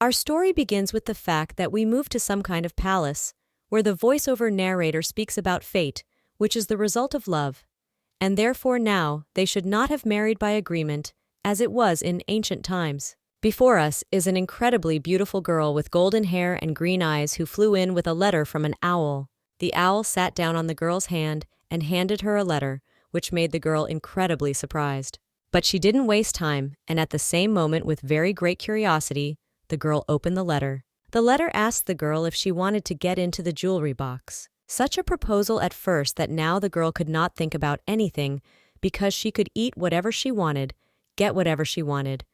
Our story begins with the fact that we move to some kind of palace, where the voiceover narrator speaks about fate, which is the result of love, and therefore now they should not have married by agreement, as it was in ancient times. Before us is an incredibly beautiful girl with golden hair and green eyes who flew in with a letter from an owl. The owl sat down on the girl's hand and handed her a letter, which made the girl incredibly surprised. But she didn't waste time, and at the same moment, with very great curiosity, the girl opened the letter. The letter asked the girl if she wanted to get into the jewelry box. Such a proposal at first that now the girl could not think about anything because she could eat whatever she wanted, get whatever she wanted,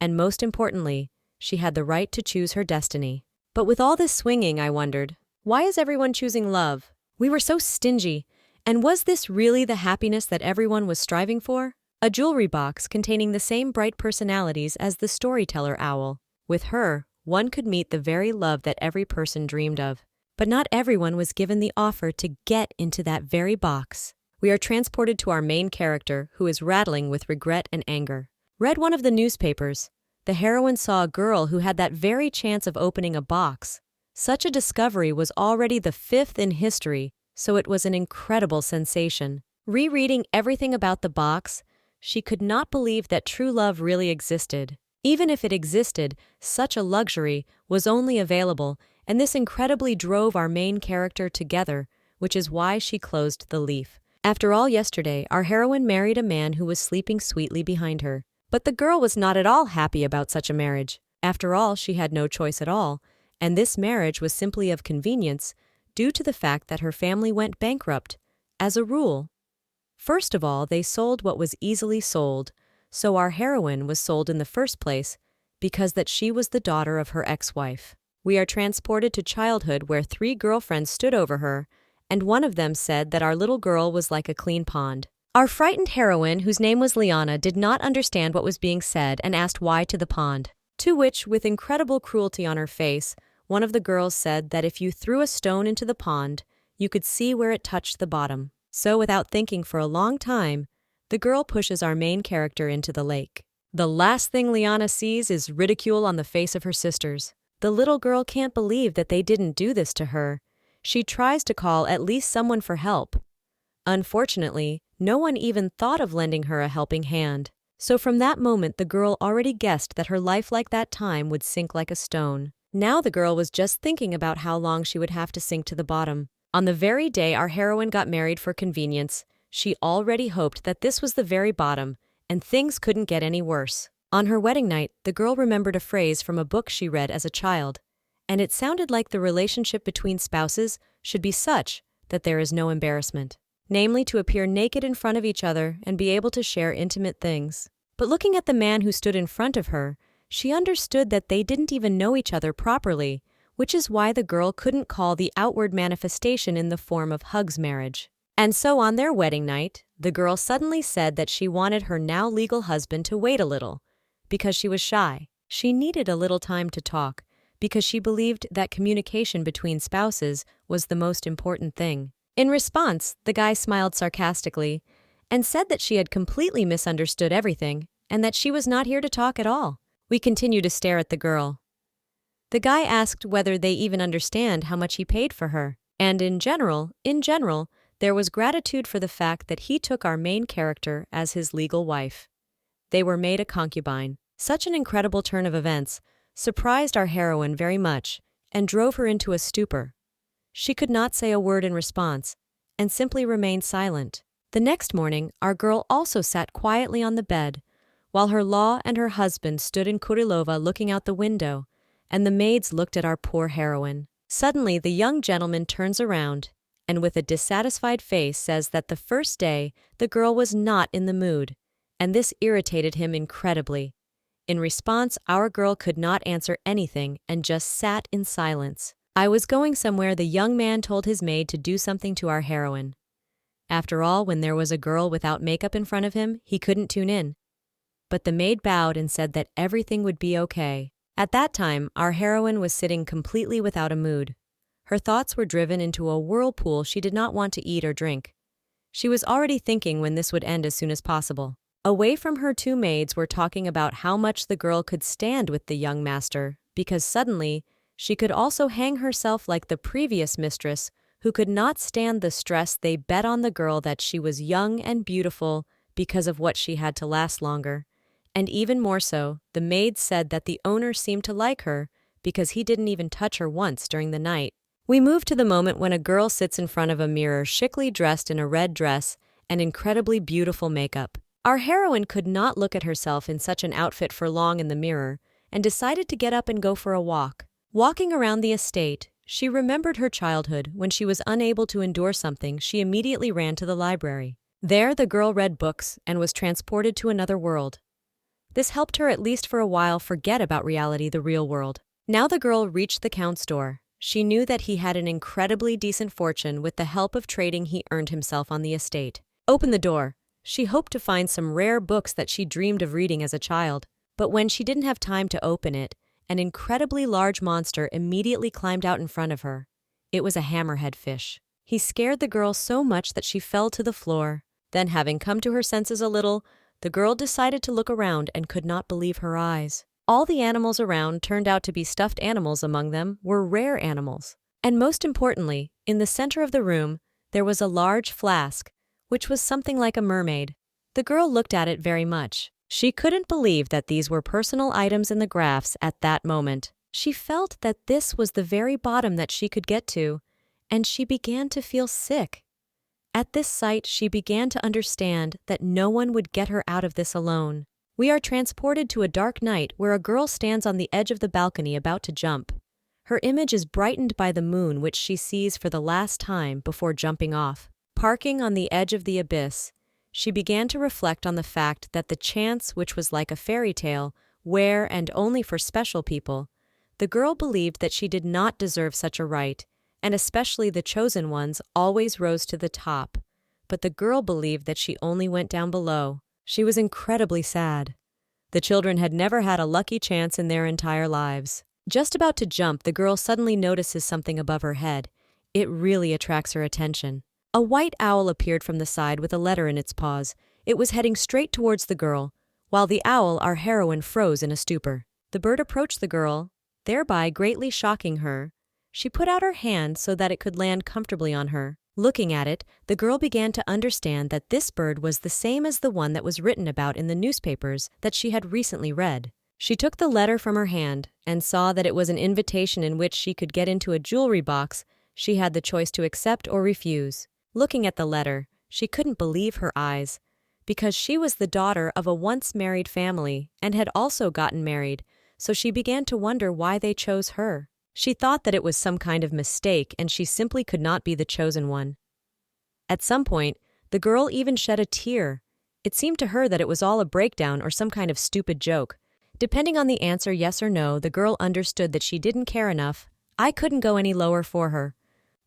and most importantly, she had the right to choose her destiny. But with all this swinging, I wondered, why is everyone choosing love? We were so stingy, and was this really the happiness that everyone was striving for? A jewelry box containing the same bright personalities as the storyteller owl. With her, one could meet the very love that every person dreamed of. But not everyone was given the offer to get into that very box. We are transported to our main character, who is rattling with regret and anger. Read one of the newspapers. The heroine saw a girl who had that very chance of opening a box. Such a discovery was already the 5th in history, so it was an incredible sensation. Rereading everything about the box, she could not believe that true love really existed. Even if it existed, such a luxury was only available, and this incredibly drove our main character together, which is why she closed the leaf. After all, yesterday, our heroine married a man who was sleeping sweetly behind her. But the girl was not at all happy about such a marriage. After all, she had no choice at all, and this marriage was simply of convenience due to the fact that her family went bankrupt. As a rule, first of all, they sold what was easily sold, so our heroine was sold in the first place because that she was the daughter of her ex-wife. We are transported to childhood where 3 girlfriends stood over her, and one of them said that our little girl was like a clean pond. Our frightened heroine, whose name was Liana, did not understand what was being said and asked why to the pond. To which, with incredible cruelty on her face, one of the girls said that if you threw a stone into the pond, you could see where it touched the bottom. So without thinking for a long time, the girl pushes our main character into the lake. The last thing Liana sees is ridicule on the face of her sisters. The little girl can't believe that they didn't do this to her. She tries to call at least someone for help. Unfortunately, no one even thought of lending her a helping hand. So from that moment, the girl already guessed that her life like that time would sink like a stone. Now the girl was just thinking about how long she would have to sink to the bottom. On the very day our heroine got married for convenience, she already hoped that this was the very bottom, and things couldn't get any worse. On her wedding night, the girl remembered a phrase from a book she read as a child, and it sounded like the relationship between spouses should be such that there is no embarrassment. Namely, to appear naked in front of each other and be able to share intimate things. But looking at the man who stood in front of her, she understood that they didn't even know each other properly, which is why the girl couldn't call the outward manifestation in the form of hugs marriage. And so on their wedding night, the girl suddenly said that she wanted her now legal husband to wait a little, because she was shy. She needed a little time to talk, because she believed that communication between spouses was the most important thing. In response, the guy smiled sarcastically and said that she had completely misunderstood everything and that she was not here to talk at all. We continue to stare at the girl. The guy asked whether they even understand how much he paid for her, and in general, there was gratitude for the fact that he took our main character as his legal wife. They were made a concubine. Such an incredible turn of events surprised our heroine very much and drove her into a stupor. She could not say a word in response and simply remained silent. The next morning, our girl also sat quietly on the bed, while her law and her husband stood in Kurilova looking out the window, and the maids looked at our poor heroine. Suddenly, the young gentleman turns around and with a dissatisfied face says that the first day the girl was not in the mood, and this irritated him incredibly. In response, our girl could not answer anything and just sat in silence. I was going somewhere, the young man told his maid to do something to our heroine. After all, when there was a girl without makeup in front of him, he couldn't tune in. But the maid bowed and said that everything would be okay. At that time, our heroine was sitting completely without a mood. Her thoughts were driven into a whirlpool she did not want to eat or drink. She was already thinking when this would end as soon as possible. Away from her, 2 maids were talking about how much the girl could stand with the young master, because suddenly she could also hang herself like the previous mistress who could not stand the stress they bet on the girl that she was young and beautiful because of what she had to last longer. And even more so, the maid said that the owner seemed to like her because he didn't even touch her once during the night. We move to the moment when a girl sits in front of a mirror chicly dressed in a red dress and incredibly beautiful makeup. Our heroine could not look at herself in such an outfit for long in the mirror and decided to get up and go for a walk. Walking around the estate, she remembered her childhood when she was unable to endure something. She immediately ran to the library. There the girl read books and was transported to another world. This helped her at least for a while forget about reality, the real world. Now the girl reached the count's door. She knew that he had an incredibly decent fortune with the help of trading he earned himself on the estate. Open the door. She hoped to find some rare books that she dreamed of reading as a child. But when she didn't have time to open it, an incredibly large monster immediately climbed out in front of her. It was a hammerhead fish. He scared the girl so much that she fell to the floor. Then, having come to her senses a little, the girl decided to look around and could not believe her eyes. All the animals around turned out to be stuffed animals. Among them were rare animals. And most importantly, in the center of the room, there was a large flask, which was something like a mermaid. The girl looked at it very much. She couldn't believe that these were personal items in the graphs at that moment. She felt that this was the very bottom that she could get to, and she began to feel sick. At this sight, she began to understand that no one would get her out of this alone. We are transported to a dark night where a girl stands on the edge of the balcony about to jump. Her image is brightened by the moon, which she sees for the last time before jumping off. Parking on the edge of the abyss, she began to reflect on the fact that the chance, which was like a fairy tale, where and only for special people, the girl believed that she did not deserve such a right, and especially the chosen ones always rose to the top. But the girl believed that she only went down below. She was incredibly sad. The children had never had a lucky chance in their entire lives. Just about to jump, the girl suddenly notices something above her head. It really attracts her attention. A white owl appeared from the side with a letter in its paws. It was heading straight towards the girl, while the owl, our heroine, froze in a stupor. The bird approached the girl, thereby greatly shocking her. She put out her hand so that it could land comfortably on her. Looking at it, the girl began to understand that this bird was the same as the one that was written about in the newspapers that she had recently read. She took the letter from her hand and saw that it was an invitation in which she could get into a jewelry box. She had the choice to accept or refuse. Looking at the letter, she couldn't believe her eyes, because she was the daughter of a once married family and had also gotten married, so she began to wonder why they chose her. She thought that it was some kind of mistake and she simply could not be the chosen one. At some point, the girl even shed a tear. It seemed to her that it was all a breakdown or some kind of stupid joke. Depending on the answer, yes or no, the girl understood that she didn't care enough. I couldn't go any lower for her.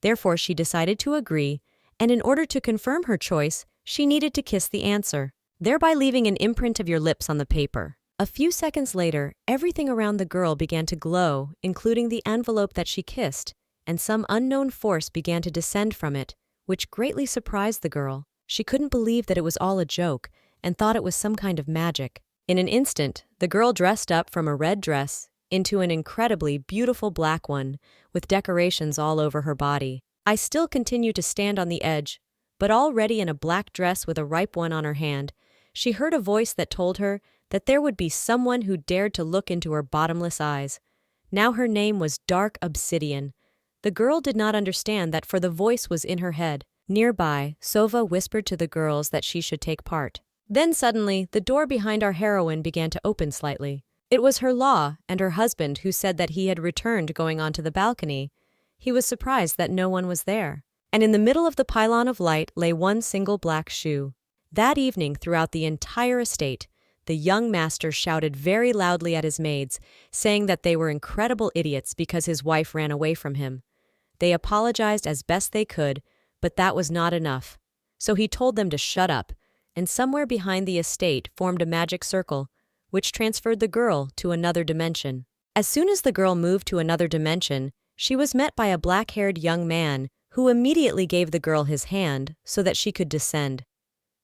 Therefore, she decided to agree, and in order to confirm her choice, she needed to kiss the answer, thereby leaving an imprint of your lips on the paper. A few seconds later, everything around the girl began to glow, including the envelope that she kissed, and some unknown force began to descend from it, which greatly surprised the girl. She couldn't believe that it was all a joke, and thought it was some kind of magic. In an instant, the girl dressed up from a red dress into an incredibly beautiful black one, with decorations all over her body. I still continued to stand on the edge, but already in a black dress with a ripe one on her hand, she heard a voice that told her that there would be someone who dared to look into her bottomless eyes. Now her name was Dark Obsidian. The girl did not understand that, for the voice was in her head. Nearby, Sova whispered to the girls that she should take part. Then suddenly, the door behind our heroine began to open slightly. It was her law and her husband, who said that he had returned going onto the balcony. He was surprised that no one was there. And in the middle of the pylon of light lay one single black shoe. That evening, throughout the entire estate, the young master shouted very loudly at his maids, saying that they were incredible idiots because his wife ran away from him. They apologized as best they could, but that was not enough. So he told them to shut up, and somewhere behind the estate formed a magic circle, which transferred the girl to another dimension. As soon as the girl moved to another dimension, she was met by a black-haired young man who immediately gave the girl his hand so that she could descend.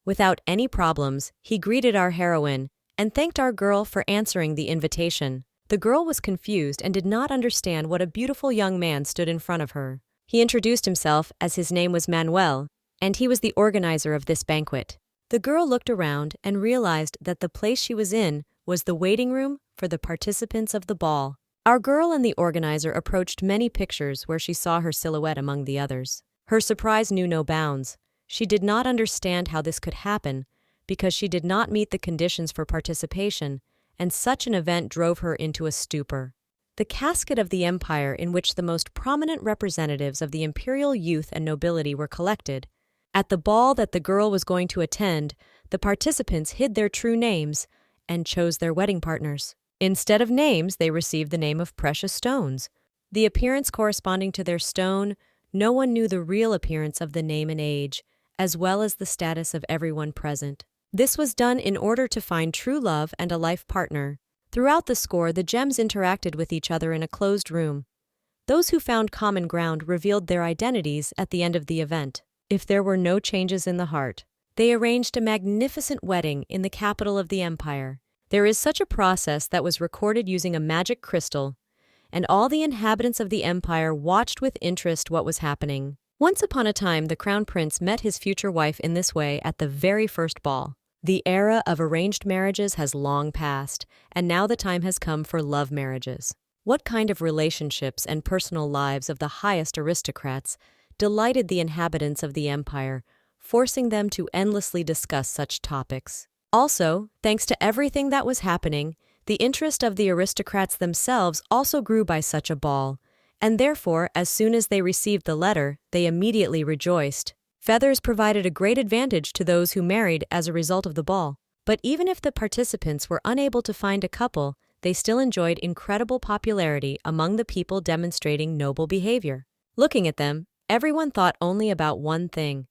Without any problems, he greeted our heroine and thanked our girl for answering the invitation. The girl was confused and did not understand what a beautiful young man stood in front of her. He introduced himself as his name was Manuel, and he was the organizer of this banquet. The girl looked around and realized that the place she was in was the waiting room for the participants of the ball. Our girl and the organizer approached many pictures where she saw her silhouette among the others. Her surprise knew no bounds. She did not understand how this could happen because she did not meet the conditions for participation, and such an event drove her into a stupor. The casket of the empire in which the most prominent representatives of the imperial youth and nobility were collected. At the ball that the girl was going to attend, the participants hid their true names and chose their wedding partners. Instead of names, they received the name of precious stones. The appearance corresponding to their stone, no one knew the real appearance of the name and age, as well as the status of everyone present. This was done in order to find true love and a life partner. Throughout the score, the gems interacted with each other in a closed room. Those who found common ground revealed their identities at the end of the event. If there were no changes in the heart, they arranged a magnificent wedding in the capital of the empire. There is such a process that was recorded using a magic crystal, and all the inhabitants of the empire watched with interest what was happening. Once upon a time, the crown prince met his future wife in this way at the very first ball. The era of arranged marriages has long passed, and now the time has come for love marriages. What kind of relationships and personal lives of the highest aristocrats delighted the inhabitants of the empire, forcing them to endlessly discuss such topics. Also, thanks to everything that was happening, the interest of the aristocrats themselves also grew by such a ball, and therefore, as soon as they received the letter, they immediately rejoiced. Feathers provided a great advantage to those who married as a result of the ball. But even if the participants were unable to find a couple, they still enjoyed incredible popularity among the people demonstrating noble behavior. Looking at them, everyone thought only about one thing.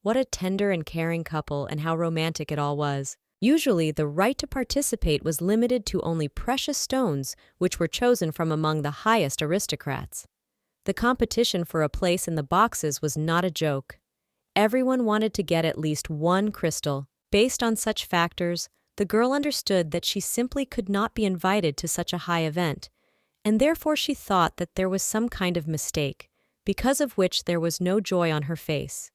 What a tender and caring couple, and how romantic it all was. Usually, the right to participate was limited to only precious stones, which were chosen from among the highest aristocrats. The competition for a place in the boxes was not a joke. Everyone wanted to get at least one crystal. Based on such factors, the girl understood that she simply could not be invited to such a high event, and therefore she thought that there was some kind of mistake, because of which there was no joy on her face.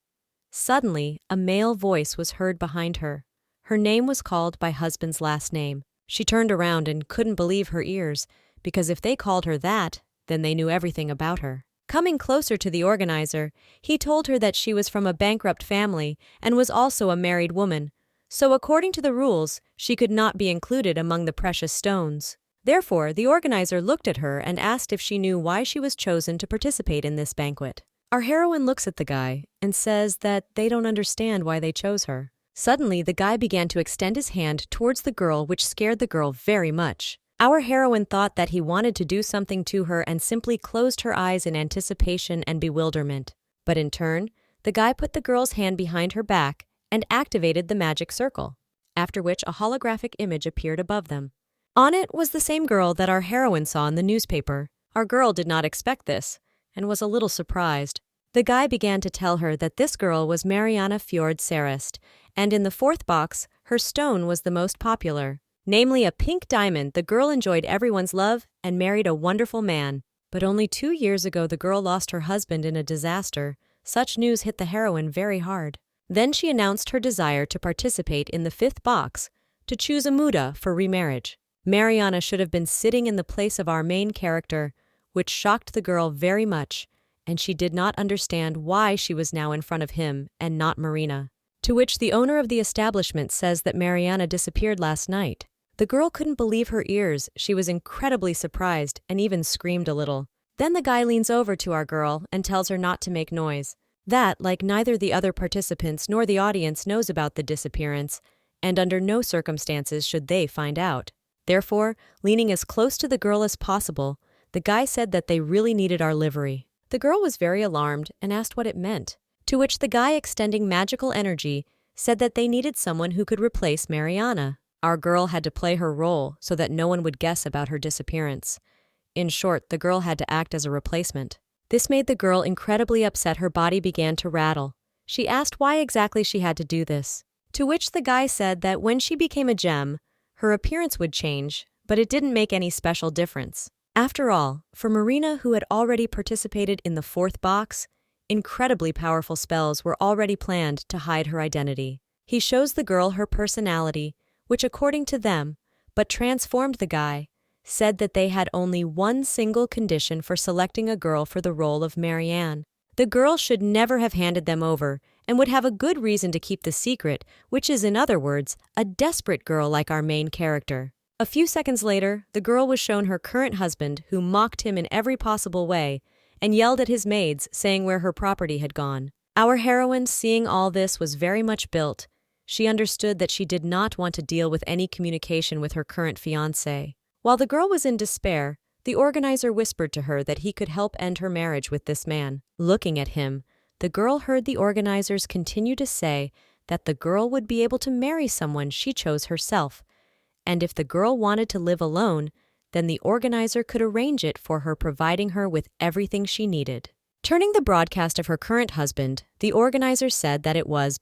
Suddenly, a male voice was heard behind her. Her name was called by husband's last name. She turned around and couldn't believe her ears, because if they called her that, then they knew everything about her. Coming closer to the organizer, he told her that she was from a bankrupt family and was also a married woman, so according to the rules, she could not be included among the precious stones. Therefore, the organizer looked at her and asked if she knew why she was chosen to participate in this banquet. Our heroine looks at the guy and says that they don't understand why they chose her. Suddenly, the guy began to extend his hand towards the girl, which scared the girl very much. Our heroine thought that he wanted to do something to her and simply closed her eyes in anticipation and bewilderment. But in turn, the guy put the girl's hand behind her back and activated the magic circle, after which a holographic image appeared above them. On it was the same girl that our heroine saw in the newspaper. Our girl did not expect this and was a little surprised. The guy began to tell her that this girl was Mariana Fjord Sarest, and in the fourth box, her stone was the most popular. Namely a pink diamond. The girl enjoyed everyone's love and married a wonderful man. But only 2 years ago the girl lost her husband in a disaster. Such news hit the heroine very hard. Then she announced her desire to participate in the fifth box, to choose a muda for remarriage. Mariana should have been sitting in the place of our main character, which shocked the girl very much, and she did not understand why she was now in front of him and not Marina. To which the owner of the establishment says that Mariana disappeared last night. The girl couldn't believe her ears. She was incredibly surprised and even screamed a little. Then the guy leans over to our girl and tells her not to make noise. That, like neither the other participants nor the audience knows about the disappearance, and under no circumstances should they find out. Therefore, leaning as close to the girl as possible, the guy said that they really needed our livery. The girl was very alarmed and asked what it meant, to which the guy, extending magical energy, said that they needed someone who could replace Mariana. Our girl had to play her role so that no one would guess about her disappearance. In short, the girl had to act as a replacement. This made the girl incredibly upset. Her body began to rattle. She asked why exactly she had to do this, to which the guy said that when she became a gem, her appearance would change, but it didn't make any special difference. After all, for Marina, who had already participated in the fourth box, incredibly powerful spells were already planned to hide her identity. He shows the girl her personality, which according to them, but transformed the guy, said that they had only one single condition for selecting a girl for the role of Marianne. The girl should never have handed them over and would have a good reason to keep the secret, which is, in other words, a desperate girl like our main character. A few seconds later, the girl was shown her current husband, who mocked him in every possible way and yelled at his maids, saying where her property had gone. Our heroine, seeing all this, was very much built. She understood that she did not want to deal with any communication with her current fiancé. While the girl was in despair, the organizer whispered to her that he could help end her marriage with this man. Looking at him, the girl heard the organizers continue to say that the girl would be able to marry someone she chose herself, and if the girl wanted to live alone, then the organizer could arrange it for her, providing her with everything she needed. Turning the broadcast of her current husband, the organizer said that it was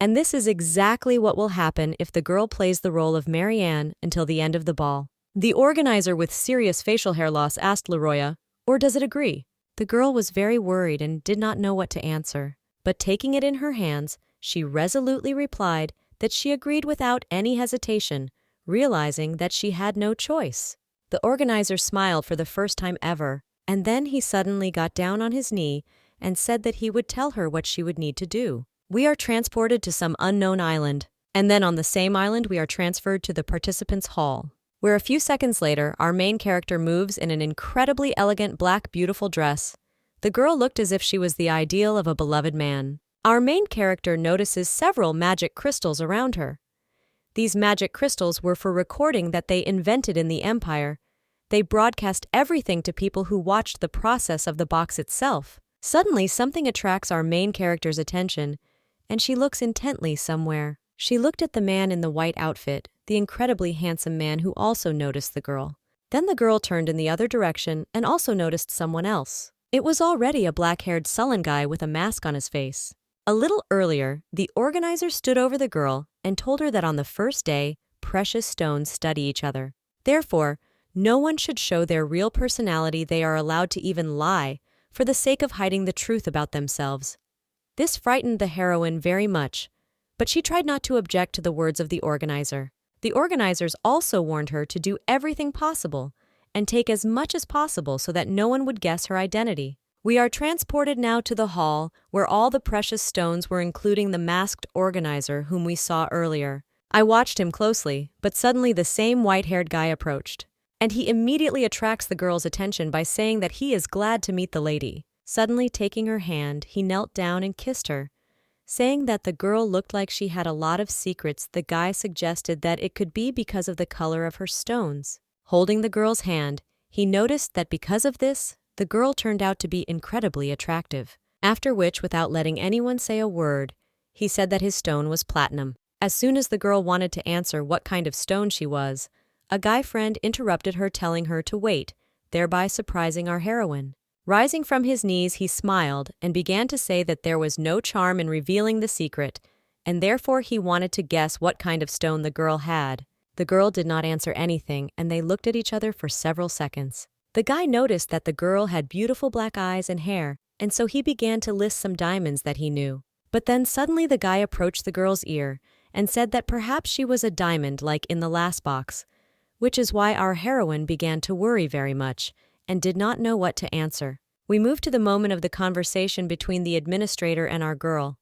and this is exactly what will happen if the girl plays the role of Marianne until the end of the ball. The organizer, with serious facial hair loss, asked Leroya, "Or does it agree?" The girl was very worried and did not know what to answer, but taking it in her hands, she resolutely replied that she agreed without any hesitation, realizing that she had no choice. The organizer smiled for the first time ever, and then he suddenly got down on his knee and said that he would tell her what she would need to do. We are transported to some unknown island, and then on the same island we are transferred to the participants' hall, where a few seconds later our main character moves in an incredibly elegant black beautiful dress. The girl looked as if she was the ideal of a beloved man. Our main character notices several magic crystals around her. These magic crystals were for recording that they invented in the Empire. They broadcast everything to people who watched the process of the box itself. Suddenly, something attracts our main character's attention, and she looks intently somewhere. She looked at the man in the white outfit, the incredibly handsome man who also noticed the girl. Then the girl turned in the other direction and also noticed someone else. It was already a black-haired sullen guy with a mask on his face. A little earlier, the organizer stood over the girl and told her that on the first day, precious stones study each other. Therefore, no one should show their real personality. They are allowed to even lie, for the sake of hiding the truth about themselves. This frightened the heroine very much, but she tried not to object to the words of the organizer. The organizers also warned her to do everything possible and take as much as possible so that no one would guess her identity. We are transported now to the hall where all the precious stones were, including the masked organizer whom we saw earlier. I watched him closely, but suddenly the same white-haired guy approached, and he immediately attracts the girl's attention by saying that he is glad to meet the lady. Suddenly taking her hand, he knelt down and kissed her. Saying that the girl looked like she had a lot of secrets, the guy suggested that it could be because of the color of her stones. Holding the girl's hand, he noticed that because of this, the girl turned out to be incredibly attractive. After which, without letting anyone say a word, he said that his stone was platinum. As soon as the girl wanted to answer what kind of stone she was, a guy friend interrupted her, telling her to wait, thereby surprising our heroine. Rising from his knees, he smiled and began to say that there was no charm in revealing the secret, and therefore he wanted to guess what kind of stone the girl had. The girl did not answer anything, and they looked at each other for several seconds. The guy noticed that the girl had beautiful black eyes and hair, and so he began to list some diamonds that he knew. But then suddenly the guy approached the girl's ear and said that perhaps she was a diamond like in the last box, which is why our heroine began to worry very much and did not know what to answer. We moved to the moment of the conversation between the administrator and our girl.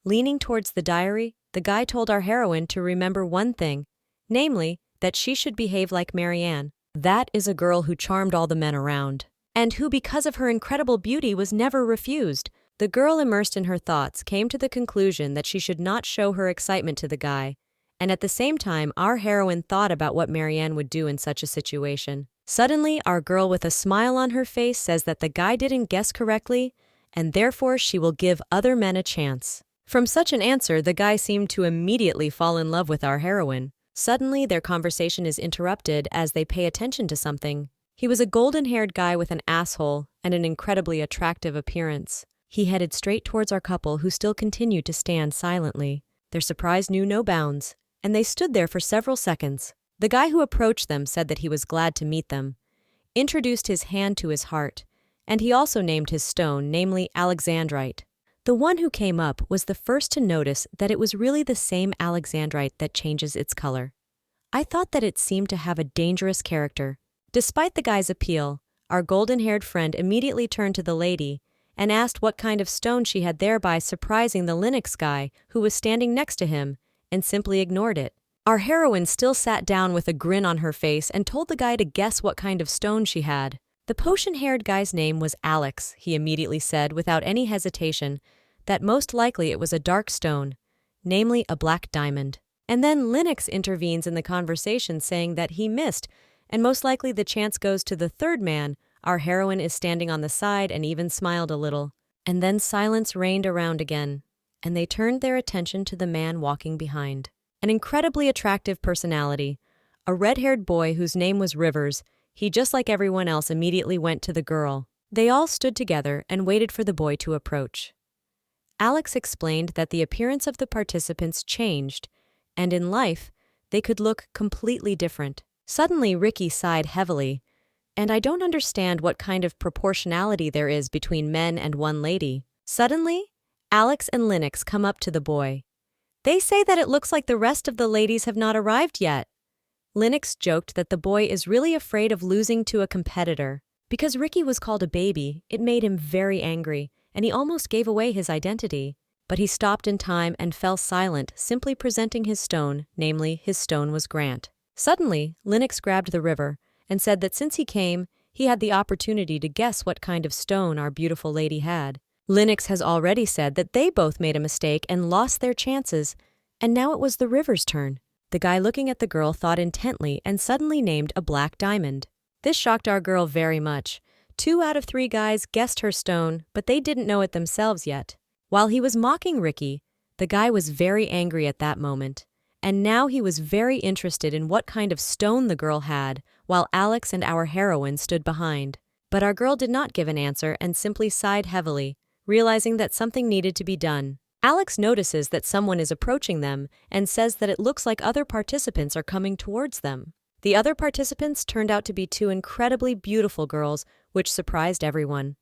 Leaning towards the diary, the guy told our heroine to remember one thing, namely, that she should behave like Marianne. That is a girl who charmed all the men around, and who, because of her incredible beauty, was never refused. The girl, immersed in her thoughts, came to the conclusion that she should not show her excitement to the guy, and at the same time, our heroine thought about what Marianne would do in such a situation. Suddenly, our girl, with a smile on her face, says that the guy didn't guess correctly, and therefore she will give other men a chance. From such an answer, the guy seemed to immediately fall in love with our heroine. Suddenly, their conversation is interrupted as they pay attention to something. He was a golden-haired guy with an asshole and an incredibly attractive appearance. He headed straight towards our couple, who still continued to stand silently. Their surprise knew no bounds, and they stood there for several seconds. The guy who approached them said that he was glad to meet them, introduced his hand to his heart, and he also named his stone, namely Alexandrite. The one who came up was the first to notice that it was really the same Alexandrite that changes its color. I thought that it seemed to have a dangerous character. Despite the guy's appeal, our golden-haired friend immediately turned to the lady and asked what kind of stone she had, thereby surprising the Linux guy who was standing next to him, and simply ignored it. Our heroine still sat down with a grin on her face and told the guy to guess what kind of stone she had. The potion-haired guy's name was Alex. He immediately said, without any hesitation, that most likely it was a dark stone, namely a black diamond. And then Linux intervenes in the conversation, saying that he missed, and most likely the chance goes to the third man. Our heroine is standing on the side and even smiled a little. And then silence reigned around again, and they turned their attention to the man walking behind. An incredibly attractive personality, a red-haired boy whose name was Rivers. He, just like everyone else, immediately went to the girl. They all stood together and waited for the boy to approach. Alex explained that the appearance of the participants changed, and in life, they could look completely different. Suddenly, Ricky sighed heavily, and I don't understand what kind of proportionality there is between men and one lady. Suddenly, Alex and Linux come up to the boy. They say that it looks like the rest of the ladies have not arrived yet. Linux joked that the boy is really afraid of losing to a competitor. Because Ricky was called a baby, it made him very angry, and he almost gave away his identity. But he stopped in time and fell silent, simply presenting his stone, namely, his stone was Grant. Suddenly, Linux grabbed the river and said that since he came, he had the opportunity to guess what kind of stone our beautiful lady had. Linux has already said that they both made a mistake and lost their chances, and now it was the river's turn. The guy looking at the girl thought intently and suddenly named a black diamond. This shocked our girl very much. 2 out of 3 guys guessed her stone, but they didn't know it themselves yet. While he was mocking Ricky, the guy was very angry at that moment, and now he was very interested in what kind of stone the girl had, while Alex and our heroine stood behind. But our girl did not give an answer and simply sighed heavily, realizing that something needed to be done. Alex notices that someone is approaching them and says that it looks like other participants are coming towards them. The other participants turned out to be 2 incredibly beautiful girls, which surprised everyone.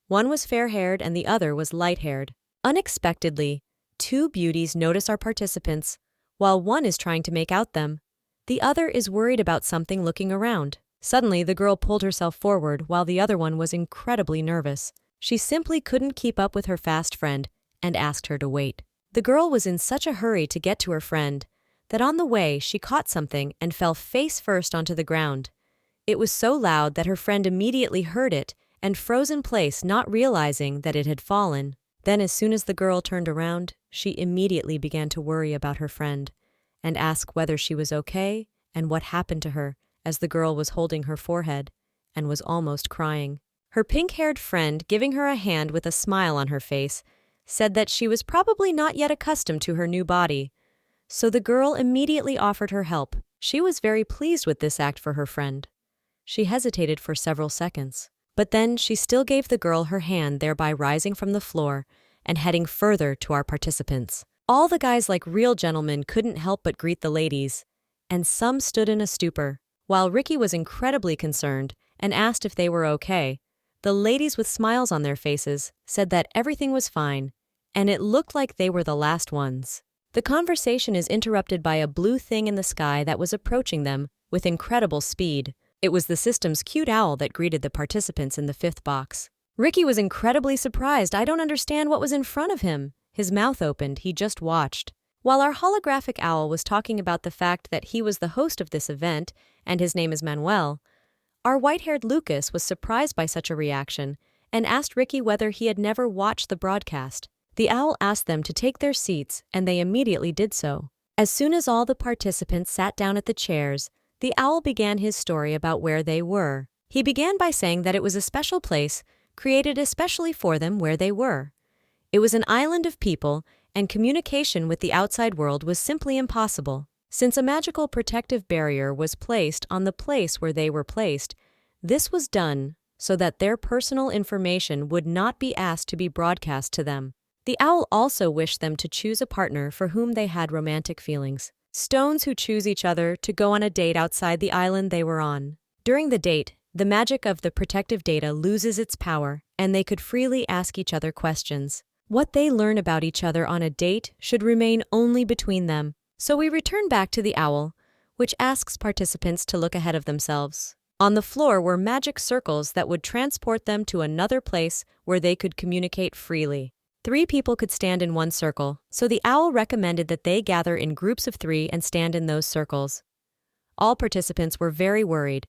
One was fair-haired and the other was light-haired. Unexpectedly, 2 beauties notice our participants, while one is trying to make out them. The other is worried about something, looking around. Suddenly, the girl pulled herself forward while the other one was incredibly nervous. She simply couldn't keep up with her fast friend and asked her to wait. The girl was in such a hurry to get to her friend that on the way she caught something and fell face first onto the ground. It was so loud that her friend immediately heard it and froze in place, not realizing that it had fallen. Then, as soon as the girl turned around, she immediately began to worry about her friend and ask whether she was okay and what happened to her, as the girl was holding her forehead and was almost crying. Her pink-haired friend, giving her a hand with a smile on her face, said that she was probably not yet accustomed to her new body, so the girl immediately offered her help. She was very pleased with this act for her friend. She hesitated for several seconds, but then she still gave the girl her hand, thereby rising from the floor and heading further to our participants. All the guys, like real gentlemen, couldn't help but greet the ladies, and some stood in a stupor. While Ricky was incredibly concerned and asked if they were okay, the ladies, with smiles on their faces, said that everything was fine, and it looked like they were the last ones. The conversation is interrupted by a blue thing in the sky that was approaching them with incredible speed. It was the system's cute owl that greeted the participants in the 5th box. Ricky was incredibly surprised. I don't understand what was in front of him. His mouth opened, he just watched. While our holographic owl was talking about the fact that he was the host of this event, and his name is Manuel, our white-haired Lucas was surprised by such a reaction and asked Ricky whether he had never watched the broadcast. The owl asked them to take their seats, and they immediately did so. As soon as all the participants sat down at the chairs, the owl began his story about where they were. He began by saying that it was a special place created especially for them where they were. It was an island of people, and communication with the outside world was simply impossible. Since a magical protective barrier was placed on the place where they were placed, this was done so that their personal information would not be asked to be broadcast to them. The owl also wished them to choose a partner for whom they had romantic feelings. stones who choose each other to go on a date outside the island they were on. During the date, the magic of the protective data loses its power, and they could freely ask each other questions. What they learn about each other on a date should remain only between them. So we return back to the owl, which asks participants to look ahead of themselves. On the floor were magic circles that would transport them to another place where they could communicate freely. 3 people could stand in one circle, so the owl recommended that they gather in groups of 3 and stand in those circles. All participants were very worried,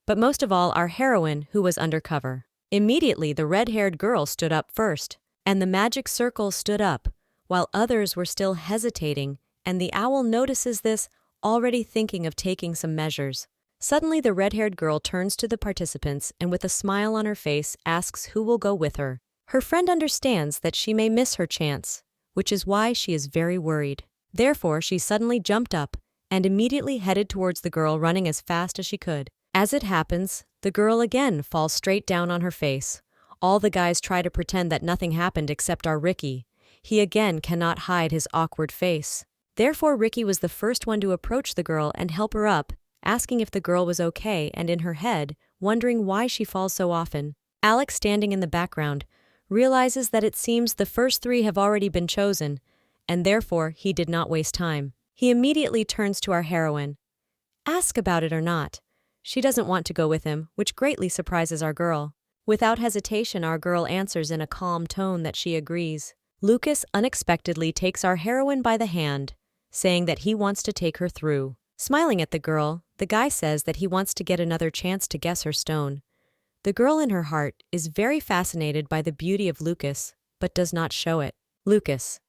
but most of all our heroine, who was undercover. Immediately the red-haired girl stood up first, and the magic circle stood up, while others were still hesitating, and the owl notices this, already thinking of taking some measures. Suddenly the red-haired girl turns to the participants and with a smile on her face asks who will go with her. Her friend understands that she may miss her chance, which is why she is very worried. Therefore she suddenly jumped up and immediately headed towards the girl, running as fast as she could. As it happens, the girl again falls straight down on her face. All the guys try to pretend that nothing happened except our Ricky. He again cannot hide his awkward face. Therefore Ricky was the first one to approach the girl and help her up, asking if the girl was okay and in her head, wondering why she falls so often. Alex, standing in the background, realizes that it seems the first 3 have already been chosen, and therefore he did not waste time. He immediately turns to our heroine. Ask about it or not. She doesn't want to go with him, which greatly surprises our girl. Without hesitation, our girl answers in a calm tone that she agrees. Lucas unexpectedly takes our heroine by the hand, saying that he wants to take her through. Smiling at the girl, the guy says that he wants to get another chance to guess her stone. The girl in her heart is very fascinated by the beauty of Lucas, but does not show it. Lucas.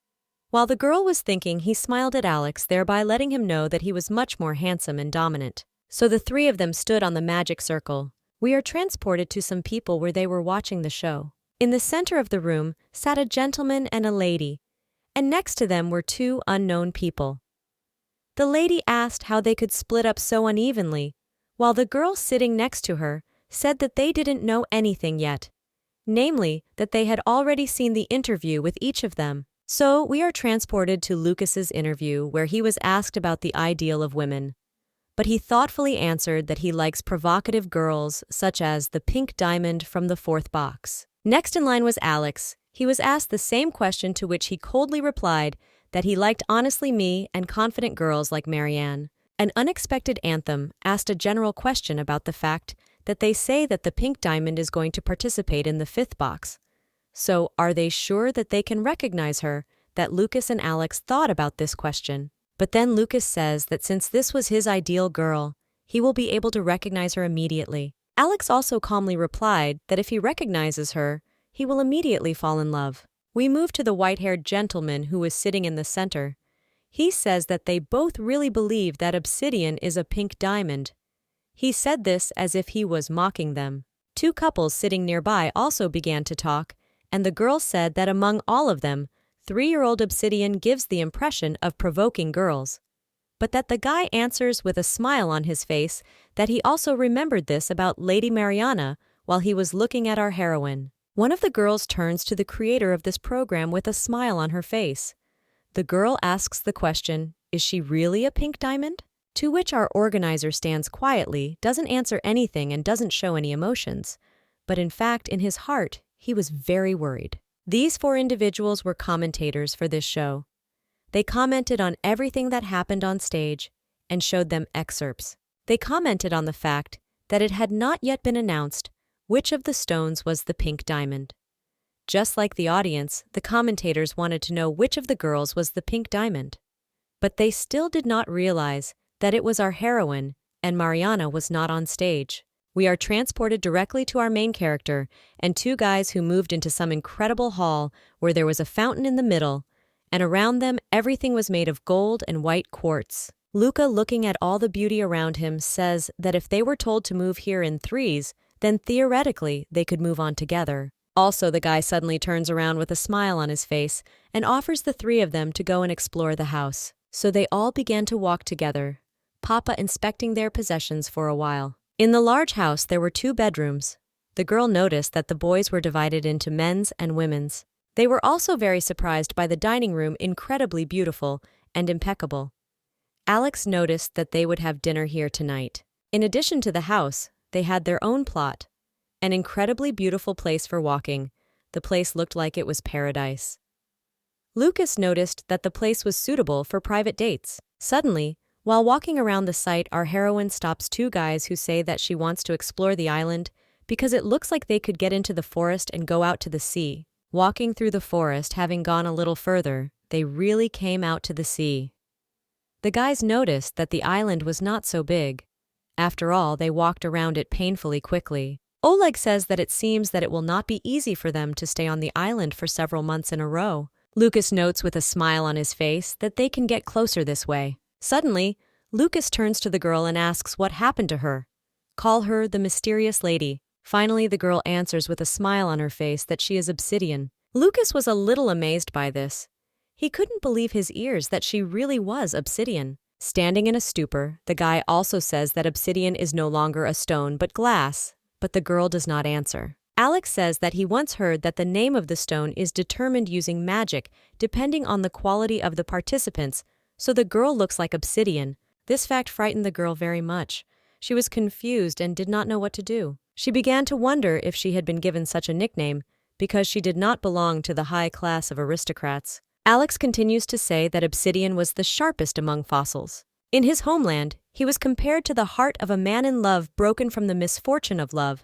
While the girl was thinking, he smiled at Alex, thereby letting him know that he was much more handsome and dominant. So the 3 of them stood on the magic circle. We are transported to some people where they were watching the show. In the center of the room sat a gentleman and a lady, and next to them were 2 unknown people. The lady asked how they could split up so unevenly, while the girl sitting next to her said that they didn't know anything yet, namely that they had already seen the interview with each of them. So we are transported to Lucas's interview, where he was asked about the ideal of women. But he thoughtfully answered that he likes provocative girls such as the pink diamond from the 4th box. Next in line was Alex. He was asked the same question, to which he coldly replied that he liked honestly me and confident girls like Marianne. An unexpected anthem asked a general question about the fact that they say that the pink diamond is going to participate in the 5th box. So are they sure that they can recognize her? That Lucas and Alex thought about this question. But then Lucas says that since this was his ideal girl, he will be able to recognize her immediately. Alex also calmly replied that if he recognizes her, he will immediately fall in love. We move to the white-haired gentleman who is sitting in the center. He says that they both really believe that obsidian is a pink diamond. He said this as if he was mocking them. 2 couples sitting nearby also began to talk, and the girl said that among all of them, 3-year-old obsidian gives the impression of provoking girls. But that the guy answers with a smile on his face that he also remembered this about Lady Mariana while he was looking at our heroine. One of the girls turns to the creator of this program with a smile on her face. The girl asks the question, is she really a pink diamond? To which our organizer stands quietly, doesn't answer anything and doesn't show any emotions. But in fact, in his heart, he was very worried. These 4 individuals were commentators for this show. They commented on everything that happened on stage and showed them excerpts. They commented on the fact that it had not yet been announced which of the stones was the pink diamond. Just like the audience, the commentators wanted to know which of the girls was the pink diamond. But they still did not realize that it was our heroine, and Mariana was not on stage. We are transported directly to our main character and 2 guys who moved into some incredible hall where there was a fountain in the middle, and around them everything was made of gold and white quartz. Luca, looking at all the beauty around him, says that if they were told to move here in 3s, then theoretically they could move on together. Also, the guy suddenly turns around with a smile on his face and offers the 3 of them to go and explore the house. So they all began to walk together, Papa inspecting their possessions for a while. In the large house there were 2 bedrooms. The girl noticed that the boys were divided into men's and women's. They were also very surprised by the dining room, incredibly beautiful and impeccable. Alex noticed that they would have dinner here tonight. In addition to the house, they had their own plot. An incredibly beautiful place for walking. The place looked like it was paradise. Lucas noticed that the place was suitable for private dates. Suddenly, while walking around the site, our heroine stops two guys who say that she wants to explore the island because it looks like they could get into the forest and go out to the sea. Walking through the forest, having gone a little further, they really came out to the sea. The guys noticed that the island was not so big. After all, they walked around it painfully quickly. Oleg says that it seems that it will not be easy for them to stay on the island for several months in a row. Lucas notes with a smile on his face that they can get closer this way. Suddenly, Lucas turns to the girl and asks what happened to her. Call her the mysterious lady. Finally, the girl answers with a smile on her face that she is Obsidian. Lucas was a little amazed by this. He couldn't believe his ears that she really was Obsidian. Standing in a stupor, the guy also says that Obsidian is no longer a stone but glass, but the girl does not answer. Alex says that he once heard that the name of the stone is determined using magic, depending on the quality of the participants, so the girl looks like Obsidian. This fact frightened the girl very much. She was confused and did not know what to do. She began to wonder if she had been given such a nickname because she did not belong to the high class of aristocrats. Alex continues to say that Obsidian was the sharpest among fossils. In his homeland, he was compared to the heart of a man in love broken from the misfortune of love.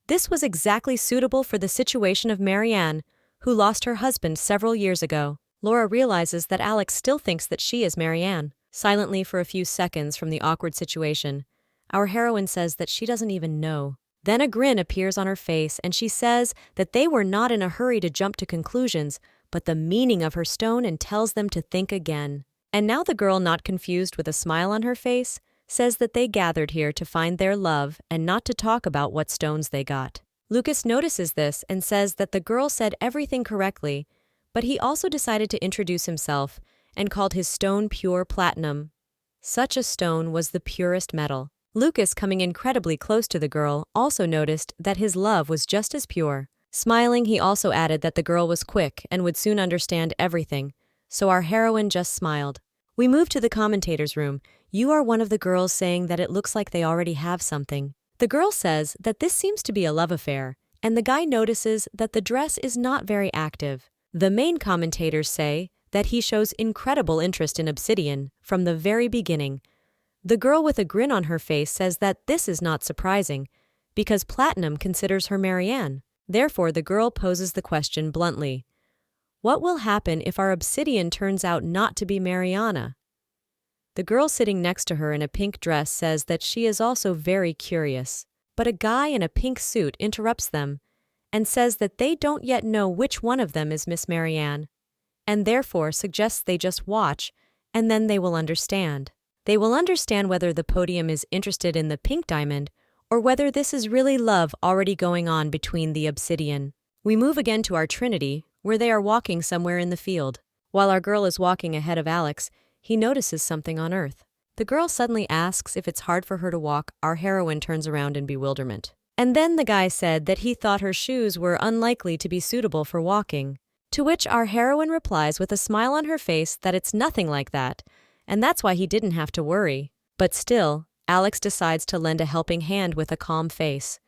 This was exactly suitable for the situation of Marianne, who lost her husband several years ago. Laura realizes that Alex still thinks that she is Marianne. Silently for a few seconds from the awkward situation, our heroine says that she doesn't even know. Then a grin appears on her face and she says that they were not in a hurry to jump to conclusions, but the meaning of her stone, and tells them to think again. And now the girl, not confused with a smile on her face, says that they gathered here to find their love and not to talk about what stones they got. Lucas notices this and says that the girl said everything correctly, but he also decided to introduce himself and called his stone pure platinum. Such a stone was the purest metal. Lucas, coming incredibly close to the girl, also noticed that his love was just as pure. Smiling, he also added that the girl was quick and would soon understand everything, so our heroine just smiled. We move to the commentator's room. You are one of the girls saying that it looks like they already have something. The girl says that this seems to be a love affair, and the guy notices that the dress is not very active. The main commentators say that he shows incredible interest in Obsidian from the very beginning. The girl with a grin on her face says that this is not surprising, because Platinum considers her Marianne. Therefore, the girl poses the question bluntly. What will happen if our Obsidian turns out not to be Mariana? The girl sitting next to her in a pink dress says that she is also very curious, but a guy in a pink suit interrupts them and says that they don't yet know which one of them is Miss Marianne, and therefore suggests they just watch, and then they will understand. They will understand whether the podium is interested in the pink diamond or whether this is really love already going on between the Obsidian. We move again to our Trinity, where they are walking somewhere in the field. While our girl is walking ahead of Alex, he notices something on Earth. The girl suddenly asks if it's hard for her to walk. Our heroine turns around in bewilderment. And then the guy said that he thought her shoes were unlikely to be suitable for walking. To which our heroine replies with a smile on her face that it's nothing like that, and that's why he didn't have to worry. But still, Alex decides to lend a helping hand with a calm face.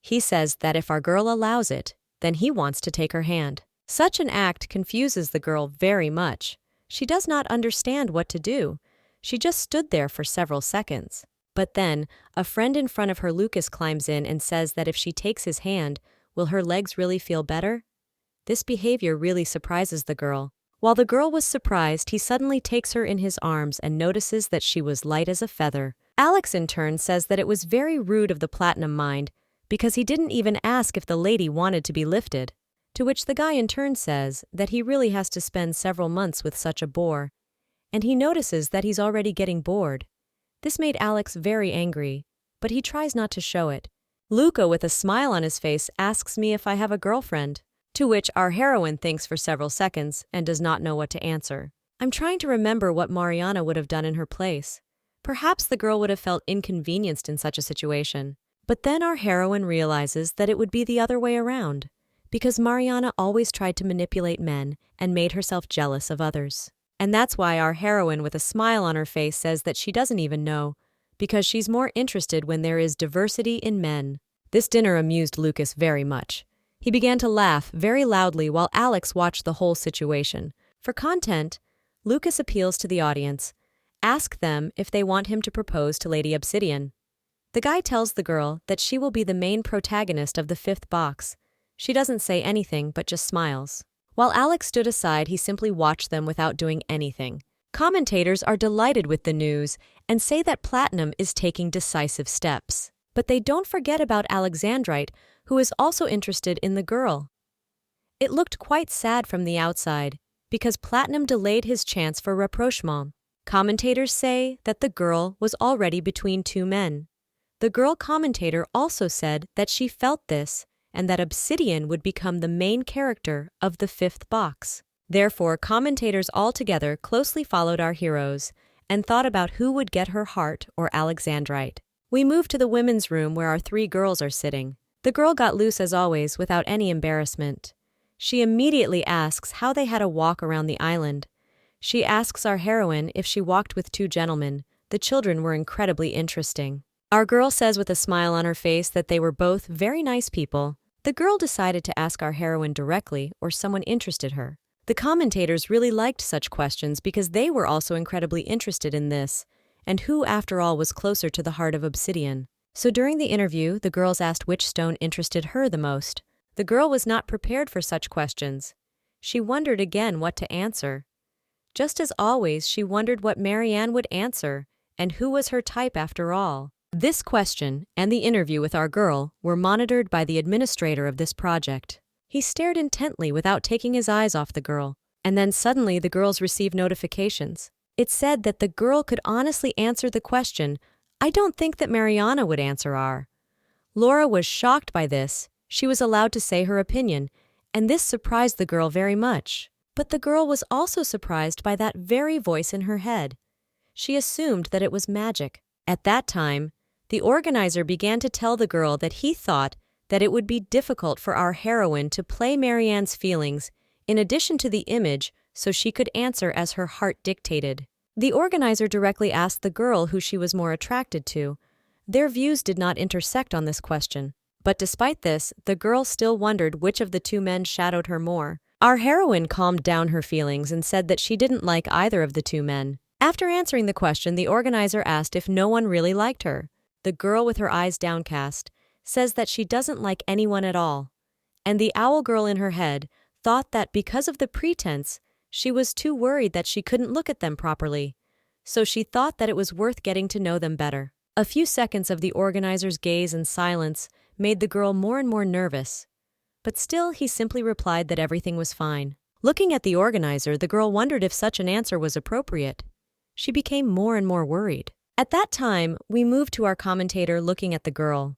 He says that if our girl allows it, then he wants to take her hand. Such an act confuses the girl very much. She does not understand what to do. She just stood there for several seconds. But then, a friend in front of her, Lucas, climbs in and says that if she takes his hand, will her legs really feel better? This behavior really surprises the girl. While the girl was surprised, he suddenly takes her in his arms and notices that she was light as a feather. Alex in turn says that it was very rude of the Platinum Mind because he didn't even ask if the lady wanted to be lifted. To which the guy in turn says that he really has to spend several months with such a bore, and he notices that he's already getting bored. This made Alex very angry, but he tries not to show it. Luca, with a smile on his face, asks me if I have a girlfriend, to which our heroine thinks for several seconds and does not know what to answer. I'm trying to remember what Mariana would have done in her place. Perhaps the girl would have felt inconvenienced in such a situation. But then our heroine realizes that it would be the other way around, because Mariana always tried to manipulate men and made herself jealous of others. And that's why our heroine with a smile on her face says that she doesn't even know, because she's more interested when there is diversity in men. This dinner amused Lucas very much. He began to laugh very loudly while Alex watched the whole situation. For content, Lucas appeals to the audience. Ask them if they want him to propose to Lady Obsidian. The guy tells the girl that she will be the main protagonist of the fifth box. She doesn't say anything but just smiles. While Alex stood aside, he simply watched them without doing anything. Commentators are delighted with the news and say that Platinum is taking decisive steps. But they don't forget about Alexandrite, who is also interested in the girl. It looked quite sad from the outside, because Platinum delayed his chance for rapprochement. Commentators say that the girl was already between two men. The girl commentator also said that she felt this, and that Obsidian would become the main character of the fifth box. Therefore, commentators altogether closely followed our heroes and thought about who would get her heart or Alexandrite. We moved to the women's room where our three girls are sitting. The girl got loose as always without any embarrassment. She immediately asks how they had a walk around the island. She asks our heroine if she walked with two gentlemen. The children were incredibly interesting. Our girl says with a smile on her face that they were both very nice people. The girl decided to ask our heroine directly or someone interested her. The commentators really liked such questions because they were also incredibly interested in this, and who, after all, was closer to the heart of Obsidian. So during the interview, the girls asked which stone interested her the most. The girl was not prepared for such questions. She wondered again what to answer. Just as always, she wondered what Marianne would answer, and who was her type after all. This question and the interview with our girl were monitored by the administrator of this project. He stared intently without taking his eyes off the girl, and then suddenly the girls received notifications. It said that the girl could honestly answer the question. I don't think that Mariana would answer our. Laura was shocked by this. She was allowed to say her opinion, and this surprised the girl very much. But the girl was also surprised by that very voice in her head. She assumed that it was magic. At that time, the organizer began to tell the girl that he thought that it would be difficult for our heroine to play Marianne's feelings in addition to the image so she could answer as her heart dictated. The organizer directly asked the girl who she was more attracted to. Their views did not intersect on this question. But despite this, the girl still wondered which of the two men shadowed her more. Our heroine calmed down her feelings and said that she didn't like either of the two men. After answering the question, the organizer asked if no one really liked her. The girl with her eyes downcast says that she doesn't like anyone at all. And the owl girl in her head thought that because of the pretense, she was too worried that she couldn't look at them properly. So she thought that it was worth getting to know them better. A few seconds of the organizer's gaze and silence made the girl more and more nervous. But still, he simply replied that everything was fine. Looking at the organizer, the girl wondered if such an answer was appropriate. She became more and more worried. At that time, we moved to our commentator looking at the girl.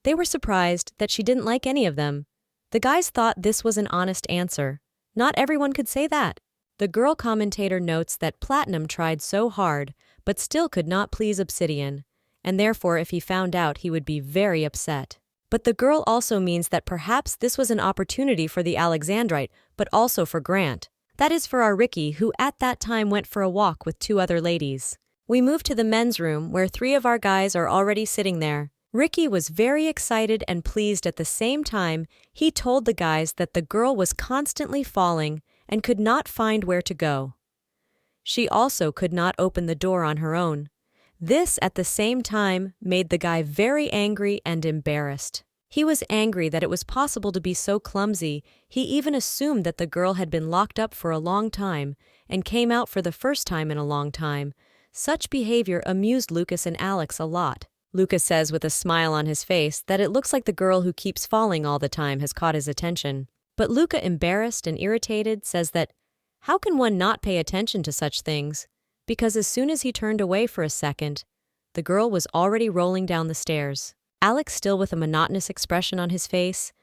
They were surprised that she didn't like any of them. The guys thought this was an honest answer. Not everyone could say that. The girl commentator notes that Platinum tried so hard, but still could not please Obsidian, and therefore if he found out he would be very upset. But the girl also means that perhaps this was an opportunity for the Alexandrite, but also for Grant. That is for our Ricky, who at that time went for a walk with two other ladies. We moved to the men's room where three of our guys are already sitting there. Ricky was very excited and pleased at the same time. He told the guys that the girl was constantly falling and could not find where to go. She also could not open the door on her own. This, at the same time, made the guy very angry and embarrassed. He was angry that it was possible to be so clumsy. He even assumed that the girl had been locked up for a long time and came out for the first time in a long time. Such behavior amused Lucas and Alex a lot. Lucas says with a smile on his face that it looks like the girl who keeps falling all the time has caught his attention. But Luca, embarrassed and irritated, says that, how can one not pay attention to such things? Because as soon as he turned away for a second, the girl was already rolling down the stairs. Alex, still with a monotonous expression on his face,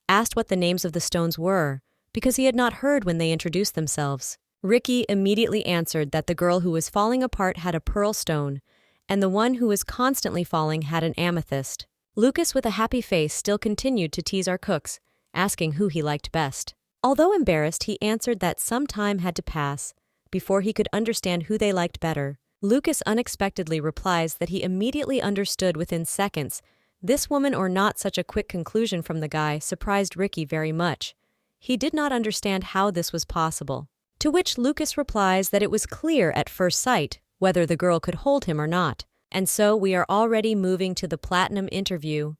asked what the names of the stones were, because he had not heard when they introduced themselves. Ricky immediately answered that the girl who was falling apart had a pearl stone, and the one who was constantly falling had an amethyst. Lucas, with a happy face, still continued to tease our cooks, asking who he liked best. Although embarrassed, he answered that some time had to pass, before he could understand who they liked better. Lucas unexpectedly replies that he immediately understood within seconds. This woman or not, such a quick conclusion from the guy surprised Ricky very much. He did not understand how this was possible. To which Lucas replies that it was clear at first sight whether the girl could hold him or not. And so we are already moving to the platinum interview,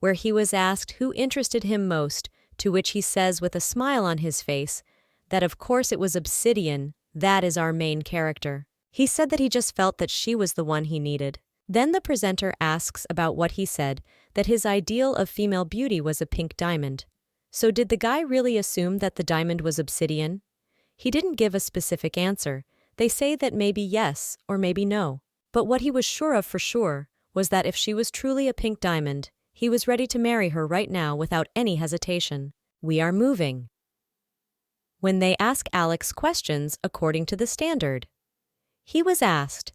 where he was asked who interested him most, to which he says with a smile on his face that of course it was Obsidian, that is our main character. He said that he just felt that she was the one he needed. Then the presenter asks about what he said, that his ideal of female beauty was a pink diamond. So did the guy really assume that the diamond was Obsidian? He didn't give a specific answer. They say that maybe yes or maybe no. But what he was sure of for sure was that if she was truly a pink diamond, he was ready to marry her right now without any hesitation. We are moving. When they ask Alex questions according to the standard, he was asked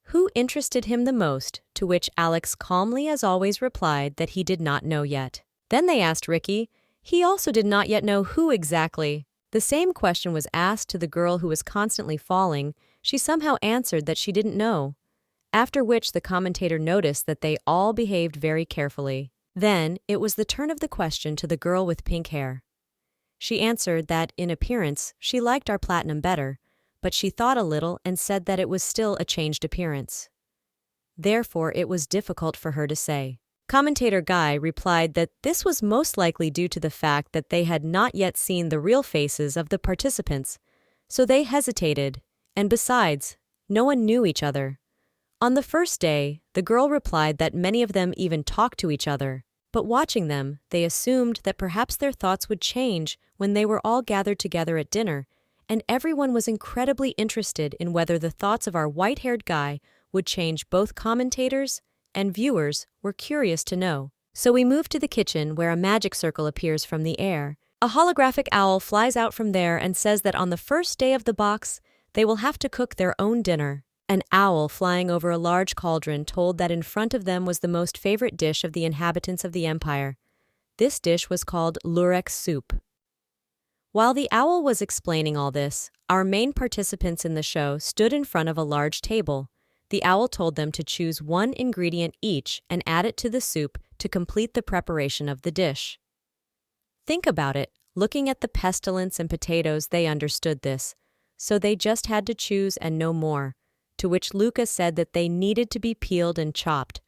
who interested him the most, to which Alex calmly as always replied that he did not know yet. Then they asked Ricky. He also did not yet know who exactly. The same question was asked to the girl who was constantly falling. She somehow answered that she didn't know. After which the commentator noticed that they all behaved very carefully. Then it was the turn of the question to the girl with pink hair. She answered that, in appearance, she liked our platinum better, but she thought a little and said that it was still a changed appearance. Therefore it was difficult for her to say. Commentator Guy replied that this was most likely due to the fact that they had not yet seen the real faces of the participants, so they hesitated, and besides, no one knew each other. On the first day, the girl replied that many of them even talked to each other, but watching them, they assumed that perhaps their thoughts would change when they were all gathered together at dinner, and everyone was incredibly interested in whether the thoughts of our white-haired guy would change. Both commentators and viewers were curious to know. So we move to the kitchen where a magic circle appears from the air. A holographic owl flies out from there and says that on the first day of the box, they will have to cook their own dinner. An owl flying over a large cauldron told that in front of them was the most favorite dish of the inhabitants of the empire. This dish was called lurex soup. While the owl was explaining all this, our main participants in the show stood in front of a large table. The owl told them to choose one ingredient each and add it to the soup to complete the preparation of the dish. Think about it. Looking at the pestilence and potatoes, they understood this, so they just had to choose and no more, to which Lucas said that they needed to be peeled and chopped,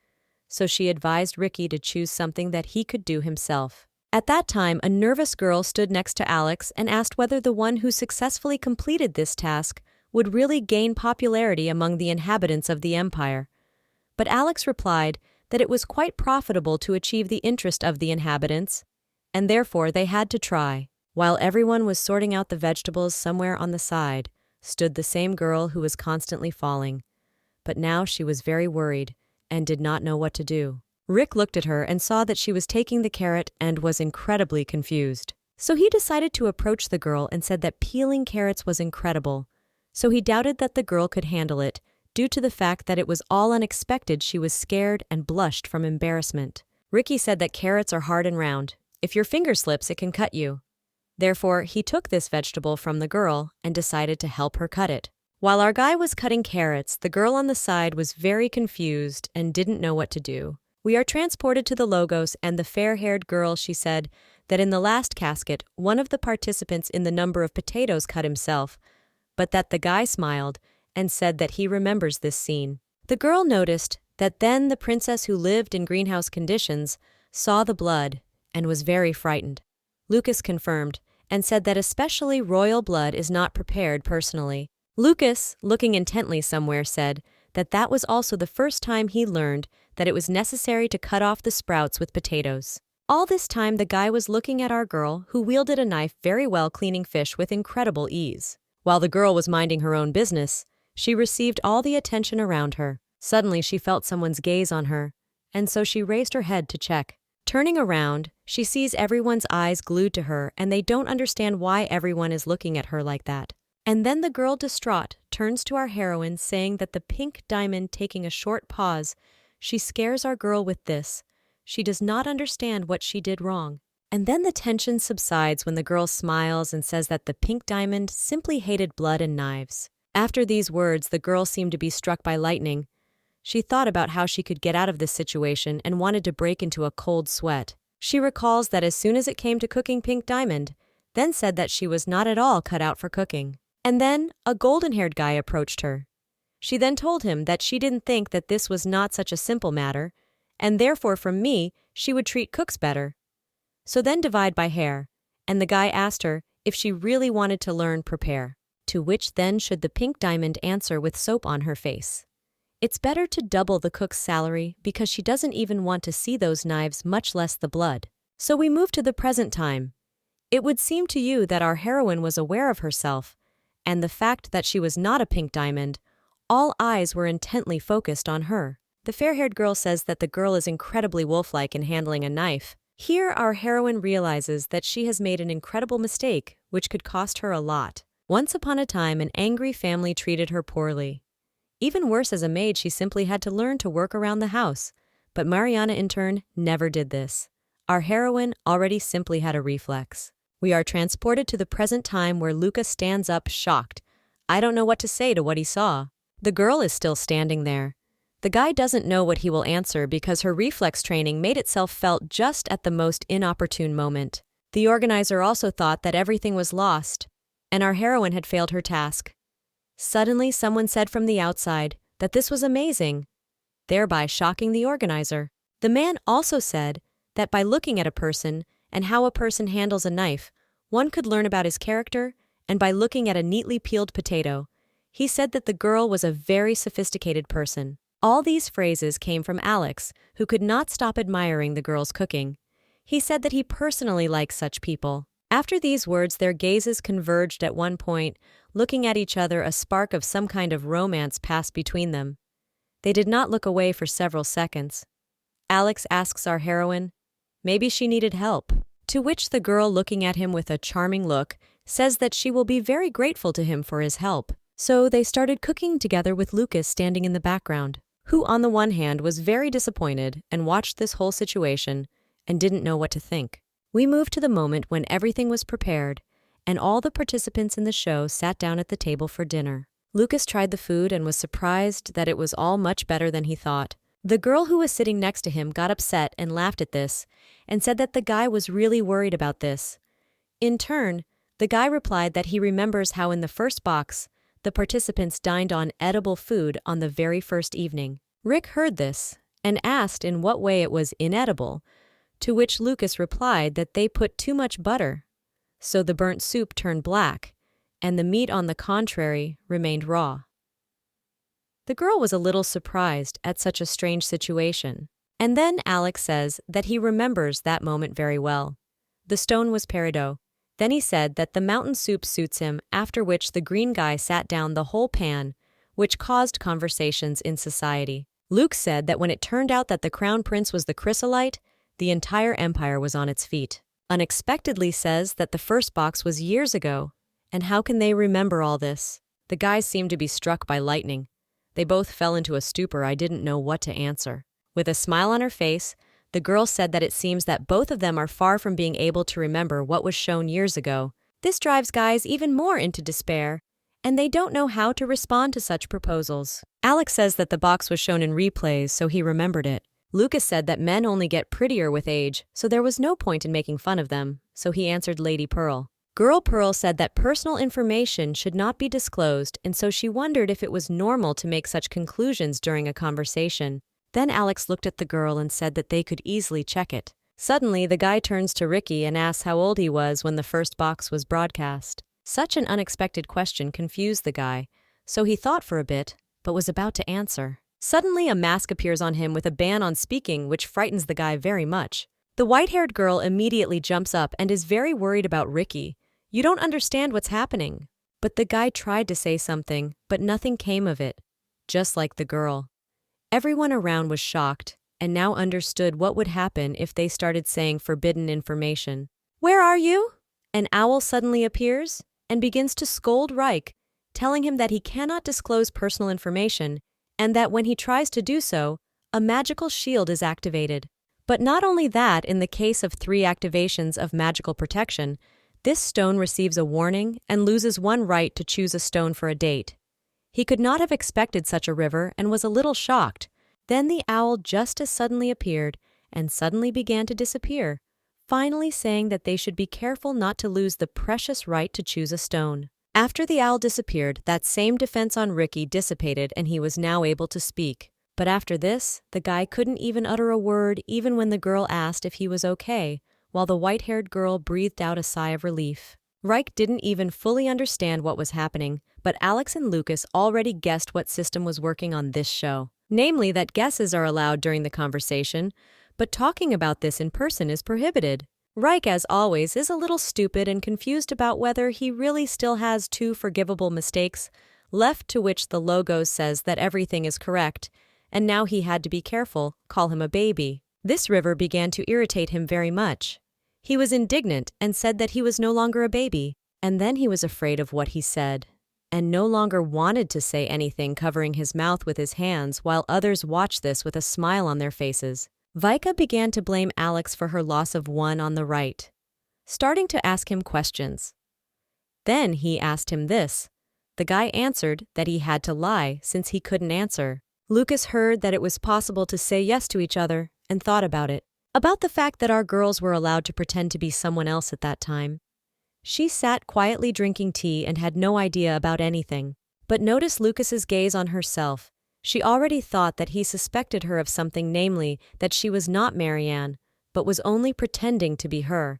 so she advised Ricky to choose something that he could do himself. At that time, a nervous girl stood next to Alex and asked whether the one who successfully completed this task would really gain popularity among the inhabitants of the empire. But Alex replied that it was quite profitable to achieve the interest of the inhabitants, and therefore they had to try. While everyone was sorting out the vegetables, somewhere on the side stood the same girl who was constantly falling. But now she was very worried and did not know what to do. Rick looked at her and saw that she was taking the carrot and was incredibly confused. So he decided to approach the girl and said that peeling carrots was incredible. So he doubted that the girl could handle it, due to the fact that it was all unexpected. She was scared and blushed from embarrassment. Ricky said that carrots are hard and round. If your finger slips, it can cut you. Therefore, he took this vegetable from the girl and decided to help her cut it. While our guy was cutting carrots, the girl on the side was very confused and didn't know what to do. We are transported to the Logos and the fair-haired girl. She said that in the last casket, one of the participants in the number of potatoes cut himself, but that the guy smiled and said that he remembers this scene. The girl noticed that then the princess who lived in greenhouse conditions saw the blood and was very frightened. Lucas confirmed and said that especially royal blood is not prepared personally. Lucas, looking intently somewhere, said that that was also the first time he learned that it was necessary to cut off the sprouts with potatoes. All this time the guy was looking at our girl, who wielded a knife very well, cleaning fish with incredible ease. While the girl was minding her own business, she received all the attention around her. Suddenly she felt someone's gaze on her, and so she raised her head to check. Turning around, she sees everyone's eyes glued to her, and they don't understand why everyone is looking at her like that. And then the girl, distraught, turns to our heroine, saying that the pink diamond, taking a short pause, she scares our girl with this. She does not understand what she did wrong. And then the tension subsides when the girl smiles and says that the pink diamond simply hated blood and knives. After these words, the girl seemed to be struck by lightning. She thought about how she could get out of this situation and wanted to break into a cold sweat. She recalls that as soon as it came to cooking pink diamond, then said that she was not at all cut out for cooking. And then a golden-haired guy approached her. She then told him that she didn't think that this was not such a simple matter, and therefore from me she would treat cooks better. So then divide by hair, and the guy asked her if she really wanted to learn prepare. To which then should the pink diamond answer with soap on her face. It's better to double the cook's salary because she doesn't even want to see those knives, much less the blood. So we move to the present time. It would seem to you that our heroine was aware of herself, and the fact that she was not a pink diamond, all eyes were intently focused on her. The fair-haired girl says that the girl is incredibly wolf-like in handling a knife. Here our heroine realizes that she has made an incredible mistake, which could cost her a lot. Once upon a time, an angry family treated her poorly. Even worse, as a maid, she simply had to learn to work around the house. But Mariana, in turn, never did this. Our heroine already simply had a reflex. We are transported to the present time where Luca stands up shocked. I don't know what to say to what he saw. The girl is still standing there. The guy doesn't know what he will answer because her reflex training made itself felt just at the most inopportune moment. The organizer also thought that everything was lost, and our heroine had failed her task. Suddenly, someone said from the outside that this was amazing, thereby shocking the organizer. The man also said that by looking at a person and how a person handles a knife, one could learn about his character, and by looking at a neatly peeled potato, he said that the girl was a very sophisticated person. All these phrases came from Alex, who could not stop admiring the girl's cooking. He said that he personally likes such people. After these words, their gazes converged at one point. Looking at each other, a spark of some kind of romance passed between them. They did not look away for several seconds. Alex asks our heroine, maybe she needed help. To which the girl, looking at him with a charming look, says that she will be very grateful to him for his help. So they started cooking together with Lucas standing in the background, who on the one hand was very disappointed and watched this whole situation and didn't know what to think. We moved to the moment when everything was prepared and all the participants in the show sat down at the table for dinner. Lucas tried the food and was surprised that it was all much better than he thought. The girl who was sitting next to him got upset and laughed at this and said that the guy was really worried about this. In turn, the guy replied that he remembers how in the first box, the participants dined on edible food on the very first evening. Rick heard this and asked in what way it was inedible, to which Lucas replied that they put too much butter, so the burnt soup turned black, and the meat on the contrary remained raw. The girl was a little surprised at such a strange situation, and then Alex says that he remembers that moment very well. The stone was peridot. Then he said that the mountain soup suits him, after which the green guy sat down the whole pan, which caused conversations in society. Luke said that when it turned out that the crown prince was the chrysolite, the entire empire was on its feet. Unexpectedly says that the first box was years ago, and how can they remember all this? The guys seemed to be struck by lightning. They both fell into a stupor. I didn't know what to answer. With a smile on her face, the girl said that it seems that both of them are far from being able to remember what was shown years ago. This drives guys even more into despair, and they don't know how to respond to such proposals. Alex says that the box was shown in replays, so he remembered it. Lucas said that men only get prettier with age, so there was no point in making fun of them, so he answered Lady Pearl. Girl Pearl said that personal information should not be disclosed, and so she wondered if it was normal to make such conclusions during a conversation. Then Alex looked at the girl and said that they could easily check it. Suddenly, the guy turns to Ricky and asks how old he was when the first box was broadcast. Such an unexpected question confused the guy, so he thought for a bit, but was about to answer. Suddenly, a mask appears on him with a ban on speaking, which frightens the guy very much. The white-haired girl immediately jumps up and is very worried about Ricky. You don't understand what's happening. But the guy tried to say something, but nothing came of it, just like the girl. Everyone around was shocked and now understood what would happen if they started saying forbidden information. Where are you? An owl suddenly appears and begins to scold Reich, telling him that he cannot disclose personal information and that when he tries to do so, a magical shield is activated. But not only that, in the case of 3 activations of magical protection, this stone receives a warning and loses one right to choose a stone for a date. He could not have expected such a river and was a little shocked. Then the owl just as suddenly appeared and suddenly began to disappear, finally saying that they should be careful not to lose the precious right to choose a stone. After the owl disappeared, that same defense on Ricky dissipated and he was now able to speak. But after this, the guy couldn't even utter a word even when the girl asked if he was okay, while the white-haired girl breathed out a sigh of relief. Reich didn't even fully understand what was happening, but Alex and Lucas already guessed what system was working on this show. Namely that guesses are allowed during the conversation, but talking about this in person is prohibited. Reich, as always, is a little stupid and confused about whether he really still has 2 forgivable mistakes left, to which the logo says that everything is correct, and now he had to be careful, call him a baby. This river began to irritate him very much. He was indignant and said that he was no longer a baby, and then he was afraid of what he said, and no longer wanted to say anything, covering his mouth with his hands while others watched this with a smile on their faces. Vika began to blame Alex for her loss of 1 on the right, starting to ask him questions. Then he asked him this. The guy answered that he had to lie since he couldn't answer. Lucas heard that it was possible to say yes to each other and thought about it. About the fact that our girls were allowed to pretend to be someone else at that time. She sat quietly drinking tea and had no idea about anything. But notice Lucas's gaze on herself. She already thought that he suspected her of something, namely that she was not Marianne, but was only pretending to be her.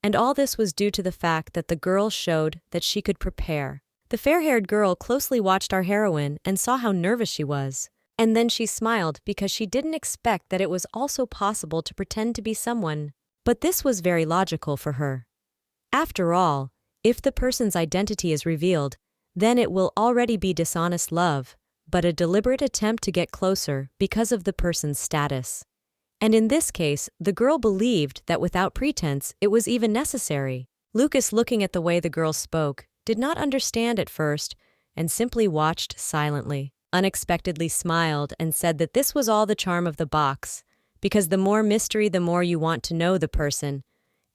And all this was due to the fact that the girl showed that she could prepare. The fair-haired girl closely watched our heroine and saw how nervous she was. And then she smiled because she didn't expect that it was also possible to pretend to be someone. But this was very logical for her. After all, if the person's identity is revealed, then it will already be dishonest love, but a deliberate attempt to get closer because of the person's status. And in this case, the girl believed that without pretense, it was even necessary. Lucas, looking at the way the girl spoke, did not understand at first and simply watched silently, unexpectedly smiled and said that this was all the charm of the box, because the more mystery, the more you want to know the person,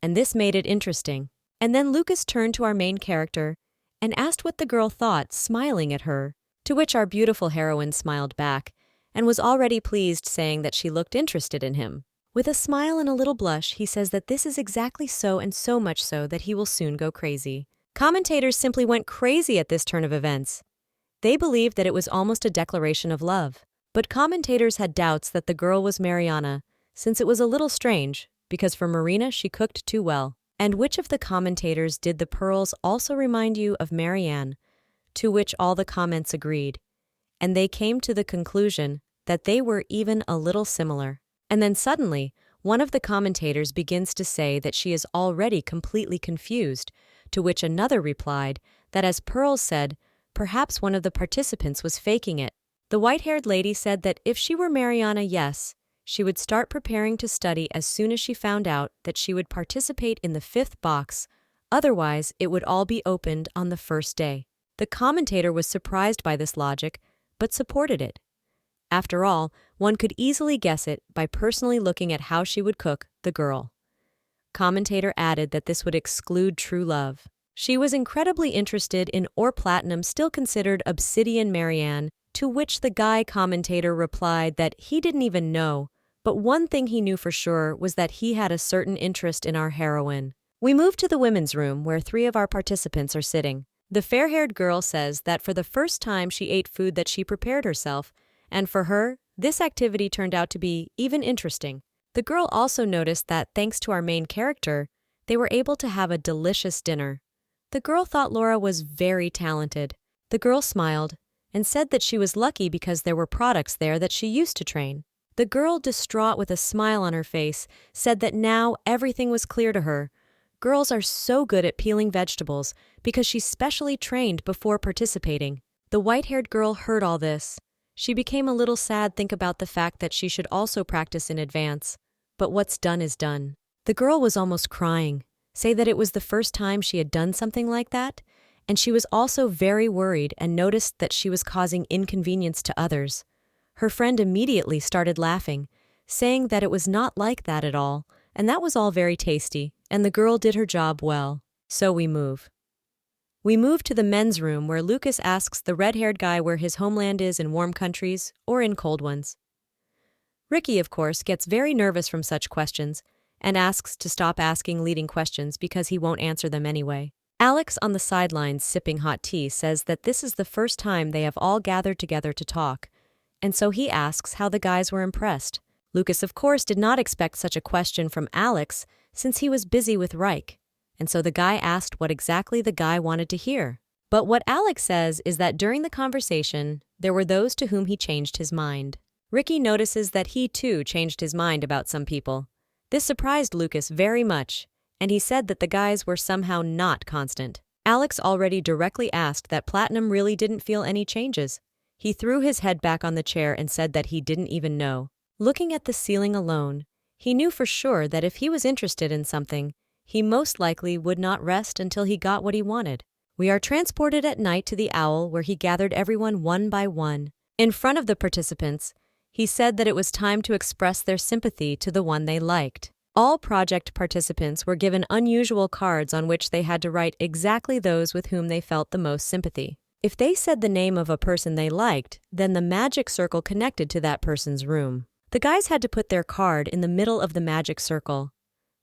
and this made it interesting. And then Lucas turned to our main character and asked what the girl thought, smiling at her, to which our beautiful heroine smiled back and was already pleased, saying that she looked interested in him. With a smile and a little blush, he says that this is exactly so, and so much so that he will soon go crazy. Commentators simply went crazy at this turn of events. They believed that it was almost a declaration of love. But commentators had doubts that the girl was Mariana, since it was a little strange, because for Marina she cooked too well. And which of the commentators did the pearls also remind you of Marianne? To which all the comments agreed. And they came to the conclusion that they were even a little similar. And then suddenly, one of the commentators begins to say that she is already completely confused, to which another replied that, as Pearls said, perhaps one of the participants was faking it. The white-haired lady said that if she were Mariana, yes, she would start preparing to study as soon as she found out that she would participate in the 5th box, otherwise it would all be opened on the first day. The commentator was surprised by this logic, but supported it. After all, one could easily guess it by personally looking at how she would cook the girl. Commentator added that this would exclude true love. She was incredibly interested in or platinum, still considered obsidian Marianne, to which the guy commentator replied that he didn't even know, but one thing he knew for sure was that he had a certain interest in our heroine. We moved to the women's room where 3 of our participants are sitting. The fair-haired girl says that for the first time she ate food that she prepared herself, and for her, this activity turned out to be even interesting. The girl also noticed that thanks to our main character, they were able to have a delicious dinner. The girl thought Laura was very talented. The girl smiled and said that she was lucky because there were products there that she used to train. The girl, distraught with a smile on her face, said that now everything was clear to her. Girls are so good at peeling vegetables because she's specially trained before participating. The white-haired girl heard all this. She became a little sad, think about the fact that she should also practice in advance. But what's done is done. The girl was almost crying, say that it was the first time she had done something like that, and she was also very worried and noticed that she was causing inconvenience to others. Her friend immediately started laughing, saying that it was not like that at all, and that was all very tasty, and the girl did her job well. So we move. We move to the men's room where Lucas asks the red-haired guy where his homeland is in warm countries or in cold ones. Ricky, of course, gets very nervous from such questions and asks to stop asking leading questions because he won't answer them anyway. Alex on the sidelines sipping hot tea says that this is the first time they have all gathered together to talk, and so he asks how the guys were impressed. Lucas, of course, did not expect such a question from Alex since he was busy with Reich, and so the guy asked what exactly the guy wanted to hear. But what Alex says is that during the conversation, there were those to whom he changed his mind. Ricky notices that he too changed his mind about some people. This surprised Lucas very much, and he said that the guys were somehow not constant. Alex already directly asked that Platinum really didn't feel any changes. He threw his head back on the chair and said that he didn't even know. Looking at the ceiling alone, he knew for sure that if he was interested in something, he most likely would not rest until he got what he wanted. We are transported at night to the Owl where he gathered everyone one by one. In front of the participants, he said that it was time to express their sympathy to the one they liked. All project participants were given unusual cards on which they had to write exactly those with whom they felt the most sympathy. If they said the name of a person they liked, then the magic circle connected to that person's room. The guys had to put their card in the middle of the magic circle.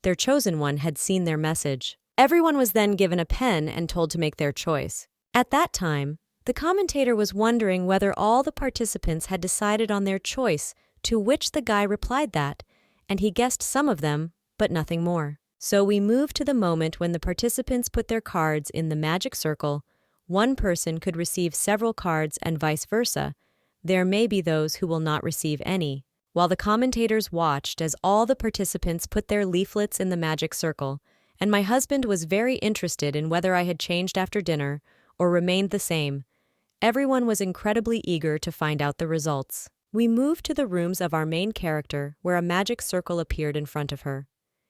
Their chosen one had seen their message. Everyone was then given a pen and told to make their choice. At that time, the commentator was wondering whether all the participants had decided on their choice, to which the guy replied that, and he guessed some of them, but nothing more. So we move to the moment when the participants put their cards in the magic circle. One person could receive several cards and vice versa. There may be those who will not receive any. While the commentators watched as all the participants put their leaflets in the magic circle, and my husband was very interested in whether I had changed after dinner or remained the same. Everyone was incredibly eager to find out the results. We moved to the rooms of our main character where a magic circle appeared in front of her.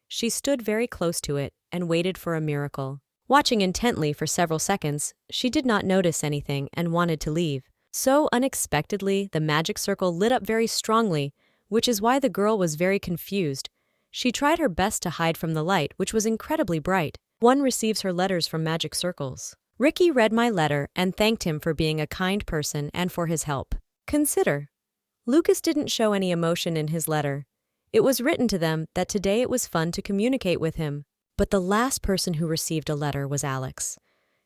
She stood very close to it and waited for a miracle. Watching intently for several seconds, she did not notice anything and wanted to leave. So unexpectedly, the magic circle lit up very strongly, which is why the girl was very confused. She tried her best to hide from the light, which was incredibly bright. One receives her letters from magic circles. Ricky read my letter and thanked him for being a kind person and for his help. Consider. Lucas didn't show any emotion in his letter. It was written to them that today it was fun to communicate with him. But the last person who received a letter was Alex.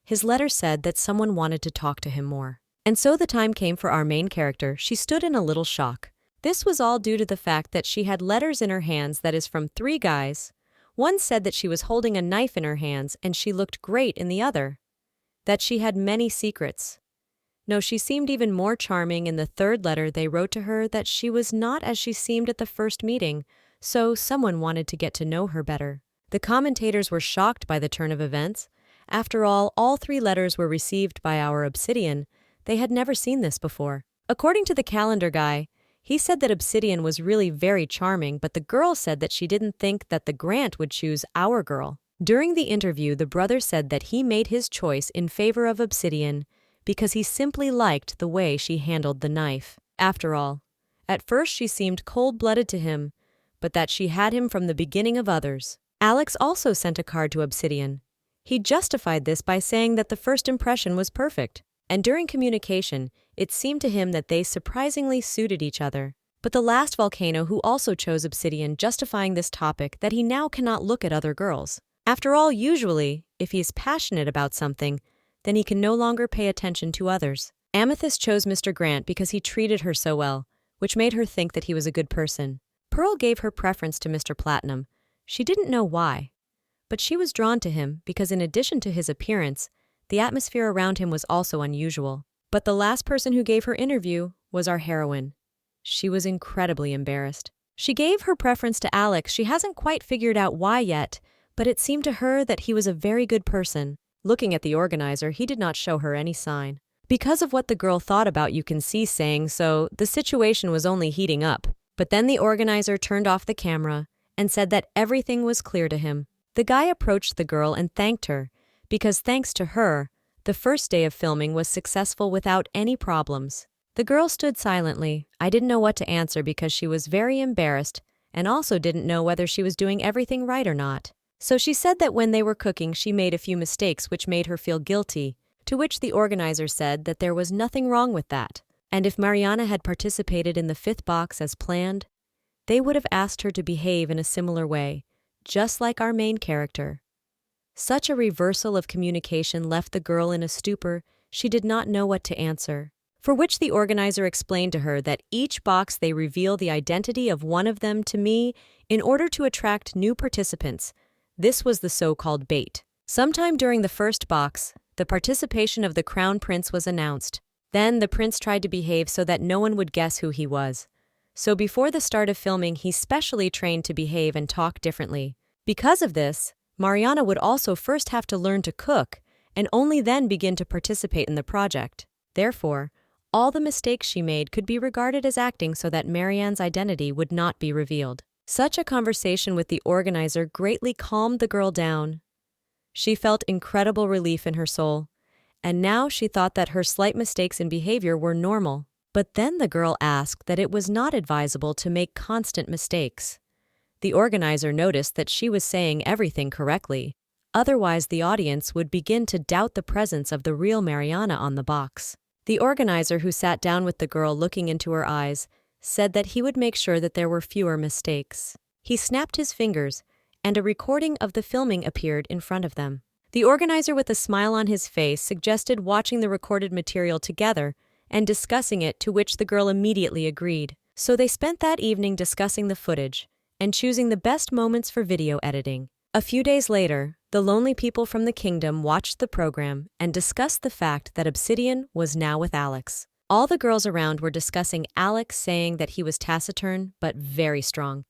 His letter said that someone wanted to talk to him more. And so the time came for our main character. She stood in a little shock. This was all due to the fact that she had letters in her hands that is from 3 guys. One said that she was holding a knife in her hands and she looked great in the other. That she had many secrets. No, she seemed even more charming in the 3rd letter. They wrote to her that she was not as she seemed at the first meeting, so someone wanted to get to know her better. The commentators were shocked by the turn of events. After all 3 letters were received by our Obsidian. They had never seen this before. According to the calendar guy, he said that Obsidian was really very charming, but the girl said that she didn't think that the Grant would choose our girl. During the interview, the brother said that he made his choice in favor of Obsidian because he simply liked the way she handled the knife. After all, at first she seemed cold-blooded to him, but that she had him from the beginning of others. Alex also sent a card to Obsidian. He justified this by saying that the first impression was perfect, and during communication, it seemed to him that they surprisingly suited each other. But the last volcano who also chose Obsidian, justifying this topic that he now cannot look at other girls. After all, usually, if he is passionate about something, then he can no longer pay attention to others. Amethyst chose Mr. Grant because he treated her so well, which made her think that he was a good person. Pearl gave her preference to Mr. Platinum. She didn't know why, but she was drawn to him because in addition to his appearance, the atmosphere around him was also unusual. But the last person who gave her interview was our heroine. She was incredibly embarrassed. She gave her preference to Alex. She hasn't quite figured out why yet, but it seemed to her that he was a very good person. Looking at the organizer, he did not show her any sign. Because of what the girl thought about you can see saying so, the situation was only heating up. But then the organizer turned off the camera and said that everything was clear to him. The guy approached the girl and thanked her, because thanks to her, the first day of filming was successful without any problems. The girl stood silently. I didn't know what to answer because she was very embarrassed and also didn't know whether she was doing everything right or not. So she said that when they were cooking, she made a few mistakes which made her feel guilty, to which the organizer said that there was nothing wrong with that. And if Mariana had participated in the fifth box as planned, they would have asked her to behave in a similar way, just like our main character. Such a reversal of communication left the girl in a stupor. She did not know what to answer. For which the organizer explained to her that each box they reveal the identity of one of them to me in order to attract new participants. This was the so-called bait. Sometime during the first box, the participation of the crown prince was announced. Then the prince tried to behave so that no one would guess who he was. So before the start of filming, he specially trained to behave and talk differently. Because of this, Mariana would also first have to learn to cook and only then begin to participate in the project. Therefore, all the mistakes she made could be regarded as acting so that Marianne's identity would not be revealed. Such a conversation with the organizer greatly calmed the girl down. She felt incredible relief in her soul, and now she thought that her slight mistakes in behavior were normal. But then the girl asked that it was not advisable to make constant mistakes. The organizer noticed that she was saying everything correctly. Otherwise, the audience would begin to doubt the presence of the real Mariana on the box. The organizer, who sat down with the girl looking into her eyes, said that he would make sure that there were fewer mistakes. He snapped his fingers, and a recording of the filming appeared in front of them. The organizer, with a smile on his face, suggested watching the recorded material together and discussing it, to which the girl immediately agreed. So they spent that evening discussing the footage and choosing the best moments for video editing. A few days later, the lonely people from the kingdom watched the program and discussed the fact that Obsidian was now with Alex. All the girls around were discussing Alex, saying that he was taciturn but very strong.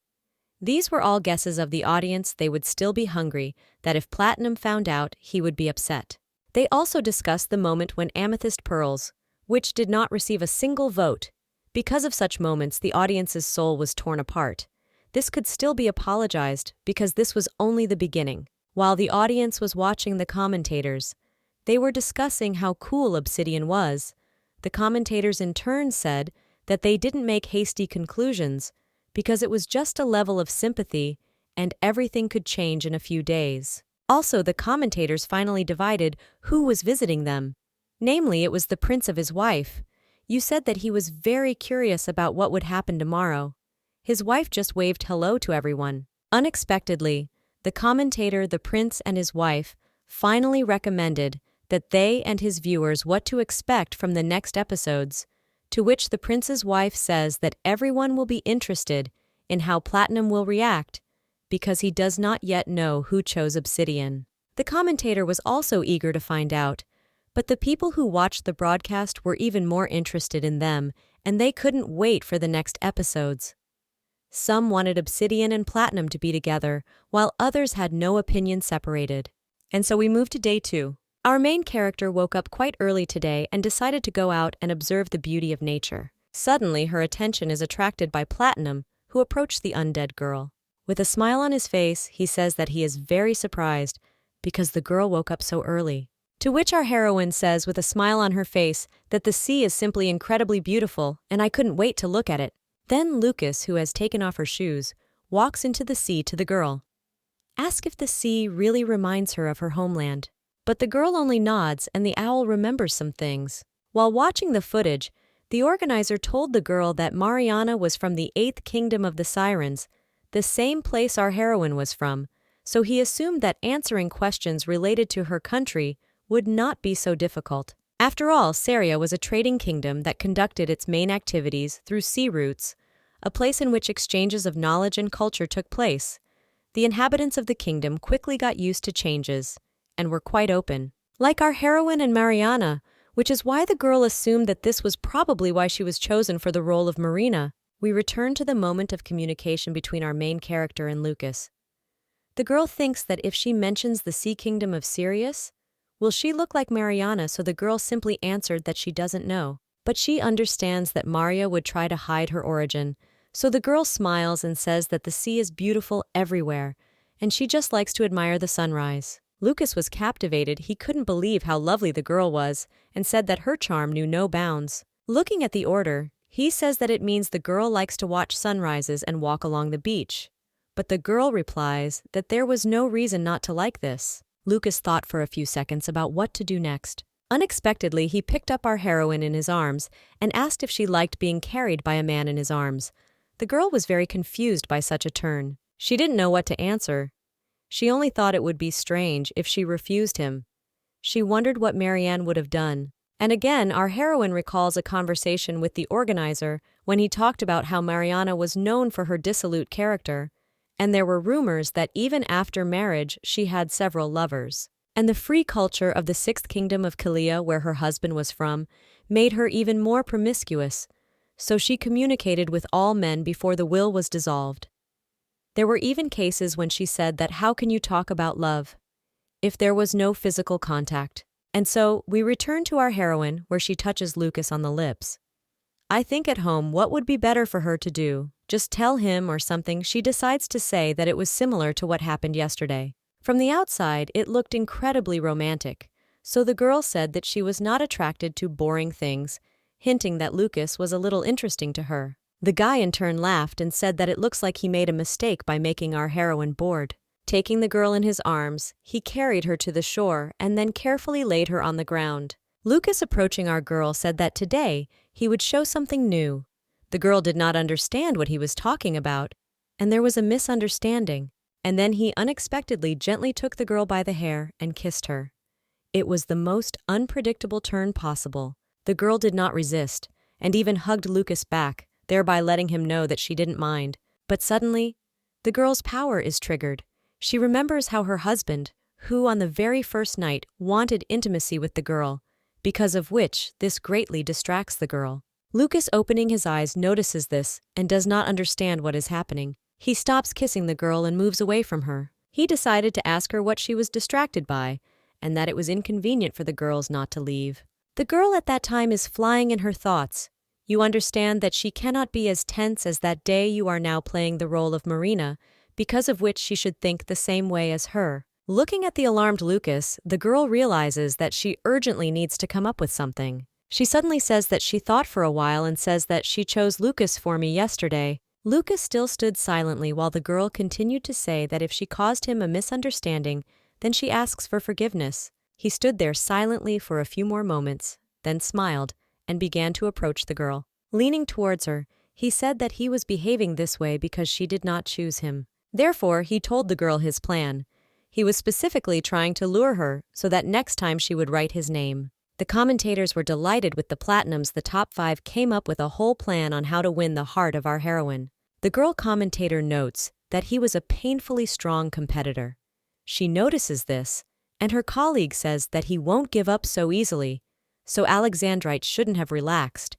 These were all guesses of the audience. They would still be hungry, that if Platinum found out, he would be upset. They also discussed the moment when Amethyst Pearls, which did not receive a single vote. Because of such moments, the audience's soul was torn apart. This could still be apologized because this was only the beginning. While the audience was watching the commentators, they were discussing how cool Obsidian was. The commentators in turn said that they didn't make hasty conclusions because it was just a level of sympathy and everything could change in a few days. Also, the commentators finally divided who was visiting them. Namely, it was the prince of his wife. You said that he was very curious about what would happen tomorrow. His wife just waved hello to everyone. Unexpectedly, the commentator, the prince, and his wife finally recommended that they and his viewers what to expect from the next episodes, to which the prince's wife says that everyone will be interested in how Platinum will react because he does not yet know who chose Obsidian. The commentator was also eager to find out, but the people who watched the broadcast were even more interested in them, and they couldn't wait for the next episodes. Some wanted Obsidian and Platinum to be together, while others had no opinion separated. And so we moved to day 2. Our main character woke up quite early today and decided to go out and observe the beauty of nature. Suddenly, her attention is attracted by Platinum, who approached the undead girl. With a smile on his face, he says that he is very surprised because the girl woke up so early. To which our heroine says with a smile on her face that the sea is simply incredibly beautiful and I couldn't wait to look at it. Then Lucas, who has taken off her shoes, walks into the sea to the girl. Ask if the sea really reminds her of her homeland. But the girl only nods and the owl remembers some things. While watching the footage, the organizer told the girl that Mariana was from the 8th kingdom of the Sirens, the same place our heroine was from, so he assumed that answering questions related to her country would not be so difficult. After all, Saria was a trading kingdom that conducted its main activities through sea routes, a place in which exchanges of knowledge and culture took place. The inhabitants of the kingdom quickly got used to changes and were quite open. Like our heroine and Mariana, which is why the girl assumed that this was probably why she was chosen for the role of Marina. We return to the moment of communication between our main character and Lucas. The girl thinks that if she mentions the Sea Kingdom of Sirius, will she look like Mariana, so the girl simply answered that she doesn't know. But she understands that Maria would try to hide her origin, so the girl smiles and says that the sea is beautiful everywhere, and she just likes to admire the sunrise. Lucas was captivated. He couldn't believe how lovely the girl was, and said that her charm knew no bounds. Looking at the order, he says that it means the girl likes to watch sunrises and walk along the beach. But the girl replies that there was no reason not to like this. Lucas thought for a few seconds about what to do next. Unexpectedly, he picked up our heroine in his arms and asked if she liked being carried by a man in his arms. The girl was very confused by such a turn. She didn't know what to answer. She only thought it would be strange if she refused him. She wondered what Marianne would have done. And again, our heroine recalls a conversation with the organizer when he talked about how Mariana was known for her dissolute character, and there were rumors that even after marriage she had several lovers. And the free culture of the Sixth Kingdom of Kilea, where her husband was from, made her even more promiscuous, so she communicated with all men before the will was dissolved. There were even cases when she said that how can you talk about love if there was no physical contact? And so, we return to our heroine where she touches Lucas on the lips. I think at home what would be better for her to do, just tell him or something. She decides to say that it was similar to what happened yesterday. From the outside, it looked incredibly romantic, so the girl said that she was not attracted to boring things, hinting that Lucas was a little interesting to her. The guy in turn laughed and said that it looks like he made a mistake by making our heroine bored. Taking the girl in his arms, he carried her to the shore and then carefully laid her on the ground. Lucas, approaching our girl, said that today he would show something new. The girl did not understand what he was talking about, and there was a misunderstanding. And then he unexpectedly gently took the girl by the hair and kissed her. It was the most unpredictable turn possible. The girl did not resist, and even hugged Lucas back, thereby letting him know that she didn't mind. But suddenly, the girl's power is triggered. She remembers how her husband, who on the very first night wanted intimacy with the girl, because of which this greatly distracts the girl. Lucas, opening his eyes, notices this and does not understand what is happening. He stops kissing the girl and moves away from her. He decided to ask her what she was distracted by, and that it was inconvenient for the girls not to leave. The girl at that time is flying in her thoughts. You understand that she cannot be as tense as that day you are now playing the role of Marina, because of which she should think the same way as her. Looking at the alarmed Lucas, the girl realizes that she urgently needs to come up with something. She suddenly says that she thought for a while and says that she chose Lucas for me yesterday. Lucas still stood silently while the girl continued to say that if she caused him a misunderstanding, then she asks for forgiveness. He stood there silently for a few more moments, then smiled and began to approach the girl. Leaning towards her, he said that he was behaving this way because she did not choose him. Therefore, he told the girl his plan. He was specifically trying to lure her so that next time she would write his name. The commentators were delighted with the platinums. The top 5 came up with a whole plan on how to win the heart of our heroine. The girl commentator notes that he was a painfully strong competitor. She notices this, and her colleague says that he won't give up so easily, so Alexandrite shouldn't have relaxed.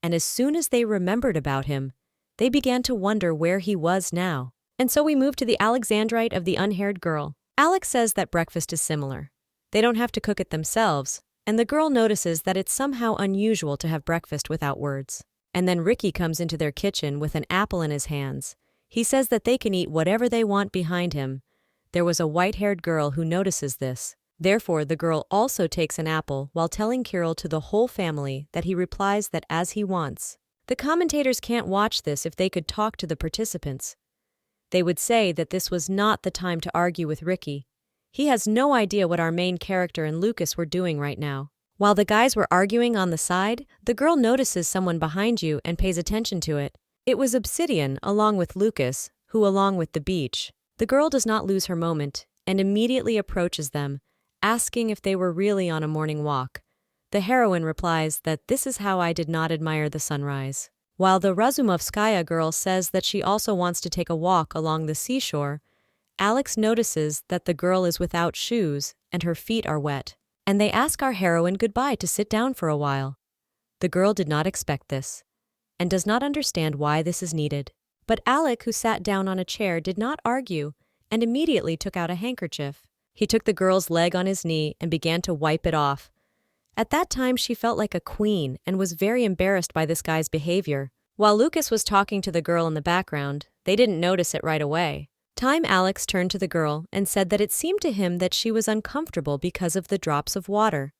And as soon as they remembered about him, they began to wonder where he was now. And so we move to the Alexandrite of the unhaired girl. Alex says that breakfast is similar. They don't have to cook it themselves, and the girl notices that it's somehow unusual to have breakfast without words. And then Ricky comes into their kitchen with an apple in his hands. He says that they can eat whatever they want behind him. There was a white-haired girl who notices this. Therefore, the girl also takes an apple while telling Kirill to the whole family that he replies that as he wants. The commentators can't watch this if they could talk to the participants. They would say that this was not the time to argue with Ricky. He has no idea what our main character and Lucas were doing right now. While the guys were arguing on the side, the girl notices someone behind you and pays attention to it. It was Obsidian along with Lucas, who along with the beach. The girl does not lose her moment and immediately approaches them, asking if they were really on a morning walk. The heroine replies that this is how I did not admire the sunrise. While the Razumovskaya girl says that she also wants to take a walk along the seashore, Alex notices that the girl is without shoes and her feet are wet, and they ask our heroine goodbye to sit down for a while. The girl did not expect this, and does not understand why this is needed. But Alec, who sat down on a chair, did not argue, and immediately took out a handkerchief. He took the girl's leg on his knee and began to wipe it off. At that time, she felt like a queen and was very embarrassed by this guy's behavior. While Lucas was talking to the girl in the background, they didn't notice it right away. Alex turned to the girl and said that it seemed to him that she was uncomfortable because of the drops of water.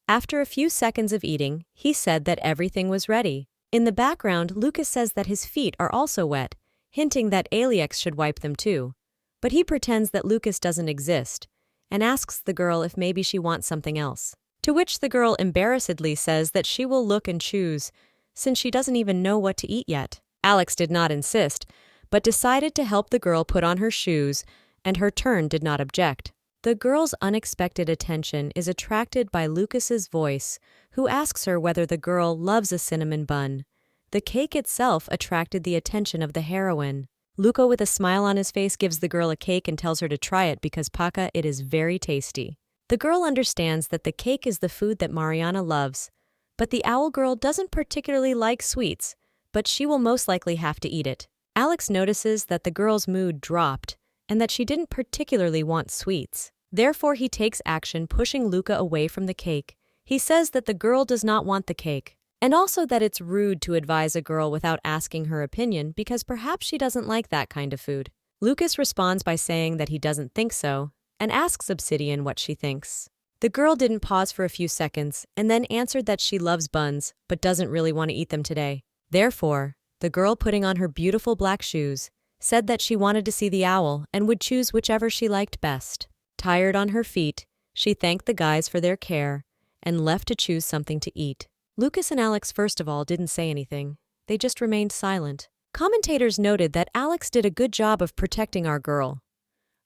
After a few seconds of eating, he said that everything was ready. In the background, Lucas says that his feet are also wet. hinting that Alex should wipe them too. But he pretends that Lucas doesn't exist and asks the girl if maybe she wants something else. To which the girl embarrassedly says that she will look and choose, since she doesn't even know what to eat yet. Alex did not insist, but decided to help the girl put on her shoes, and her turn did not object. The girl's unexpected attention is attracted by Lucas's voice, who asks her whether the girl loves a cinnamon bun. The cake itself attracted the attention of the heroine. Luca, with a smile on his face, gives the girl a cake and tells her to try it because Paka, it is very tasty. The girl understands that the cake is the food that Mariana loves, but the owl girl doesn't particularly like sweets, but she will most likely have to eat it. Alex notices that the girl's mood dropped and that she didn't particularly want sweets. Therefore, he takes action, pushing Luca away from the cake. He says that the girl does not want the cake, and also that it's rude to advise a girl without asking her opinion because perhaps she doesn't like that kind of food. Lucas responds by saying that he doesn't think so, and asks Obsidian what she thinks. The girl didn't pause for a few seconds and then answered that she loves buns but doesn't really want to eat them today. Therefore, the girl, putting on her beautiful black shoes, said that she wanted to see the owl and would choose whichever she liked best. Tired on her feet, she thanked the guys for their care and left to choose something to eat. Lucas and Alex first of all didn't say anything. They just remained silent. Commentators noted that Alex did a good job of protecting our girl.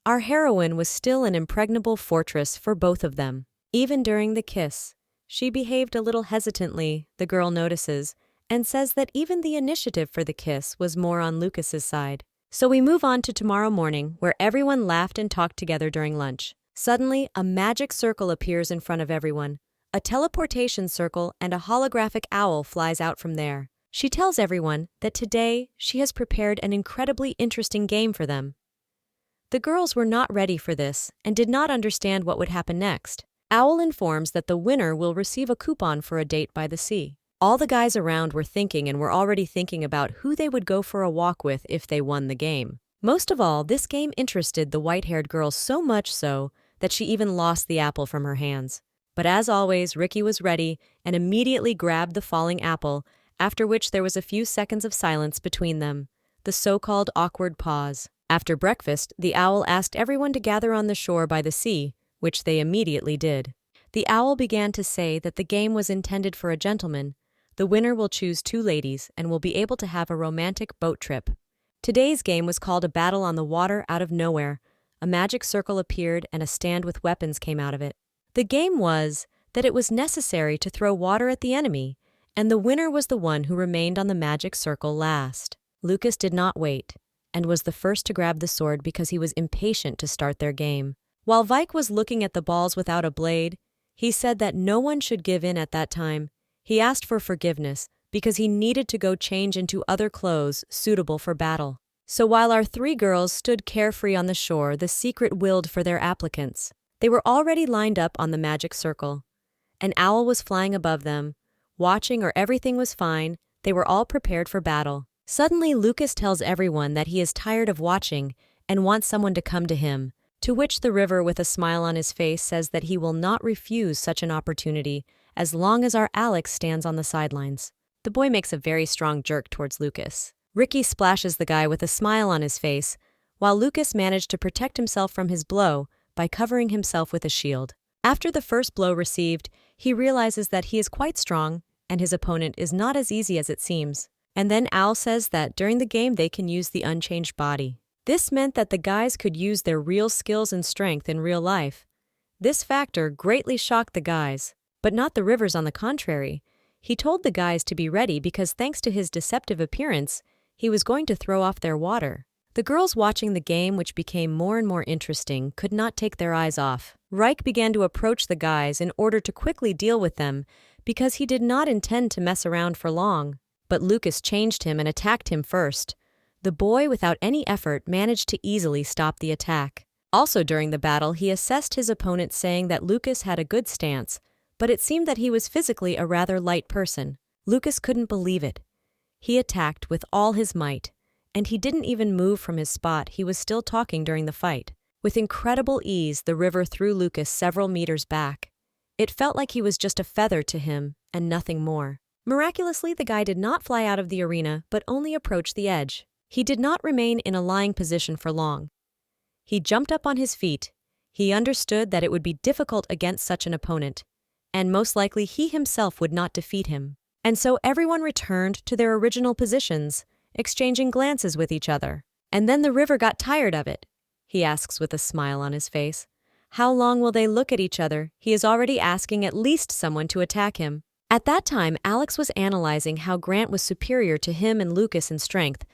Our heroine was still an impregnable fortress for both of them. Even during the kiss, she behaved a little hesitantly, the girl notices, and says that even the initiative for the kiss was more on Lucas's side. So we move on to tomorrow morning, where everyone laughed and talked together during lunch. Suddenly, a magic circle appears in front of everyone. A teleportation circle and a holographic owl flies out from there. She tells everyone that today she has prepared an incredibly interesting game for them. The girls were not ready for this and did not understand what would happen next. Owl informs that the winner will receive a coupon for a date by the sea. All the guys around were thinking and were already thinking about who they would go for a walk with if they won the game. Most of all, this game interested the white-haired girl so much so that she even lost the apple from her hands. But as always, Ricky was ready and immediately grabbed the falling apple, after which there was a few seconds of silence between them, the so-called awkward pause. After breakfast, the owl asked everyone to gather on the shore by the sea, which they immediately did. The owl began to say that the game was intended for a gentleman. The winner will choose 2 ladies and will be able to have a romantic boat trip. Today's game was called a battle on the water out of nowhere. A magic circle appeared and a stand with weapons came out of it. The game was that it was necessary to throw water at the enemy, and the winner was the one who remained on the magic circle last. Lucas did not wait, and was the first to grab the sword because he was impatient to start their game. While Vike was looking at the balls without a blade, he said that no one should give in at that time. He asked for forgiveness because he needed to go change into other clothes suitable for battle. So while our 3 girls stood carefree on the shore, the secret willed for their applicants. They were already lined up on the magic circle. An owl was flying above them, watching, or everything was fine. They were all prepared for battle. Suddenly, Lucas tells everyone that he is tired of watching and wants someone to come to him, to which the river, with a smile on his face, says that he will not refuse such an opportunity as long as our Alex stands on the sidelines. The boy makes a very strong jerk towards Lucas. Ricky splashes the guy with a smile on his face, while Lucas managed to protect himself from his blow by covering himself with a shield. After the first blow received, he realizes that he is quite strong and his opponent is not as easy as it seems. And then Al says that during the game they can use the unchanged body. This meant that the guys could use their real skills and strength in real life. This factor greatly shocked the guys, but not the Rivers. On the contrary. He told the guys to be ready because thanks to his deceptive appearance, he was going to throw off their water. The girls watching the game, which became more and more interesting, could not take their eyes off. Reich began to approach the guys in order to quickly deal with them because he did not intend to mess around for long. But Lucas changed him and attacked him first. The boy, without any effort, managed to easily stop the attack. Also during the battle, he assessed his opponent, saying that Lucas had a good stance, but it seemed that he was physically a rather light person. Lucas couldn't believe it. He attacked with all his might, and he didn't even move from his spot. He was still talking during the fight. With incredible ease, the river threw Lucas several meters back. It felt like he was just a feather to him, and nothing more. Miraculously, the guy did not fly out of the arena, but only approached the edge. He did not remain in a lying position for long. He jumped up on his feet. He understood that it would be difficult against such an opponent, and most likely he himself would not defeat him. And so everyone returned to their original positions, exchanging glances with each other. And then the river got tired of it, he asks with a smile on his face. How long will they look at each other? He is already asking at least someone to attack him. At that time, Alex was analyzing how Grant was superior to him and Lucas in strength,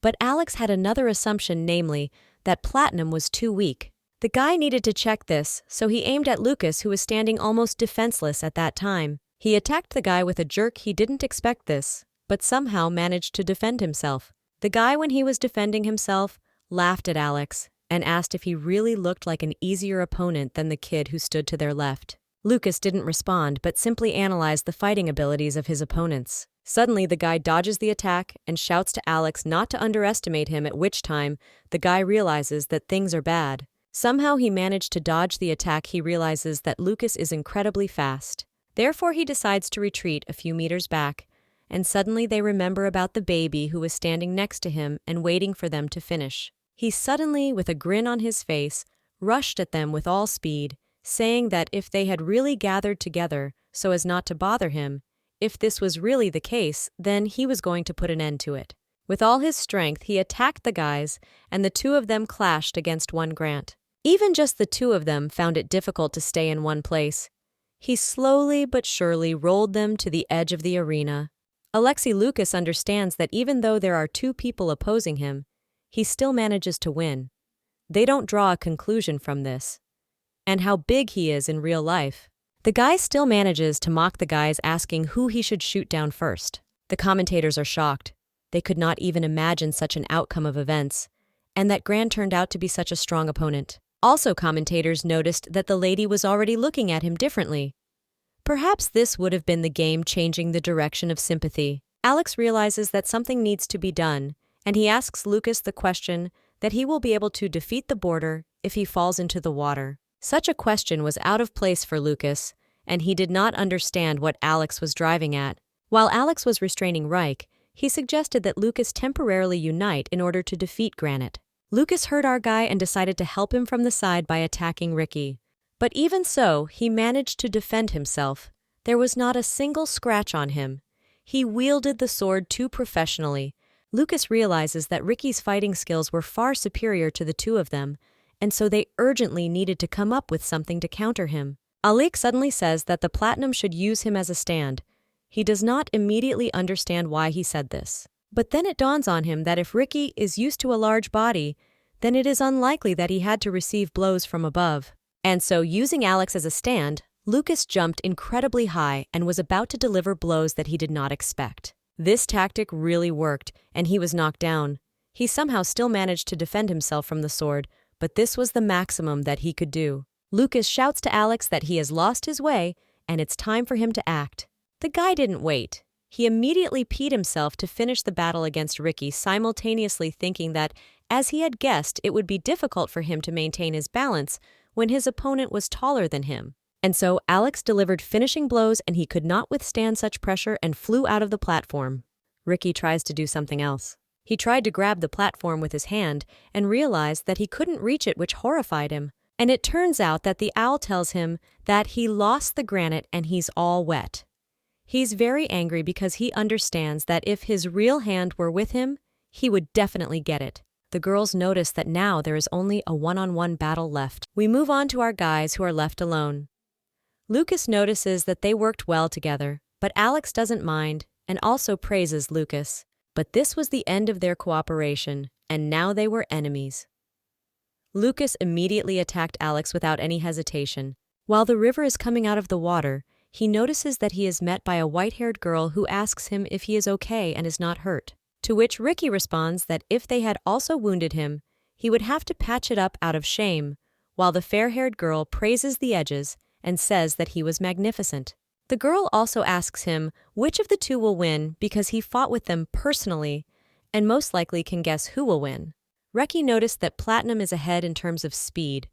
but Alex had another assumption, namely, that Platinum was too weak. The guy needed to check this, so he aimed at Lucas, who was standing almost defenseless at that time. He attacked the guy with a jerk. He didn't expect this, but somehow managed to defend himself. The guy, when he was defending himself, laughed at Alex and asked if he really looked like an easier opponent than the kid who stood to their left. Lucas didn't respond, but simply analyzed the fighting abilities of his opponents. Suddenly, the guy dodges the attack and shouts to Alex not to underestimate him, at which time the guy realizes that things are bad. Somehow he managed to dodge the attack. He realizes that Lucas is incredibly fast. Therefore, he decides to retreat a few meters back, and suddenly they remember about the baby who was standing next to him and waiting for them to finish. He suddenly, with a grin on his face, rushed at them with all speed, saying that if they had really gathered together so as not to bother him, if this was really the case, then he was going to put an end to it. With all his strength, he attacked the guys, and the two of them clashed against one Grant. Even just the two of them found it difficult to stay in one place. He slowly but surely rolled them to the edge of the arena. Alexei Lucas understands that even though there are two people opposing him, he still manages to win. They don't draw a conclusion from this, and how big he is in real life. The guy still manages to mock the guys, asking who he should shoot down first. The commentators are shocked. They could not even imagine such an outcome of events, and that Grant turned out to be such a strong opponent. Also, commentators noticed that the lady was already looking at him differently. Perhaps this would have been the game changing the direction of sympathy. Alex realizes that something needs to be done, and he asks Lucas the question that he will be able to defeat the border if he falls into the water. Such a question was out of place for Lucas, and he did not understand what Alex was driving at. While Alex was restraining Reich, he suggested that Lucas temporarily unite in order to defeat Granite. Lucas heard our guy and decided to help him from the side by attacking Ricky. But even so, he managed to defend himself. There was not a single scratch on him. He wielded the sword too professionally. Lucas realizes that Ricky's fighting skills were far superior to the two of them, and so they urgently needed to come up with something to counter him. Alec suddenly says that the Platinum should use him as a stand. He does not immediately understand why he said this. But then it dawns on him that if Ricky is used to a large body, then it is unlikely that he had to receive blows from above. And so, using Alex as a stand, Lucas jumped incredibly high and was about to deliver blows that he did not expect. This tactic really worked, and he was knocked down. He somehow still managed to defend himself from the sword, but this was the maximum that he could do. Lucas shouts to Alex that he has lost his way, and it's time for him to act. The guy didn't wait. He immediately peed himself to finish the battle against Ricky, simultaneously thinking that, as he had guessed, it would be difficult for him to maintain his balance when his opponent was taller than him. And so Alex delivered finishing blows, and he could not withstand such pressure and flew out of the platform. Ricky tries to do something else. He tried to grab the platform with his hand and realized that he couldn't reach it, which horrified him. And it turns out that the owl tells him that he lost the granite and he's all wet. He's very angry because he understands that if his real hand were with him, he would definitely get it. The girls notice that now there is only a one-on-one battle left. We move on to our guys who are left alone. Lucas notices that they worked well together, but Alex doesn't mind and also praises Lucas. But this was the end of their cooperation, and now they were enemies. Lucas immediately attacked Alex without any hesitation. While the river is coming out of the water, he notices that he is met by a white-haired girl who asks him if he is okay and is not hurt. To which Ricky responds that if they had also wounded him, he would have to patch it up out of shame, while the fair-haired girl praises the edges and says that he was magnificent. The girl also asks him which of the two will win because he fought with them personally and most likely can guess who will win. Ricky noticed that Platinum is ahead in terms of speed.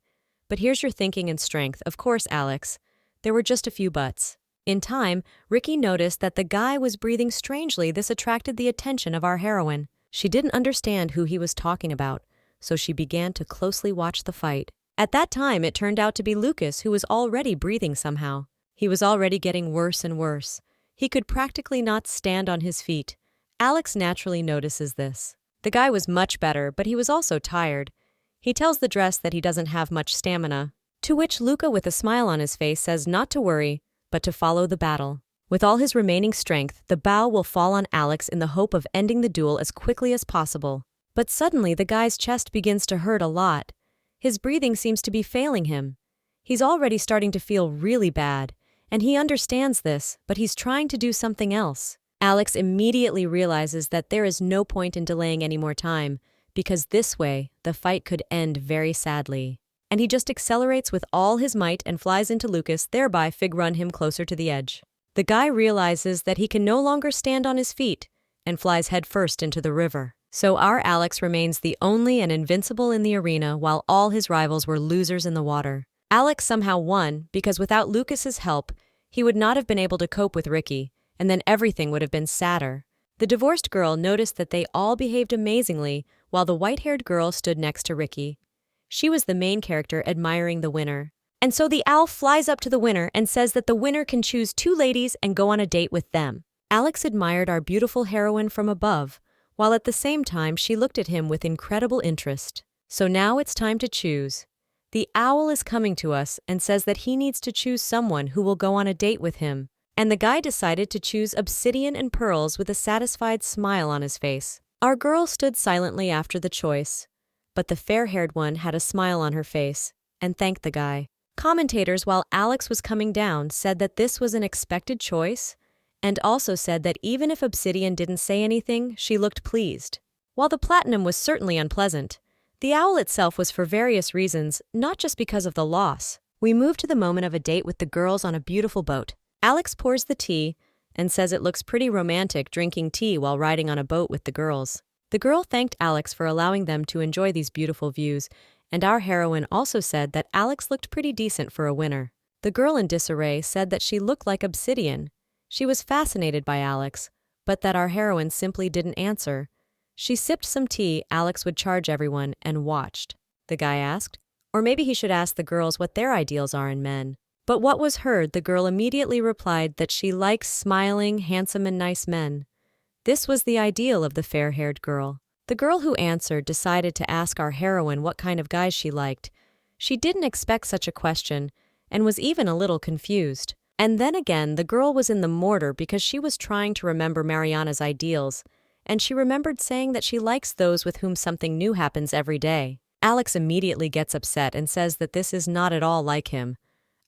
But here's your thinking and strength. Of course, Alex. There were just a few buts. In time, Ricky noticed that the guy was breathing strangely. This attracted the attention of our heroine. She didn't understand who he was talking about, so she began to closely watch the fight. At that time, it turned out to be Lucas, who was already breathing somehow. He was already getting worse and worse. He could practically not stand on his feet. Alex naturally notices this. The guy was much better, but he was also tired. He tells the dress that he doesn't have much stamina, to which Luca, with a smile on his face, says not to worry, but to follow the battle. With all his remaining strength, the bow will fall on Alex in the hope of ending the duel as quickly as possible. But suddenly the guy's chest begins to hurt a lot. His breathing seems to be failing him. He's already starting to feel really bad, and he understands this, but he's trying to do something else. Alex immediately realizes that there is no point in delaying any more time, because this way, the fight could end very sadly. And he just accelerates with all his might and flies into Lucas, thereby fig-run him closer to the edge. The guy realizes that he can no longer stand on his feet and flies headfirst into the river. So our Alex remains the only and invincible in the arena while all his rivals were losers in the water. Alex somehow won because without Lucas's help, he would not have been able to cope with Ricky, and then everything would have been sadder. The divorced girl noticed that they all behaved amazingly while the white-haired girl stood next to Ricky. She was the main character admiring the winner. And so the owl flies up to the winner and says that the winner can choose 2 ladies and go on a date with them. Alex admired our beautiful heroine from above, while at the same time she looked at him with incredible interest. So now it's time to choose. The owl is coming to us and says that he needs to choose someone who will go on a date with him. And the guy decided to choose Obsidian and Pearls with a satisfied smile on his face. Our girl stood silently after the choice, but the fair-haired one had a smile on her face and thanked the guy. Commentators, while Alex was coming down, said that this was an expected choice, and also said that even if Obsidian didn't say anything, she looked pleased. While the platinum was certainly unpleasant, the owl itself was for various reasons, not just because of the loss. We move to the moment of a date with the girls on a beautiful boat. Alex pours the tea and says it looks pretty romantic drinking tea while riding on a boat with the girls. The girl thanked Alex for allowing them to enjoy these beautiful views, and our heroine also said that Alex looked pretty decent for a winner. The girl in disarray said that she looked like Obsidian. She was fascinated by Alex, but that our heroine simply didn't answer. She sipped some tea Alex would charge everyone and watched. The guy asked, or maybe he should ask the girls what their ideals are in men. But what was heard, the girl immediately replied that she likes smiling, handsome, and nice men. This was the ideal of the fair-haired girl. The girl who answered decided to ask our heroine what kind of guys she liked. She didn't expect such a question and was even a little confused. And then again, the girl was in the mortar because she was trying to remember Mariana's ideals, and she remembered saying that she likes those with whom something new happens every day. Alex immediately gets upset and says that this is not at all like him.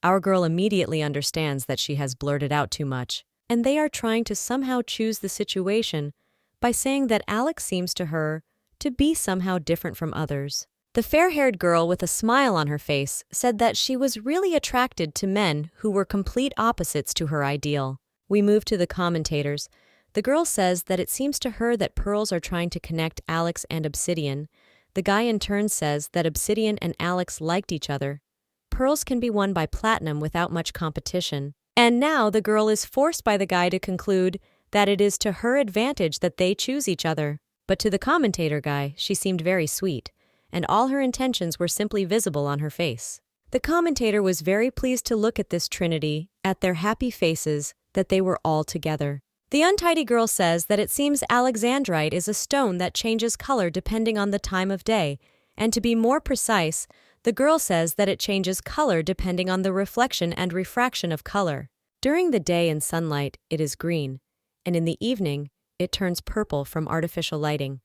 Our girl immediately understands that she has blurted out too much, and they are trying to somehow choose the situation by saying that Alex seems to her to be somehow different from others. The fair-haired girl with a smile on her face said that she was really attracted to men who were complete opposites to her ideal. We move to the commentators. The girl says that it seems to her that Pearls are trying to connect Alex and Obsidian. The guy in turn says that Obsidian and Alex liked each other. Pearls can be won by platinum without much competition. And now the girl is forced by the guy to conclude that it is to her advantage that they choose each other. But to the commentator guy, she seemed very sweet, and all her intentions were simply visible on her face. The commentator was very pleased to look at this trinity, at their happy faces, that they were all together. The untidy girl says that it seems alexandrite is a stone that changes color depending on the time of day, and to be more precise, the girl says that it changes color depending on the reflection and refraction of color. During the day in sunlight, it is green, and in the evening, it turns purple from artificial lighting.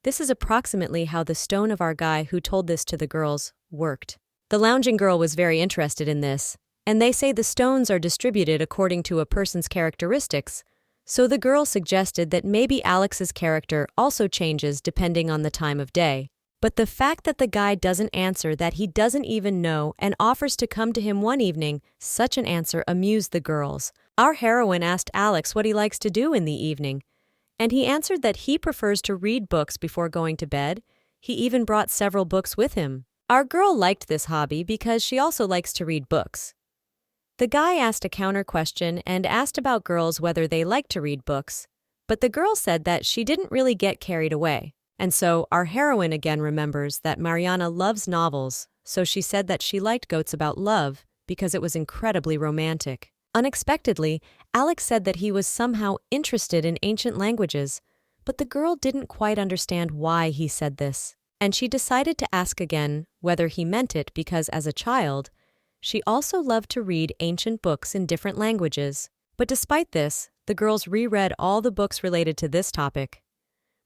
This is approximately how the stone of our guy who told this to the girls worked. The lounging girl was very interested in this, and they say the stones are distributed according to a person's characteristics, so the girl suggested that maybe Alex's character also changes depending on the time of day. But the fact that the guy doesn't answer that he doesn't even know and offers to come to him one evening, such an answer amused the girls. Our heroine asked Alex what he likes to do in the evening, and he answered that he prefers to read books before going to bed. He even brought several books with him. Our girl liked this hobby because she also likes to read books. The guy asked a counter question and asked about girls whether they like to read books, But the girl said that she didn't really get carried away. And so our heroine again remembers that Mariana loves novels, so she said that she liked Goats About Love because it was incredibly romantic. Unexpectedly, Alex said that he was somehow interested in ancient languages, but the girl didn't quite understand why he said this, and she decided to ask again whether he meant it because as a child, she also loved to read ancient books in different languages. But despite this, the girls reread all the books related to this topic.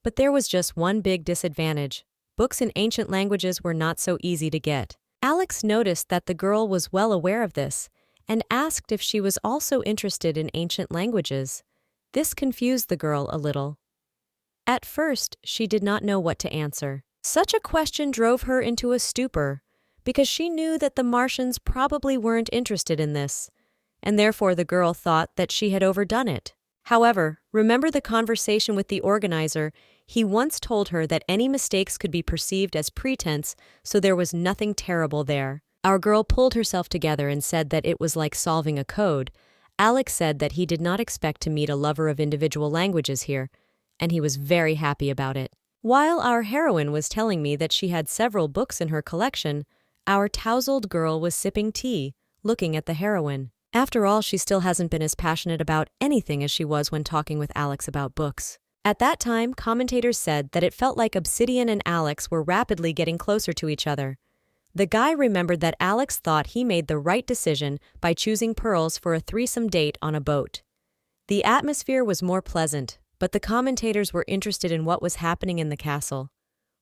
But there was just one big disadvantage. Books in ancient languages were not so easy to get. Alex noticed that the girl was well aware of this and asked if she was also interested in ancient languages. This confused the girl a little. At first, she did not know what to answer. Such a question drove her into a stupor, because she knew that the Martians probably weren't interested in this, and therefore the girl thought that she had overdone it. However, remember the conversation with the organizer. He once told her that any mistakes could be perceived as pretense, so there was nothing terrible there. Our girl pulled herself together and said that it was like solving a code. Alex said that he did not expect to meet a lover of individual languages here, and he was very happy about it. While our heroine was telling me that she had several books in her collection, our tousled girl was sipping tea, looking at the heroine. After all, she still hasn't been as passionate about anything as she was when talking with Alex about books. At that time, commentators said that it felt like Obsidian and Alex were rapidly getting closer to each other. The guy remembered that Alex thought he made the right decision by choosing pearls for a threesome date on a boat. The atmosphere was more pleasant, but the commentators were interested in what was happening in the castle.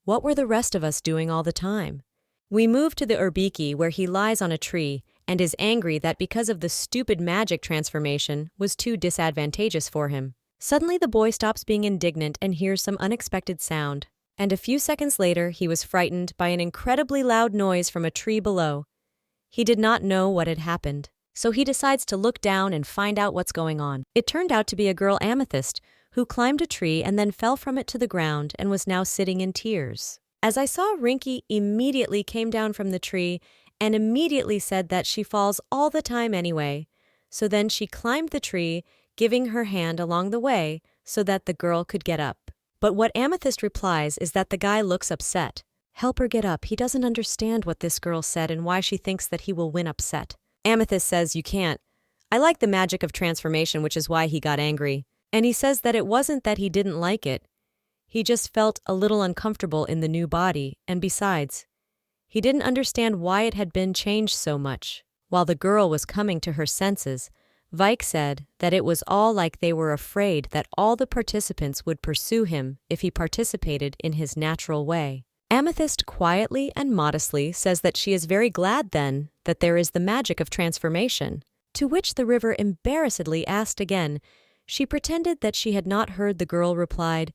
What were the rest of us doing all the time? We moved to the Urbiki, where he lies on a tree and is angry that because of the stupid magic transformation was too disadvantageous for him. Suddenly the boy stops being indignant and hears some unexpected sound, and a few seconds later he was frightened by an incredibly loud noise from a tree below. He did not know what had happened, so he decides to look down and find out what's going on. It turned out to be a girl Amethyst, who climbed a tree and then fell from it to the ground and was now sitting in tears. As I saw, Rinky immediately came down from the tree and immediately said that she falls all the time anyway. So then she climbed the tree, giving her hand along the way so that the girl could get up. But what Amethyst replies is that the guy looks upset. Help her get up. He doesn't understand what this girl said and why she thinks that he will win upset. Amethyst says, "You can't. I like the magic of transformation, which is why he got angry." And he says that it wasn't that he didn't like it. He just felt a little uncomfortable in the new body, and besides, he didn't understand why it had been changed so much. While the girl was coming to her senses, Vike said that it was all like they were afraid that all the participants would pursue him if he participated in his natural way. Amethyst quietly and modestly says that she is very glad then that there is the magic of transformation, to which the river embarrassedly asked again. She pretended that she had not heard. The girl replied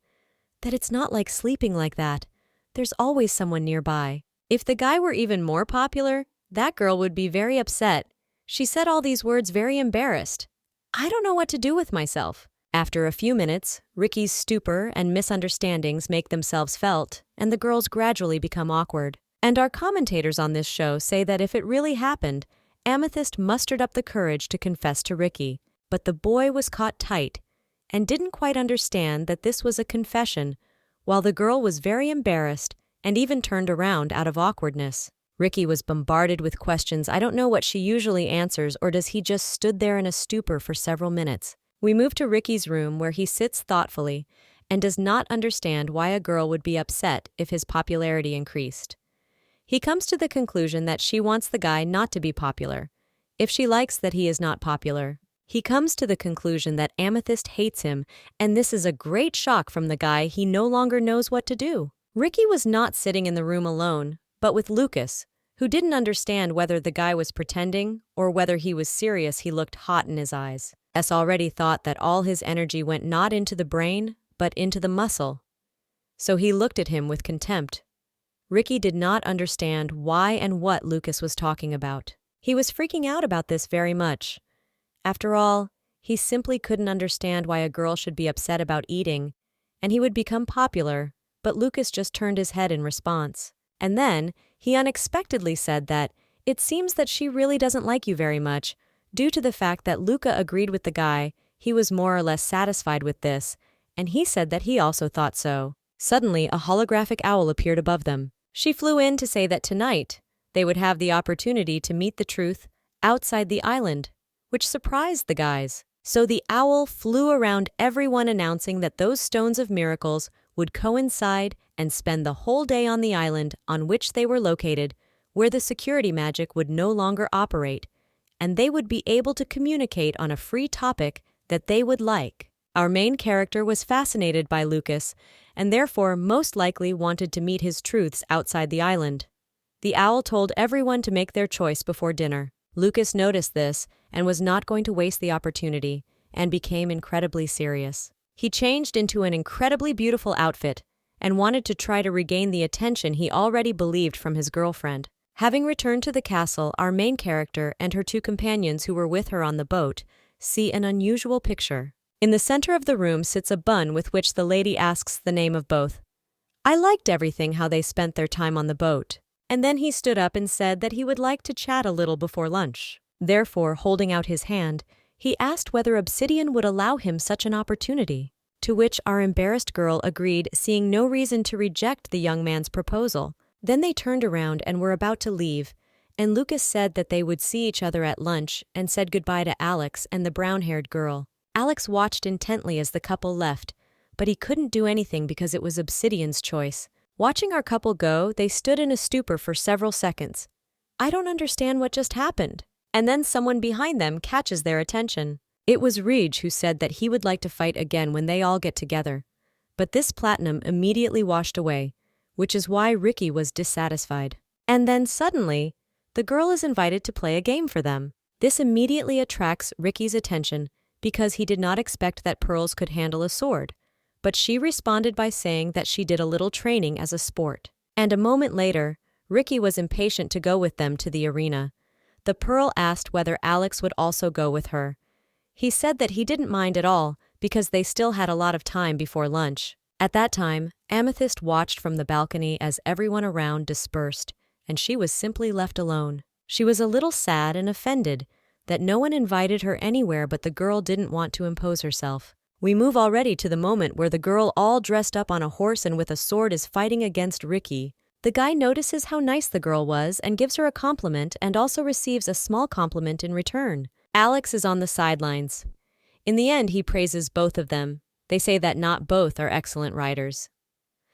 that it's not like sleeping like that. There's always someone nearby. If the guy were even more popular, that girl would be very upset. She said all these words very embarrassed. I don't know what to do with myself. After a few minutes, Ricky's stupor and misunderstandings make themselves felt, and the girls gradually become awkward. And our commentators on this show say that if it really happened, Amethyst mustered up the courage to confess to Ricky. But the boy was caught tight and didn't quite understand that this was a confession, while the girl was very embarrassed and even turned around out of awkwardness. Ricky was bombarded with questions. I don't know what she usually answers, or does he just stood there in a stupor for several minutes? We move to Ricky's room, where he sits thoughtfully and does not understand why a girl would be upset if his popularity increased. He comes to the conclusion that she wants the guy not to be popular. If she likes that he is not popular, he comes to the conclusion that Amethyst hates him, and this is a great shock from the guy. He no longer knows what to do. Ricky was not sitting in the room alone, but with Lucas, who didn't understand whether the guy was pretending or whether he was serious. He looked hot in his eyes. S already thought that all his energy went not into the brain, but into the muscle. So he looked at him with contempt. Ricky did not understand why and what Lucas was talking about. He was freaking out about this very much. After all, he simply couldn't understand why a girl should be upset about eating, and he would become popular, but Lucas just turned his head in response. And then, he unexpectedly said that, it seems that she really doesn't like you very much. Due to the fact that Luca agreed with the guy, he was more or less satisfied with this, and he said that he also thought so. Suddenly, a holographic owl appeared above them. She flew in to say that tonight, they would have the opportunity to meet the truth outside the island, which surprised the guys. So the owl flew around everyone announcing that those stones of miracles would coincide and spend the whole day on the island on which they were located, where the security magic would no longer operate, and they would be able to communicate on a free topic that they would like. Our main character was fascinated by Lucas, and therefore most likely wanted to meet his truths outside the island. The owl told everyone to make their choice before dinner. Lucas noticed this and was not going to waste the opportunity, and became incredibly serious. He changed into an incredibly beautiful outfit and wanted to try to regain the attention he already believed from his girlfriend. Having returned to the castle, our main character and her two companions who were with her on the boat see an unusual picture. In the center of the room sits a bun with which the lady asks the name of both. I liked everything how they spent their time on the boat. And then he stood up and said that he would like to chat a little before lunch. Therefore, holding out his hand, he asked whether Obsidian would allow him such an opportunity, to which our embarrassed girl agreed, seeing no reason to reject the young man's proposal. Then they turned around and were about to leave, and Lucas said that they would see each other at lunch and said goodbye to Alex and the brown-haired girl. Alex watched intently as the couple left, but he couldn't do anything because it was Obsidian's choice. Watching our couple go, they stood in a stupor for several seconds. I don't understand what just happened. And then someone behind them catches their attention. It was Reg who said that he would like to fight again when they all get together. But this platinum immediately washed away, which is why Ricky was dissatisfied. And then suddenly, the girl is invited to play a game for them. This immediately attracts Ricky's attention because he did not expect that Pearls could handle a sword. But she responded by saying that she did a little training as a sport. And a moment later, Ricky was impatient to go with them to the arena. The Pearl asked whether Alex would also go with her. He said that he didn't mind at all because they still had a lot of time before lunch. At that time, Amethyst watched from the balcony as everyone around dispersed, and she was simply left alone. She was a little sad and offended that no one invited her anywhere, but the girl didn't want to impose herself. We move already to the moment where the girl all dressed up on a horse and with a sword is fighting against Ricky. The guy notices how nice the girl was and gives her a compliment and also receives a small compliment in return. Alex is on the sidelines. In the end, he praises both of them. They say that not both are excellent riders.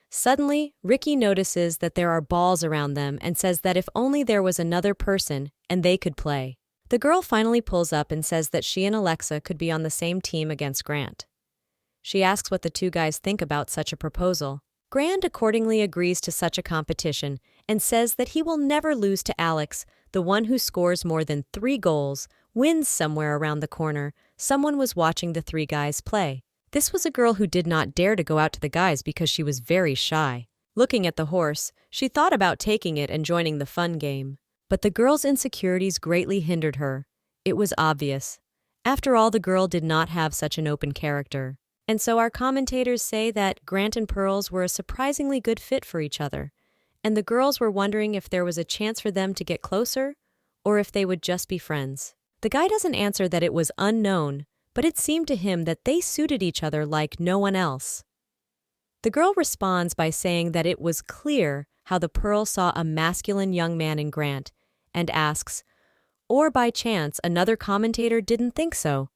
Suddenly, Ricky notices that there are balls around them and says that if only there was another person and they could play. The girl finally pulls up and says that she and Alexa could be on the same team against Grant. She asks what the two guys think about such a proposal. Grant accordingly agrees to such a competition and says that he will never lose to Alex. The one who scores more than 3 goals wins. Somewhere around the corner, someone was watching the 3 guys play. This was a girl who did not dare to go out to the guys because she was very shy. Looking at the horse, she thought about taking it and joining the fun game. But the girl's insecurities greatly hindered her. It was obvious. After all, the girl did not have such an open character. And so our commentators say that Grant and Pearls were a surprisingly good fit for each other, and the girls were wondering if there was a chance for them to get closer, or if they would just be friends. The guy doesn't answer that it was unknown, but it seemed to him that they suited each other like no one else. The girl responds by saying that it was clear how the Pearl saw a masculine young man in Grant, and asks, or by chance another commentator didn't think so.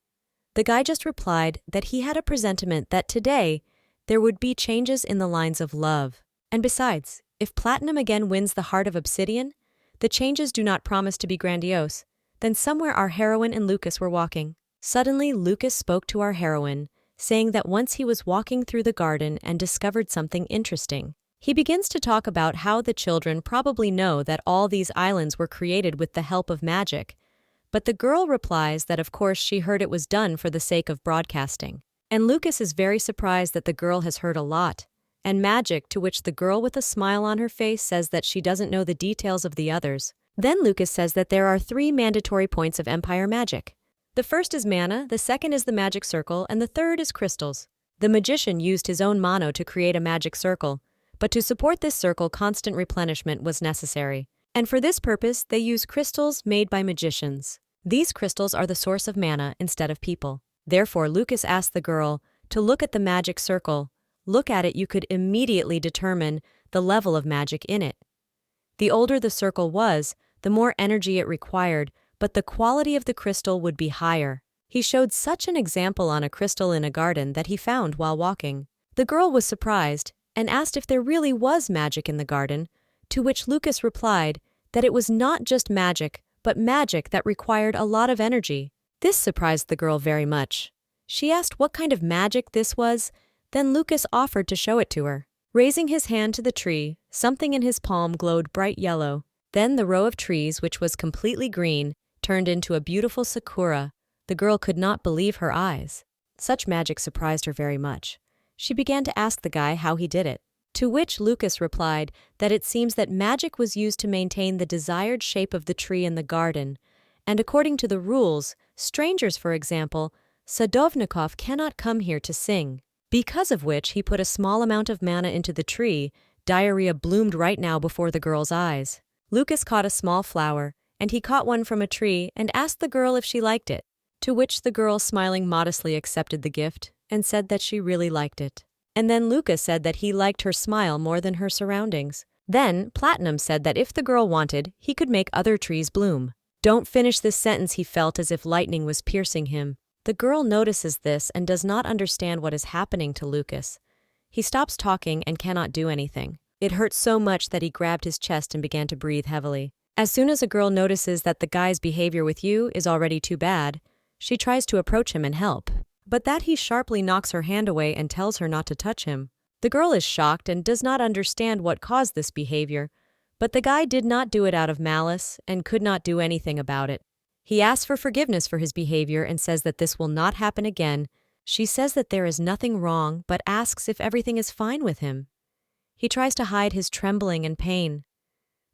The guy just replied that he had a presentiment that today there would be changes in the lines of love. And besides, if Platinum again wins the heart of Obsidian, the changes do not promise to be grandiose. Then somewhere our heroine and Lucas were walking. Suddenly, Lucas spoke to our heroine, saying that once he was walking through the garden and discovered something interesting. He begins to talk about how the children probably know that all these islands were created with the help of magic, but the girl replies that of course she heard it was done for the sake of broadcasting. And Lucas is very surprised that the girl has heard a lot, and magic, to which the girl with a smile on her face says that she doesn't know the details of the others. Then Lucas says that there are 3 mandatory points of Empire magic. The first is mana, the second is the magic circle, and the third is crystals. The magician used his own mono to create a magic circle, but to support this circle, constant replenishment was necessary. And for this purpose, they use crystals made by magicians. These crystals are the source of mana instead of people. Therefore, Lucas asked the girl to look at the magic circle. Look at it, you could immediately determine the level of magic in it. The older the circle was, the more energy it required, but the quality of the crystal would be higher. He showed such an example on a crystal in a garden that he found while walking. The girl was surprised and asked if there really was magic in the garden, to which Lucas replied that it was not just magic, but magic that required a lot of energy. This surprised the girl very much. She asked what kind of magic this was, then Lucas offered to show it to her. Raising his hand to the tree, something in his palm glowed bright yellow. Then the row of trees, which was completely green, turned into a beautiful sakura. The girl could not believe her eyes. Such magic surprised her very much. She began to ask the guy how he did it. To which Lucas replied that it seems that magic was used to maintain the desired shape of the tree in the garden, and according to the rules, strangers, for example, Sadovnikov cannot come here to sing. Because of which he put a small amount of mana into the tree. Diarrhea bloomed right now before the girl's eyes. Lucas caught a small flower, and he caught one from a tree and asked the girl if she liked it, to which the girl smiling modestly accepted the gift and said that she really liked it. And then Lucas said that he liked her smile more than her surroundings. Then Platinum said that if the girl wanted, he could make other trees bloom. Don't finish this sentence, he felt as if lightning was piercing him. The girl notices this and does not understand what is happening to Lucas. He stops talking and cannot do anything. It hurts so much that he grabbed his chest and began to breathe heavily. As soon as a girl notices that the guy's behavior with you is already too bad, she tries to approach him and help. But that he sharply knocks her hand away and tells her not to touch him. The girl is shocked and does not understand what caused this behavior, but the guy did not do it out of malice and could not do anything about it. He asks for forgiveness for his behavior and says that this will not happen again. She says that there is nothing wrong, but asks if everything is fine with him. He tries to hide his trembling and pain.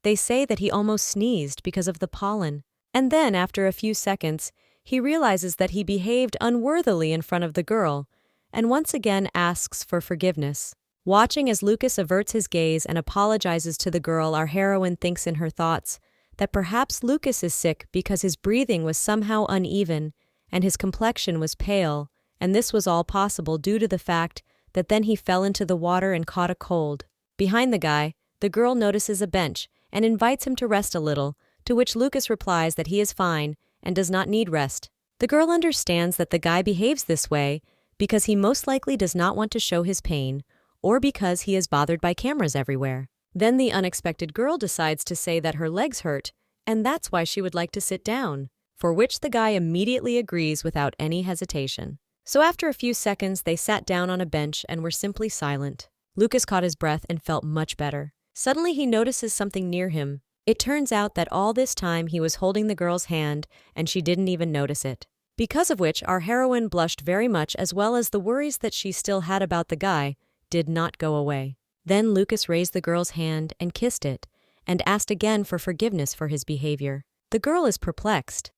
They say that he almost sneezed because of the pollen. And then, after a few seconds, he realizes that he behaved unworthily in front of the girl, and once again asks for forgiveness. Watching as Lucas averts his gaze and apologizes to the girl, our heroine thinks in her thoughts that perhaps Lucas is sick because his breathing was somehow uneven and his complexion was pale, and this was all possible due to the fact that then he fell into the water and caught a cold. Behind the guy, the girl notices a bench and invites him to rest a little, to which Lucas replies that he is fine and does not need rest. The girl understands that the guy behaves this way because he most likely does not want to show his pain or because he is bothered by cameras everywhere. Then the unexpected girl decides to say that her legs hurt, and that's why she would like to sit down, for which the guy immediately agrees without any hesitation. So after a few seconds, they sat down on a bench and were simply silent. Lucas caught his breath and felt much better. Suddenly he notices something near him. It turns out that all this time he was holding the girl's hand and she didn't even notice it. Because of which our heroine blushed very much, as well as the worries that she still had about the guy did not go away. Then Lucas raised the girl's hand and kissed it, and asked again for forgiveness for his behavior. The girl is perplexed.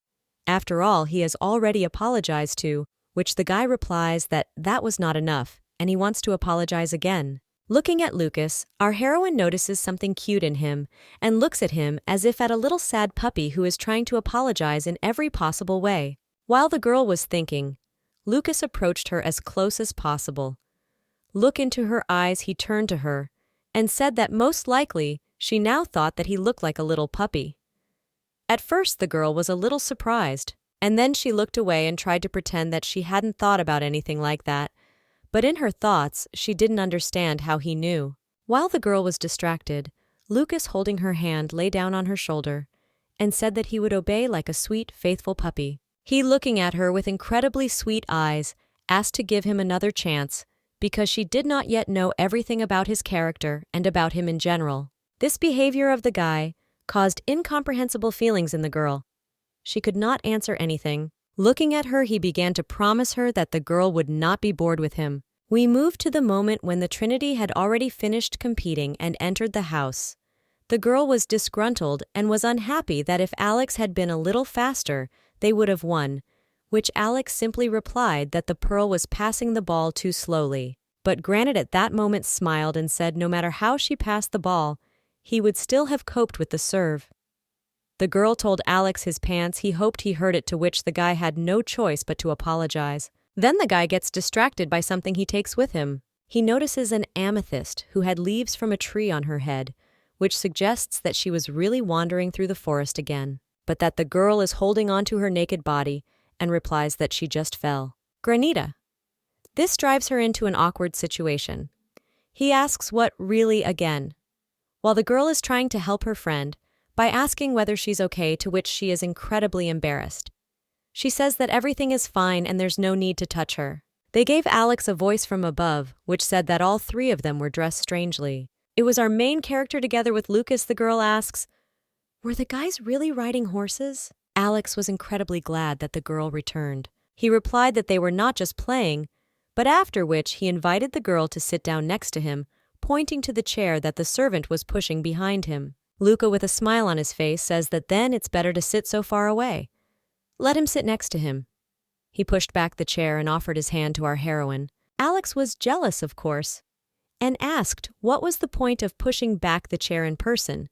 After all, he has already apologized to, which the guy replies that that was not enough, and he wants to apologize again. Looking at Lucas, our heroine notices something cute in him, and looks at him as if at a little sad puppy who is trying to apologize in every possible way. While the girl was thinking, Lucas approached her as close as possible. Look into her eyes, he turned to her, and said that most likely she now thought that he looked like a little puppy. At first the girl was a little surprised, and then she looked away and tried to pretend that she hadn't thought about anything like that, but in her thoughts she didn't understand how he knew. While the girl was distracted, Lucas, holding her hand, lay down on her shoulder and said that he would obey like a sweet, faithful puppy. He, looking at her with incredibly sweet eyes, asked to give him another chance, because she did not yet know everything about his character and about him in general. This behavior of the guy caused incomprehensible feelings in the girl. She could not answer anything. Looking at her, he began to promise her that the girl would not be bored with him. We moved to the moment when the Trinity had already finished competing and entered the house. The girl was disgruntled and was unhappy that if Alex had been a little faster, they would have won, which Alex simply replied that the pearl was passing the ball too slowly. But Granite at that moment smiled and said no matter how she passed the ball, he would still have coped with the serve. The girl told Alex his pants, he hoped he heard it, to which the guy had no choice but to apologize. Then the guy gets distracted by something he takes with him. He notices an amethyst who had leaves from a tree on her head, which suggests that she was really wandering through the forest again, but that the girl is holding onto her naked body and replies that she just fell. Granita. This drives her into an awkward situation. He asks what really again, while the girl is trying to help her friend by asking whether she's okay, to which she is incredibly embarrassed. She says that everything is fine and there's no need to touch her. They gave Alex a voice from above, which said that all three of them were dressed strangely. It was our main character together with Lucas. The girl asks, "Were the guys really riding horses?" Alex was incredibly glad that the girl returned. He replied that they were not just playing, but after which he invited the girl to sit down next to him, pointing to the chair that the servant was pushing behind him. Luca, with a smile on his face, says that then it's better to sit so far away. Let him sit next to him. He pushed back the chair and offered his hand to our heroine. Alex was jealous, of course, and asked what was the point of pushing back the chair in person.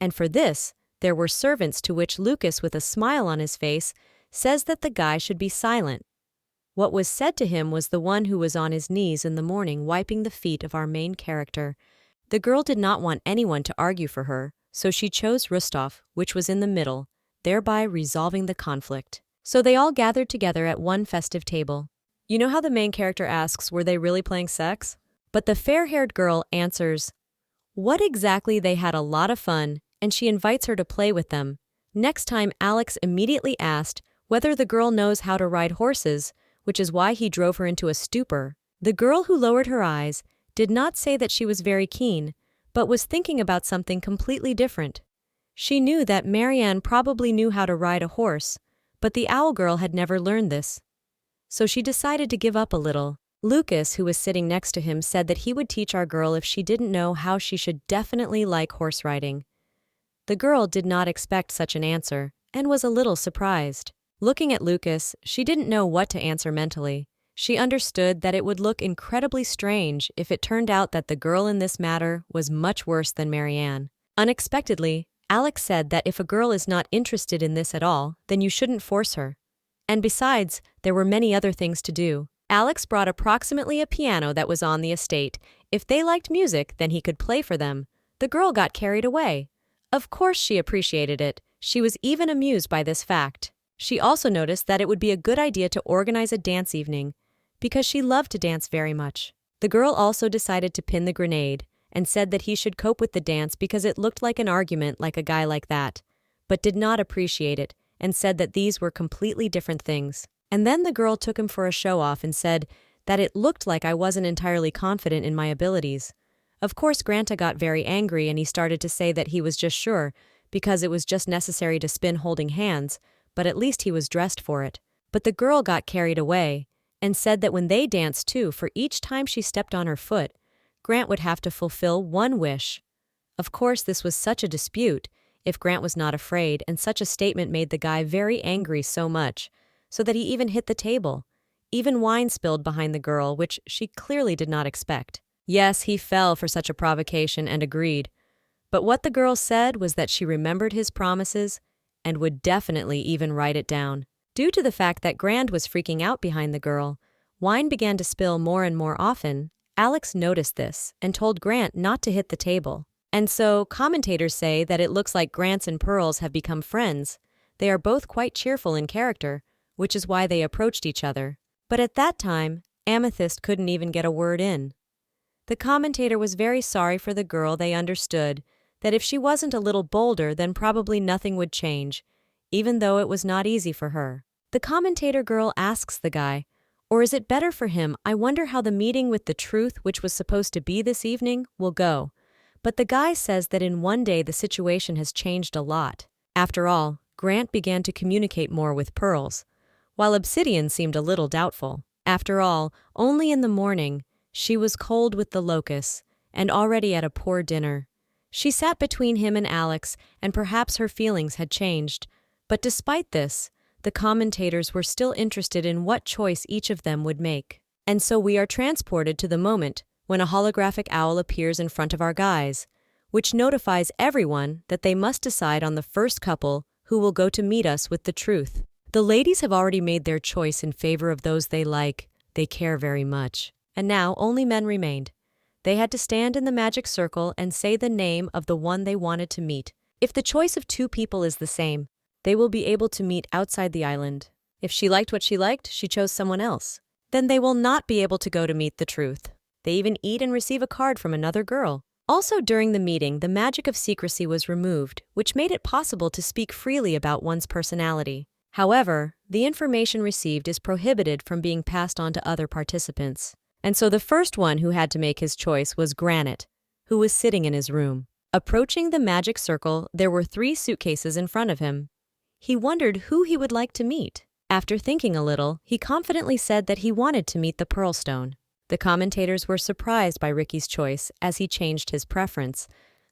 And for this, there were servants, to which Lucas, with a smile on his face, says that the guy should be silent. What was said to him was the one who was on his knees in the morning wiping the feet of our main character. The girl did not want anyone to argue for her, so she chose Rustov, which was in the middle, thereby resolving the conflict. So they all gathered together at one festive table. You know how the main character asks, were they really playing sex? But the fair-haired girl answers, what exactly, they had a lot of fun, and she invites her to play with them. Next time, Alex immediately asked whether the girl knows how to ride horses, which is why he drove her into a stupor. The girl, who lowered her eyes, did not say that she was very keen, but was thinking about something completely different. She knew that Marianne probably knew how to ride a horse, but the owl girl had never learned this. So she decided to give up a little. Lucas, who was sitting next to him, said that he would teach our girl if she didn't know how. She should definitely like horse riding. The girl did not expect such an answer and was a little surprised. Looking at Lucas, she didn't know what to answer mentally. She understood that it would look incredibly strange if it turned out that the girl in this matter was much worse than Marianne. Unexpectedly, Alex said that if a girl is not interested in this at all, then you shouldn't force her. And besides, there were many other things to do. Alex brought approximately a piano that was on the estate. If they liked music, then he could play for them. The girl got carried away. Of course she appreciated it. She was even amused by this fact. She also noticed that it would be a good idea to organize a dance evening, because she loved to dance very much. The girl also decided to pin the grenade, and said that he should cope with the dance because it looked like an argument, like a guy like that, but did not appreciate it, and said that these were completely different things. And then the girl took him for a show-off and said that it looked like I wasn't entirely confident in my abilities. Of course, Granta got very angry, and he started to say that he was just sure, because it was just necessary to spin holding hands, but at least he was dressed for it. But the girl got carried away, and said that when they danced too, for each time she stepped on her foot, Grant would have to fulfill one wish. Of course, this was such a dispute, if Grant was not afraid, and such a statement made the guy very angry, so much, so that he even hit the table. Even wine spilled behind the girl, which she clearly did not expect. Yes, he fell for such a provocation and agreed. But what the girl said was that she remembered his promises and would definitely even write it down. Due to the fact that Grant was freaking out behind the girl, wine began to spill more and more often. Alex noticed this and told Grant not to hit the table. And so, commentators say that it looks like Grant and Pearls have become friends. They are both quite cheerful in character, which is why they approached each other. But at that time, Amethyst couldn't even get a word in. The commentator was very sorry for the girl. They understood that if she wasn't a little bolder, then probably nothing would change, even though it was not easy for her. The commentator girl asks the guy, or is it better for him? I wonder how the meeting with the truth, which was supposed to be this evening, will go. But the guy says that in one day the situation has changed a lot. After all, Grant began to communicate more with Pearls, while Obsidian seemed a little doubtful. After all, only in the morning, she was cold with the locusts, and already at a poor dinner. She sat between him and Alex, and perhaps her feelings had changed. But despite this, the commentators were still interested in what choice each of them would make. And so we are transported to the moment when a holographic owl appears in front of our guys, which notifies everyone that they must decide on the first couple who will go to meet us with the truth. The ladies have already made their choice in favor of those they care very much. And now only men remained. They had to stand in the magic circle and say the name of the one they wanted to meet. If the choice of two people is the same, they will be able to meet outside the island. If she liked what she liked, she chose someone else. Then they will not be able to go to meet the truth. They even eat and receive a card from another girl. Also during the meeting, the magic of secrecy was removed, which made it possible to speak freely about one's personality. However, the information received is prohibited from being passed on to other participants. And so the first one who had to make his choice was Granite, who was sitting in his room. Approaching the magic circle, there were 3 suitcases in front of him. He wondered who he would like to meet. After thinking a little, he confidently said that he wanted to meet the Pearl Stone. The commentators were surprised by Ricky's choice as he changed his preference.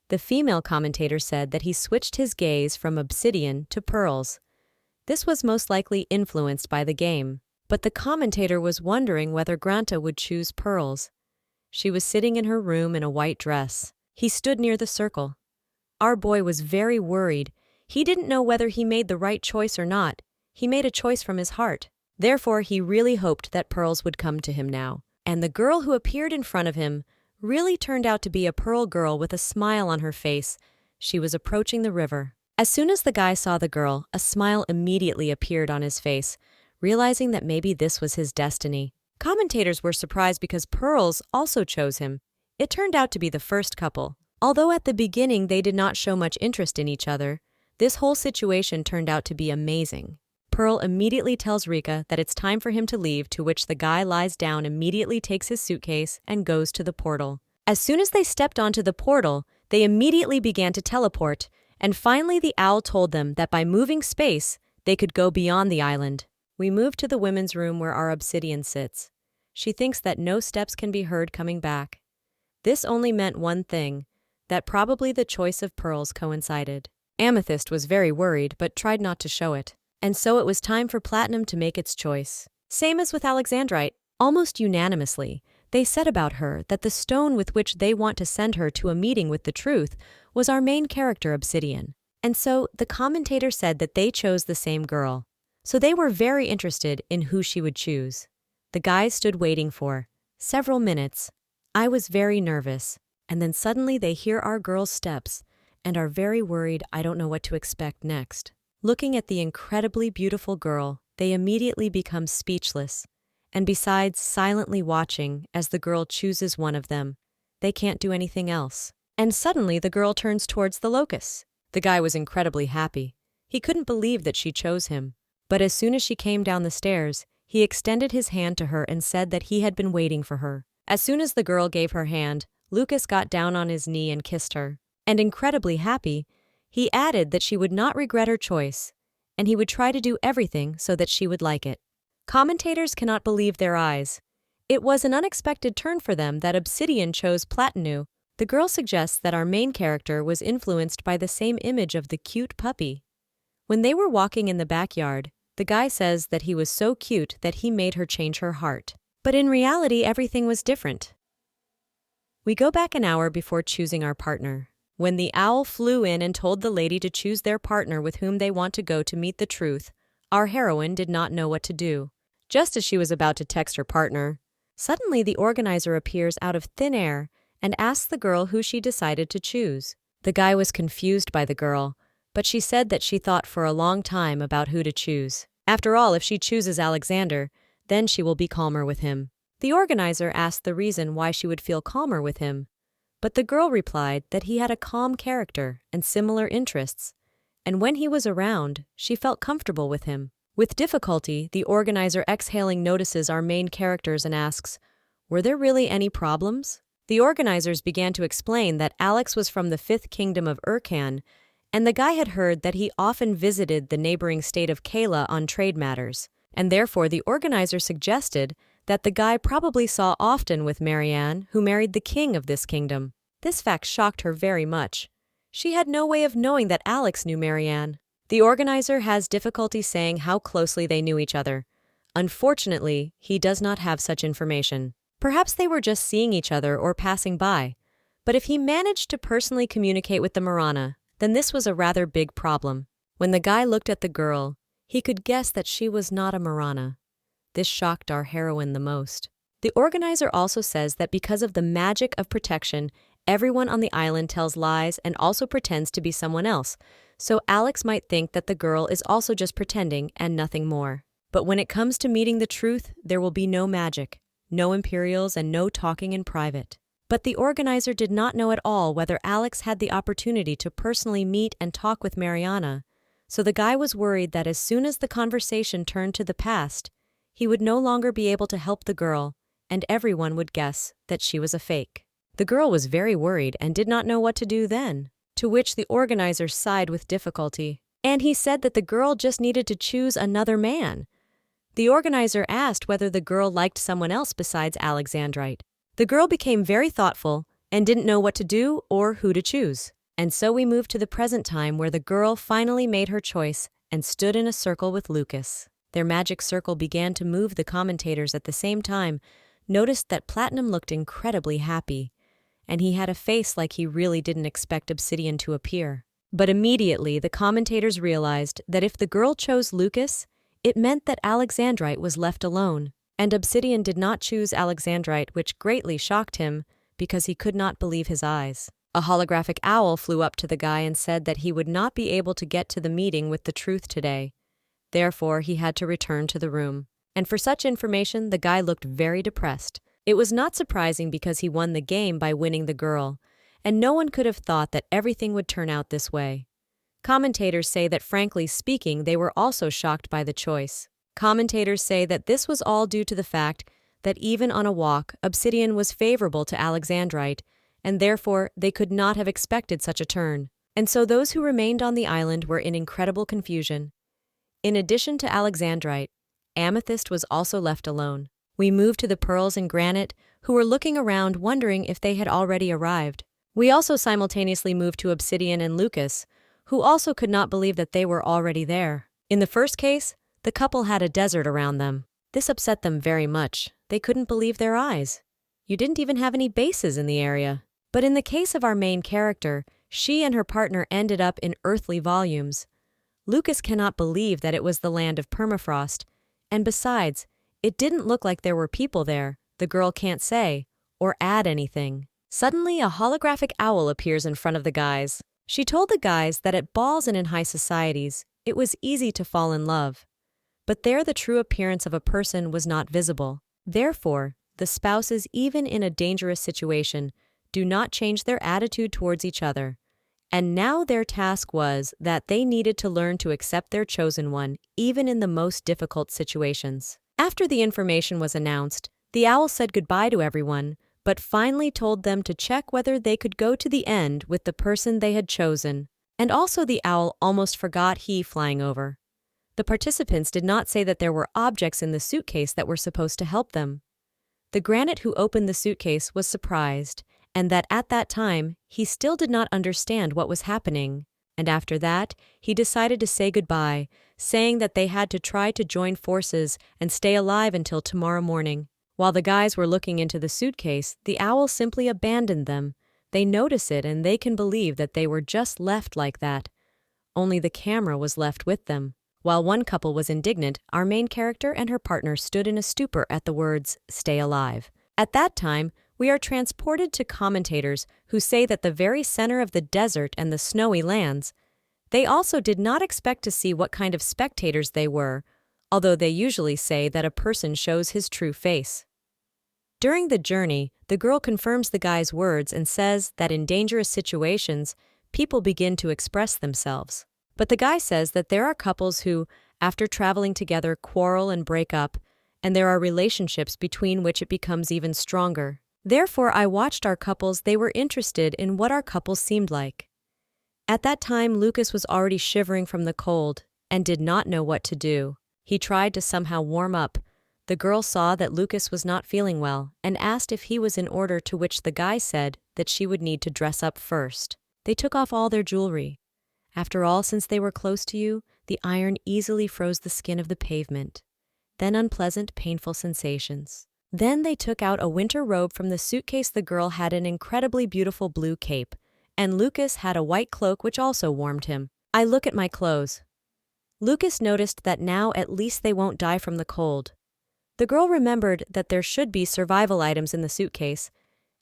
The female commentator said that he switched his gaze from obsidian to pearls. This was most likely influenced by the game, but the commentator was wondering whether Granta would choose pearls. She was sitting in her room in a white dress. He stood near the circle. Our boy was very worried. He didn't know whether he made the right choice or not. He made a choice from his heart. Therefore, he really hoped that pearls would come to him now. And the girl who appeared in front of him really turned out to be a pearl girl with a smile on her face. She was approaching the river. As soon as the guy saw the girl, a smile immediately appeared on his face, realizing that maybe this was his destiny. Commentators were surprised because pearls also chose him. It turned out to be the first couple. Although at the beginning they did not show much interest in each other, this whole situation turned out to be amazing. Pearl immediately tells Rika that it's time for him to leave, to which the guy lies down, immediately takes his suitcase, and goes to the portal. As soon as they stepped onto the portal, they immediately began to teleport, and finally the owl told them that by moving space, they could go beyond the island. We move to the women's room where our obsidian sits. She thinks that no steps can be heard coming back. This only meant one thing, that probably the choice of pearls coincided. Amethyst was very worried but tried not to show it. And so it was time for Platinum to make its choice. Same as with Alexandrite, almost unanimously, they said about her that the stone with which they want to send her to a meeting with the truth was our main character Obsidian. And so the commentator said that they chose the same girl. So they were very interested in who she would choose. The guys stood waiting for several minutes. I was very nervous, and then suddenly they hear our girl's steps and are very worried. I don't know what to expect next. Looking at the incredibly beautiful girl, they immediately become speechless, and besides silently watching as the girl chooses one of them, they can't do anything else. And suddenly the girl turns towards the locust. The guy was incredibly happy. He couldn't believe that she chose him. But as soon as she came down the stairs, he extended his hand to her and said that he had been waiting for her. As soon as the girl gave her hand, Lucas got down on his knee and kissed her. And incredibly happy, he added that she would not regret her choice, and he would try to do everything so that she would like it. Commentators cannot believe their eyes. It was an unexpected turn for them that Obsidian chose Platinu. The girl suggests that our main character was influenced by the same image of the cute puppy. When they were walking in the backyard, the guy says that he was so cute that he made her change her heart. But in reality, everything was different. We go back an hour before choosing our partner. When the owl flew in and told the lady to choose their partner with whom they want to go to meet the truth, our heroine did not know what to do. Just as she was about to text her partner, suddenly the organizer appears out of thin air and asks the girl who she decided to choose. The guy was confused by the girl, but she said that she thought for a long time about who to choose. After all, if she chooses Alexander, then she will be calmer with him. The organizer asked the reason why she would feel calmer with him, but the girl replied that he had a calm character and similar interests, and when he was around, she felt comfortable with him. With difficulty, the organizer exhaling notices our main characters and asks, "Were there really any problems?" The organizers began to explain that Alex was from the 5th kingdom of Urkan, and the guy had heard that he often visited the neighboring state of Kayla on trade matters, and therefore the organizer suggested that the guy probably saw often with Marianne, who married the king of this kingdom. This fact shocked her very much. She had no way of knowing that Alex knew Marianne. The organizer has difficulty saying how closely they knew each other. Unfortunately, he does not have such information. Perhaps they were just seeing each other or passing by. But if he managed to personally communicate with the Marana, then this was a rather big problem. When the guy looked at the girl, He could guess that she was not a Marana. This shocked our heroine the most. The organizer also says that because of the magic of protection, everyone on the island tells lies and also pretends to be someone else, so Alex might think that the girl is also just pretending and nothing more. But when it comes to meeting the truth, there will be no magic, no Imperials, and no talking in private. But the organizer did not know at all whether Alex had the opportunity to personally meet and talk with Mariana, so the guy was worried that as soon as the conversation turned to the past, he would no longer be able to help the girl, and everyone would guess that she was a fake. The girl was very worried and did not know what to do then, to which the organizer sighed with difficulty. And he said that the girl just needed to choose another man. The organizer asked whether the girl liked someone else besides Alexandrite. The girl became very thoughtful and didn't know what to do or who to choose. And so we moved to the present time where the girl finally made her choice and stood in a circle with Lucas. Their magic circle began to move. The commentators at the same time noticed that Platinum looked incredibly happy, and he had a face like he really didn't expect Obsidian to appear. But immediately the commentators realized that if the girl chose Lucas, it meant that Alexandrite was left alone, and Obsidian did not choose Alexandrite, which greatly shocked him because he could not believe his eyes. A holographic owl flew up to the guy and said that he would not be able to get to the meeting with the truth today. Therefore, he had to return to the room. And for such information, the guy looked very depressed. It was not surprising because he won the game by winning the girl, and no one could have thought that everything would turn out this way. Commentators say that frankly speaking, they were also shocked by the choice. Commentators say that this was all due to the fact that even on a walk, Obsidian was favorable to Alexandrite, and therefore they could not have expected such a turn. And so those who remained on the island were in incredible confusion. In addition to Alexandrite, Amethyst was also left alone. We moved to the Pearls and Granite, who were looking around wondering if they had already arrived. We also simultaneously moved to Obsidian and Lucas, who also could not believe that they were already there. In the first case, the couple had a desert around them. This upset them very much. They couldn't believe their eyes. You didn't even have any bases in the area. But in the case of our main character, she and her partner ended up in earthly volumes. Lucas cannot believe that it was the land of permafrost, and besides, it didn't look like there were people there. The girl can't say or add anything. Suddenly, a holographic owl appears in front of the guys. She told the guys that at balls and in high societies, it was easy to fall in love. But there the true appearance of a person was not visible. Therefore, the spouses, even in a dangerous situation, do not change their attitude towards each other. And now their task was that they needed to learn to accept their chosen one, even in the most difficult situations. After the information was announced, the owl said goodbye to everyone, but finally told them to check whether they could go to the end with the person they had chosen. And also the owl almost forgot he flying over. The participants did not say that there were objects in the suitcase that were supposed to help them. The Granite who opened the suitcase was surprised, and that at that time, he still did not understand what was happening. And after that, he decided to say goodbye, saying that they had to try to join forces and stay alive until tomorrow morning. While the guys were looking into the suitcase, the owl simply abandoned them. They notice it and they can believe that they were just left like that. Only the camera was left with them. While one couple was indignant, our main character and her partner stood in a stupor at the words, "Stay alive." At that time, we are transported to commentators who say that the very center of the desert and the snowy lands, they also did not expect to see what kind of spectators they were, although they usually say that a person shows his true face. During the journey, the girl confirms the guy's words and says that in dangerous situations, people begin to express themselves. But the guy says that there are couples who, after traveling together, quarrel and break up, and there are relationships between which it becomes even stronger. Therefore, I watched our couples. They were interested in what our couples seemed like. At that time, Lucas was already shivering from the cold and did not know what to do. He tried to somehow warm up. The girl saw that Lucas was not feeling well and asked if he was in order, to which the guy said that she would need to dress up first. They took off all their jewelry. After all, since they were close to you, the iron easily froze the skin of the pavement. Then unpleasant, painful sensations. Then they took out a winter robe from the suitcase. The girl had an incredibly beautiful blue cape, and Lucas had a white cloak which also warmed him. I look at my clothes. Lucas noticed that now at least they won't die from the cold. The girl remembered that there should be survival items in the suitcase,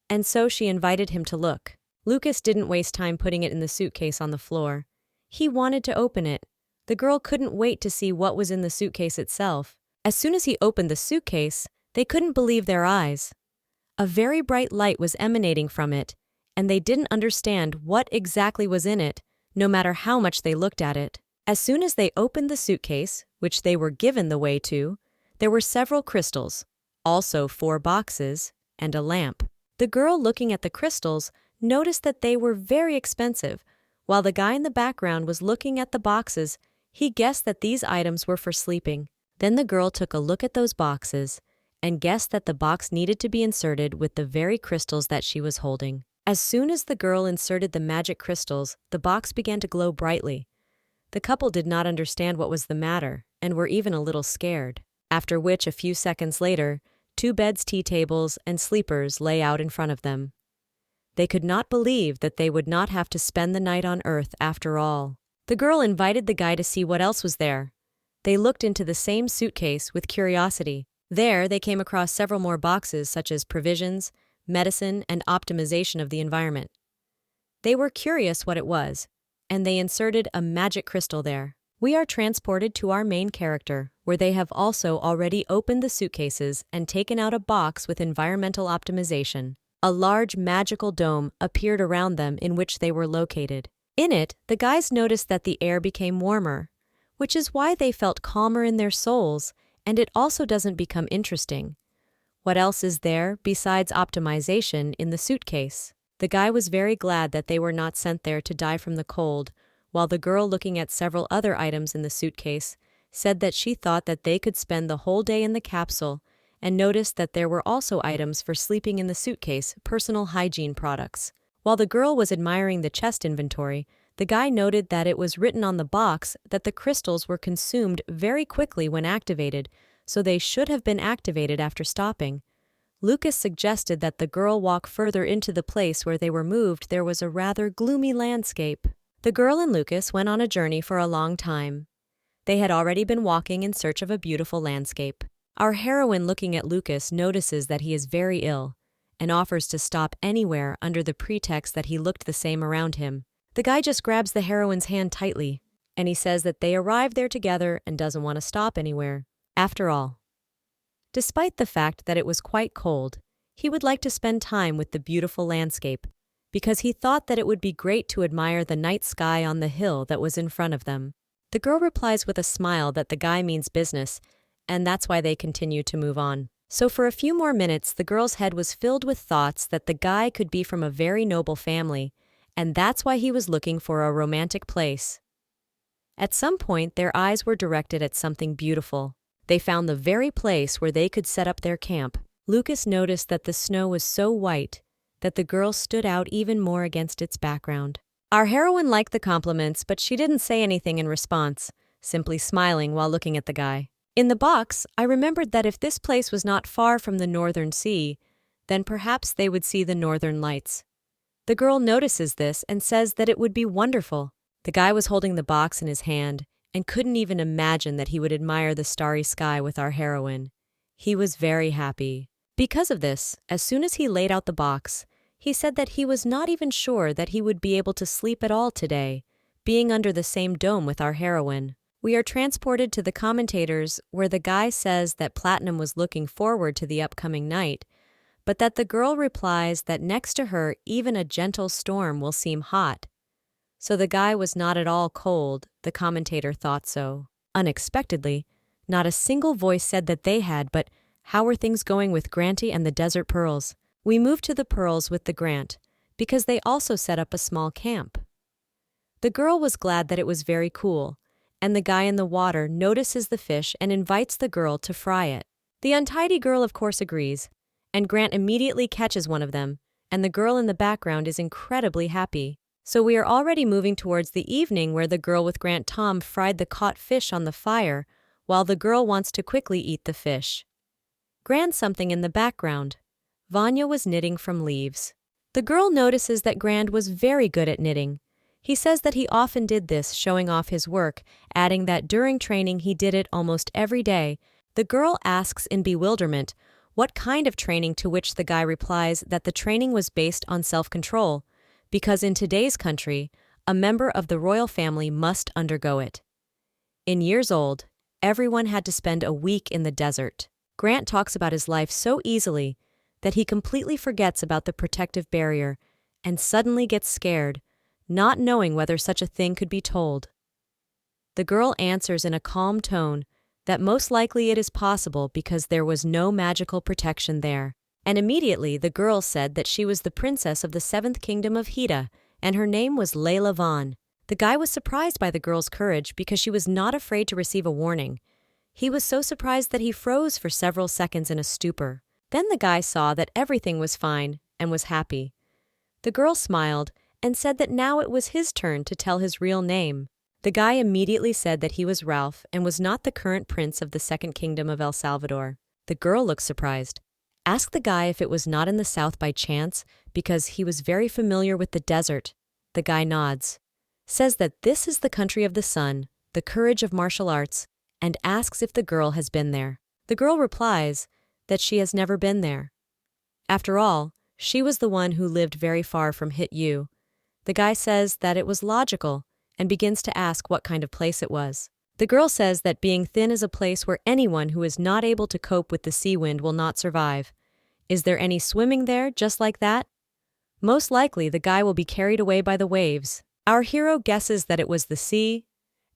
and so she invited him to look. Lucas didn't waste time putting it in the suitcase on the floor. He wanted to open it. The girl couldn't wait to see what was in the suitcase itself. As soon as he opened the suitcase, they couldn't believe their eyes. A very bright light was emanating from it, and they didn't understand what exactly was in it, no matter how much they looked at it. As soon as they opened the suitcase, which they were given the way to, there were several crystals, also 4 boxes, and a lamp. The girl looking at the crystals noticed that they were very expensive. While the guy in the background was looking at the boxes, he guessed that these items were for sleeping. Then the girl took a look at those boxes and guessed that the box needed to be inserted with the very crystals that she was holding. As soon as the girl inserted the magic crystals, the box began to glow brightly. The couple did not understand what was the matter and were even a little scared. After which, a few seconds later, 2 beds, tea tables, and sleepers lay out in front of them. They could not believe that they would not have to spend the night on Earth after all. The girl invited the guy to see what else was there. They looked into the same suitcase with curiosity. There, they came across several more boxes such as provisions, medicine, and optimization of the environment. They were curious what it was, and they inserted a magic crystal there. We are transported to our main character, where they have also already opened the suitcases and taken out a box with environmental optimization. A large magical dome appeared around them in which they were located. In it, the guys noticed that the air became warmer, which is why they felt calmer in their souls, and it also doesn't become interesting. What else is there besides optimization in the suitcase? The guy was very glad that they were not sent there to die from the cold, while the girl, looking at several other items in the suitcase, said that she thought that they could spend the whole day in the capsule, and noticed that there were also items for sleeping in the suitcase, personal hygiene products. While the girl was admiring the chest inventory, the guy noted that it was written on the box that the crystals were consumed very quickly when activated, so they should have been activated after stopping. Lucas suggested that the girl walk further into the place where they were moved. There was a rather gloomy landscape. The girl and Lucas went on a journey for a long time. They had already been walking in search of a beautiful landscape. Our heroine, looking at Lucas, notices that he is very ill and offers to stop anywhere under the pretext that he looked the same around him. The guy just grabs the heroine's hand tightly, and he says that they arrived there together and doesn't want to stop anywhere. After all, despite the fact that it was quite cold, he would like to spend time with the beautiful landscape, because he thought that it would be great to admire the night sky on the hill that was in front of them. The girl replies with a smile that the guy means business, and that's why they continue to move on. So for a few more minutes, the girl's head was filled with thoughts that the guy could be from a very noble family, and that's why he was looking for a romantic place. At some point, their eyes were directed at something beautiful. They found the very place where they could set up their camp. Lucas noticed that the snow was so white that the girl stood out even more against its background. Our heroine liked the compliments, but she didn't say anything in response, simply smiling while looking at the guy. In the box, I remembered that if this place was not far from the northern sea, then perhaps they would see the northern lights. The girl notices this and says that it would be wonderful. The guy was holding the box in his hand and couldn't even imagine that he would admire the starry sky with our heroine. He was very happy. Because of this, as soon as he laid out the box, he said that he was not even sure that he would be able to sleep at all today, being under the same dome with our heroine. We are transported to the Commentators, where the guy says that Platinum was looking forward to the upcoming night, but that the girl replies that next to her even a gentle storm will seem hot. So the guy was not at all cold, the Commentator thought so. Unexpectedly, not a single voice said that they had, but how were things going with Granty and the Desert Pearls? We moved to the Pearls with the Grant, because they also set up a small camp. The girl was glad that it was very cool, and the guy in the water notices the fish and invites the girl to fry it. The untidy girl of course agrees, and Grant immediately catches one of them, and the girl in the background is incredibly happy. So we are already moving towards the evening, where the girl with Grant Tom fried the caught fish on the fire, while the girl wants to quickly eat the fish. Grant something in the background. Vanya was knitting from leaves. The girl notices that Grand was very good at knitting. He says that he often did this, showing off his work, adding that during training he did it almost every day. The girl asks in bewilderment what kind of training, to which the guy replies that the training was based on self-control, because in today's country, a member of the royal family must undergo it. In Years Old, everyone had to spend a week in the desert. Grant talks about his life so easily that he completely forgets about the protective barrier and suddenly gets scared, not knowing whether such a thing could be told. The girl answers in a calm tone that most likely it is possible because there was no magical protection there. And immediately the girl said that she was the princess of the 7th kingdom of Hida, and her name was Layla Vaughn. The guy was surprised by the girl's courage because she was not afraid to receive a warning. He was so surprised that he froze for several seconds in a stupor. Then the guy saw that everything was fine and was happy. The girl smiled and said that now it was his turn to tell his real name. The guy immediately said that he was Ralph and was not the current prince of the 2nd kingdom of El Salvador. The girl looked surprised. Asked the guy if it was not in the south by chance, because he was very familiar with the desert. The guy nods, says that this is the country of the sun, the courage of martial arts, and asks if the girl has been there. The girl replies that she has never been there. After all, she was the one who lived very far from Hit U. The guy says that it was logical and begins to ask what kind of place it was. The girl says that being thin is a place where anyone who is not able to cope with the sea wind will not survive. Is there any swimming there just like that? Most likely the guy will be carried away by the waves. Our hero guesses that it was the sea,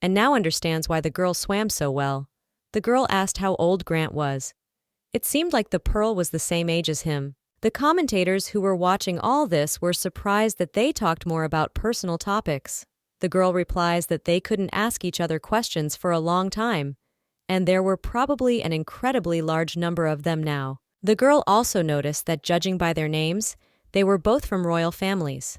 and now understands why the girl swam so well. The girl asked how old Grant was. It seemed like the Pearl was the same age as him. The commentators who were watching all this were surprised that they talked more about personal topics. The girl replies that they couldn't ask each other questions for a long time, and there were probably an incredibly large number of them now. The girl also noticed that, judging by their names, they were both from royal families.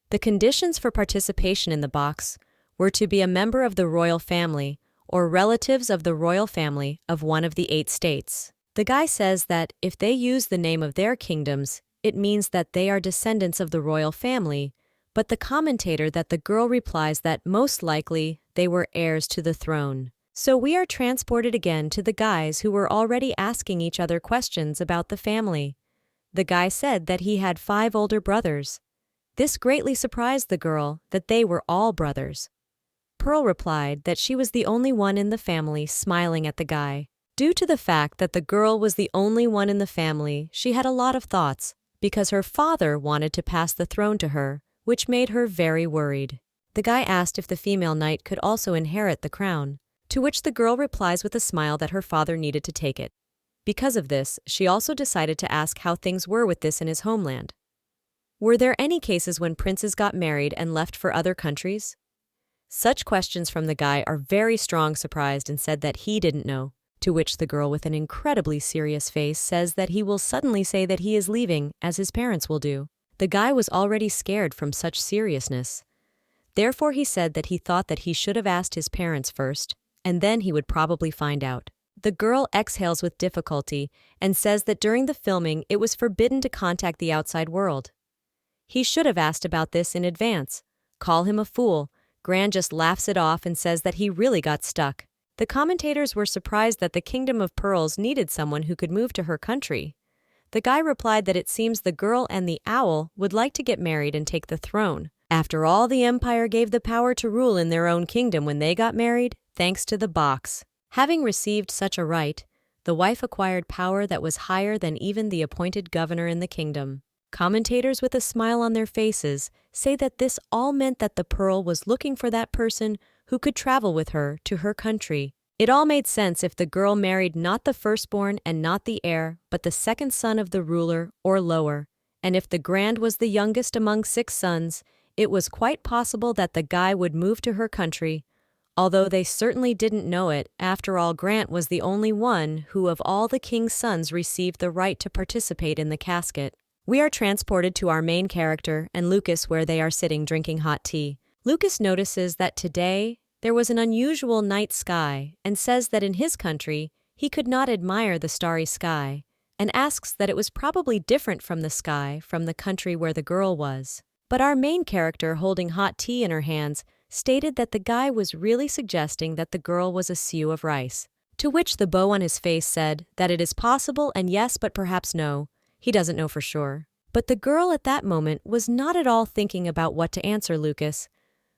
The conditions for participation in the box were to be a member of the royal family or relatives of the royal family of one of the 8 states. The guy says that if they use the name of their kingdoms, it means that they are descendants of the royal family, but the commentator that the girl replies that most likely they were heirs to the throne. So we are transported again to the guys who were already asking each other questions about the family. The guy said that he had 5 older brothers. This greatly surprised the girl that they were all brothers. Pearl replied that she was the only one in the family, smiling at the guy. Due to the fact that the girl was the only one in the family, she had a lot of thoughts, because her father wanted to pass the throne to her, which made her very worried. The guy asked if the female knight could also inherit the crown, to which the girl replies with a smile that her father needed to take it. Because of this, she also decided to ask how things were with this in his homeland. Were there any cases when princes got married and left for other countries? Such questions from the guy are very strong, surprised, and said that he didn't know, to which the girl with an incredibly serious face says that he will suddenly say that he is leaving, as his parents will do. The guy was already scared from such seriousness. Therefore he said that he thought that he should have asked his parents first, and then he would probably find out. The girl exhales with difficulty and says that during the filming it was forbidden to contact the outside world. He should have asked about this in advance. Call him a fool. Grant just laughs it off and says that he really got stuck. The commentators were surprised that the Kingdom of Pearls needed someone who could move to her country. The guy replied that it seems the girl and the owl would like to get married and take the throne. After all, the empire gave the power to rule in their own kingdom when they got married, thanks to the box. Having received such a right, the wife acquired power that was higher than even the appointed governor in the kingdom. Commentators with a smile on their faces say that this all meant that the Pearl was looking for that person who could travel with her to her country. It all made sense if the girl married not the firstborn and not the heir, but the second son of the ruler, or lower. And if the Grand was the youngest among 6 sons, it was quite possible that the guy would move to her country. Although they certainly didn't know it, after all, Grant was the only one who of all the king's sons received the right to participate in the casket. We are transported to our main character and Lucas, where they are sitting drinking hot tea. Lucas notices that today there was an unusual night sky and says that in his country he could not admire the starry sky, and asks that it was probably different from the sky from the country where the girl was. But our main character, holding hot tea in her hands, stated that the guy was really suggesting that the girl was a siu of rice. To which the bow on his face said that it is possible and yes, but perhaps no. He doesn't know for sure. But the girl at that moment was not at all thinking about what to answer Lucas,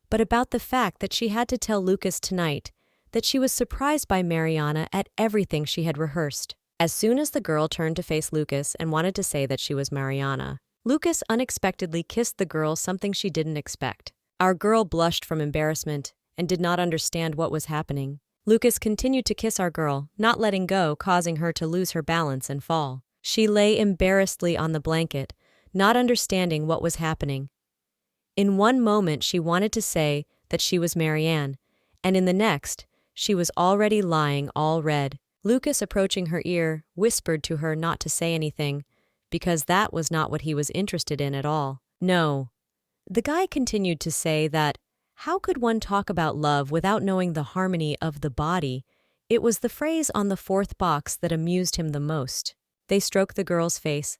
but about the fact that she had to tell Lucas tonight that she was surprised by Mariana at everything she had rehearsed. As soon as the girl turned to face Lucas and wanted to say that she was Mariana, Lucas unexpectedly kissed the girl, something she didn't expect. Our girl blushed from embarrassment and did not understand what was happening. Lucas continued to kiss our girl, not letting go, causing her to lose her balance and fall. She lay embarrassedly on the blanket, not understanding what was happening. In one moment she wanted to say that she was Marianne, and in the next, she was already lying all red. Lucas, approaching her ear, whispered to her not to say anything, because that was not what he was interested in at all. No. The guy continued to say that, how could one talk about love without knowing the harmony of the body? It was the phrase on the fourth box that amused him the most. They stroked the girl's face.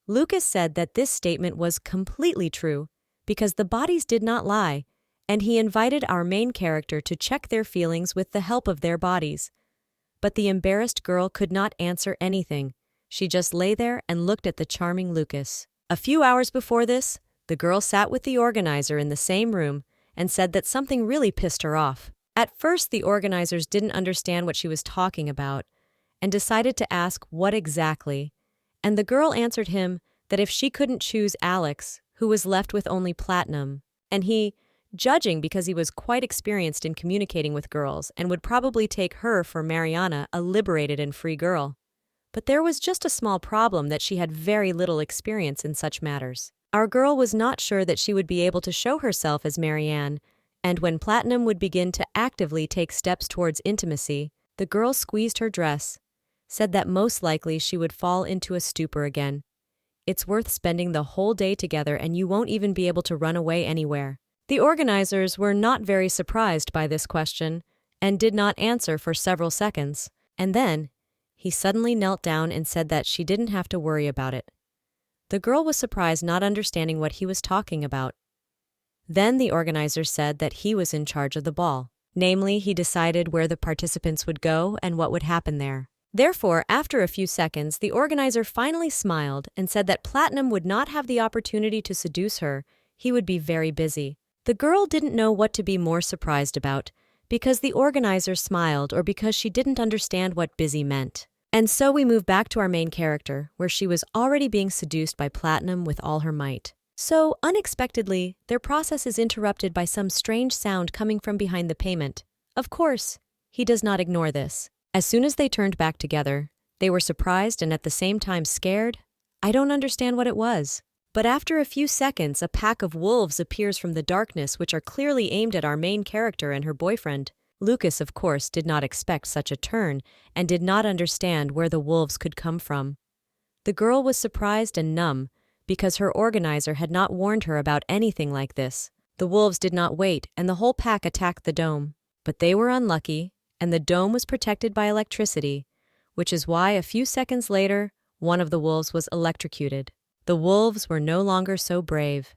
Lucas said that this statement was completely true, because the bodies did not lie, and he invited our main character to check their feelings with the help of their bodies. But the embarrassed girl could not answer anything. She just lay there and looked at the charming Lucas. A few hours before this, the girl sat with the organizer in the same room and said that something really pissed her off. At first, the organizers didn't understand what she was talking about and decided to ask what exactly, and the girl answered him that if she couldn't choose Alex, who was left with only Platinum, and he, judging because he was quite experienced in communicating with girls and would probably take her for Mariana, a liberated and free girl. But there was just a small problem that she had very little experience in such matters. Our girl was not sure that she would be able to show herself as Marianne, and when Platinum would begin to actively take steps towards intimacy, the girl squeezed her dress, said that most likely she would fall into a stupor again. It's worth spending the whole day together and you won't even be able to run away anywhere. The organizers were not very surprised by this question and did not answer for several seconds, and then he suddenly knelt down and said that she didn't have to worry about it. The girl was surprised, not understanding what he was talking about. Then the organizer said that he was in charge of the ball. Namely, he decided where the participants would go and what would happen there. Therefore, after a few seconds, the organizer finally smiled and said that Platinum would not have the opportunity to seduce her. He would be very busy. The girl didn't know what to be more surprised about, because the organizer smiled or because she didn't understand what busy meant. And so we move back to our main character, where she was already being seduced by Platinum with all her might. So, unexpectedly, their process is interrupted by some strange sound coming from behind the payment. Of course, he does not ignore this. As soon as they turned back together, they were surprised and at the same time scared. I don't understand what it was. But after a few seconds, a pack of wolves appears from the darkness, which are clearly aimed at our main character and her boyfriend. Lucas, of course, did not expect such a turn and did not understand where the wolves could come from. The girl was surprised and numb because her organizer had not warned her about anything like this. The wolves did not wait and the whole pack attacked the dome. But they were unlucky, and the dome was protected by electricity, which is why a few seconds later, one of the wolves was electrocuted. The wolves were no longer so brave.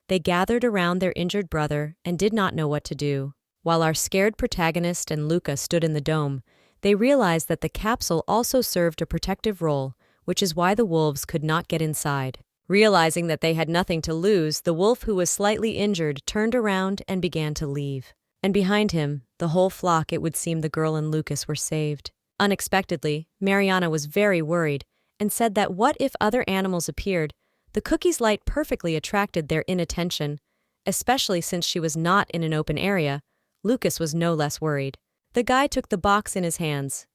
They gathered around their injured brother and did not know what to do. While our scared protagonist and Luca stood in the dome, they realized that the capsule also served a protective role, which is why the wolves could not get inside. Realizing that they had nothing to lose, the wolf who was slightly injured turned around and began to leave. And behind him, the whole flock, it would seem the girl and Lucas were saved. Unexpectedly, Mariana was very worried and said that what if other animals appeared? The cookie's light perfectly attracted their inattention, especially since she was not in an open area. Lucas was no less worried. The guy took the box in his hands.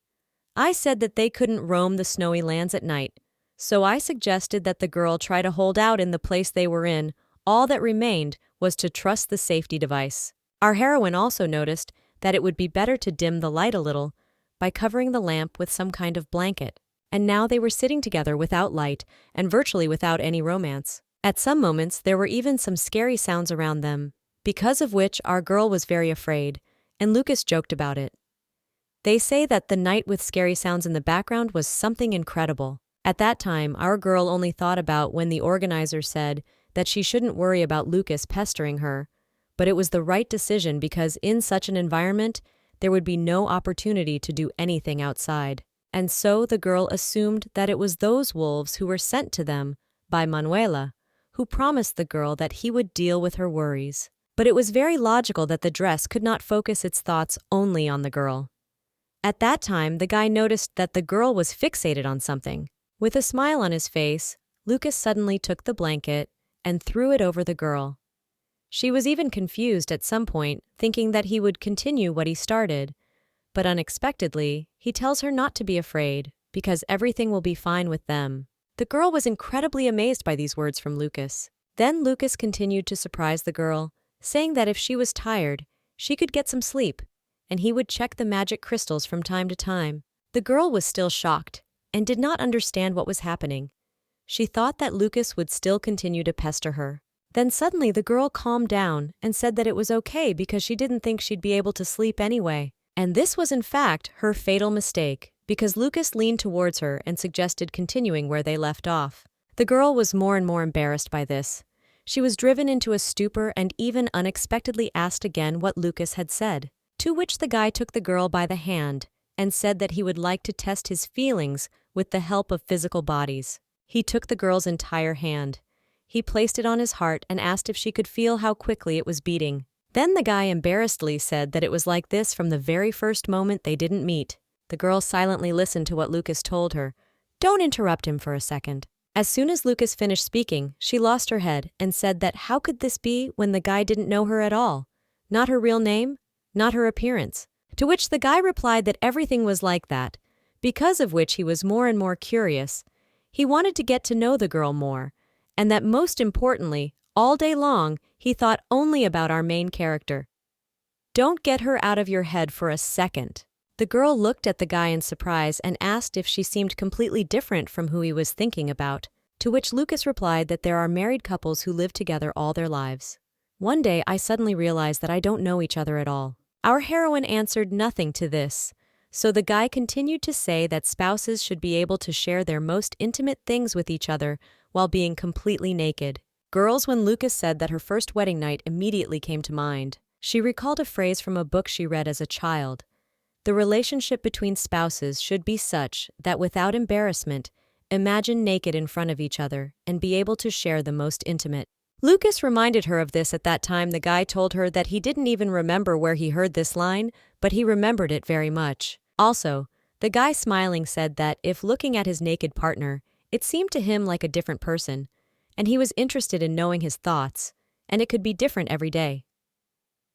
I said that they couldn't roam the snowy lands at night, so I suggested that the girl try to hold out in the place they were in. All that remained was to trust the safety device. Our heroine also noticed that it would be better to dim the light a little by covering the lamp with some kind of blanket. And now they were sitting together without light and virtually without any romance. At some moments, there were even some scary sounds around them, because of which our girl was very afraid, and Lucas joked about it. They say that the night with scary sounds in the background was something incredible. At that time, our girl only thought about when the organizer said that she shouldn't worry about Lucas pestering her, but it was the right decision because in such an environment, there would be no opportunity to do anything outside. And so the girl assumed that it was those wolves who were sent to them by Manuela, who promised the girl that he would deal with her worries. But it was very logical that the dress could not focus its thoughts only on the girl. At that time, the guy noticed that the girl was fixated on something. With a smile on his face, Lucas suddenly took the blanket and threw it over the girl. She was even confused at some point, thinking that he would continue what he started. But unexpectedly, he tells her not to be afraid, because everything will be fine with them. The girl was incredibly amazed by these words from Lucas. Then Lucas continued to surprise the girl, saying that if she was tired, she could get some sleep, and he would check the magic crystals from time to time. The girl was still shocked, and did not understand what was happening. She thought that Lucas would still continue to pester her. Then suddenly the girl calmed down and said that it was okay because she didn't think she'd be able to sleep anyway. And this was in fact her fatal mistake, because Lucas leaned towards her and suggested continuing where they left off. The girl was more and more embarrassed by this. She was driven into a stupor and even unexpectedly asked again what Lucas had said, to which the guy took the girl by the hand and said that he would like to test his feelings with the help of physical bodies. He took the girl's entire hand. He placed it on his heart and asked if she could feel how quickly it was beating. Then the guy embarrassedly said that it was like this from the very first moment they didn't meet. The girl silently listened to what Lucas told her. Don't interrupt him for a second. As soon as Lucas finished speaking, she lost her head and said that how could this be when the guy didn't know her at all? Not her real name, not her appearance. To which the guy replied that everything was like that, because of which he was more and more curious. He wanted to get to know the girl more, and that most importantly, all day long, he thought only about our main character. Don't get her out of your head for a second. The girl looked at the guy in surprise and asked if she seemed completely different from who he was thinking about, to which Lucas replied that there are married couples who live together all their lives. One day I suddenly realized that I don't know each other at all. Our heroine answered nothing to this, so the guy continued to say that spouses should be able to share their most intimate things with each other while being completely naked. Girls, when Lucas said that her first wedding night immediately came to mind. She recalled a phrase from a book she read as a child. The relationship between spouses should be such that without embarrassment, imagine naked in front of each other and be able to share the most intimate. Lucas reminded her of this at that time. The guy told her that he didn't even remember where he heard this line, but he remembered it very much. Also, the guy smiling said that if looking at his naked partner, it seemed to him like a different person, and he was interested in knowing his thoughts, and it could be different every day.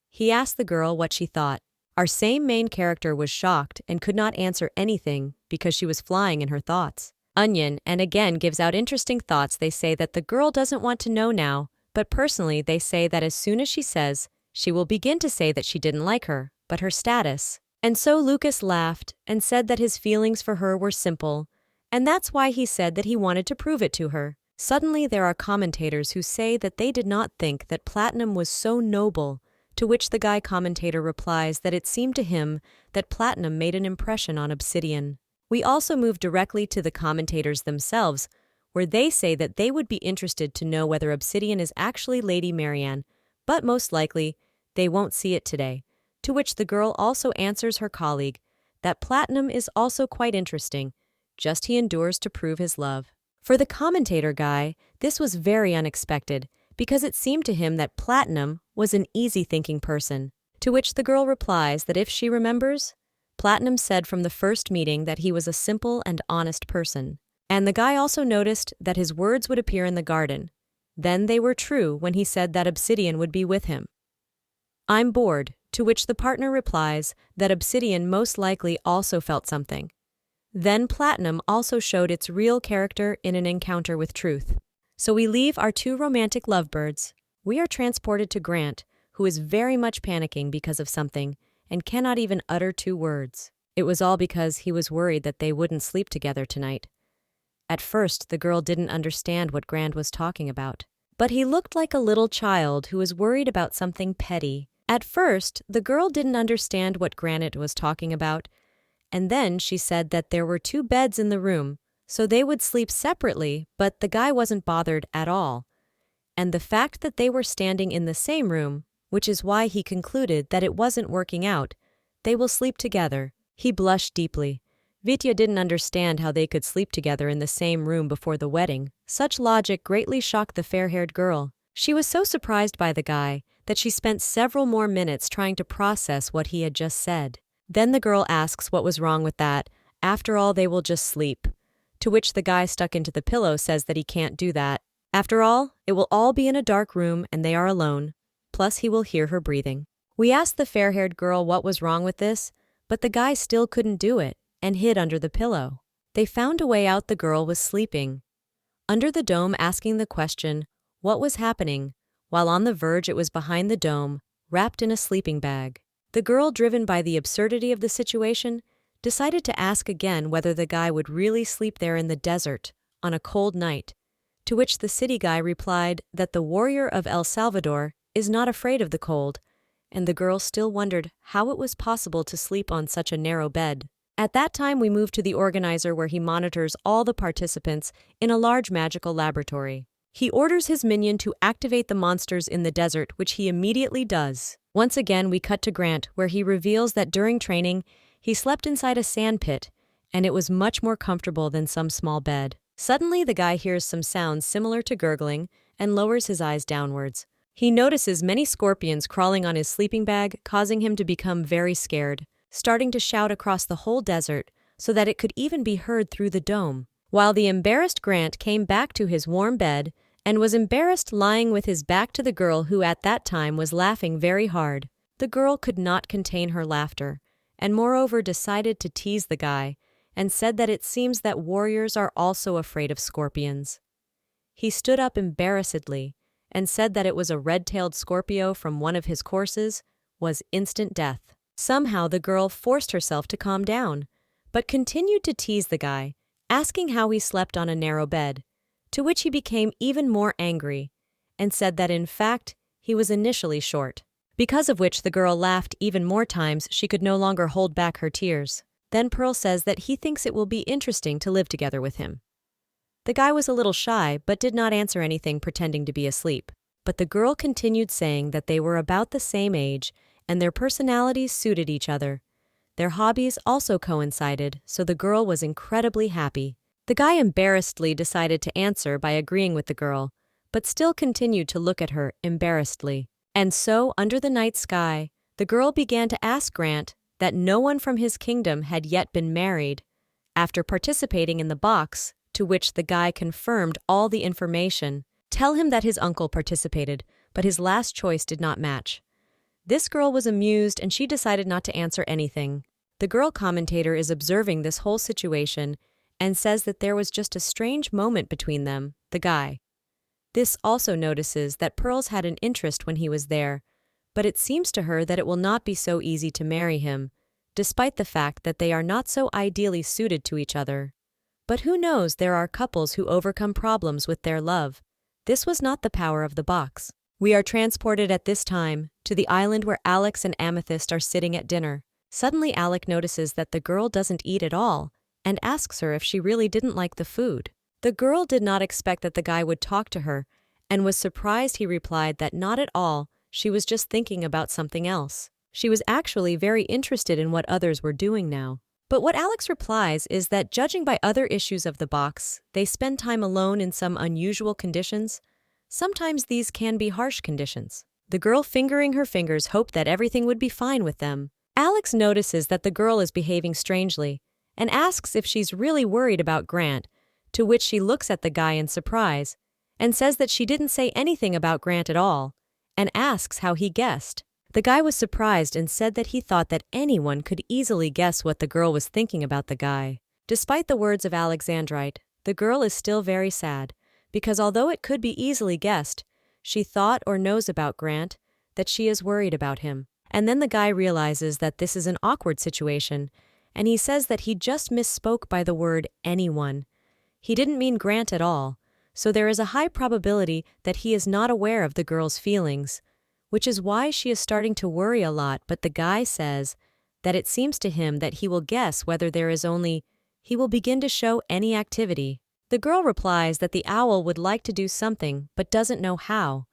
He asked the girl what she thought. Our same main character was shocked and could not answer anything because she was flying in her thoughts. Onion and again gives out interesting thoughts. They say that the girl doesn't want to know now, but personally they say that as soon as she says, she will begin to say that she didn't like her, but her status. And so Lucas laughed and said that his feelings for her were simple, and that's why he said that he wanted to prove it to her. Suddenly there are commentators who say that they did not think that platinum was so noble, to which the guy commentator replies that it seemed to him that platinum made an impression on obsidian. We also move directly to the commentators themselves, where they say that they would be interested to know whether obsidian is actually Lady Marianne, but most likely, they won't see it today. To which the girl also answers her colleague that platinum is also quite interesting, just he endures to prove his love. For the commentator guy, this was very unexpected, because it seemed to him that platinum was an easy-thinking person. To which the girl replies that if she remembers, platinum said from the first meeting that he was a simple and honest person. And the guy also noticed that his words would appear in the garden. Then they were true when he said that obsidian would be with him. I'm bored, to which the partner replies that obsidian most likely also felt something. Then platinum also showed its real character in an encounter with truth. So we leave our two romantic lovebirds. We are transported to Grant, who is very much panicking because of something and cannot even utter two words. It was all because he was worried that they wouldn't sleep together tonight. At first, the girl didn't understand what Grant was talking about, but he looked like a little child who was worried about something petty. At first, the girl didn't understand what Granite was talking about, and then she said that there were two beds in the room, so they would sleep separately, but the guy wasn't bothered at all. and the fact that they were standing in the same room, which is why he concluded that it wasn't working out, they will sleep together. He blushed deeply. Vitya didn't understand how they could sleep together in the same room before the wedding. Such logic greatly shocked the fair-haired girl. She was so surprised by the guy that she spent several more minutes trying to process what he had just said. Then the girl asks what was wrong with that. After all, they will just sleep. To which the guy stuck into the pillow says that he can't do that. After all, it will all be in a dark room and they are alone. Plus, he will hear her breathing. We asked the fair-haired girl what was wrong with this, but the guy still couldn't do it and hid under the pillow. They found a way out. The girl was sleeping under the dome, asking the question, what was happening? While on the verge, it was behind the dome, wrapped in a sleeping bag. The girl, driven by the absurdity of the situation, decided to ask again whether the guy would really sleep there in the desert on a cold night, to which the city guy replied that the warrior of El Salvador is not afraid of the cold, and the girl still wondered how it was possible to sleep on such a narrow bed. At that time, we moved to the organizer, where he monitors all the participants in a large magical laboratory. He orders his minion to activate the monsters in the desert, which he immediately does. Once again, we cut to Grant, where he reveals that during training, he slept inside a sand pit, and it was much more comfortable than some small bed. Suddenly, the guy hears some sounds similar to gurgling and lowers his eyes downwards. He notices many scorpions crawling on his sleeping bag, causing him to become very scared, starting to shout across the whole desert so that it could even be heard through the dome. While the embarrassed Grant came back to his warm bed and was embarrassed lying with his back to the girl, who at that time was laughing very hard. The girl could not contain her laughter, and moreover decided to tease the guy, and said that it seems that warriors are also afraid of scorpions. He stood up embarrassedly and said that it was a red-tailed Scorpio from one of his courses, was instant death. Somehow the girl forced herself to calm down, but continued to tease the guy, asking how he slept on a narrow bed, to which he became even more angry, and said that in fact he was initially short. Because of which the girl laughed even more times. She could no longer hold back her tears. Then Pearl says that he thinks it will be interesting to live together with him. The guy was a little shy, but did not answer anything, pretending to be asleep. But the girl continued, saying that they were about the same age and their personalities suited each other. Their hobbies also coincided, so the girl was incredibly happy. The guy embarrassedly decided to answer by agreeing with the girl, but still continued to look at her embarrassedly. And so, under the night sky, the girl began to ask Grant that no one from his kingdom had yet been married. After participating in the box, to which the guy confirmed all the information, tell him that his uncle participated, but his last choice did not match. This girl was amused, and she decided not to answer anything. The girl commentator is observing this whole situation and says that there was just a strange moment between them, the guy. This also notices that Pearls had an interest when he was there, but it seems to her that it will not be so easy to marry him, despite the fact that they are not so ideally suited to each other. But who knows, there are couples who overcome problems with their love. This was not the power of the box. We are transported at this time to the island where Alex and Amethyst are sitting at dinner. Suddenly Alec notices that the girl doesn't eat at all and asks her if she really didn't like the food. The girl did not expect that the guy would talk to her and was surprised he replied that not at all, she was just thinking about something else. She was actually very interested in what others were doing now. But what Alex replies is that judging by other issues of the box, they spend time alone in some unusual conditions. Sometimes these can be harsh conditions. The girl, fingering her fingers, hoped that everything would be fine with them. Alex notices that the girl is behaving strangely and asks if she's really worried about Grant, to which she looks at the guy in surprise and says that she didn't say anything about Grant at all, and asks how he guessed. The guy was surprised and said that he thought that anyone could easily guess what the girl was thinking about the guy. Despite the words of Alexandrite, the girl is still very sad, because although it could be easily guessed, she thought or knows about Grant that she is worried about him. And then the guy realizes that this is an awkward situation, and he says that he just misspoke by the word anyone. He didn't mean Grant at all, so there is a high probability that he is not aware of the girl's feelings, which is why she is starting to worry a lot. But the guy says that it seems to him that he will guess whether there is only, he will begin to show any activity. The girl replies that the owl would like to do something but doesn't know how.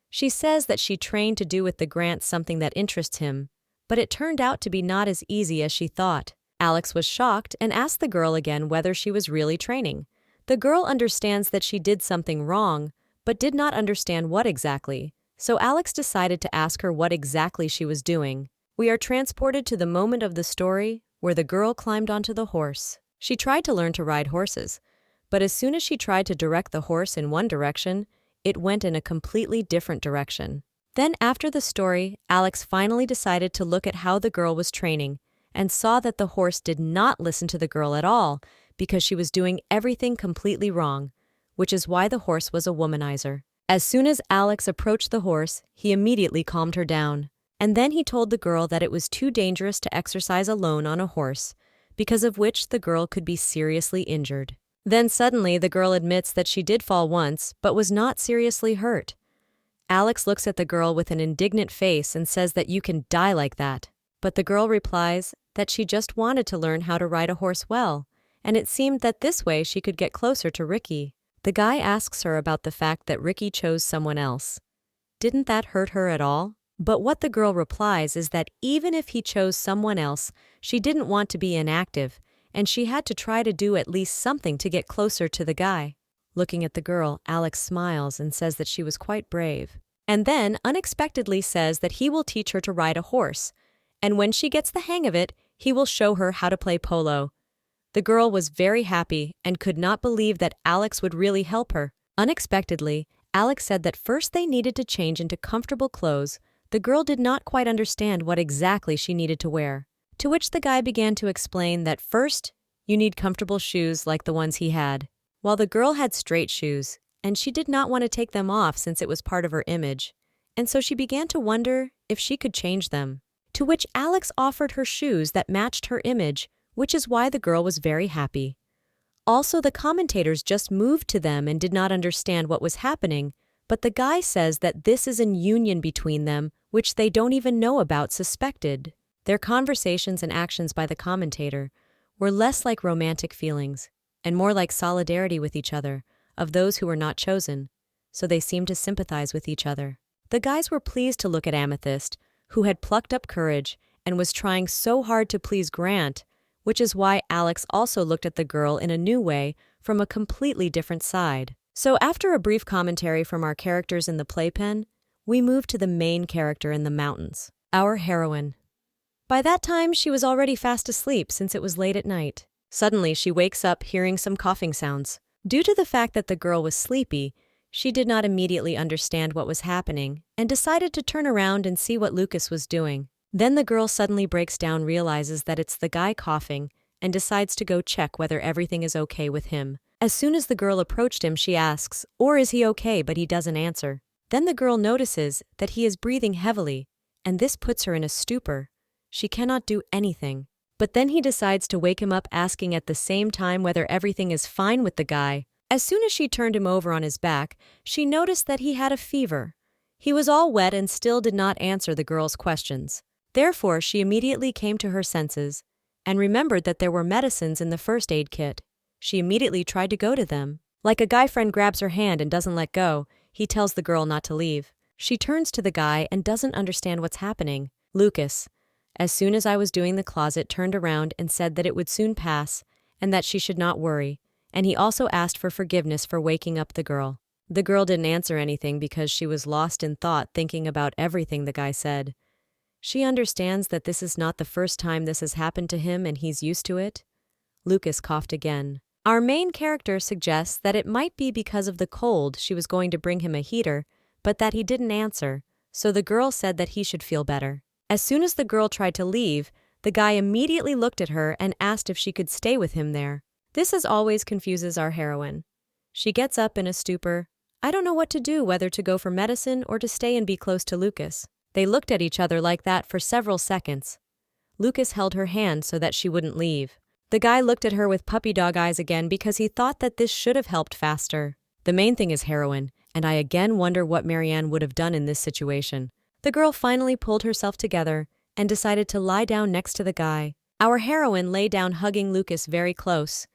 She says that she trained to do with the grant something that interests him, but it turned out to be not as easy as she thought. Alex was shocked and asked the girl again whether she was really training. The girl understands that she did something wrong, but did not understand what exactly, so Alex decided to ask her what exactly she was doing. We are transported to the moment of the story where the girl climbed onto the horse. She tried to learn to ride horses, but as soon as she tried to direct the horse in one direction, it went in a completely different direction. Then after the story, Alex finally decided to look at how the girl was training and saw that the horse did not listen to the girl at all because she was doing everything completely wrong, which is why the horse was a womanizer. As soon as Alex approached the horse, he immediately calmed her down. And then he told the girl that it was too dangerous to exercise alone on a horse, because of which the girl could be seriously injured. Then suddenly the girl admits that she did fall once, but was not seriously hurt. Alex looks at the girl with an indignant face and says that you can die like that. But the girl replies that she just wanted to learn how to ride a horse well, and it seemed that this way she could get closer to Ricky. The guy asks her about the fact that Ricky chose someone else. Didn't that hurt her at all? But what the girl replies is that even if he chose someone else, she didn't want to be inactive, and she had to try to do at least something to get closer to the guy. Looking at the girl, Alex smiles and says that she was quite brave. And then unexpectedly says that he will teach her to ride a horse, and when she gets the hang of it, he will show her how to play polo. The girl was very happy and could not believe that Alex would really help her. Unexpectedly, Alex said that first they needed to change into comfortable clothes. The girl did not quite understand what exactly she needed to wear, to which the guy began to explain that first, you need comfortable shoes like the ones he had, while the girl had straight shoes, and she did not want to take them off since it was part of her image, and so she began to wonder if she could change them, to which Alex offered her shoes that matched her image, which is why the girl was very happy. Also, the commentators just moved to them and did not understand what was happening, but the guy says that this is an union between them, which they don't even know about suspected. Their conversations and actions by the commentator were less like romantic feelings and more like solidarity with each other of those who were not chosen, so they seemed to sympathize with each other. The guys were pleased to look at Amethyst, who had plucked up courage and was trying so hard to please Grant, which is why Alex also looked at the girl in a new way from a completely different side. So after a brief commentary from our characters in the playpen, we move to the main character in the mountains, our heroine. By that time, she was already fast asleep since it was late at night. Suddenly, she wakes up hearing some coughing sounds. Due to the fact that the girl was sleepy, she did not immediately understand what was happening and decided to turn around and see what Lucas was doing. Then the girl suddenly breaks down, realizes that it's the guy coughing, and decides to go check whether everything is okay with him. As soon as the girl approached him, she asks, "Or is he okay?" but he doesn't answer. Then the girl notices that he is breathing heavily, and this puts her in a stupor. She cannot do anything. But then he decides to wake him up, asking at the same time whether everything is fine with the guy. As soon as she turned him over on his back, she noticed that he had a fever. He was all wet and still did not answer the girl's questions. Therefore, she immediately came to her senses and remembered that there were medicines in the first aid kit. She immediately tried to go to them. Like a guy friend grabs her hand and doesn't let go, he tells the girl not to leave. She turns to the guy and doesn't understand what's happening. Lucas, as soon as I was doing the closet, turned around and said that it would soon pass and that she should not worry, and he also asked for forgiveness for waking up the girl. The girl didn't answer anything because she was lost in thought, thinking about everything the guy said. She understands that this is not the first time this has happened to him and he's used to it. Lucas coughed again. Our main character suggests that it might be because of the cold she was going to bring him a heater, but that he didn't answer, so the girl said that he should feel better. As soon as the girl tried to leave, the guy immediately looked at her and asked if she could stay with him there. This as always confuses our heroine. She gets up in a stupor. I don't know what to do, whether to go for medicine or to stay and be close to Lucas. They looked at each other like that for several seconds. Lucas held her hand so that she wouldn't leave. The guy looked at her with puppy dog eyes again because he thought that this should have helped faster. The main thing is heroine, and I again wonder what Marianne would have done in this situation. The girl finally pulled herself together and decided to lie down next to the guy. Our heroine lay down hugging Lucas very close.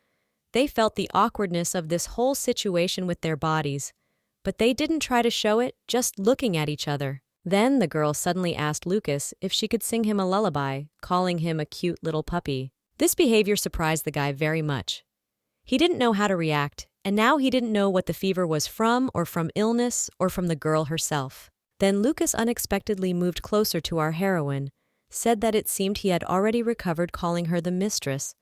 They felt the awkwardness of this whole situation with their bodies, but they didn't try to show it, just looking at each other. Then the girl suddenly asked Lucas if she could sing him a lullaby, calling him a cute little puppy. This behavior surprised the guy very much. He didn't know how to react, and now he didn't know what the fever was from illness, or from the girl herself. Then Lucas unexpectedly moved closer to our heroine, said that it seemed he had already recovered, calling her the mistress.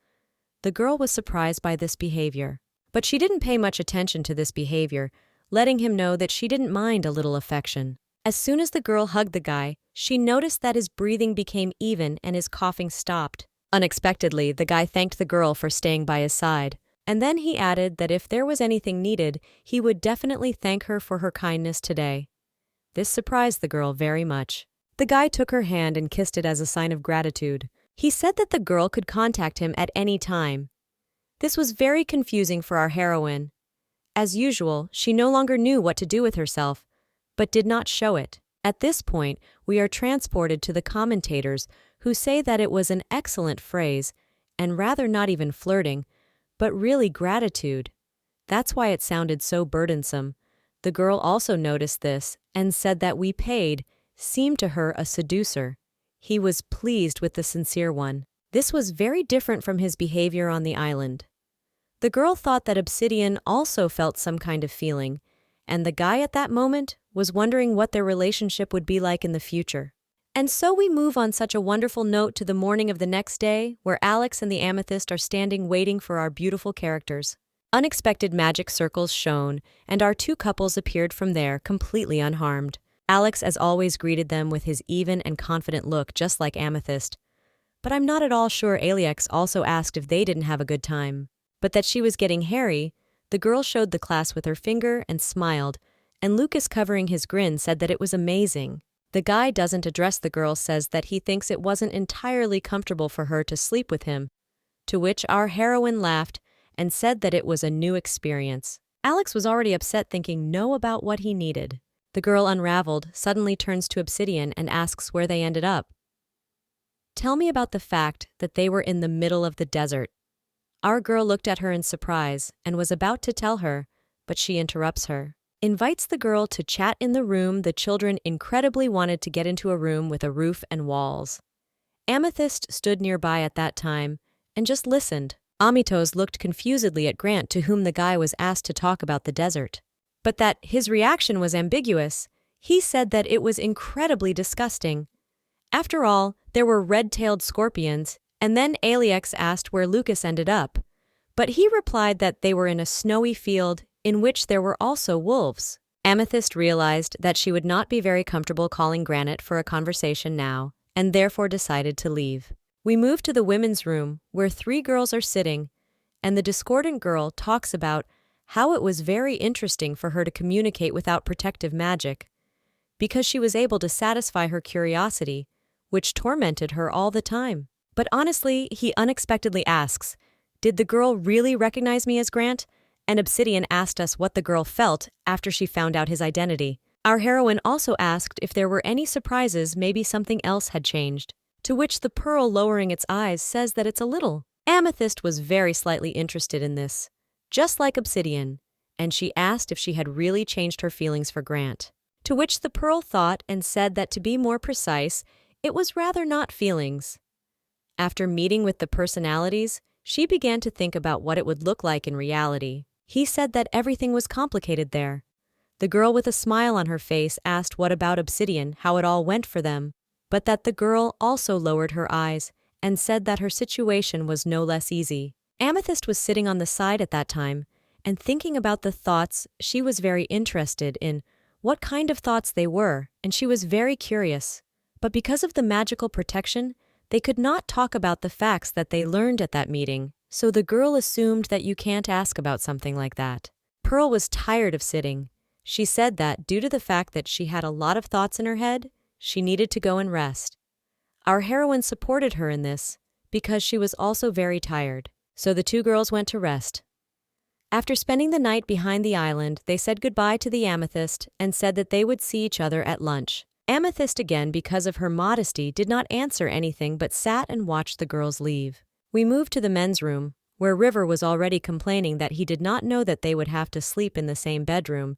The girl was surprised by this behavior, but she didn't pay much attention to this behavior, letting him know that she didn't mind a little affection. As soon as the girl hugged the guy, she noticed that his breathing became even and his coughing stopped. Unexpectedly, the guy thanked the girl for staying by his side, and then he added that if there was anything needed, he would definitely thank her for her kindness today. This surprised the girl very much. The guy took her hand and kissed it as a sign of gratitude. He said that the girl could contact him at any time. This was very confusing for our heroine. As usual, she no longer knew what to do with herself, but did not show it. At this point, we are transported to the commentators, who say that it was an excellent phrase, and rather not even flirting, but really gratitude. That's why it sounded so burdensome. The girl also noticed this and said that we paid seemed to her a seducer. He was pleased with the sincere one. This was very different from his behavior on the island. The girl thought that Obsidian also felt some kind of feeling, and the guy at that moment was wondering what their relationship would be like in the future. And so we move on such a wonderful note to the morning of the next day, where Alex and the Amethyst are standing waiting for our beautiful characters. Unexpected magic circles shone, and our two couples appeared from there completely unharmed. Alex, as always, greeted them with his even and confident look, just like Amethyst. But I'm not at all sure Alex also asked if they didn't have a good time. But that she was getting hairy, the girl showed the class with her finger and smiled, and Lucas, covering his grin, said that it was amazing. The guy doesn't address the girl, says that he thinks it wasn't entirely comfortable for her to sleep with him, to which our heroine laughed and said that it was a new experience. Alex was already upset, thinking no about what he needed. The girl, unraveled, suddenly turns to Obsidian and asks where they ended up. Tell me about the fact that they were in the middle of the desert. Our girl looked at her in surprise and was about to tell her, but she interrupts her. Invites the girl to chat in the room. The children incredibly wanted to get into a room with a roof and walls. Amethyst stood nearby at that time and just listened. Amitos looked confusedly at Grant, to whom the guy was asked to talk about the desert. But that his reaction was ambiguous. He said that it was incredibly disgusting. After all, there were red-tailed scorpions, and then Alex asked where Lucas ended up. But he replied that they were in a snowy field in which there were also wolves. Amethyst realized that she would not be very comfortable calling Granite for a conversation now, and therefore decided to leave. We move to the women's room, where 3 girls are sitting, and the discordant girl talks about how it was very interesting for her to communicate without protective magic, because she was able to satisfy her curiosity, which tormented her all the time. But honestly, he unexpectedly asks, "Did the girl really recognize me as Grant?" And Obsidian asked us what the girl felt after she found out his identity. Our heroine also asked if there were any surprises, maybe something else had changed, to which the Pearl, lowering its eyes, says that it's a little. Amethyst was very slightly interested in this, just like Obsidian, and she asked if she had really changed her feelings for Grant. To which the Pearl thought and said that, to be more precise, it was rather not feelings. After meeting with the personalities, she began to think about what it would look like in reality. He said that everything was complicated there. The girl, with a smile on her face, asked what about Obsidian, how it all went for them, but that the girl also lowered her eyes and said that her situation was no less easy. Amethyst was sitting on the side at that time and thinking about the thoughts. She was very interested in what kind of thoughts they were, and she was very curious. But because of the magical protection, they could not talk about the facts that they learned at that meeting, so the girl assumed that you can't ask about something like that. Pearl was tired of sitting. She said that, due to the fact that she had a lot of thoughts in her head, she needed to go and rest. Our heroine supported her in this, because she was also very tired, so the 2 girls went to rest. After spending the night behind the island, they said goodbye to the Amethyst and said that they would see each other at lunch. Amethyst, again because of her modesty, did not answer anything but sat and watched the girls leave. We moved to the men's room, where River was already complaining that he did not know that they would have to sleep in the same bedroom,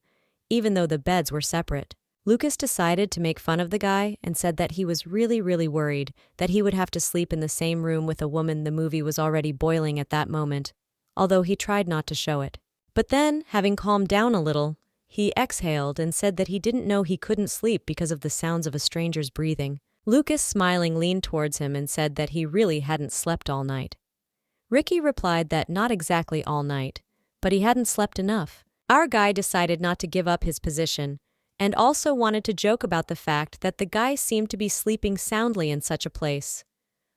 even though the beds were separate. Lucas decided to make fun of the guy and said that he was really worried that he would have to sleep in the same room with a woman the movie was already boiling at that moment, although he tried not to show it. But then, having calmed down a little, he exhaled and said that he didn't know he couldn't sleep because of the sounds of a stranger's breathing. Lucas, smiling, leaned towards him and said that he really hadn't slept all night. Ricky replied that not exactly all night, but he hadn't slept enough. Our guy decided not to give up his position, and also wanted to joke about the fact that the guy seemed to be sleeping soundly in such a place.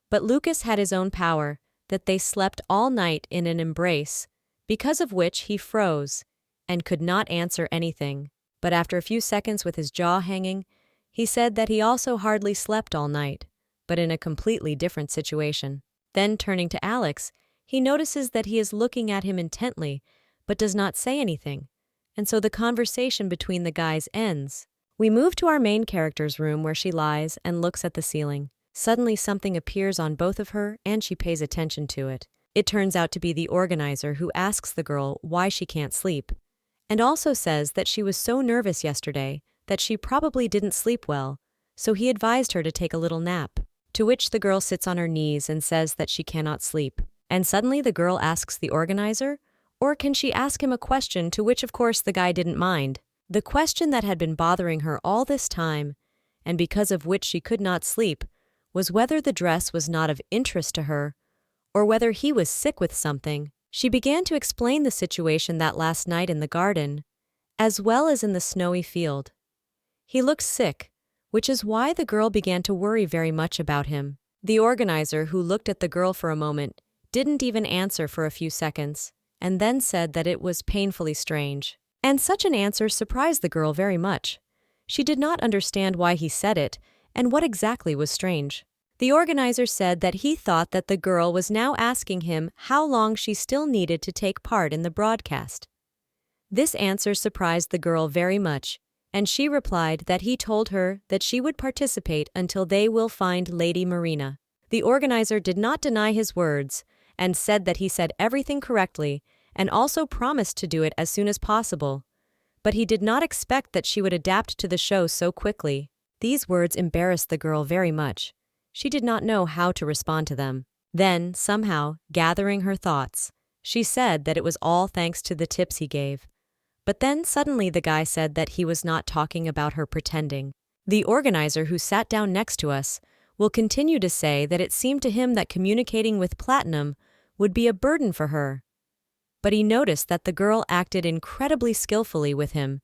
But Lucas had his own power, that they slept all night in an embrace, because of which he froze and could not answer anything. But after a few seconds with his jaw hanging, he said that he also hardly slept all night, but in a completely different situation. Then, turning to Alex, he notices that he is looking at him intently, but does not say anything, and so the conversation between the guys ends. We move to our main character's room where she lies and looks at the ceiling. Suddenly something appears on both of her and she pays attention to it. It turns out to be the organizer, who asks the girl why she can't sleep, and also says that she was so nervous yesterday that she probably didn't sleep well, so he advised her to take a little nap. To which the girl sits on her knees and says that she cannot sleep. And suddenly the girl asks the organizer, or can she ask him a question, to which of course the guy didn't mind. The question that had been bothering her all this time, and because of which she could not sleep, was whether the dress was not of interest to her, or whether he was sick with something. She began to explain the situation that last night in the garden, as well as in the snowy field. He looked sick, which is why the girl began to worry very much about him. The organizer, who looked at the girl for a moment, didn't even answer for a few seconds, and then said that it was painfully strange. And such an answer surprised the girl very much. She did not understand why he said it, and what exactly was strange. The organizer said that he thought that the girl was now asking him how long she still needed to take part in the broadcast. This answer surprised the girl very much, and she replied that he told her that she would participate until they will find Lady Marina. The organizer did not deny his words, and said that he said everything correctly, and also promised to do it as soon as possible. But he did not expect that she would adapt to the show so quickly. These words embarrassed the girl very much. She did not know how to respond to them. Then, somehow, gathering her thoughts, she said that it was all thanks to the tips he gave. But then suddenly the guy said that he was not talking about her pretending. The organizer, who sat down next to us, will continue to say that it seemed to him that communicating with Platinum would be a burden for her. But he noticed that the girl acted incredibly skillfully with him,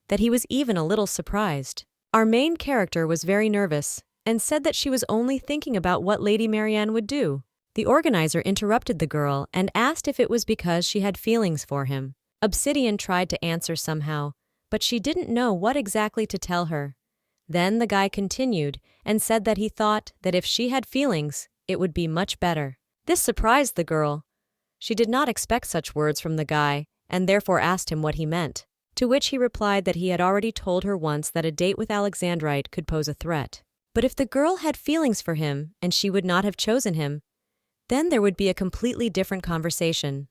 that he was even a little surprised. Our main character was very nervous, and said that she was only thinking about what Lady Marianne would do. The organizer interrupted the girl and asked if it was because she had feelings for him. Obsidian tried to answer somehow, but she didn't know what exactly to tell her. Then the guy continued and said that he thought that if she had feelings, it would be much better. This surprised the girl. She did not expect such words from the guy, and therefore asked him what he meant. To which he replied that he had already told her once that a date with Alexandrite could pose a threat. But if the girl had feelings for him and she would not have chosen him, then there would be a completely different conversation.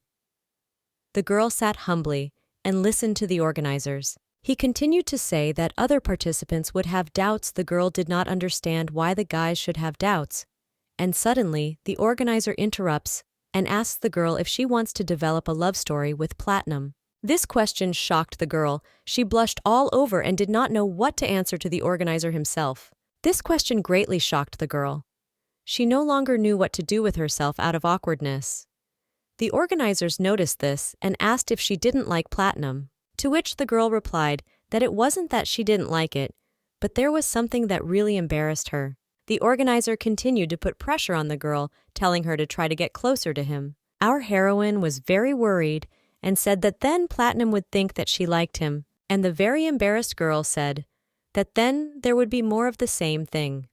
The girl sat humbly and listened to the organizers. He continued to say that other participants would have doubts. The girl did not understand why the guys should have doubts. And suddenly, the organizer interrupts and asks the girl if she wants to develop a love story with Platinum. This question shocked the girl. She blushed all over and did not know what to answer to the organizer himself. This question greatly shocked the girl. She no longer knew what to do with herself out of awkwardness. The organizers noticed this and asked if she didn't like Platinum, to which the girl replied that it wasn't that she didn't like it, but there was something that really embarrassed her. The organizer continued to put pressure on the girl, telling her to try to get closer to him. Our heroine was very worried and said that then Platinum would think that she liked him, and the very embarrassed girl said that then there would be more of the same thing.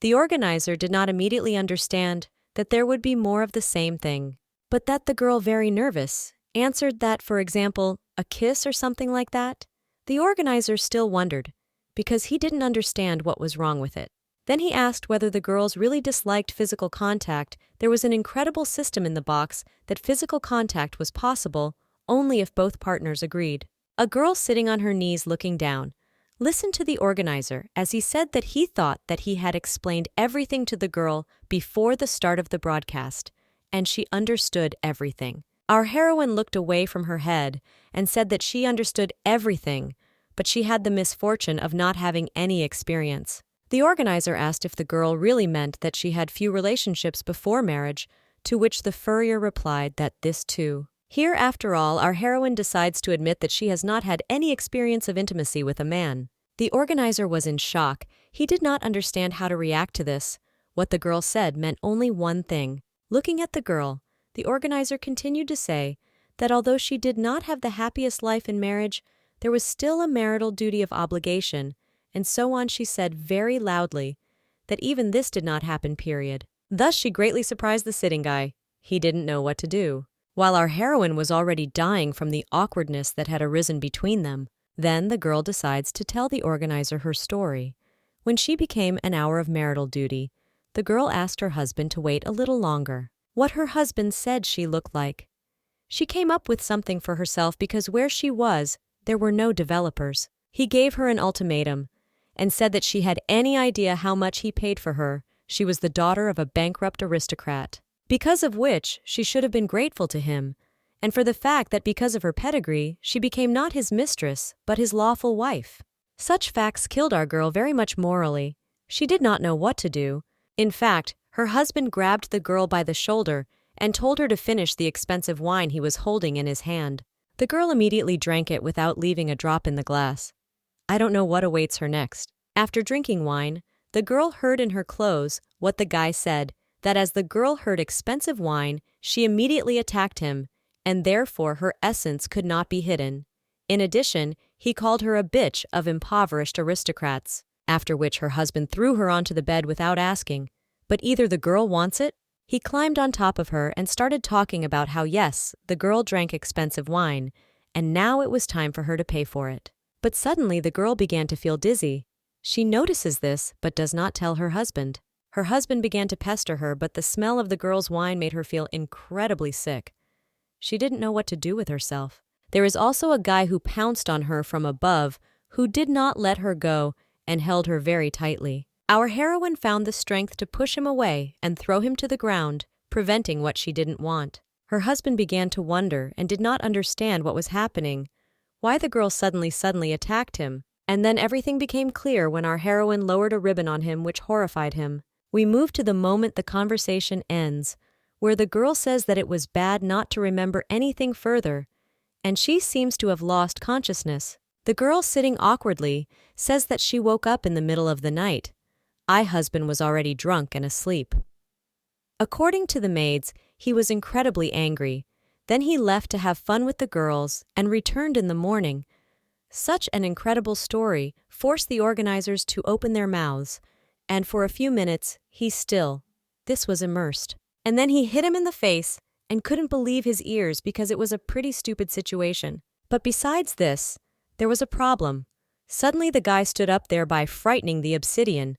The organizer did not immediately understand that there would be more of the same thing, but that the girl, very nervous, answered that, for example, a kiss or something like that. The organizer still wondered, because he didn't understand what was wrong with it. Then he asked whether the girls really disliked physical contact. There was an incredible system in the box that physical contact was possible only if both partners agreed. A girl sitting on her knees looking down listened to the organizer as he said that he thought that he had explained everything to the girl before the start of the broadcast, and she understood everything. Our heroine looked away from her head and said that she understood everything, but she had the misfortune of not having any experience. The organizer asked if the girl really meant that she had few relationships before marriage, to which the furrier replied that this too. Here, after all, our heroine decides to admit that she has not had any experience of intimacy with a man. The organizer was in shock. He did not understand how to react to this. What the girl said meant only one thing. Looking at the girl, the organizer continued to say that although she did not have the happiest life in marriage, there was still a marital duty of obligation, and so on. She said very loudly that even this did not happen, period. Thus she greatly surprised the sitting guy. He didn't know what to do. While our heroine was already dying from the awkwardness that had arisen between them, then the girl decides to tell the organizer her story. When she became an hour of marital duty, the girl asked her husband to wait a little longer. What her husband said she looked like. She came up with something for herself because where she was, there were no developers. He gave her an ultimatum and said that she had any idea how much he paid for her, she was the daughter of a bankrupt aristocrat. Because of which she should have been grateful to him, and for the fact that because of her pedigree, she became not his mistress, but his lawful wife. Such facts killed our girl very much morally. She did not know what to do. In fact, her husband grabbed the girl by the shoulder and told her to finish the expensive wine he was holding in his hand. The girl immediately drank it without leaving a drop in the glass. I don't know what awaits her next. After drinking wine, the girl heard in her clothes what the guy said, that as the girl heard expensive wine, she immediately attacked him, and therefore her essence could not be hidden. In addition, he called her a bitch of impoverished aristocrats, after which her husband threw her onto the bed without asking. But either the girl wants it. He climbed on top of her and started talking about how yes, the girl drank expensive wine, and now it was time for her to pay for it. But suddenly the girl began to feel dizzy. She notices this, but does not tell her husband. Her husband began to pester her, but the smell of the girl's wine made her feel incredibly sick. She didn't know what to do with herself. There is also a guy who pounced on her from above, who did not let her go and held her very tightly. Our heroine found the strength to push him away and throw him to the ground, preventing what she didn't want. Her husband began to wonder and did not understand what was happening, why the girl suddenly attacked him. And then everything became clear when our heroine lowered a ribbon on him, which horrified him. We move to the moment the conversation ends, where the girl says that it was bad not to remember anything further, and she seems to have lost consciousness. The girl sitting awkwardly says that she woke up in the middle of the night. Husband was already drunk and asleep. According to the maids, he was incredibly angry. Then he left to have fun with the girls and returned in the morning. Such an incredible story forced the organizers to open their mouths, and for a few minutes, this was immersed. And then he hit him in the face and couldn't believe his ears because it was a pretty stupid situation. But besides this, there was a problem. Suddenly the guy stood up thereby frightening the obsidian.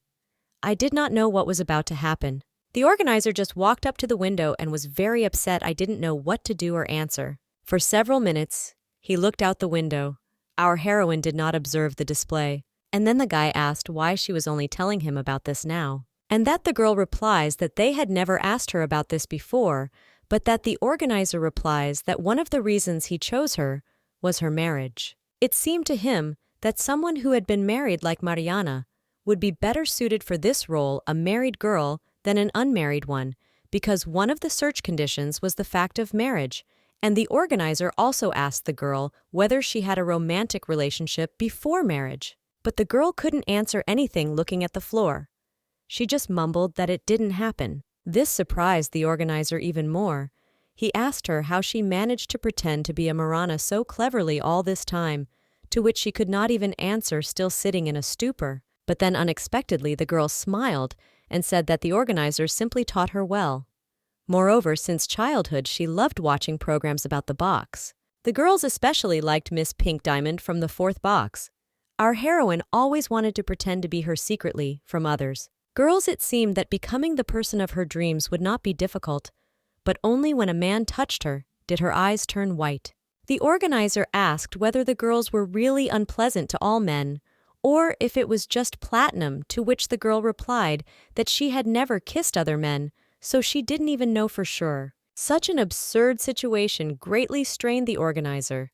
I did not know what was about to happen. The organizer just walked up to the window and was very upset. I didn't know what to do or answer. For several minutes, he looked out the window. Our heroine did not observe the display. And then the guy asked why she was only telling him about this now. And that the girl replies that they had never asked her about this before, but that the organizer replies that one of the reasons he chose her was her marriage. It seemed to him that someone who had been married like Mariana would be better suited for this role, a married girl, than an unmarried one, because one of the search conditions was the fact of marriage, and the organizer also asked the girl whether she had a romantic relationship before marriage. But the girl couldn't answer anything looking at the floor. She just mumbled that it didn't happen. This surprised the organizer even more. He asked her how she managed to pretend to be a Marana so cleverly all this time, to which she could not even answer, still sitting in a stupor. But then unexpectedly the girl smiled and said that the organizer simply taught her well. Moreover, since childhood she loved watching programs about the box. The girls especially liked Miss Pink Diamond from the fourth box. Our heroine always wanted to pretend to be her secretly from others. Girls, it seemed that becoming the person of her dreams would not be difficult, but only when a man touched her did her eyes turn white. The organizer asked whether the girls were really unpleasant to all men, or if it was just Platinum, to which the girl replied that she had never kissed other men, so she didn't even know for sure. Such an absurd situation greatly strained the organizer.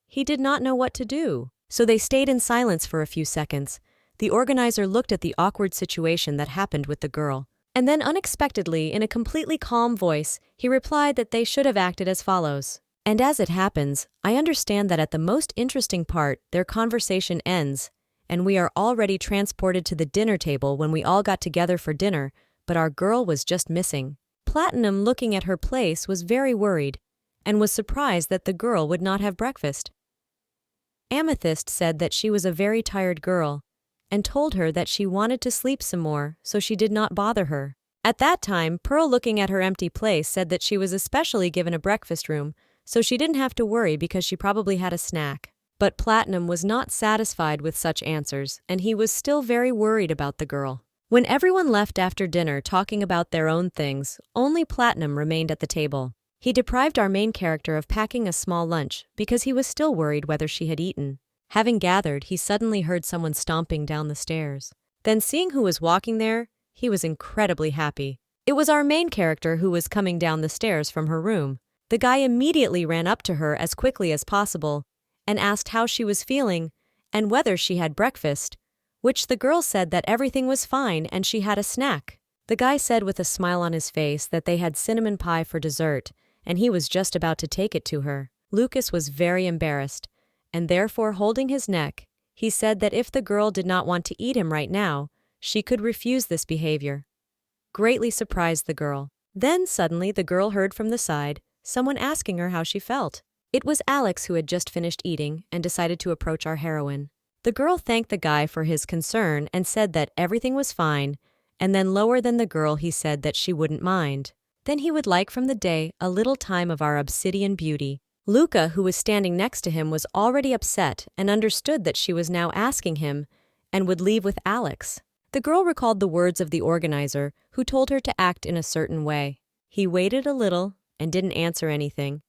He did not know what to do, so they stayed in silence for a few seconds. The organizer looked at the awkward situation that happened with the girl, and then unexpectedly, in a completely calm voice, he replied that they should have acted as follows. And as it happens, I understand that at the most interesting part, their conversation ends, and we are already transported to the dinner table when we all got together for dinner, but our girl was just missing. Platinum, looking at her place, was very worried, and was surprised that the girl would not have breakfast. Amethyst said that she was a very tired girl, and told her that she wanted to sleep some more, so she did not bother her. At that time, Pearl, looking at her empty place, said that she was especially given a breakfast room, so she didn't have to worry because she probably had a snack. But Platinum was not satisfied with such answers, and he was still very worried about the girl. When everyone left after dinner talking about their own things, only Platinum remained at the table. He deprived our main character of packing a small lunch because he was still worried whether she had eaten. Having gathered, he suddenly heard someone stomping down the stairs. Then, seeing who was walking there, he was incredibly happy. It was our main character who was coming down the stairs from her room. The guy immediately ran up to her as quickly as possible and asked how she was feeling and whether she had breakfast, which the girl said that everything was fine and she had a snack. The guy said with a smile on his face that they had cinnamon pie for dessert, and he was just about to take it to her. Lucas was very embarrassed, and therefore holding his neck, he said that if the girl did not want to eat him right now, she could refuse this behavior. Greatly surprised the girl. Then suddenly the girl heard from the side someone asking her how she felt. It was Alex, who had just finished eating and decided to approach our heroine. The girl thanked the guy for his concern and said that everything was fine, and then lower than the girl he said that she wouldn't mind. Then he would like from the day a little time of our obsidian beauty. Luca, who was standing next to him, was already upset and understood that she was now asking him and would leave with Alex. The girl recalled the words of the organizer, who told her to act in a certain way. He waited a little and didn't answer anything.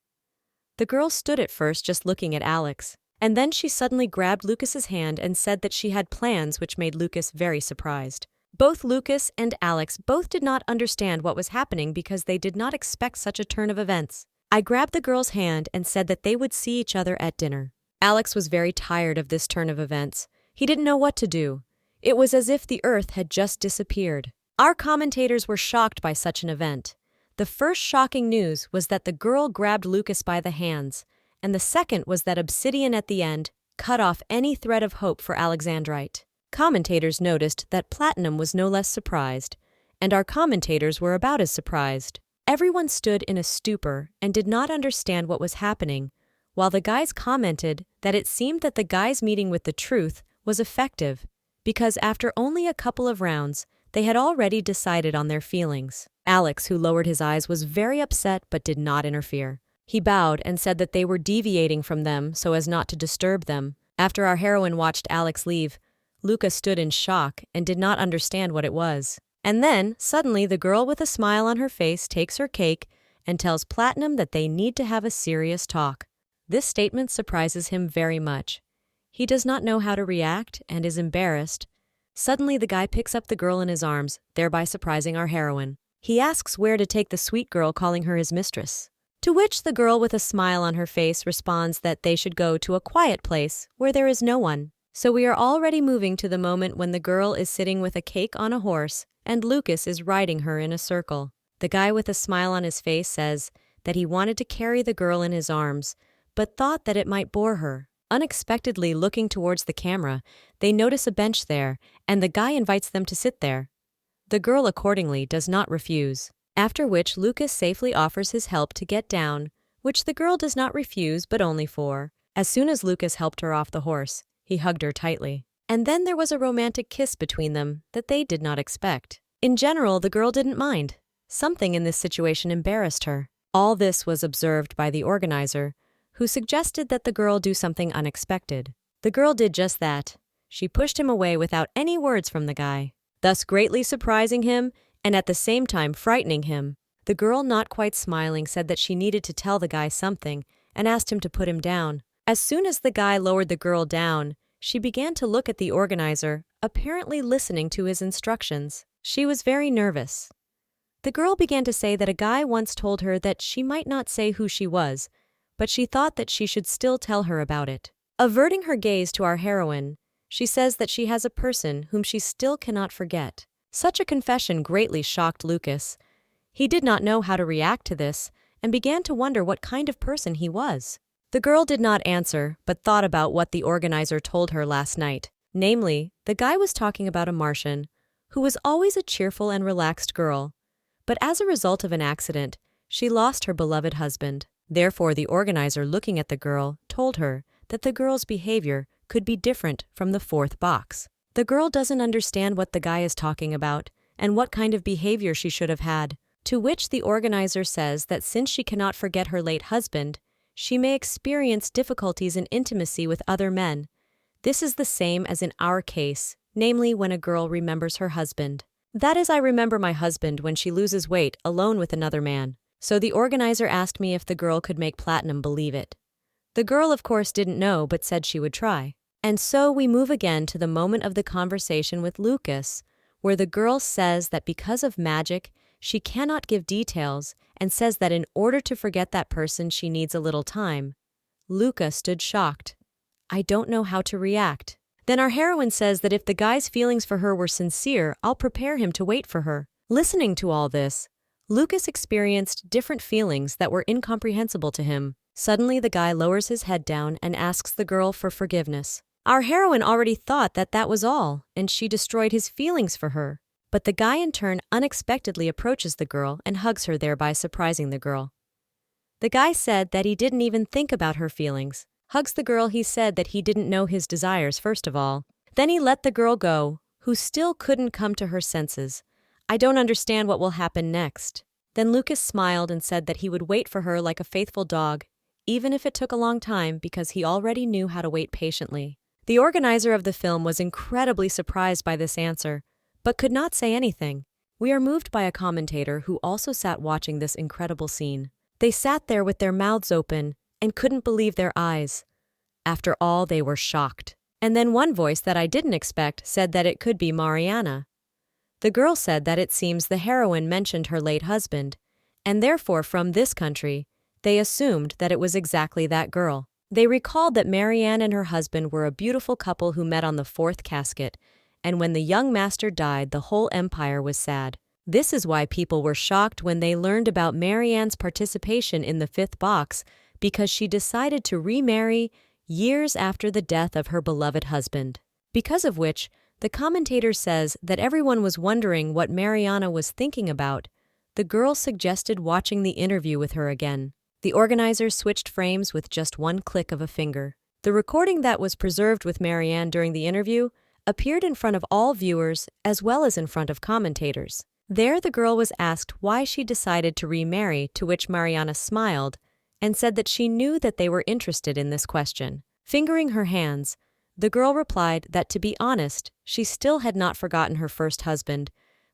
The girl stood at first just looking at Alex, and then she suddenly grabbed Lucas's hand and said that she had plans, which made Lucas very surprised. Both Lucas and Alex both did not understand what was happening because they did not expect such a turn of events. I grabbed the girl's hand and said that they would see each other at dinner. Alex was very tired of this turn of events. He didn't know what to do. It was as if the earth had just disappeared. Our commentators were shocked by such an event. The first shocking news was that the girl grabbed Lucas by the hands, and the second was that obsidian at the end cut off any thread of hope for Alexandrite. Commentators noticed that Platinum was no less surprised, and our commentators were about as surprised. Everyone stood in a stupor and did not understand what was happening, while the guys commented that it seemed that the guy's meeting with the truth was effective, because after only a couple of rounds, they had already decided on their feelings. Alex, who lowered his eyes, was very upset but did not interfere. He bowed and said that they were deviating from them so as not to disturb them. After our heroine watched Alex leave, Luca stood in shock and did not understand what it was. And then, suddenly, the girl with a smile on her face takes her cake and tells Platinum that they need to have a serious talk. This statement surprises him very much. He does not know how to react and is embarrassed. Suddenly, the guy picks up the girl in his arms, thereby surprising our heroine. He asks where to take the sweet girl, calling her his mistress. To which the girl with a smile on her face responds that they should go to a quiet place where there is no one. So we are already moving to the moment when the girl is sitting with a cake on a horse and Lucas is riding her in a circle. The guy with a smile on his face says that he wanted to carry the girl in his arms, but thought that it might bore her. Unexpectedly looking towards the camera, they notice a bench there, and the guy invites them to sit there. The girl accordingly does not refuse, after which Lucas safely offers his help to get down, which the girl does not refuse but only for. As soon as Lucas helped her off the horse, he hugged her tightly. And then there was a romantic kiss between them that they did not expect. In general, the girl didn't mind. Something in this situation embarrassed her. All this was observed by the organizer, who suggested that the girl do something unexpected. The girl did just that. She pushed him away without any words from the guy. thus greatly surprising him and at the same time frightening him. The girl, not quite smiling, said that she needed to tell the guy something and asked him to put him down. As soon as the guy lowered the girl down, she began to look at the organizer, apparently listening to his instructions. She was very nervous. The girl began to say that a guy once told her that she might not say who she was, but she thought that she should still tell her about it. Averting her gaze to our heroine, she says that she has a person whom she still cannot forget. Such a confession greatly shocked Lucas. He did not know how to react to this and began to wonder what kind of person he was. The girl did not answer, but thought about what the organizer told her last night. Namely, the guy was talking about a Martian who was always a cheerful and relaxed girl, but as a result of an accident, she lost her beloved husband. Therefore, the organizer, looking at the girl, told her that the girl's behavior could be different from the fourth box. The girl doesn't understand what the guy is talking about and what kind of behavior she should have had, to which the organizer says that since she cannot forget her late husband, she may experience difficulties in intimacy with other men. This is the same as in our case, namely when a girl remembers her husband. That is, I remember my husband when she loses weight alone with another man. So the organizer asked me if the girl could make Platinum believe it. The girl, of course, didn't know but said she would try. And so we move again to the moment of the conversation with Lucas, where the girl says that because of magic, she cannot give details and says that in order to forget that person, she needs a little time. Luca stood shocked. I don't know how to react. Then our heroine says that if the guy's feelings for her were sincere, I'll prepare him to wait for her. Listening to all this, Lucas experienced different feelings that were incomprehensible to him. Suddenly, the guy lowers his head down and asks the girl for forgiveness. Our heroine already thought that that was all, and she destroyed his feelings for her. But the guy in turn unexpectedly approaches the girl and hugs her, thereby surprising the girl. The guy said that he didn't even think about her feelings. Hugs the girl, he said that he didn't know his desires first of all. Then he let the girl go, who still couldn't come to her senses. I don't understand what will happen next. Then Lucas smiled and said that he would wait for her like a faithful dog, even if it took a long time, because he already knew how to wait patiently. The organizer of the film was incredibly surprised by this answer, but could not say anything. We are moved by a commentator who also sat watching this incredible scene. They sat there with their mouths open and couldn't believe their eyes. After all, they were shocked. And then one voice that I didn't expect said that it could be Mariana. The girl said that it seems the heroine mentioned her late husband, and therefore from this country, they assumed that it was exactly that girl. They recalled that Marianne and her husband were a beautiful couple who met on the fourth casket, and when the young master died, the whole empire was sad. This is why people were shocked when they learned about Marianne's participation in the fifth box, because she decided to remarry years after the death of her beloved husband. Because of which, the commentator says that everyone was wondering what Mariana was thinking about. The girl suggested watching the interview with her again. The organizer switched frames with just one click of a finger. The recording that was preserved with Marianne during the interview appeared in front of all viewers as well as in front of commentators. There, the girl was asked why she decided to remarry, to which Mariana smiled and said that she knew that they were interested in this question. Fingering her hands, the girl replied that, to be honest, she still had not forgotten her first husband,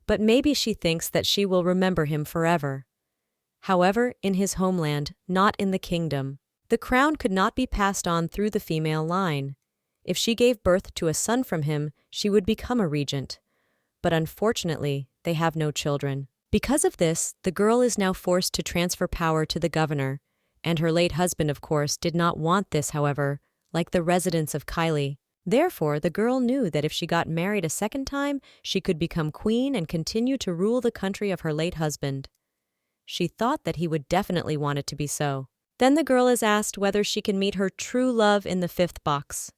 but maybe she thinks that she will remember him forever. However, in his homeland, not in the kingdom, the crown could not be passed on through the female line. If she gave birth to a son from him, she would become a regent. But unfortunately, they have no children. Because of this, the girl is now forced to transfer power to the governor, and her late husband, of course, did not want this, however, like the residents of Kylie. Therefore, the girl knew that if she got married a second time, she could become queen and continue to rule the country of her late husband. She thought that he would definitely want it to be so. Then the girl is asked whether she can meet her true love in the fifth box.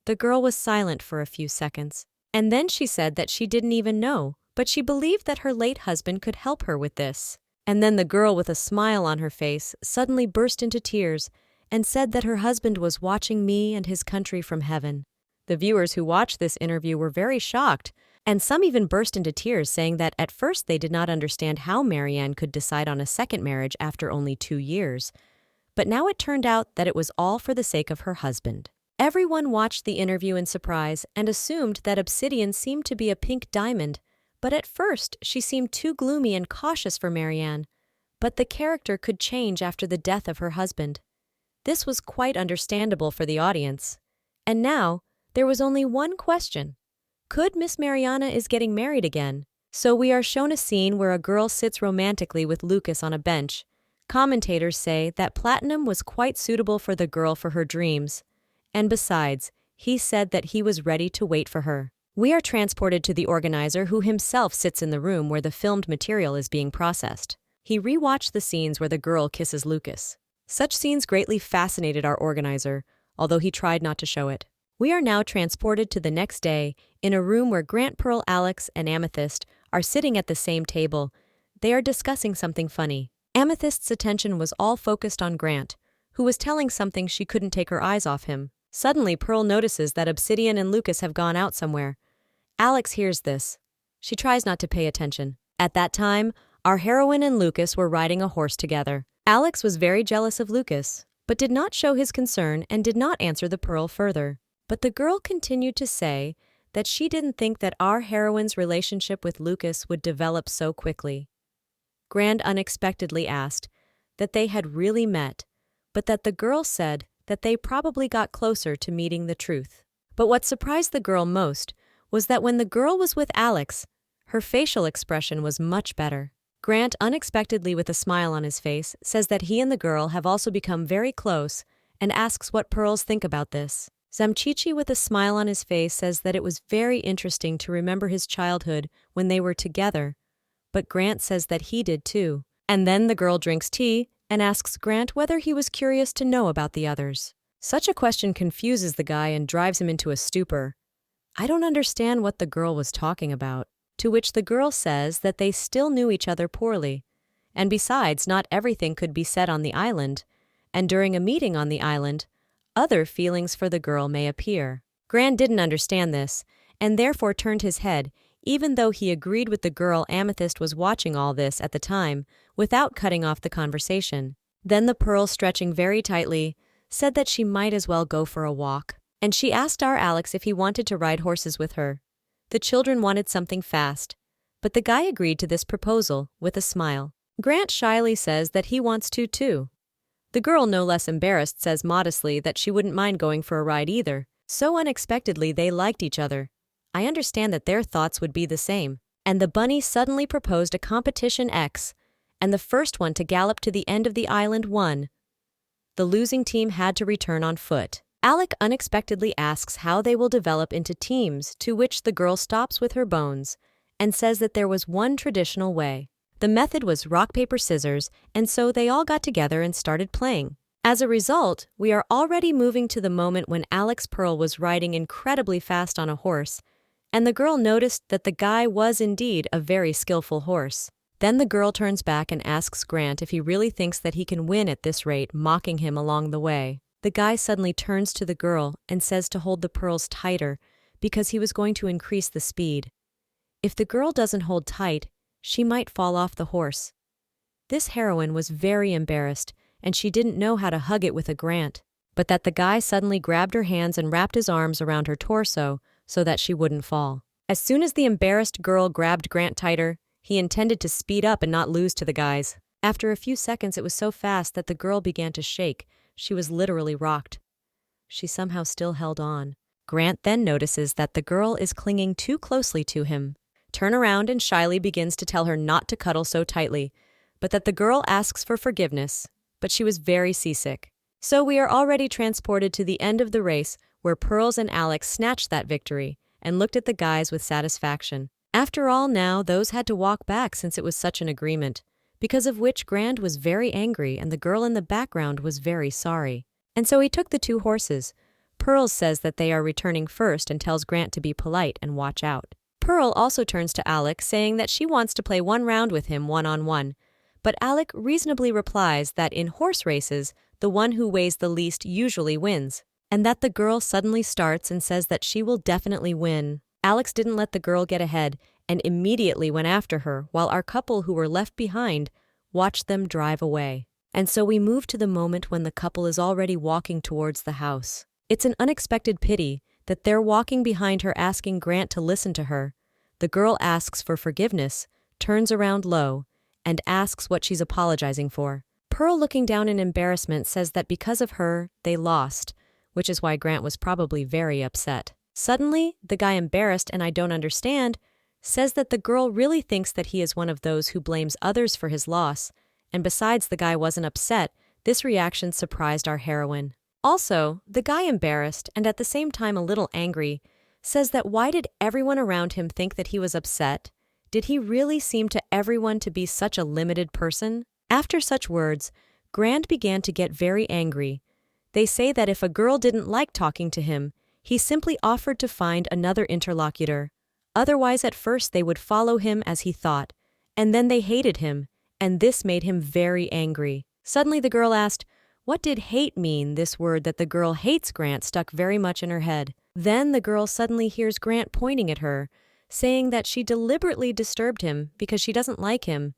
The girl was silent for a few seconds, and then she said that she didn't even know, but she believed that her late husband could help her with this. And then the girl, with a smile on her face, suddenly burst into tears and said that her husband was watching me and his country from heaven. The viewers who watched this interview were very shocked, and some even burst into tears, saying that at first they did not understand how Marianne could decide on a second marriage after only 2 years. But now it turned out that it was all for the sake of her husband. Everyone watched the interview in surprise and assumed that Obsidian seemed to be a pink diamond, but at first she seemed too gloomy and cautious for Marianne. But the character could change after the death of her husband. This was quite understandable for the audience. And now, there was only one question. Could Miss Mariana is getting married again? So we are shown a scene where a girl sits romantically with Lucas on a bench. Commentators say that Platinum was quite suitable for the girl for her dreams. And besides, he said that he was ready to wait for her. We are transported to the organizer who himself sits in the room where the filmed material is being processed. He rewatched the scenes where the girl kisses Lucas. Such scenes greatly fascinated our organizer, although he tried not to show it. We are now transported to the next day, in a room where Grant, Pearl, Alex, and Amethyst are sitting at the same table. They are discussing something funny. Amethyst's attention was all focused on Grant, who was telling something she couldn't take her eyes off him. Suddenly, Pearl notices that Obsidian and Lucas have gone out somewhere. Alex hears this. She tries not to pay attention. At that time, our heroine and Lucas were riding a horse together. Alex was very jealous of Lucas, but did not show his concern and did not answer the Pearl further. But the girl continued to say that she didn't think that our heroine's relationship with Lucas would develop so quickly. Grant unexpectedly asked that they had really met, but that the girl said that they probably got closer to meeting the truth. But what surprised the girl most was that when the girl was with Alex, her facial expression was much better. Grant, unexpectedly with a smile on his face, says that he and the girl have also become very close and asks what Pearls think about this. Zamchichi, with a smile on his face, says that it was very interesting to remember his childhood when they were together, but Grant says that he did too. And then the girl drinks tea and asks Grant whether he was curious to know about the others. Such a question confuses the guy and drives him into a stupor. I don't understand what the girl was talking about. To which the girl says that they still knew each other poorly, and besides, not everything could be said on the island, and during a meeting on the island, other feelings for the girl may appear. Grant didn't understand this, and therefore turned his head, even though he agreed with the girl. Amethyst was watching all this at the time, without cutting off the conversation. Then the Pearl, stretching very tightly, said that she might as well go for a walk, and she asked our Alex if he wanted to ride horses with her. The children wanted something fast, but the guy agreed to this proposal with a smile. Grant shyly says that he wants to too. The girl, no less embarrassed, says modestly that she wouldn't mind going for a ride either. So unexpectedly they liked each other. I understand that their thoughts would be the same. And the bunny suddenly proposed a competition X, and the first one to gallop to the end of the island won. The losing team had to return on foot. Alec unexpectedly asks how they will develop into teams, to which the girl stops with her bones and says that there was one traditional way. The method was rock, paper, scissors, and so they all got together and started playing. As a result, we are already moving to the moment when Alex Pearl was riding incredibly fast on a horse, and the girl noticed that the guy was indeed a very skillful horse. Then the girl turns back and asks Grant if he really thinks that he can win at this rate, mocking him along the way. The guy suddenly turns to the girl and says to hold the pearls tighter because he was going to increase the speed. If the girl doesn't hold tight, she might fall off the horse. This heroine was very embarrassed, and she didn't know how to hug it with a Grant, but that the guy suddenly grabbed her hands and wrapped his arms around her torso so that she wouldn't fall. As soon as the embarrassed girl grabbed Grant tighter, he intended to speed up and not lose to the guys. After a few seconds, it was so fast that the girl began to shake. She was literally rocked. She somehow still held on. Grant then notices that the girl is clinging too closely to him. Turn around and shyly begins to tell her not to cuddle so tightly, but that the girl asks for forgiveness, but she was very seasick. So we are already transported to the end of the race, where Pearls and Alex snatched that victory and looked at the guys with satisfaction. After all, now those had to walk back since it was such an agreement, because of which Grant was very angry and the girl in the background was very sorry. And so he took the two horses. Pearls says that they are returning first and tells Grant to be polite and watch out. Pearl also turns to Alec, saying that she wants to play one round with him one-on-one, but Alec reasonably replies that in horse races, the one who weighs the least usually wins, and that the girl suddenly starts and says that she will definitely win. Alex didn't let the girl get ahead and immediately went after her, while our couple who were left behind watched them drive away. And so we move to the moment when the couple is already walking towards the house. It's an unexpected pity that they're walking behind her asking Grant to listen to her. The girl asks for forgiveness, turns around low, and asks what she's apologizing for. Pearl, looking down in embarrassment, says that because of her, they lost, which is why Grant was probably very upset. Suddenly, the guy, embarrassed and I don't understand, says that the girl really thinks that he is one of those who blames others for his loss, and besides the guy wasn't upset, this reaction surprised our heroine. Also, the guy, embarrassed and at the same time a little angry, says that why did everyone around him think that he was upset? Did he really seem to everyone to be such a limited person? After such words, Grant began to get very angry. They say that if a girl didn't like talking to him, he simply offered to find another interlocutor. Otherwise, at first they would follow him as he thought, and then they hated him, and this made him very angry. Suddenly the girl asked, what did hate mean? This word that the girl hates Grant stuck very much in her head. Then the girl suddenly hears Grant pointing at her, saying that she deliberately disturbed him because she doesn't like him,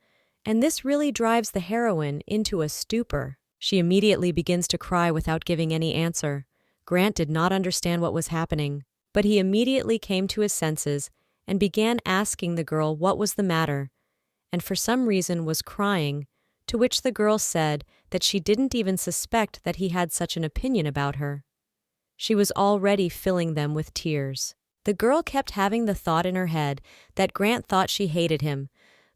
and this really drives the heroine into a stupor. She immediately begins to cry without giving any answer. Grant did not understand what was happening, but he immediately came to his senses and began asking the girl what was the matter, and for some reason was crying, to which the girl said that she didn't even suspect that he had such an opinion about her. She was already filling them with tears. The girl kept having the thought in her head that Grant thought she hated him,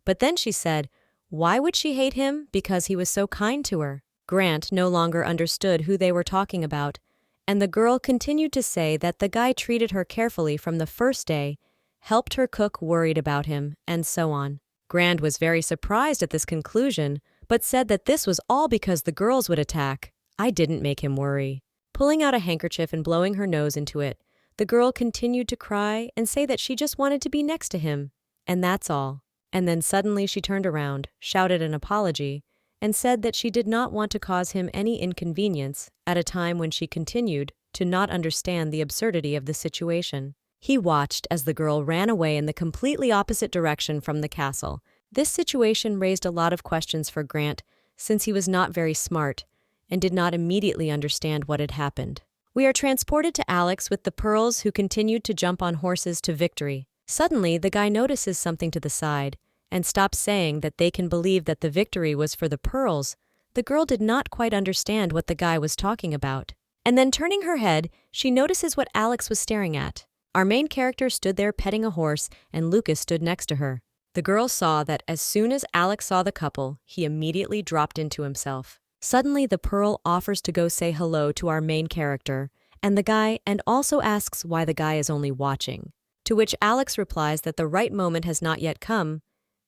but then she said, why would she hate him? Because he was so kind to her. Grant no longer understood who they were talking about, and the girl continued to say that the guy treated her carefully from the first day, helped her cook, worried about him, and so on. Grant was very surprised at this conclusion, but said that this was all because the girls would attack. I didn't make him worry. Pulling out a handkerchief and blowing her nose into it, the girl continued to cry and say that she just wanted to be next to him, and that's all. And then suddenly she turned around, shouted an apology, and said that she did not want to cause him any inconvenience at a time when she continued to not understand the absurdity of the situation. He watched as the girl ran away in the completely opposite direction from the castle. This situation raised a lot of questions for Grant, since he was not very smart and did not immediately understand what had happened. We are transported to Alex with the pearls, who continued to jump on horses to victory. Suddenly, the guy notices something to the side and stops, saying that they can believe that the victory was for the pearls. The girl did not quite understand what the guy was talking about. And then turning her head, she notices what Alex was staring at. Our main character stood there petting a horse, and Lucas stood next to her. The girl saw that as soon as Alex saw the couple, he immediately dropped into himself. Suddenly, the pearl offers to go say hello to our main character, and the guy, and also asks why the guy is only watching. To which Alex replies that the right moment has not yet come,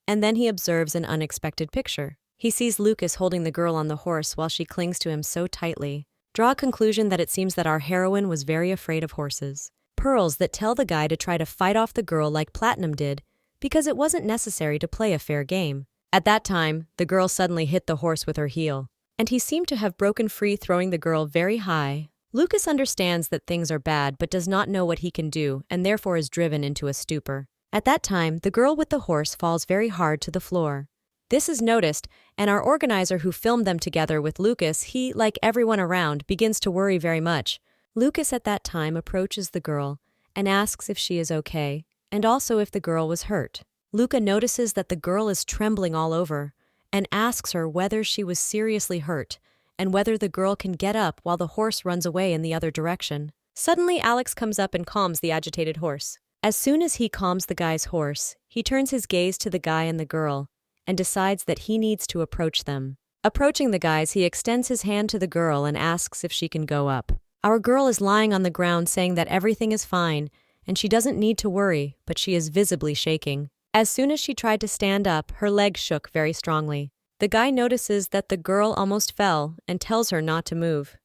and then he observes an unexpected picture. He sees Lucas holding the girl on the horse while she clings to him so tightly. Draw a conclusion that it seems that our heroine was very afraid of horses. Pearls that tell the guy to try to fight off the girl like Platinum did, because it wasn't necessary to play a fair game. At that time, the girl suddenly hit the horse with her heel, and he seemed to have broken free, throwing the girl very high. Lucas understands that things are bad but does not know what he can do, and therefore is driven into a stupor. At that time, the girl with the horse falls very hard to the floor. This is noticed, and our organizer, who filmed them together with Lucas, he, like everyone around, begins to worry very much. Lucas at that time approaches the girl and asks if she is okay, and also if the girl was hurt. Luca notices that the girl is trembling all over and asks her whether she was seriously hurt and whether the girl can get up while the horse runs away in the other direction. Suddenly, Alex comes up and calms the agitated horse. As soon as he calms the guy's horse, he turns his gaze to the guy and the girl and decides that he needs to approach them. Approaching the guys, he extends his hand to the girl and asks if she can go up. Our girl is lying on the ground, saying that everything is fine and she doesn't need to worry, but she is visibly shaking. As soon as she tried to stand up, her legs shook very strongly. The guy notices that the girl almost fell and tells her not to move.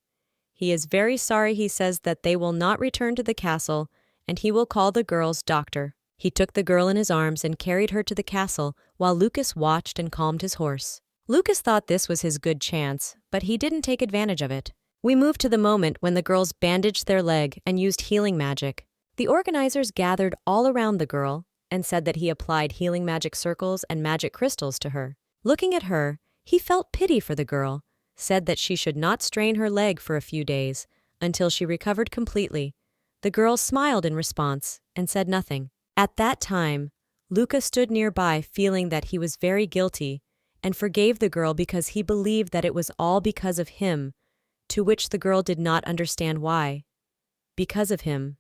He is very sorry. He says that they will not return to the castle and he will call the girl's doctor. He took the girl in his arms and carried her to the castle while Lucas watched and calmed his horse. Lucas thought this was his good chance, but he didn't take advantage of it. We moved to the moment when the girls bandaged their leg and used healing magic. The organizers gathered all around the girl and said that he applied healing magic circles and magic crystals to her. Looking at her, he felt pity for the girl, said that she should not strain her leg for a few days until she recovered completely. The girl smiled in response and said nothing. At that time, Luca stood nearby feeling that he was very guilty and forgave the girl because he believed that it was all because of him, to which the girl did not understand why. Because of him.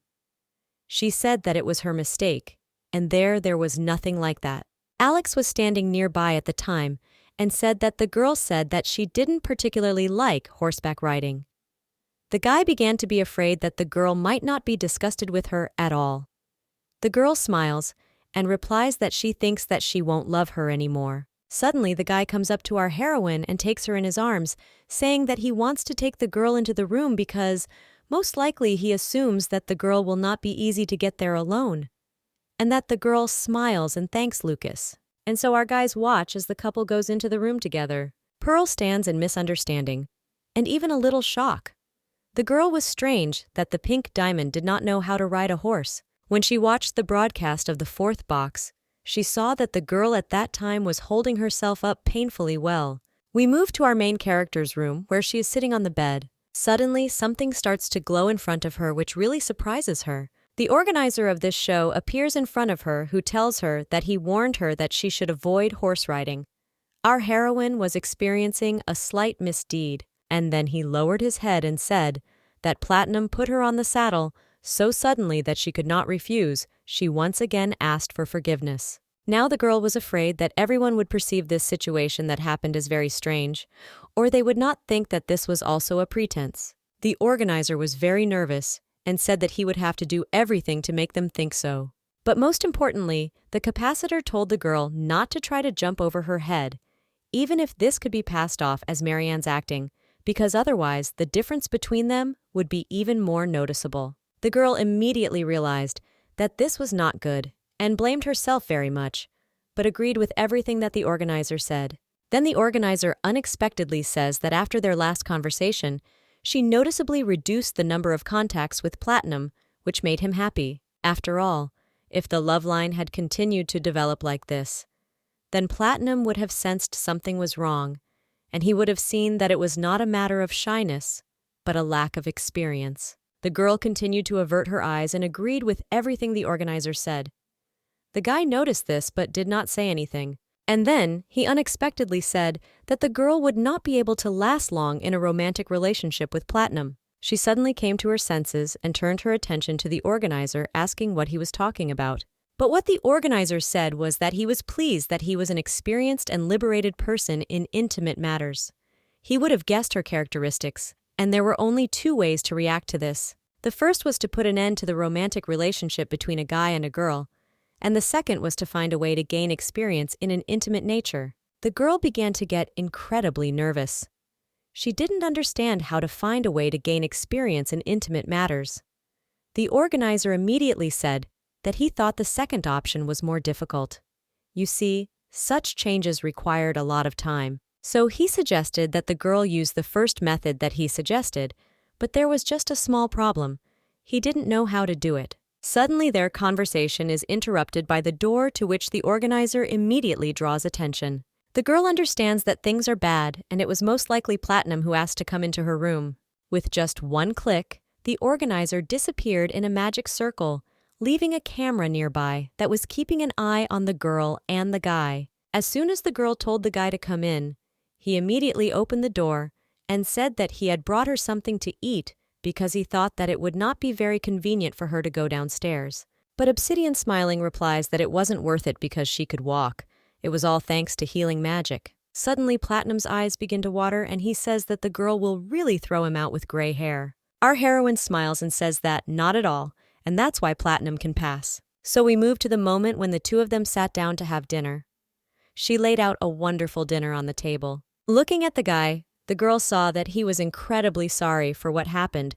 She said that it was her mistake, and there was nothing like that. Alex was standing nearby at the time and said that the girl said that she didn't particularly like horseback riding. The guy began to be afraid that the girl might not be disgusted with her at all. The girl smiles and replies that she thinks that she won't love her anymore. Suddenly, the guy comes up to our heroine and takes her in his arms, saying that he wants to take the girl into the room because, most likely, he assumes that the girl will not be easy to get there alone, and that the girl smiles and thanks Lucas. And so our guys watch as the couple goes into the room together. Pearl stands in misunderstanding, and even a little shock. The girl was strange that the pink diamond did not know how to ride a horse. When she watched the broadcast of the fourth box, she saw that the girl at that time was holding herself up painfully well. We move to our main character's room, where she is sitting on the bed. Suddenly, something starts to glow in front of her, which really surprises her. The organizer of this show appears in front of her, who tells her that he warned her that she should avoid horse riding. Our heroine was experiencing a slight misdeed, and then he lowered his head and said that Platinum put her on the saddle so suddenly that she could not refuse. She once again asked for forgiveness. Now the girl was afraid that everyone would perceive this situation that happened as very strange, or they would not think that this was also a pretense. The organizer was very nervous and said that he would have to do everything to make them think so. But most importantly, the capacitor told the girl not to try to jump over her head, even if this could be passed off as Marianne's acting, because otherwise the difference between them would be even more noticeable. The girl immediately realized that this was not good and blamed herself very much, but agreed with everything that the organizer said. Then the organizer unexpectedly says that after their last conversation, she noticeably reduced the number of contacts with Platinum, which made him happy. After all, if the love line had continued to develop like this, then Platinum would have sensed something was wrong, and he would have seen that it was not a matter of shyness, but a lack of experience. The girl continued to avert her eyes and agreed with everything the organizer said. The guy noticed this but did not say anything. And then he unexpectedly said that the girl would not be able to last long in a romantic relationship with Platinum. She suddenly came to her senses and turned her attention to the organizer, asking what he was talking about. But what the organizer said was that he was pleased that he was an experienced and liberated person in intimate matters. He would have guessed her characteristics, and there were only two ways to react to this. The first was to put an end to the romantic relationship between a guy and a girl, and the second was to find a way to gain experience in an intimate nature. The girl began to get incredibly nervous. She didn't understand how to find a way to gain experience in intimate matters. The organizer immediately said that he thought the second option was more difficult. You see, such changes required a lot of time. So he suggested that the girl use the first method that he suggested, but there was just a small problem. He didn't know how to do it. Suddenly their conversation is interrupted by the door, to which the organizer immediately draws attention. The girl understands that things are bad, and it was most likely Platinum who asked to come into her room. With just one click, the organizer disappeared in a magic circle, leaving a camera nearby that was keeping an eye on the girl and the guy. As soon as the girl told the guy to come in, he immediately opened the door and said that he had brought her something to eat because he thought that it would not be very convenient for her to go downstairs. But Obsidian, smiling, replies that it wasn't worth it because she could walk. It was all thanks to healing magic. Suddenly, Platinum's eyes begin to water, and he says that the girl will really throw him out with gray hair. Our heroine smiles and says that not at all, and that's why Platinum can pass. So we move to the moment when the two of them sat down to have dinner. She laid out a wonderful dinner on the table. Looking at the guy, the girl saw that he was incredibly sorry for what happened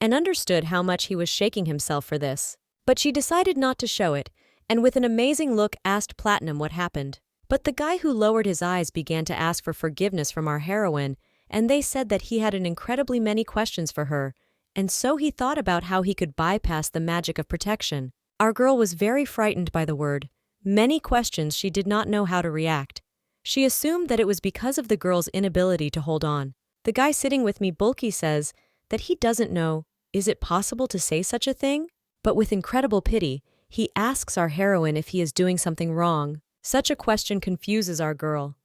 and understood how much he was shaking himself for this. But she decided not to show it, and with an amazing look asked Platinum what happened. But the guy who lowered his eyes began to ask for forgiveness from our heroine, and they said that he had an incredibly many questions for her, and so he thought about how he could bypass the magic of protection. Our girl was very frightened by the word. Many questions. She did not know how to react. She assumed that it was because of the girl's inability to hold on. The guy sitting with me, Bulky, says that he doesn't know, is it possible to say such a thing? But with incredible pity, he asks our heroine if he is doing something wrong. Such a question confuses our girl.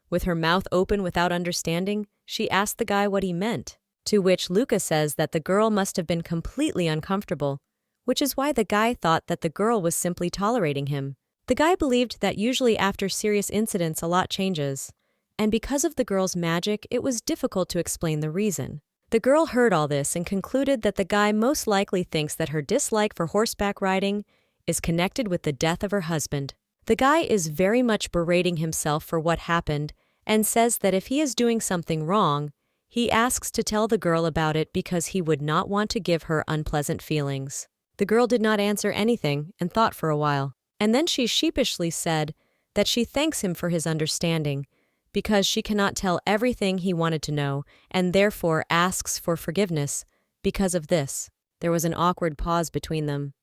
With her mouth open without understanding, she asks the guy what he meant, to which Lucas says that the girl must have been completely uncomfortable, which is why the guy thought that the girl was simply tolerating him. The guy believed that usually after serious incidents a lot changes, and because of the girl's magic, it was difficult to explain the reason. The girl heard all this and concluded that the guy most likely thinks that her dislike for horseback riding is connected with the death of her husband. The guy is very much berating himself for what happened and says that if he is doing something wrong, he asks to tell the girl about it because he would not want to give her unpleasant feelings. The girl did not answer anything and thought for a while, and then she sheepishly said that she thanks him for his understanding because she cannot tell everything he wanted to know and therefore asks for forgiveness because of this. There was an awkward pause between them.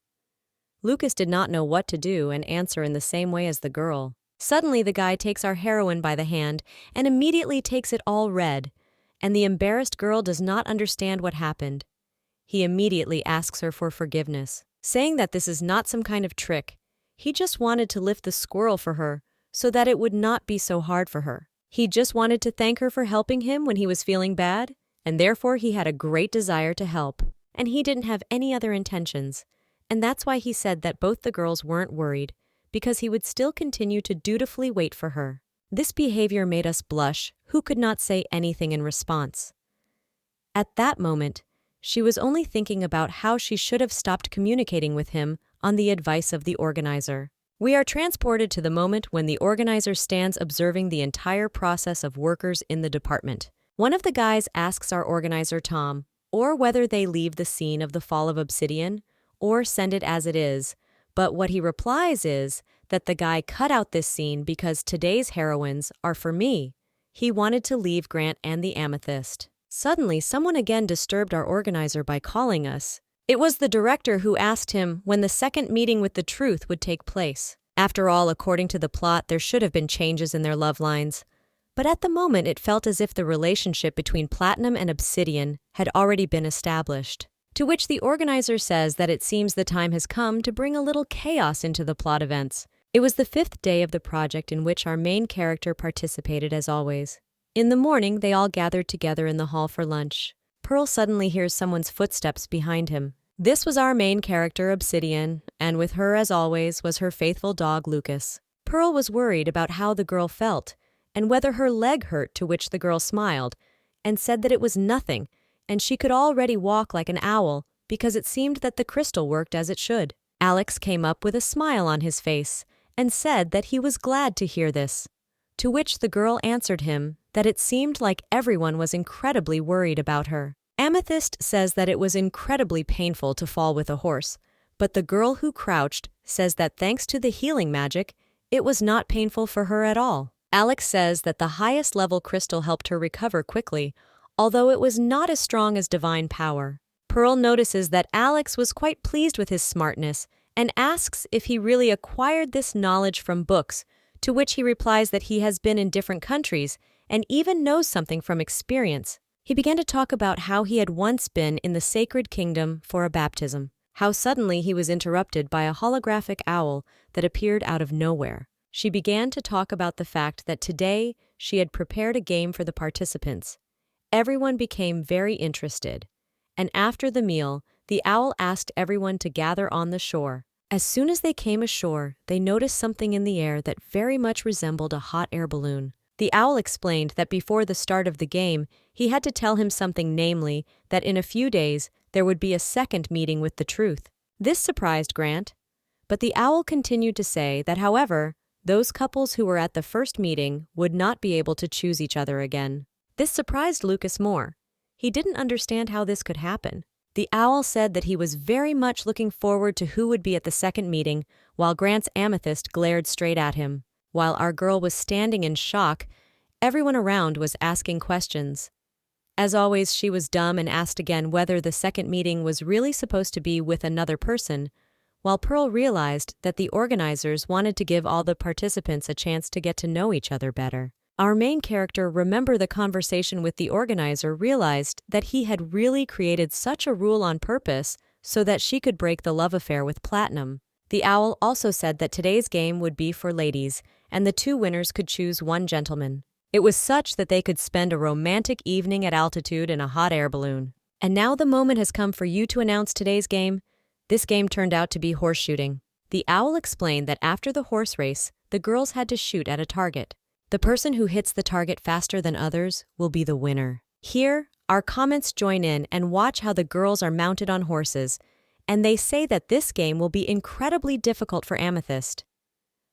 Lucas did not know what to do and answer in the same way as the girl. Suddenly the guy takes our heroine by the hand and immediately takes it all red, and the embarrassed girl does not understand what happened. He immediately asks her for forgiveness, saying that this is not some kind of trick. He just wanted to lift the squirrel for her so that it would not be so hard for her. He just wanted to thank her for helping him when he was feeling bad, and therefore he had a great desire to help, and he didn't have any other intentions. And that's why he said that both the girls weren't worried, because he would still continue to dutifully wait for her. This behavior made us blush, who could not say anything in response. At that moment, she was only thinking about how she should have stopped communicating with him on the advice of the organizer. We are transported to the moment when the organizer stands observing the entire process of workers in the department. One of the guys asks our organizer Tom, or whether they leave the scene of the fall of Obsidian, or send it as it is, but what he replies is that the guy cut out this scene because today's heroines are for me. He wanted to leave Grant and the amethyst. Suddenly, someone again disturbed our organizer by calling us. It was the director who asked him when the second meeting with the truth would take place. After all, according to the plot, there should have been changes in their love lines. But at the moment, it felt as if the relationship between Platinum and Obsidian had already been established. To which the organizer says that it seems the time has come to bring a little chaos into the plot events. It was the 5th day of the project in which our main character participated as always. In the morning, they all gathered together in the hall for lunch. Pearl suddenly hears someone's footsteps behind him. This was our main character, Obsidian, and with her, as always, was her faithful dog, Lucas. Pearl was worried about how the girl felt, and whether her leg hurt, to which the girl smiled, and said that it was nothing, and she could already walk like an owl because it seemed that the crystal worked as it should. Alex came up with a smile on his face and said that he was glad to hear this, to which the girl answered him that it seemed like everyone was incredibly worried about her. Amethyst says that it was incredibly painful to fall with a horse, but the girl who crouched says that thanks to the healing magic, it was not painful for her at all. Alex says that the highest level crystal helped her recover quickly, although it was not as strong as divine power. Pearl notices that Alex was quite pleased with his smartness and asks if he really acquired this knowledge from books, to which he replies that he has been in different countries and even knows something from experience. He began to talk about how he had once been in the sacred kingdom for a baptism, how suddenly he was interrupted by a holographic owl that appeared out of nowhere. She began to talk about the fact that today she had prepared a game for the participants. Everyone became very interested, and after the meal, the owl asked everyone to gather on the shore. As soon as they came ashore, they noticed something in the air that very much resembled a hot air balloon. The owl explained that before the start of the game, he had to tell him something, namely, that in a few days there would be a second meeting with the truth. This surprised Grant, but the owl continued to say that, however, those couples who were at the first meeting would not be able to choose each other again. This surprised Lucas more. He didn't understand how this could happen. The owl said that he was very much looking forward to who would be at the second meeting, while Grant's amethyst glared straight at him. While our girl was standing in shock, everyone around was asking questions. As always, she was dumb and asked again whether the second meeting was really supposed to be with another person, while Pearl realized that the organizers wanted to give all the participants a chance to get to know each other better. Our main character, remember the conversation with the organizer, realized that he had really created such a rule on purpose so that she could break the love affair with Platinum. The owl also said that today's game would be for ladies, and the two winners could choose one gentleman. It was such that they could spend a romantic evening at altitude in a hot air balloon. And now the moment has come for you to announce today's game. This game turned out to be horse shooting. The owl explained that after the horse race, the girls had to shoot at a target. The person who hits the target faster than others will be the winner. Here, our comments join in and watch how the girls are mounted on horses, and they say that this game will be incredibly difficult for Amethyst.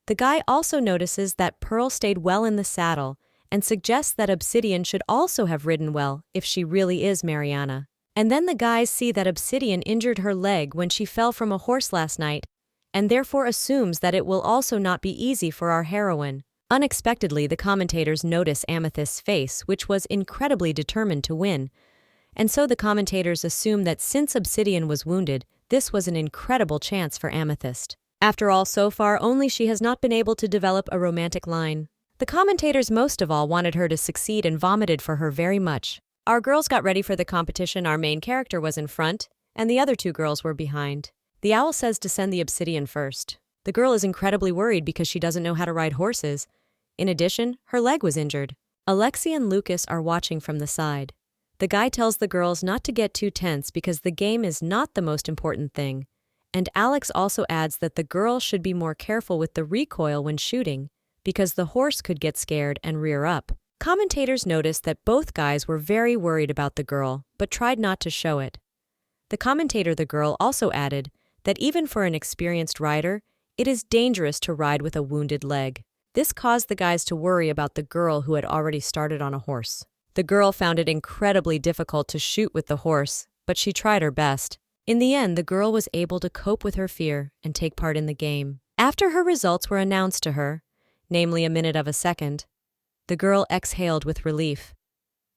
The guy also notices that Pearl stayed well in the saddle and suggests that Obsidian should also have ridden well if she really is Mariana. And then the guys see that Obsidian injured her leg when she fell from a horse last night, and therefore assumes that it will also not be easy for our heroine. Unexpectedly, the commentators notice Amethyst's face, which was incredibly determined to win, and so the commentators assume that since Obsidian was wounded, this was an incredible chance for Amethyst. After all, so far, only she has not been able to develop a romantic line. The commentators most of all wanted her to succeed and vomited for her very much. Our girls got ready for the competition. Our main character was in front, and the other two girls were behind. The owl says to send the Obsidian first. The girl is incredibly worried because she doesn't know how to ride horses. In addition, her leg was injured. Alexi and Lucas are watching from the side. The guy tells the girls not to get too tense because the game is not the most important thing. And Alex also adds that the girl should be more careful with the recoil when shooting because the horse could get scared and rear up. Commentators noticed that both guys were very worried about the girl, but tried not to show it. The commentator, the girl, also added that even for an experienced rider, it is dangerous to ride with a wounded leg. This caused the guys to worry about the girl who had already started on a horse. The girl found it incredibly difficult to shoot with the horse, but she tried her best. In the end, the girl was able to cope with her fear and take part in the game. After her results were announced to her, namely a minute of a second, the girl exhaled with relief.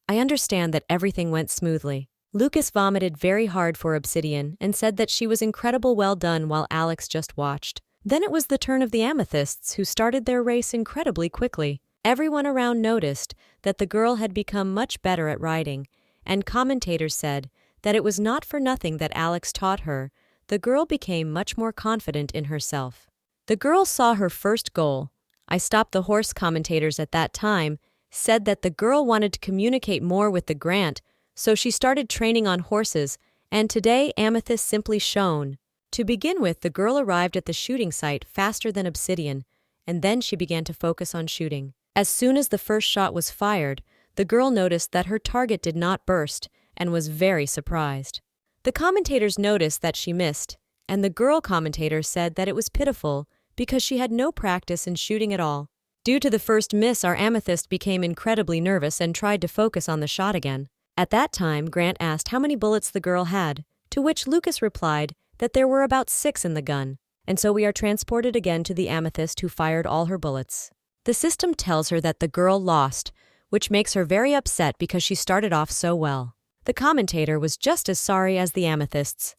I understand that everything went smoothly. Lucas vomited very hard for Obsidian and said that she was incredible, well done, while Alex just watched. Then it was the turn of the Amethysts, who started their race incredibly quickly. Everyone around noticed that the girl had become much better at riding, and commentators said that it was not for nothing that Alex taught her. The girl became much more confident in herself. The girl saw her first goal. I stopped the horse. Commentators at that time said that the girl wanted to communicate more with the Grant, so she started training on horses, and today Amethyst simply shone. To begin with, the girl arrived at the shooting site faster than Obsidian, and then she began to focus on shooting. As soon as the first shot was fired, the girl noticed that her target did not burst and was very surprised. The commentators noticed that she missed, and the girl commentator said that it was pitiful because she had no practice in shooting at all. Due to the first miss, our Amethyst became incredibly nervous and tried to focus on the shot again. At that time, Grant asked how many bullets the girl had, to which Lucas replied that there were about 6 in the gun, and so we are transported again to the Amethyst, who fired all her bullets. The system tells her that the girl lost, which makes her very upset because she started off so well. The commentator was just as sorry as the Amethysts.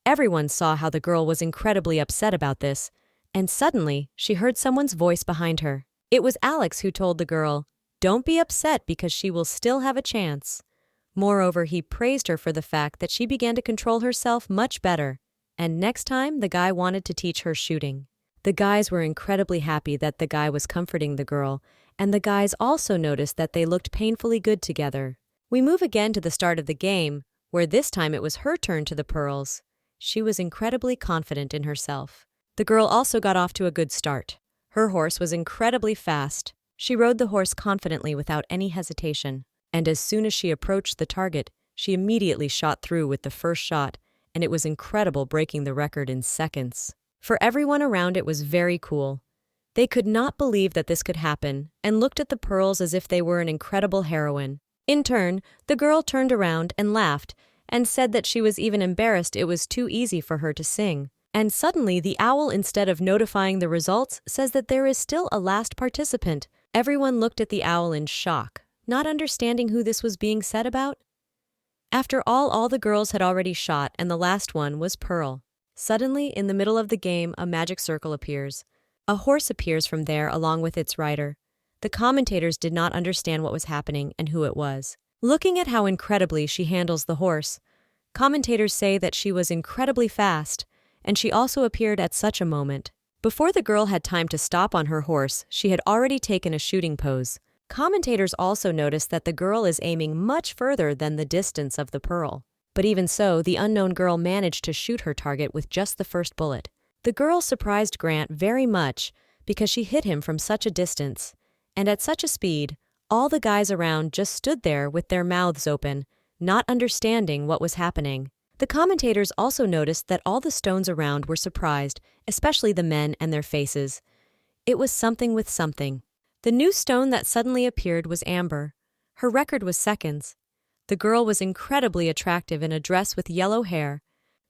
Everyone saw how the girl was incredibly upset about this, and suddenly she heard someone's voice behind her. It was Alex, who told the girl, "Don't be upset because she will still have a chance." Moreover, he praised her for the fact that she began to control herself much better, and next time the guy wanted to teach her shooting. The guys were incredibly happy that the guy was comforting the girl, and the guys also noticed that they looked painfully good together. We move again to the start of the game, where this time it was her turn to the pearls. She was incredibly confident in herself. The girl also got off to a good start. Her horse was incredibly fast. She rode the horse confidently without any hesitation, and as soon as she approached the target, she immediately shot through with the first shot, and it was incredible, breaking the record in seconds. For everyone around, it was very cool. They could not believe that this could happen and looked at the pearls as if they were an incredible heroine. In turn, the girl turned around and laughed and said that she was even embarrassed it was too easy for her to sing. And suddenly, the owl, instead of notifying the results, says that there is still a last participant. Everyone looked at the owl in shock, not understanding who this was being said about. After all the girls had already shot, and the last one was Pearl. Suddenly, in the middle of the game, a magic circle appears. A horse appears from there along with its rider. The commentators did not understand what was happening and who it was. Looking at how incredibly she handles the horse, commentators say that she was incredibly fast, and she also appeared at such a moment. Before the girl had time to stop on her horse, she had already taken a shooting pose. Commentators also noticed that the girl is aiming much further than the distance of the pearl. But even so, the unknown girl managed to shoot her target with just the first bullet. The girl surprised Grant very much because she hit him from such a distance, and at such a speed, all the guys around just stood there with their mouths open, not understanding what was happening. The commentators also noticed that all the stones around were surprised, especially the men and their faces. It was something with something. The new stone that suddenly appeared was Amber. Her record was seconds. The girl was incredibly attractive in a dress with yellow hair.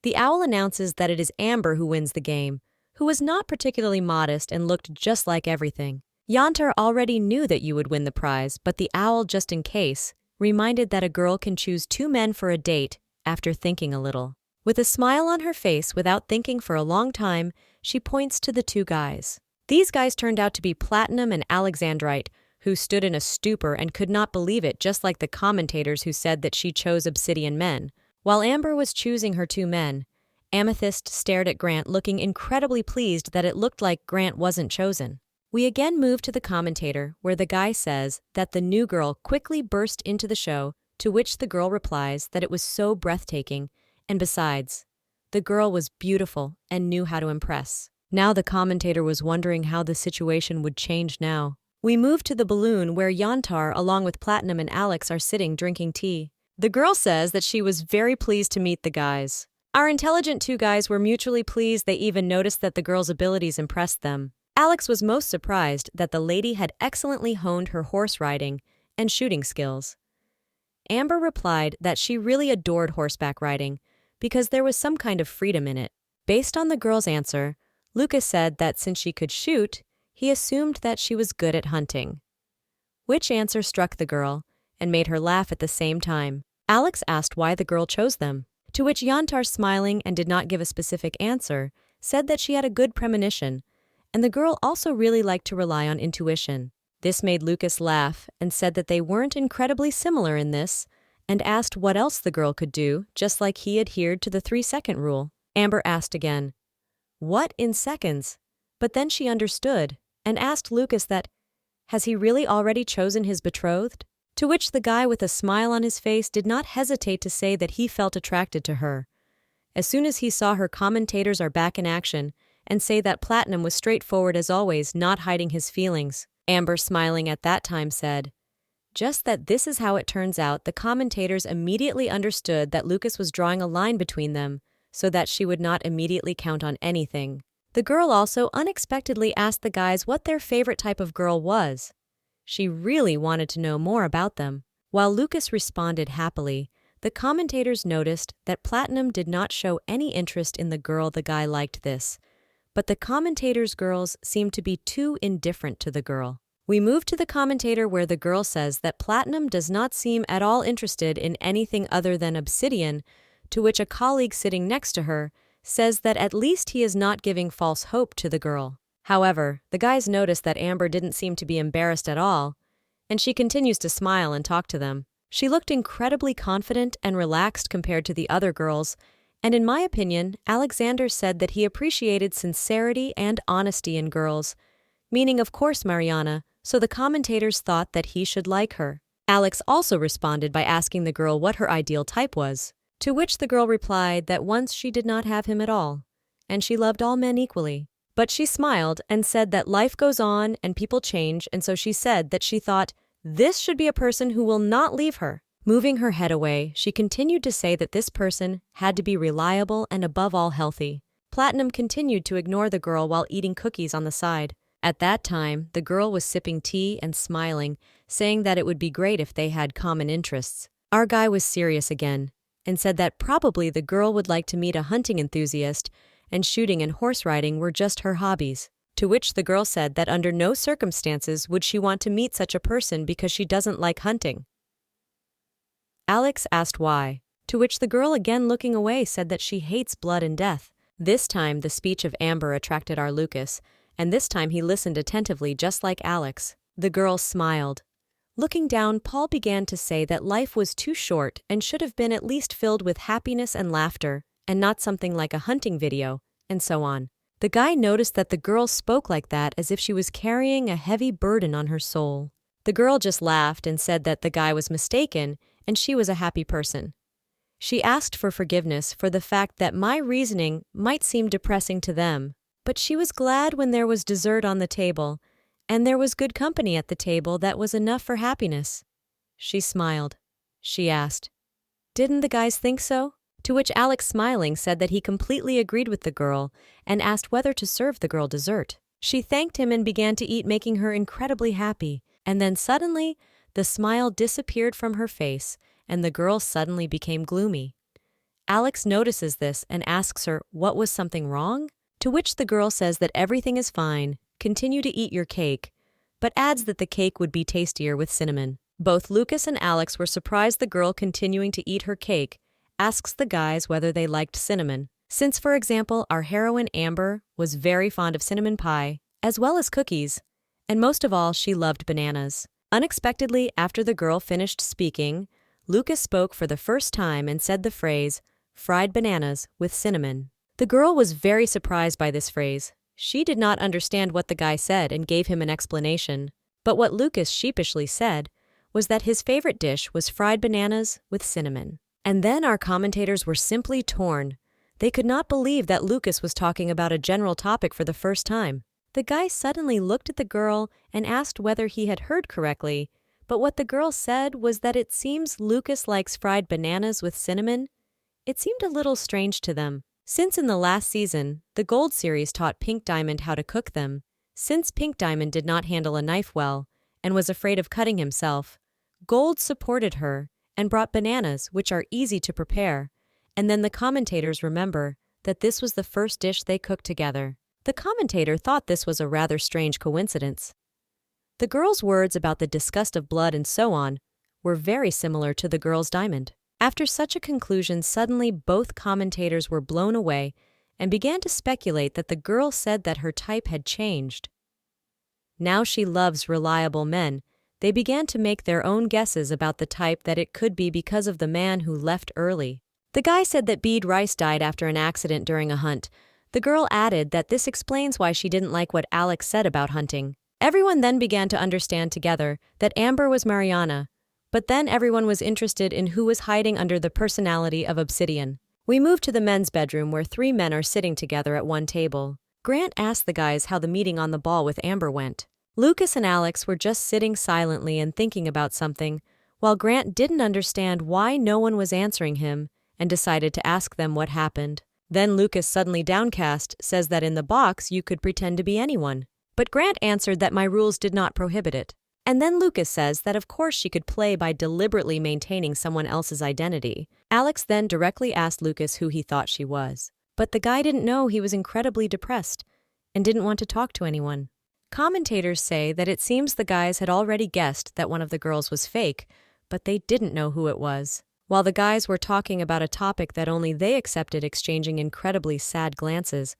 The owl announces that it is Amber who wins the game, who was not particularly modest and looked just like everything. Yantar already knew that you would win the prize, but the owl, just in case, reminded that a girl can choose 2 men for a date after thinking a little. With a smile on her face without thinking for a long time, she points to the 2 guys. These guys turned out to be Platinum and Alexandrite, who stood in a stupor and could not believe it, just like the commentators who said that she chose Obsidian men. While Amber was choosing her 2 men, Amethyst stared at Grant, looking incredibly pleased that it looked like Grant wasn't chosen. We again move to the commentator, where the guy says that the new girl quickly burst into the show, to which the girl replies that it was so breathtaking, and besides, the girl was beautiful and knew how to impress. Now the commentator was wondering how the situation would change now. We move to the balloon, where Yantar, along with Platinum and Alex, are sitting drinking tea. The girl says that she was very pleased to meet the guys. Our intelligent 2 guys were mutually pleased. They even noticed that the girl's abilities impressed them. Alex was most surprised that the lady had excellently honed her horse riding and shooting skills. Amber replied that she really adored horseback riding because there was some kind of freedom in it. Based on the girl's answer, Lucas said that since she could shoot, he assumed that she was good at hunting. Which answer struck the girl and made her laugh at the same time. Alex asked why the girl chose them, to which Yantar, smiling and did not give a specific answer, said that she had a good premonition, and the girl also really liked to rely on intuition. This made Lucas laugh and said that they weren't incredibly similar in this, and asked what else the girl could do, just like he adhered to the 3-second rule. Amber asked again, "What in seconds?" But then she understood and asked Lucas that, has he really already chosen his betrothed? To which the guy with a smile on his face did not hesitate to say that he felt attracted to her. As soon as he saw her commentators are back in action, and say that Platinum was straightforward as always, not hiding his feelings. Amber, smiling at that time, said, "Just that this is how it turns out." The commentators immediately understood that Lucas was drawing a line between them, so that she would not immediately count on anything. The girl also unexpectedly asked the guys what their favorite type of girl was. She really wanted to know more about them. While Lucas responded happily, the commentators noticed that Platinum did not show any interest in the girl. The guy liked this, but the commentators' girls seemed to be too indifferent to the girl. We move to the commentator, where the girl says that Platinum does not seem at all interested in anything other than Obsidian, to which a colleague sitting next to her says that at least he is not giving false hope to the girl. However, the guys notice that Amber didn't seem to be embarrassed at all, and she continues to smile and talk to them. She looked incredibly confident and relaxed compared to the other girls, and in my opinion, Alexander said that he appreciated sincerity and honesty in girls, meaning of course Mariana, so the commentators thought that he should like her. Alex also responded by asking the girl what her ideal type was, to which the girl replied that once she did not have him at all, and she loved all men equally. But she smiled and said that life goes on and people change, and so she said that she thought this should be a person who will not leave her. Moving her head away, she continued to say that this person had to be reliable and above all healthy. Platinum continued to ignore the girl while eating cookies on the side. At that time, the girl was sipping tea and smiling, saying that it would be great if they had common interests. Our guy was serious again and said that probably the girl would like to meet a hunting enthusiast, and shooting and horse riding were just her hobbies. To which the girl said that under no circumstances would she want to meet such a person because she doesn't like hunting. Alex asked why, to which the girl, again looking away, said that she hates blood and death. This time the speech of Amber attracted our Lucas, and this time he listened attentively just like Alex. The girl smiled. Looking down, Paul began to say that life was too short and should have been at least filled with happiness and laughter, and not something like a hunting video, and so on. The guy noticed that the girl spoke like that as if she was carrying a heavy burden on her soul. The girl just laughed and said that the guy was mistaken and she was a happy person. She asked for forgiveness for the fact that my reasoning might seem depressing to them, but she was glad when there was dessert on the table, and there was good company at the table that was enough for happiness. She smiled. She asked, "Didn't the guys think so?" To which Alex, smiling, said that he completely agreed with the girl and asked whether to serve the girl dessert. She thanked him and began to eat, making her incredibly happy, and then suddenly the smile disappeared from her face and the girl suddenly became gloomy. Alex notices this and asks her what was something wrong, to which the girl says that everything is fine, continue to eat your cake, but adds that the cake would be tastier with cinnamon. Both Lucas and Alex were surprised the girl continuing to eat her cake asks the guys whether they liked cinnamon, since, for example, our heroine Amber was very fond of cinnamon pie, as well as cookies, and most of all, she loved bananas. Unexpectedly, after the girl finished speaking, Lucas spoke for the first time and said the phrase, "fried bananas with cinnamon." The girl was very surprised by this phrase. She did not understand what the guy said and gave him an explanation, but what Lucas sheepishly said was that his favorite dish was fried bananas with cinnamon. And then our commentators were simply torn. They could not believe that Lucas was talking about a general topic for the first time. The guy suddenly looked at the girl and asked whether he had heard correctly, but what the girl said was that it seems Lucas likes fried bananas with cinnamon. It seemed a little strange to them. Since in the last season, the Gold series taught Pink Diamond how to cook them, since Pink Diamond did not handle a knife well and was afraid of cutting himself, Gold supported her and brought bananas, which are easy to prepare, and then the commentators remember that this was the first dish they cooked together. The commentator thought this was a rather strange coincidence. The girl's words about the disgust of blood and so on were very similar to the girl's diamond. After such a conclusion, suddenly both commentators were blown away and began to speculate that the girl said that her type had changed. Now she loves reliable men. They began to make their own guesses about the type that it could be because of the man who left early. The guy said that Bede Rice died after an accident during a hunt. The girl added that this explains why she didn't like what Alex said about hunting. Everyone then began to understand together that Amber was Mariana, but then everyone was interested in who was hiding under the personality of Obsidian. We moved to the men's bedroom where 3 men are sitting together at one table. Grant asked the guys how the meeting on the ball with Amber went. Lucas and Alex were just sitting silently and thinking about something, while Grant didn't understand why no one was answering him and decided to ask them what happened. Then Lucas, suddenly downcast, says that in the box you could pretend to be anyone. But Grant answered that my rules did not prohibit it. And then Lucas says that of course she could play by deliberately maintaining someone else's identity. Alex then directly asked Lucas who he thought she was. But the guy didn't know he was incredibly depressed and didn't want to talk to anyone. Commentators say that it seems the guys had already guessed that one of the girls was fake, but they didn't know who it was. While the guys were talking about a topic that only they accepted, exchanging incredibly sad glances,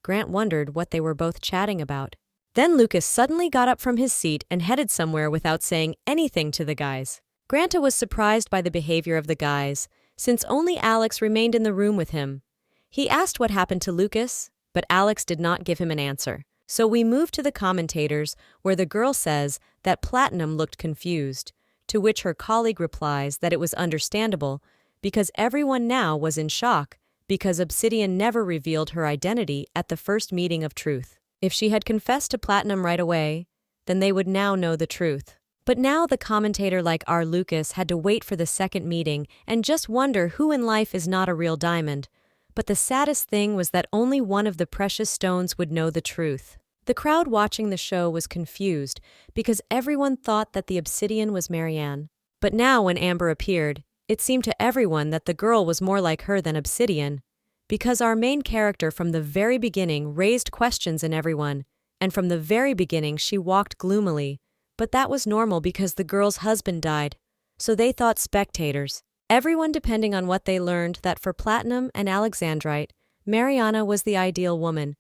Grant wondered what they were both chatting about. Then Lucas suddenly got up from his seat and headed somewhere without saying anything to the guys. Grant was surprised by the behavior of the guys, since only Alex remained in the room with him. He asked what happened to Lucas, but Alex did not give him an answer. So we moved to the commentators, where the girl says that Platinum looked confused, to which her colleague replies that it was understandable because everyone now was in shock because Obsidian never revealed her identity at the first meeting of truth. If she had confessed to Platinum right away, then they would now know the truth. But now the commentator like our Lucas had to wait for the second meeting and just wonder who in life is not a real diamond. But the saddest thing was that only one of the precious stones would know the truth. The crowd watching the show was confused because everyone thought that the Obsidian was Marianne. But now when Amber appeared, it seemed to everyone that the girl was more like her than Obsidian, because our main character from the very beginning raised questions in everyone, and from the very beginning she walked gloomily. But that was normal because the girl's husband died, so they thought spectators. Everyone depending on what they learned that for Platinum and Alexandrite, Mariana was the ideal woman.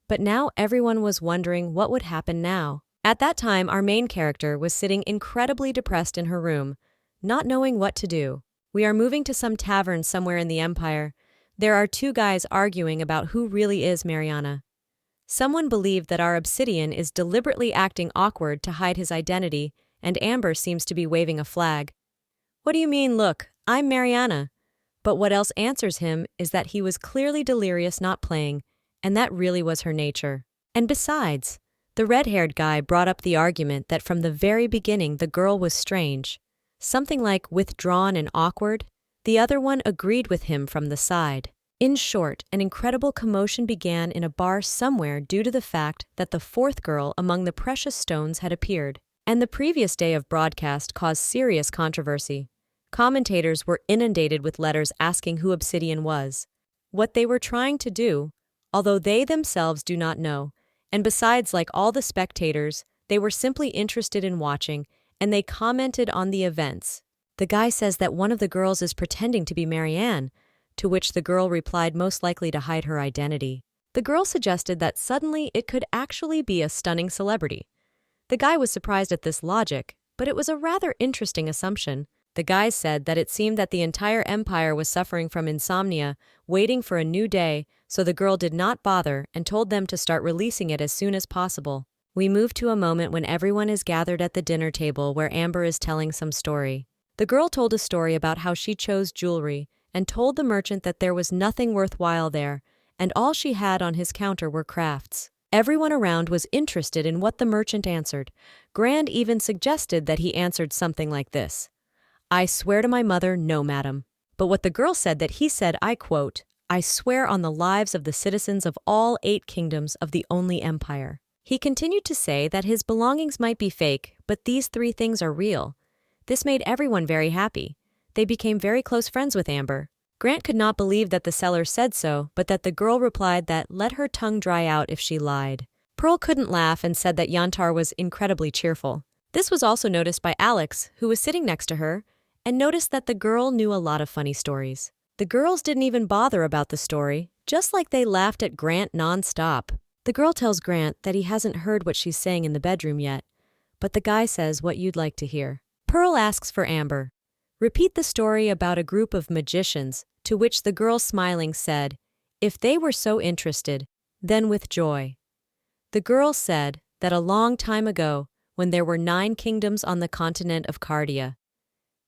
But now everyone was wondering what would happen now. At that time, our main character was sitting incredibly depressed in her room, not knowing what to do. We are moving to some tavern somewhere in the Empire. There are two guys arguing about who really is Mariana. Someone believed that our obsidian is deliberately acting awkward to hide his identity, and Amber seems to be waving a flag. What do you mean, look, I'm Mariana? But what else answers him is that he was clearly delirious not playing, and that really was her nature. And besides, the red-haired guy brought up the argument that from the very beginning the girl was strange, something like withdrawn and awkward. The other one agreed with him from the side. In short, an incredible commotion began in a bar somewhere due to the fact that the fourth girl among the precious stones had appeared, and the previous day of broadcast caused serious controversy. Commentators were inundated with letters asking who Obsidian was, what they were trying to do, although they themselves do not know, and besides, like all the spectators, they were simply interested in watching, and they commented on the events. The guy says that one of the girls is pretending to be Marianne, to which the girl replied most likely to hide her identity. The girl suggested that suddenly it could actually be a stunning celebrity. The guy was surprised at this logic, but it was a rather interesting assumption. The guy said that it seemed that the entire empire was suffering from insomnia, waiting for a new day, so the girl did not bother and told them to start releasing it as soon as possible. We move to a moment when everyone is gathered at the dinner table where Amber is telling some story. The girl told a story about how she chose jewelry and told the merchant that there was nothing worthwhile there, and all she had on his counter were crafts. Everyone around was interested in what the merchant answered. Grand even suggested that he answered something like this: "I swear to my mother, no, madam." But what the girl said that he said, I quote, "I swear on the lives of the citizens of all 8 kingdoms of the only empire." He continued to say that his belongings might be fake, but these 3 things are real. This made everyone very happy. They became very close friends with Amber. Grant could not believe that the seller said so, but that the girl replied that let her tongue dry out if she lied. Pearl couldn't laugh and said that Yantar was incredibly cheerful. This was also noticed by Alex, who was sitting next to her, and noticed that the girl knew a lot of funny stories. The girls didn't even bother about the story, just like they laughed at Grant non-stop. The girl tells Grant that he hasn't heard what she's saying in the bedroom yet, but the guy says what you'd like to hear. Pearl asks for Amber. Repeat the story about a group of magicians, to which the girl smiling said, if they were so interested, then with joy. The girl said that a long time ago, when there were 9 kingdoms on the continent of Cardia,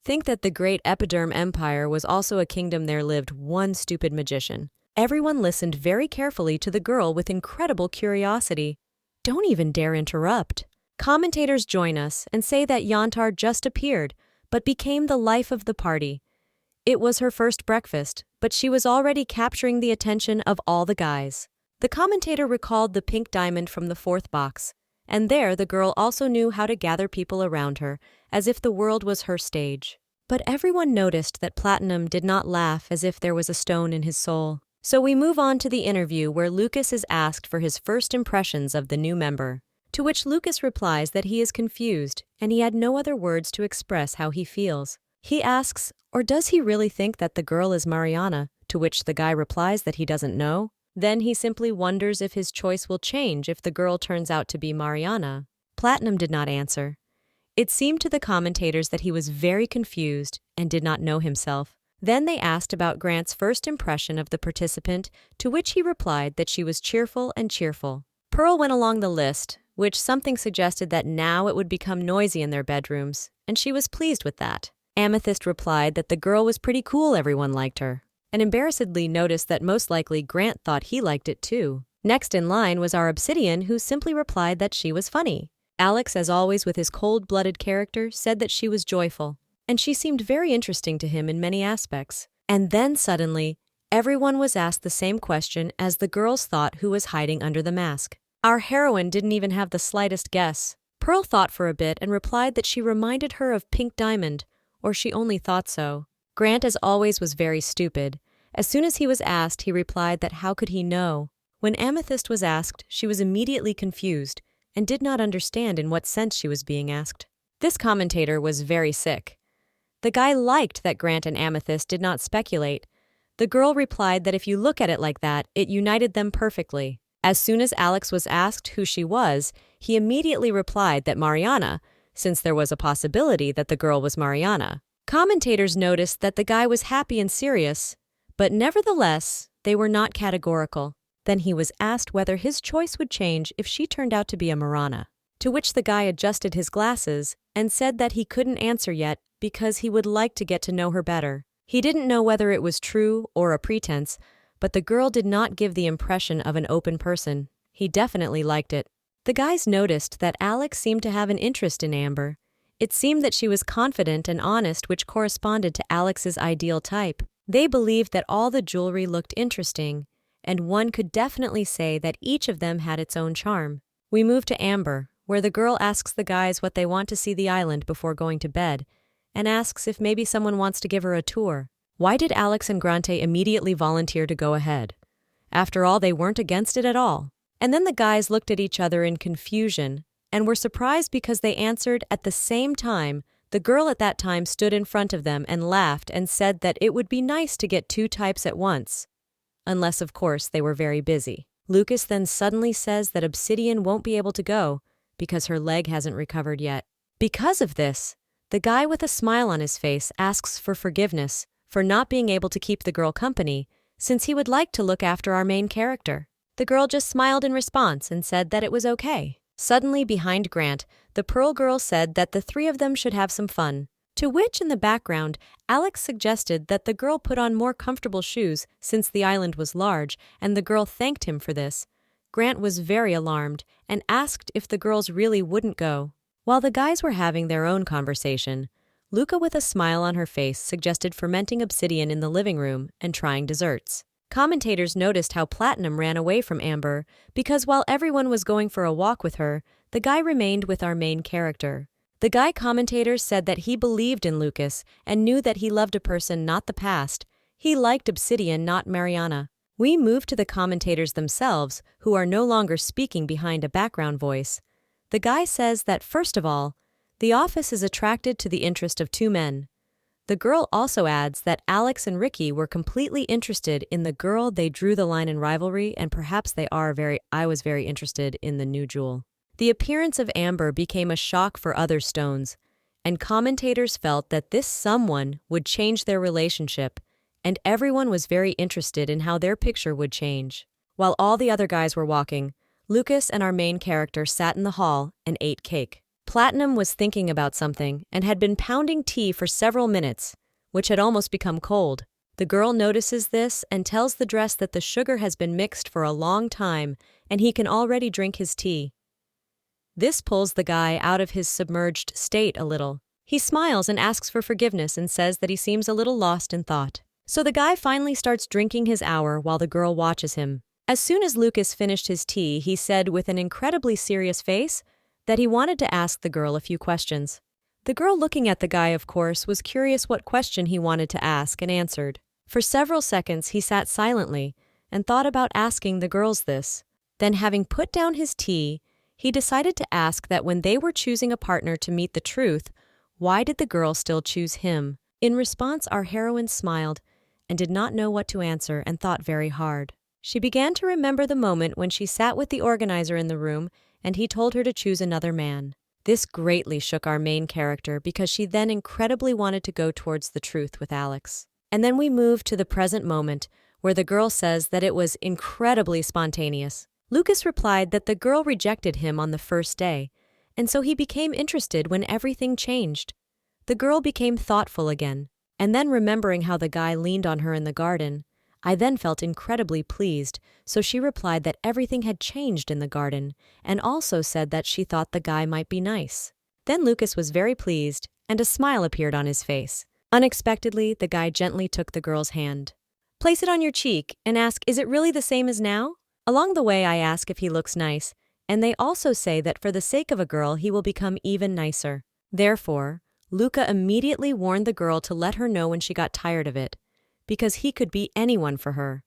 think that the great Epiderm Empire was also a kingdom. There lived one stupid magician. Everyone listened very carefully to the girl with incredible curiosity. Don't even dare interrupt. Commentators join us and say that Yantar just appeared, but became the life of the party. It was her first breakfast, but she was already capturing the attention of all the guys. The commentator recalled the pink diamond from the 4th box, and there the girl also knew how to gather people around her, as if the world was her stage. But everyone noticed that Platinum did not laugh as if there was a stone in his soul. So we move on to the interview where Lucas is asked for his first impressions of the new member, to which Lucas replies that he is confused and he had no other words to express how he feels. He asks, or does he really think that the girl is Mariana, to which the guy replies that he doesn't know? Then he simply wonders if his choice will change if the girl turns out to be Mariana. Platinum did not answer. It seemed to the commentators that he was very confused and did not know himself. Then they asked about Grant's first impression of the participant, to which he replied that she was cheerful and cheerful. Pearl went along the list, which something suggested that now it would become noisy in their bedrooms, and she was pleased with that. Amethyst replied that the girl was pretty cool, everyone liked her, and embarrassedly noticed that most likely Grant thought he liked it too. Next in line was our Obsidian, who simply replied that she was funny. Alex, as always with his cold-blooded character, said that she was joyful, and she seemed very interesting to him in many aspects. And then suddenly, everyone was asked the same question as the girls thought who was hiding under the mask. Our heroine didn't even have the slightest guess. Pearl thought for a bit and replied that she reminded her of Pink Diamond, or she only thought so. Grant, as always, was very stupid. As soon as he was asked, he replied that how could he know? When Amethyst was asked, she was immediately confused and did not understand in what sense she was being asked. This commentator was very sick. The guy liked that Grant and Amethyst did not speculate. The girl replied that if you look at it like that, it united them perfectly. As soon as Alex was asked who she was, he immediately replied that Mariana, since there was a possibility that the girl was Mariana. Commentators noticed that the guy was happy and serious, but nevertheless, they were not categorical. Then he was asked whether his choice would change if she turned out to be a Marana, to which the guy adjusted his glasses and said that he couldn't answer yet because he would like to get to know her better. He didn't know whether it was true or a pretense, but the girl did not give the impression of an open person. He definitely liked it. The guys noticed that Alex seemed to have an interest in Amber. It seemed that she was confident and honest, which corresponded to Alex's ideal type. They believed that all the jewelry looked interesting, and one could definitely say that each of them had its own charm. We move to Amber, where the girl asks the guys what they want to see the island before going to bed, and asks if maybe someone wants to give her a tour. Why did Alex and Grante immediately volunteer to go ahead? After all, they weren't against it at all. And then the guys looked at each other in confusion and were surprised because they answered at the same time. The girl at that time stood in front of them and laughed and said that it would be nice to get two types at once. Unless, of course, they were very busy. Lucas then suddenly says that Obsidian won't be able to go because her leg hasn't recovered yet. Because of this, the guy with a smile on his face asks for forgiveness for not being able to keep the girl company, since he would like to look after our main character. The girl just smiled in response and said that it was okay. Suddenly, behind Grant, the Pearl Girl said that the three of them should have some fun, to which in the background, Alex suggested that the girl put on more comfortable shoes since the island was large, and the girl thanked him for this. Grant was very alarmed and asked if the girls really wouldn't go. While the guys were having their own conversation, Luca, with a smile on her face, suggested fermenting obsidian in the living room and trying desserts. Commentators noticed how Platinum ran away from Amber because while everyone was going for a walk with her, the guy remained with our main character. The guy commentator said that he believed in Lucas and knew that he loved a person, not the past. He liked Obsidian, not Mariana. We move to the commentators themselves, who are no longer speaking behind a background voice. The guy says that, first of all, the office is attracted to the interest of two men. The girl also adds that Alex and Ricky were completely interested in the girl. They drew the line in rivalry, and perhaps I was very interested in the new jewel. The appearance of Amber became a shock for other stones, and commentators felt that this someone would change their relationship, and everyone was very interested in how their picture would change. While all the other guys were walking, Lucas and our main character sat in the hall and ate cake. Platinum was thinking about something and had been pounding tea for several minutes, which had almost become cold. The girl notices this and tells the dress that the sugar has been mixed for a long time and he can already drink his tea. This pulls the guy out of his submerged state a little. He smiles and asks for forgiveness and says that he seems a little lost in thought. So the guy finally starts drinking his hour while the girl watches him. As soon as Lucas finished his tea, he said with an incredibly serious face that he wanted to ask the girl a few questions. The girl, looking at the guy, of course, was curious what question he wanted to ask and answered. For several seconds he sat silently and thought about asking the girls this. Then, having put down his tea, he decided to ask that when they were choosing a partner to meet the truth, why did the girl still choose him? In response, our heroine smiled and did not know what to answer and thought very hard. She began to remember the moment when she sat with the organizer in the room and he told her to choose another man. This greatly shook our main character because she then incredibly wanted to go towards the truth with Alex. And then we move to the present moment where the girl says that it was incredibly spontaneous. Lucas replied that the girl rejected him on the first day, and so he became interested when everything changed. The girl became thoughtful again, and then remembering how the guy leaned on her in the garden, I then felt incredibly pleased, so she replied that everything had changed in the garden, and also said that she thought the guy might be nice. Then Lucas was very pleased, and a smile appeared on his face. Unexpectedly, the guy gently took the girl's hand. Place it on your cheek and ask, is it really the same as now? Along the way, I ask if he looks nice, and they also say that for the sake of a girl, he will become even nicer. Therefore, Luca immediately warned the girl to let her know when she got tired of it, because he could be anyone for her.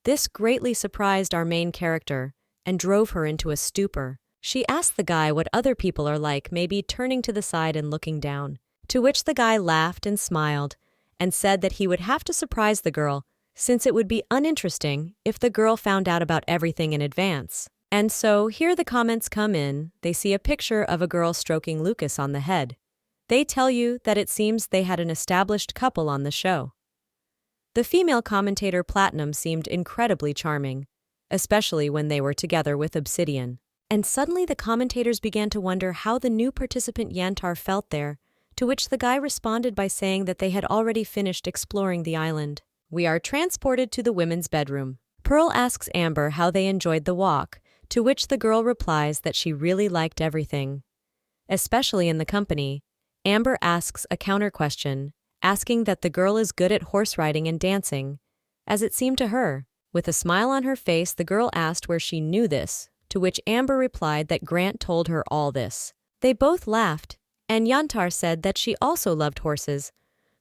This greatly surprised our main character and drove her into a stupor. She asked the guy what other people are like, maybe turning to the side and looking down, to which the guy laughed and smiled and said that he would have to surprise the girl since it would be uninteresting if the girl found out about everything in advance. And so here the comments come in. They see a picture of a girl stroking Lucas on the head. They tell you that it seems they had an established couple on the show. The female commentator Platinum seemed incredibly charming, especially when they were together with Obsidian. And suddenly the commentators began to wonder how the new participant Yantar felt there, to which the guy responded by saying that they had already finished exploring the island. We are transported to the women's bedroom. Pearl asks Amber how they enjoyed the walk, to which the girl replies that she really liked everything, especially in the company. Amber asks a counter question, asking that the girl is good at horse riding and dancing, as it seemed to her. With a smile on her face, the girl asked where she knew this, to which Amber replied that Grant told her all this. They both laughed, and Yantar said that she also loved horses,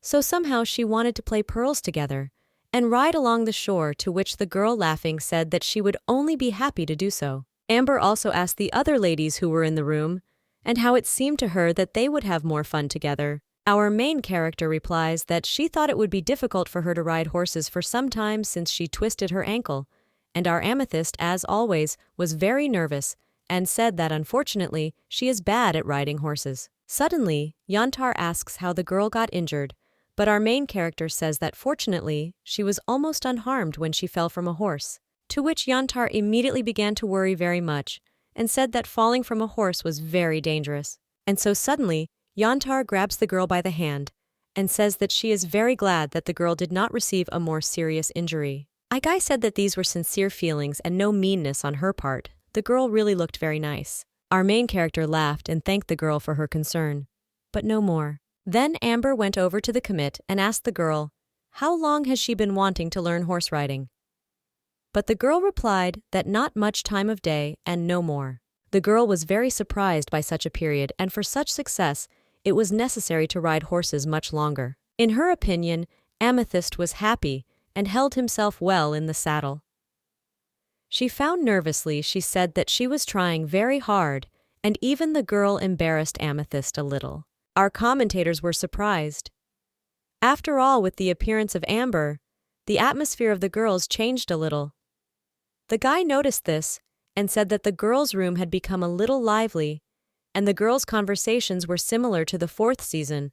so somehow she wanted to play pearls together and ride along the shore, to which the girl laughing said that she would only be happy to do so. Amber also asked the other ladies who were in the room and how it seemed to her that they would have more fun together. Our main character replies that she thought it would be difficult for her to ride horses for some time since she twisted her ankle, and our Amethyst, as always, was very nervous and said that unfortunately she is bad at riding horses. Suddenly, Yantar asks how the girl got injured, but our main character says that fortunately she was almost unharmed when she fell from a horse, to which Yantar immediately began to worry very much and said that falling from a horse was very dangerous. And so suddenly, Yantar grabs the girl by the hand and says that she is very glad that the girl did not receive a more serious injury. Guy said that these were sincere feelings and no meanness on her part. The girl really looked very nice. Our main character laughed and thanked the girl for her concern, but no more. Then Amber went over to the commit and asked the girl, how long has she been wanting to learn horse riding? But the girl replied that not much time of day and no more. The girl was very surprised by such a period, and for such success, it was necessary to ride horses much longer. In her opinion, Amethyst was happy and held himself well in the saddle. She found nervously, she said that she was trying very hard, and even the girl embarrassed Amethyst a little. Our commentators were surprised. After all, with the appearance of Amber, the atmosphere of the girls changed a little. The guy noticed this and said that the girls' room had become a little lively, and the girls' conversations were similar to the 4th season,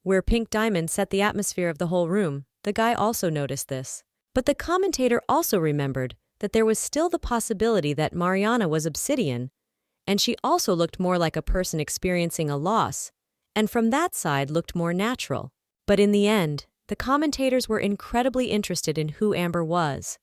where Pink Diamond set the atmosphere of the whole room. The guy also noticed this. But the commentator also remembered that there was still the possibility that Mariana was Obsidian, and she also looked more like a person experiencing a loss, and from that side looked more natural. But in the end, the commentators were incredibly interested in who Amber was.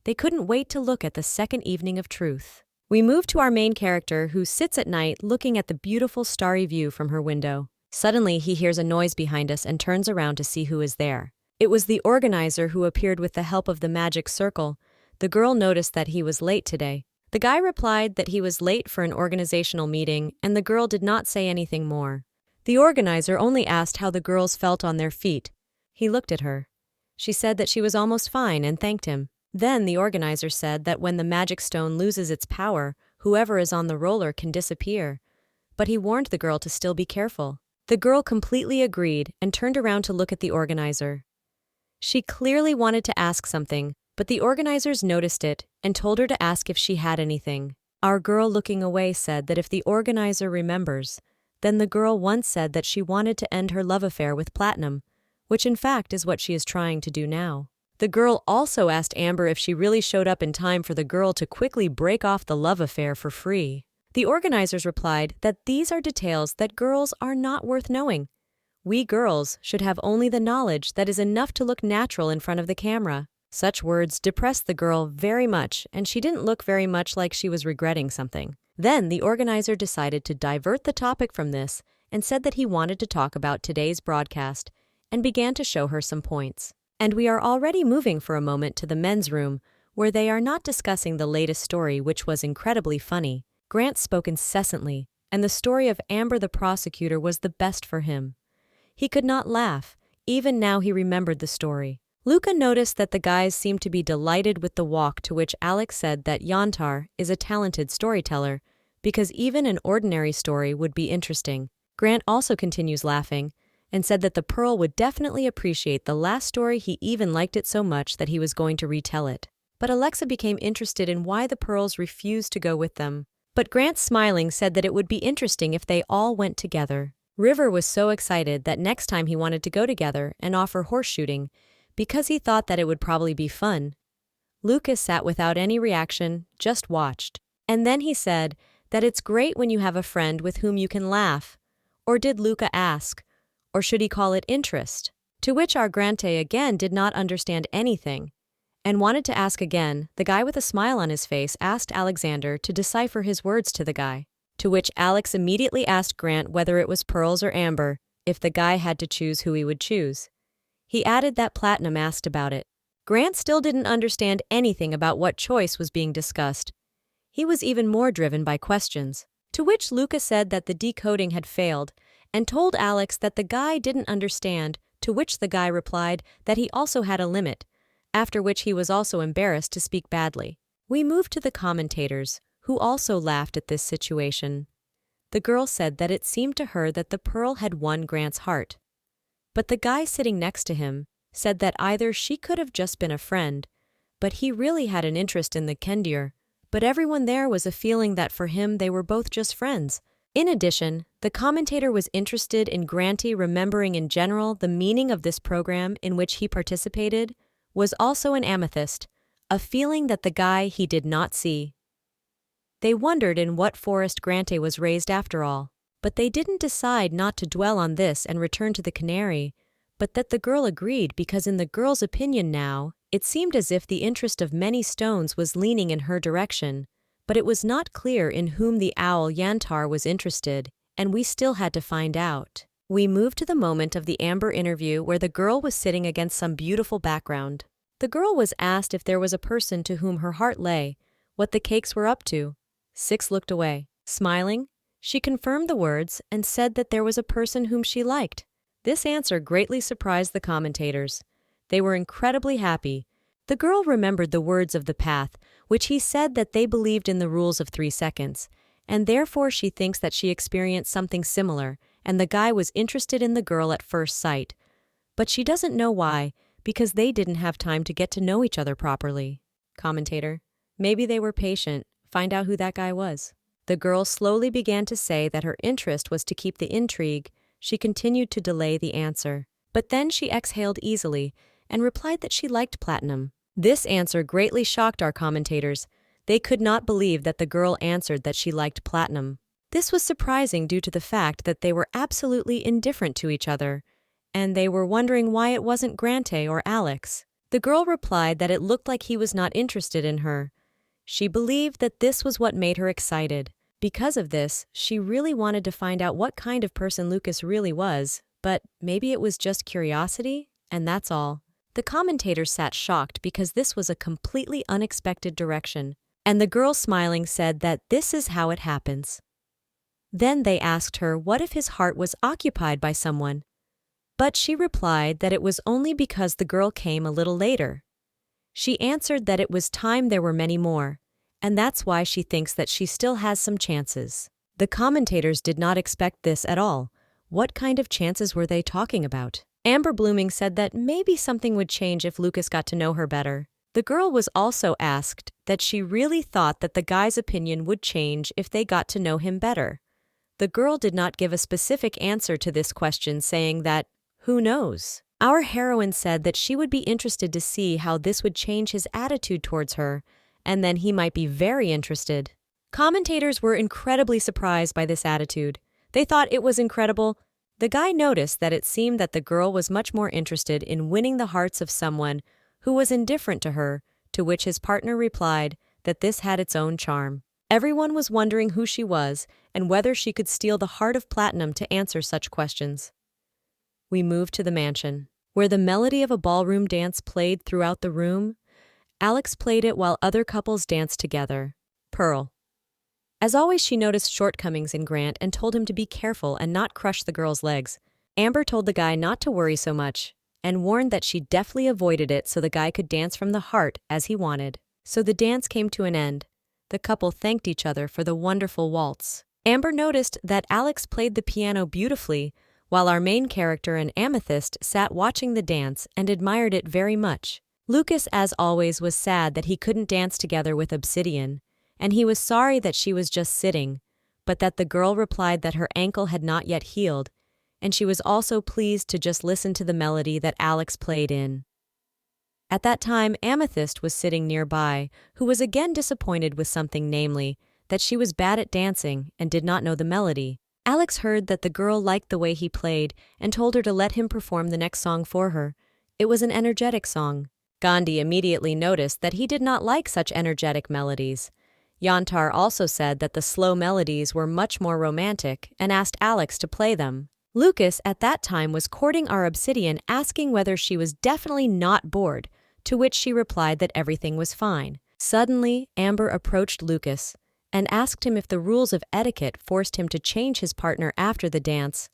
They couldn't wait to look at the second evening of truth. We move to our main character, who sits at night looking at the beautiful starry view from her window. Suddenly he hears a noise behind us and turns around to see who is there. It was the organizer who appeared with the help of the magic circle. The girl noticed that he was late today. The guy replied that he was late for an organizational meeting, and the girl did not say anything more. The organizer only asked how the girls felt on their feet. He looked at her. She said that she was almost fine and thanked him. Then the organizer said that when the magic stone loses its power, whoever is on the roller can disappear. But he warned the girl to still be careful. The girl completely agreed and turned around to look at the organizer. She clearly wanted to ask something, but the organizers noticed it and told her to ask if she had anything. Our girl, looking away, said that if the organizer remembers, then the girl once said that she wanted to end her love affair with Platinum, which in fact is what she is trying to do now. The girl also asked Amber if she really showed up in time for the girl to quickly break off the love affair for free. The organizers replied that these are details that girls are not worth knowing. We girls should have only the knowledge that is enough to look natural in front of the camera. Such words depressed the girl very much, and she didn't look very much like she was regretting something. Then the organizer decided to divert the topic from this and said that he wanted to talk about today's broadcast and began to show her some points. And we are already moving for a moment to the men's room, where they are not discussing the latest story, which was incredibly funny. Grant spoke incessantly, and the story of Amber the prosecutor was the best for him. He could not laugh. Even now he remembered the story. Luca noticed that the guys seemed to be delighted with the walk, to which Alex said that Yantar is a talented storyteller, because even an ordinary story would be interesting. Grant also continues laughing, and said that the Pearl would definitely appreciate the last story. He even liked it so much that he was going to retell it. But Alexa became interested in why the Pearls refused to go with them. But Grant, smiling, said that it would be interesting if they all went together. River was so excited that next time he wanted to go together and offer horse shooting, because he thought that it would probably be fun. Lucas sat without any reaction, just watched. And then he said that it's great when you have a friend with whom you can laugh. Or did Luca ask? Or should he call it interest? To which our Grante again did not understand anything, and wanted to ask again. The guy with a smile on his face asked Alexander to decipher his words to the guy. To which Alex immediately asked Grant whether it was pearls or amber, if the guy had to choose who he would choose. He added that Platinum asked about it. Grant still didn't understand anything about what choice was being discussed. He was even more driven by questions. To which Luca said that the decoding had failed, and told Alex that the guy didn't understand, to which the guy replied that he also had a limit, after which he was also embarrassed to speak badly. We moved to the commentators, who also laughed at this situation. The girl said that it seemed to her that the Pearl had won Grant's heart. But the guy sitting next to him said that either she could have just been a friend, but he really had an interest in the Kendir, but everyone there was a feeling that for him they were both just friends. In addition, the commentator was interested in Granty remembering in general the meaning of this program in which he participated was also an amethyst, a feeling that the guy he did not see. They wondered in what forest Grante was raised after all, but they didn't decide not to dwell on this and return to the Canary, but that the girl agreed because in the girl's opinion now, it seemed as if the interest of many stones was leaning in her direction, but it was not clear in whom the owl Yantar was interested, and we still had to find out. We moved to the moment of the amber interview where the girl was sitting against some beautiful background. The girl was asked if there was a person to whom her heart lay, what the cakes were up to. Six looked away. Smiling, she confirmed the words and said that there was a person whom she liked. This answer greatly surprised the commentators. They were incredibly happy. The girl remembered the words of the path, which he said that they believed in the rules of 3 seconds, and therefore she thinks that she experienced something similar, and the guy was interested in the girl at first sight. But she doesn't know why, because they didn't have time to get to know each other properly. Commentator: maybe they were patient. Find out who that guy was. The girl slowly began to say that her interest was to keep the intrigue. She continued to delay the answer. But then she exhaled easily and replied that she liked Platinum. This answer greatly shocked our commentators. They could not believe that the girl answered that she liked Platinum. This was surprising due to the fact that they were absolutely indifferent to each other, and they were wondering why it wasn't Grante or Alex. The girl replied that it looked like he was not interested in her. She believed that this was what made her excited. Because of this, she really wanted to find out what kind of person Lucas really was, but maybe it was just curiosity, and that's all. The commentators sat shocked because this was a completely unexpected direction, and the girl, smiling, said that this is how it happens. Then they asked her what if his heart was occupied by someone, but she replied that it was only because the girl came a little later. She answered that it was time there were many more, and that's why she thinks that she still has some chances. The commentators did not expect this at all. What kind of chances were they talking about? Amber Blooming said that maybe something would change if Lucas got to know her better. The girl was also asked that she really thought that the guy's opinion would change if they got to know him better. The girl did not give a specific answer to this question, saying that, who knows? Our heroine said that she would be interested to see how this would change his attitude towards her, and then he might be very interested. Commentators were incredibly surprised by this attitude. They thought it was incredible. The guy noticed that it seemed that the girl was much more interested in winning the hearts of someone who was indifferent to her, to which his partner replied that this had its own charm. Everyone was wondering who she was and whether she could steal the heart of Platinum to answer such questions. We moved to the mansion, where the melody of a ballroom dance played throughout the room. Alex played it while other couples danced together. Pearl. As always, she noticed shortcomings in Grant and told him to be careful and not crush the girl's legs. Amber told the guy not to worry so much, and warned that she deftly avoided it so the guy could dance from the heart as he wanted. So the dance came to an end. The couple thanked each other for the wonderful waltz. Amber noticed that Alex played the piano beautifully, while our main character and Amethyst sat watching the dance and admired it very much. Lucas, as always, was sad that he couldn't dance together with Obsidian, and he was sorry that she was just sitting, but that the girl replied that her ankle had not yet healed, and she was also pleased to just listen to the melody that Alex played in. At that time, Amethyst was sitting nearby, who was again disappointed with something, namely, that she was bad at dancing and did not know the melody. Alex heard that the girl liked the way he played and told her to let him perform the next song for her. It was an energetic song. Gandhi immediately noticed that he did not like such energetic melodies. Yantar also said that the slow melodies were much more romantic and asked Alex to play them. Lucas at that time was courting our Obsidian, asking whether she was definitely not bored, to which she replied that everything was fine. Suddenly, Amber approached Lucas and asked him if the rules of etiquette forced him to change his partner after the dance,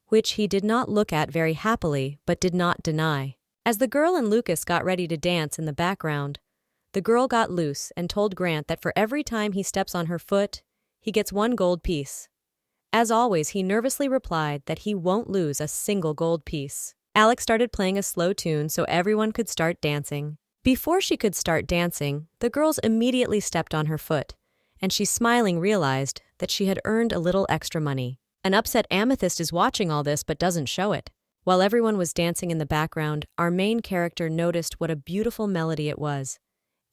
which he did not look at very happily but did not deny. As the girl and Lucas got ready to dance in the background, the girl got loose and told Grant that for every time he steps on her foot, he gets 1 gold piece. As always, he nervously replied that he won't lose a single gold piece. Alex started playing a slow tune so everyone could start dancing. Before she could start dancing, the girls immediately stepped on her foot, and she smiling realized that she had earned a little extra money. An upset Amethyst is watching all this but doesn't show it. While everyone was dancing in the background, our main character noticed what a beautiful melody it was.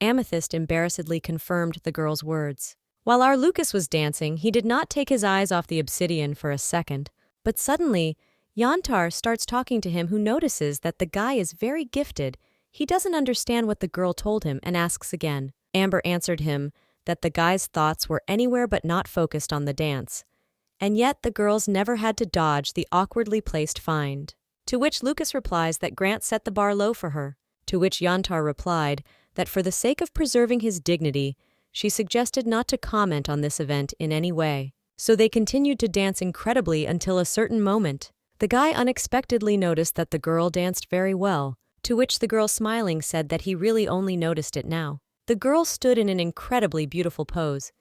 Amethyst embarrassedly confirmed the girl's words. While our Lucas was dancing, he did not take his eyes off the Obsidian for a second, but suddenly, Yantar starts talking to him, who notices that the guy is very gifted. He doesn't understand what the girl told him and asks again. Amber answered him that the guy's thoughts were anywhere but not focused on the dance, and yet the girls never had to dodge the awkwardly placed find. To which Lucas replies that Grant set the bar low for her, to which Yantar replied that for the sake of preserving his dignity, she suggested not to comment on this event in any way. So they continued to dance incredibly until a certain moment. The guy unexpectedly noticed that the girl danced very well, to which the girl smiling said that he really only noticed it now. The girl stood in an incredibly beautiful pose.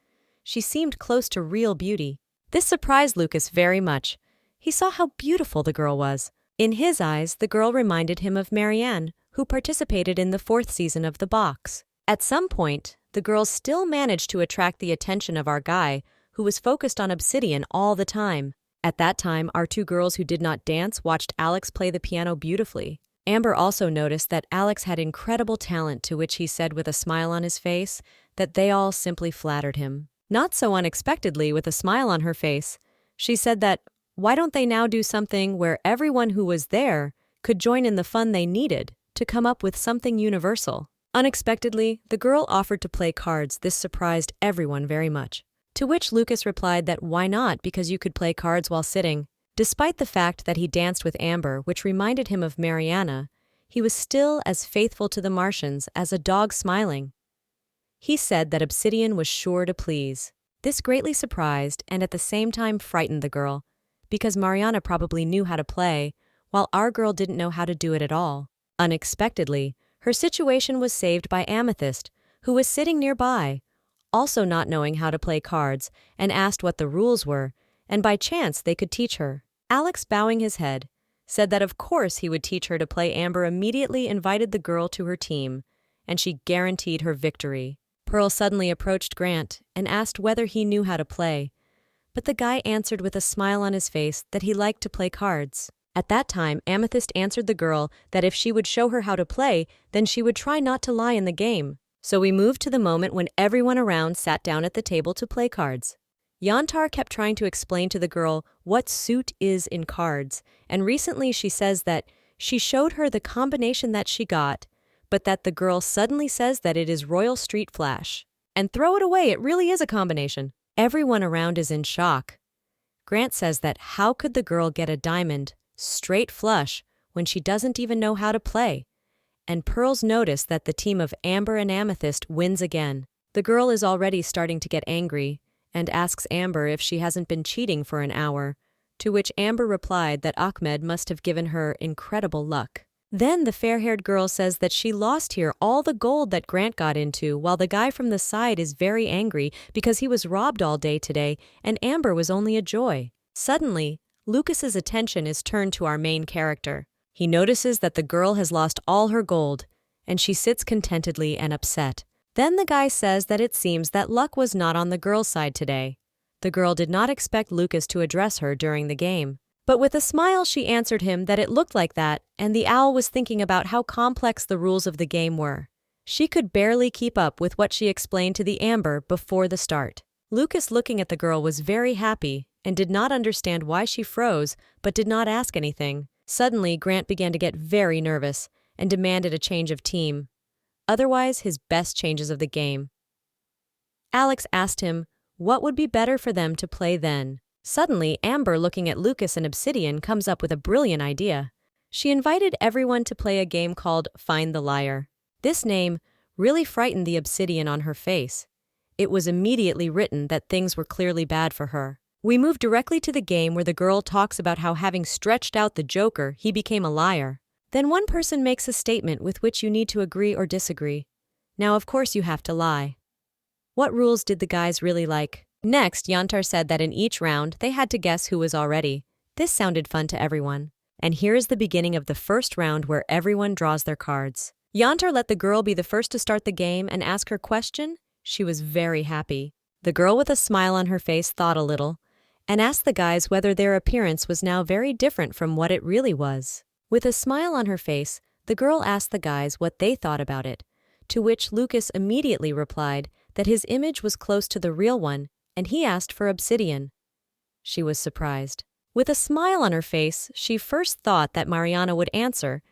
She seemed close to real beauty. This surprised Lucas very much. He saw how beautiful the girl was. In his eyes, the girl reminded him of Marianne, who participated in the 4th season of The Box. At some point, the girls still managed to attract the attention of our guy, who was focused on Obsidian all the time. At that time, our 2 girls who did not dance watched Alex play the piano beautifully. Amber also noticed that Alex had incredible talent, to which he said with a smile on his face that they all simply flattered him. Not so unexpectedly, with a smile on her face, she said that, why don't they now do something where everyone who was there could join in the fun they needed to come up with something universal? Unexpectedly, the girl offered to play cards. This surprised everyone very much. To which Lucas replied that why not, because you could play cards while sitting. Despite the fact that he danced with Amber, which reminded him of Mariana, he was still as faithful to the Martians as a dog smiling. He said that Obsidian was sure to please. This greatly surprised and at the same time frightened the girl, because Mariana probably knew how to play, while our girl didn't know how to do it at all. Unexpectedly, her situation was saved by Amethyst, who was sitting nearby, also not knowing how to play cards, and asked what the rules were, and by chance they could teach her. Alex, bowing his head, said that of course he would teach her to play. Amber immediately invited the girl to her team, and she guaranteed her victory. Pearl suddenly approached Grant and asked whether he knew how to play, but the guy answered with a smile on his face that he liked to play cards. At that time, Amethyst answered the girl that if she would show her how to play, then she would try not to lie in the game. So we moved to the moment when everyone around sat down at the table to play cards. Yantar kept trying to explain to the girl what suit is in cards, and recently she says that she showed her the combination that she got, but that the girl suddenly says that it is Royal Street Flash. And throw it away, it really is a combination. Everyone around is in shock. Grant says that how could the girl get a diamond, straight flush, when she doesn't even know how to play? And Pearl's noticed that the team of Amber and Amethyst wins again. The girl is already starting to get angry and asks Amber if she hasn't been cheating for an hour, to which Amber replied that Ahmed must have given her incredible luck. Then the fair-haired girl says that she lost here all the gold that Grant got into, while the guy from the side is very angry because he was robbed all day today and Amber was only a joy. Suddenly, Lucas's attention is turned to our main character. He notices that the girl has lost all her gold, and she sits contentedly and upset. Then the guy says that it seems that luck was not on the girl's side today. The girl did not expect Lucas to address her during the game. But with a smile she answered him that it looked like that, and the owl was thinking about how complex the rules of the game were. She could barely keep up with what she explained to the amber before the start. Lucas, looking at the girl, was very happy and did not understand why she froze but did not ask anything. Suddenly, Grant began to get very nervous and demanded a change of team. Otherwise, his best changes of the game. Alex asked him what would be better for them to play then. Suddenly, Amber, looking at Lucas and Obsidian, comes up with a brilliant idea. She invited everyone to play a game called Find the Liar. This name really frightened the Obsidian on her face. It was immediately written that things were clearly bad for her. We move directly to the game where the girl talks about how, having stretched out the Joker, he became a liar. Then one person makes a statement with which you need to agree or disagree. Now, of course, you have to lie. What rules did the guys really like? Next, Yantar said that in each round, they had to guess who was already. This sounded fun to everyone. And here is the beginning of the first round where everyone draws their cards. Yantar let the girl be the first to start the game and ask her question. She was very happy. The girl, with a smile on her face, thought a little and asked the guys whether their appearance was now very different from what it really was. With a smile on her face, the girl asked the guys what they thought about it, to which Lucas immediately replied that his image was close to the real one, and he asked for Obsidian. She was surprised. With a smile on her face, she first thought that Mariana would answer,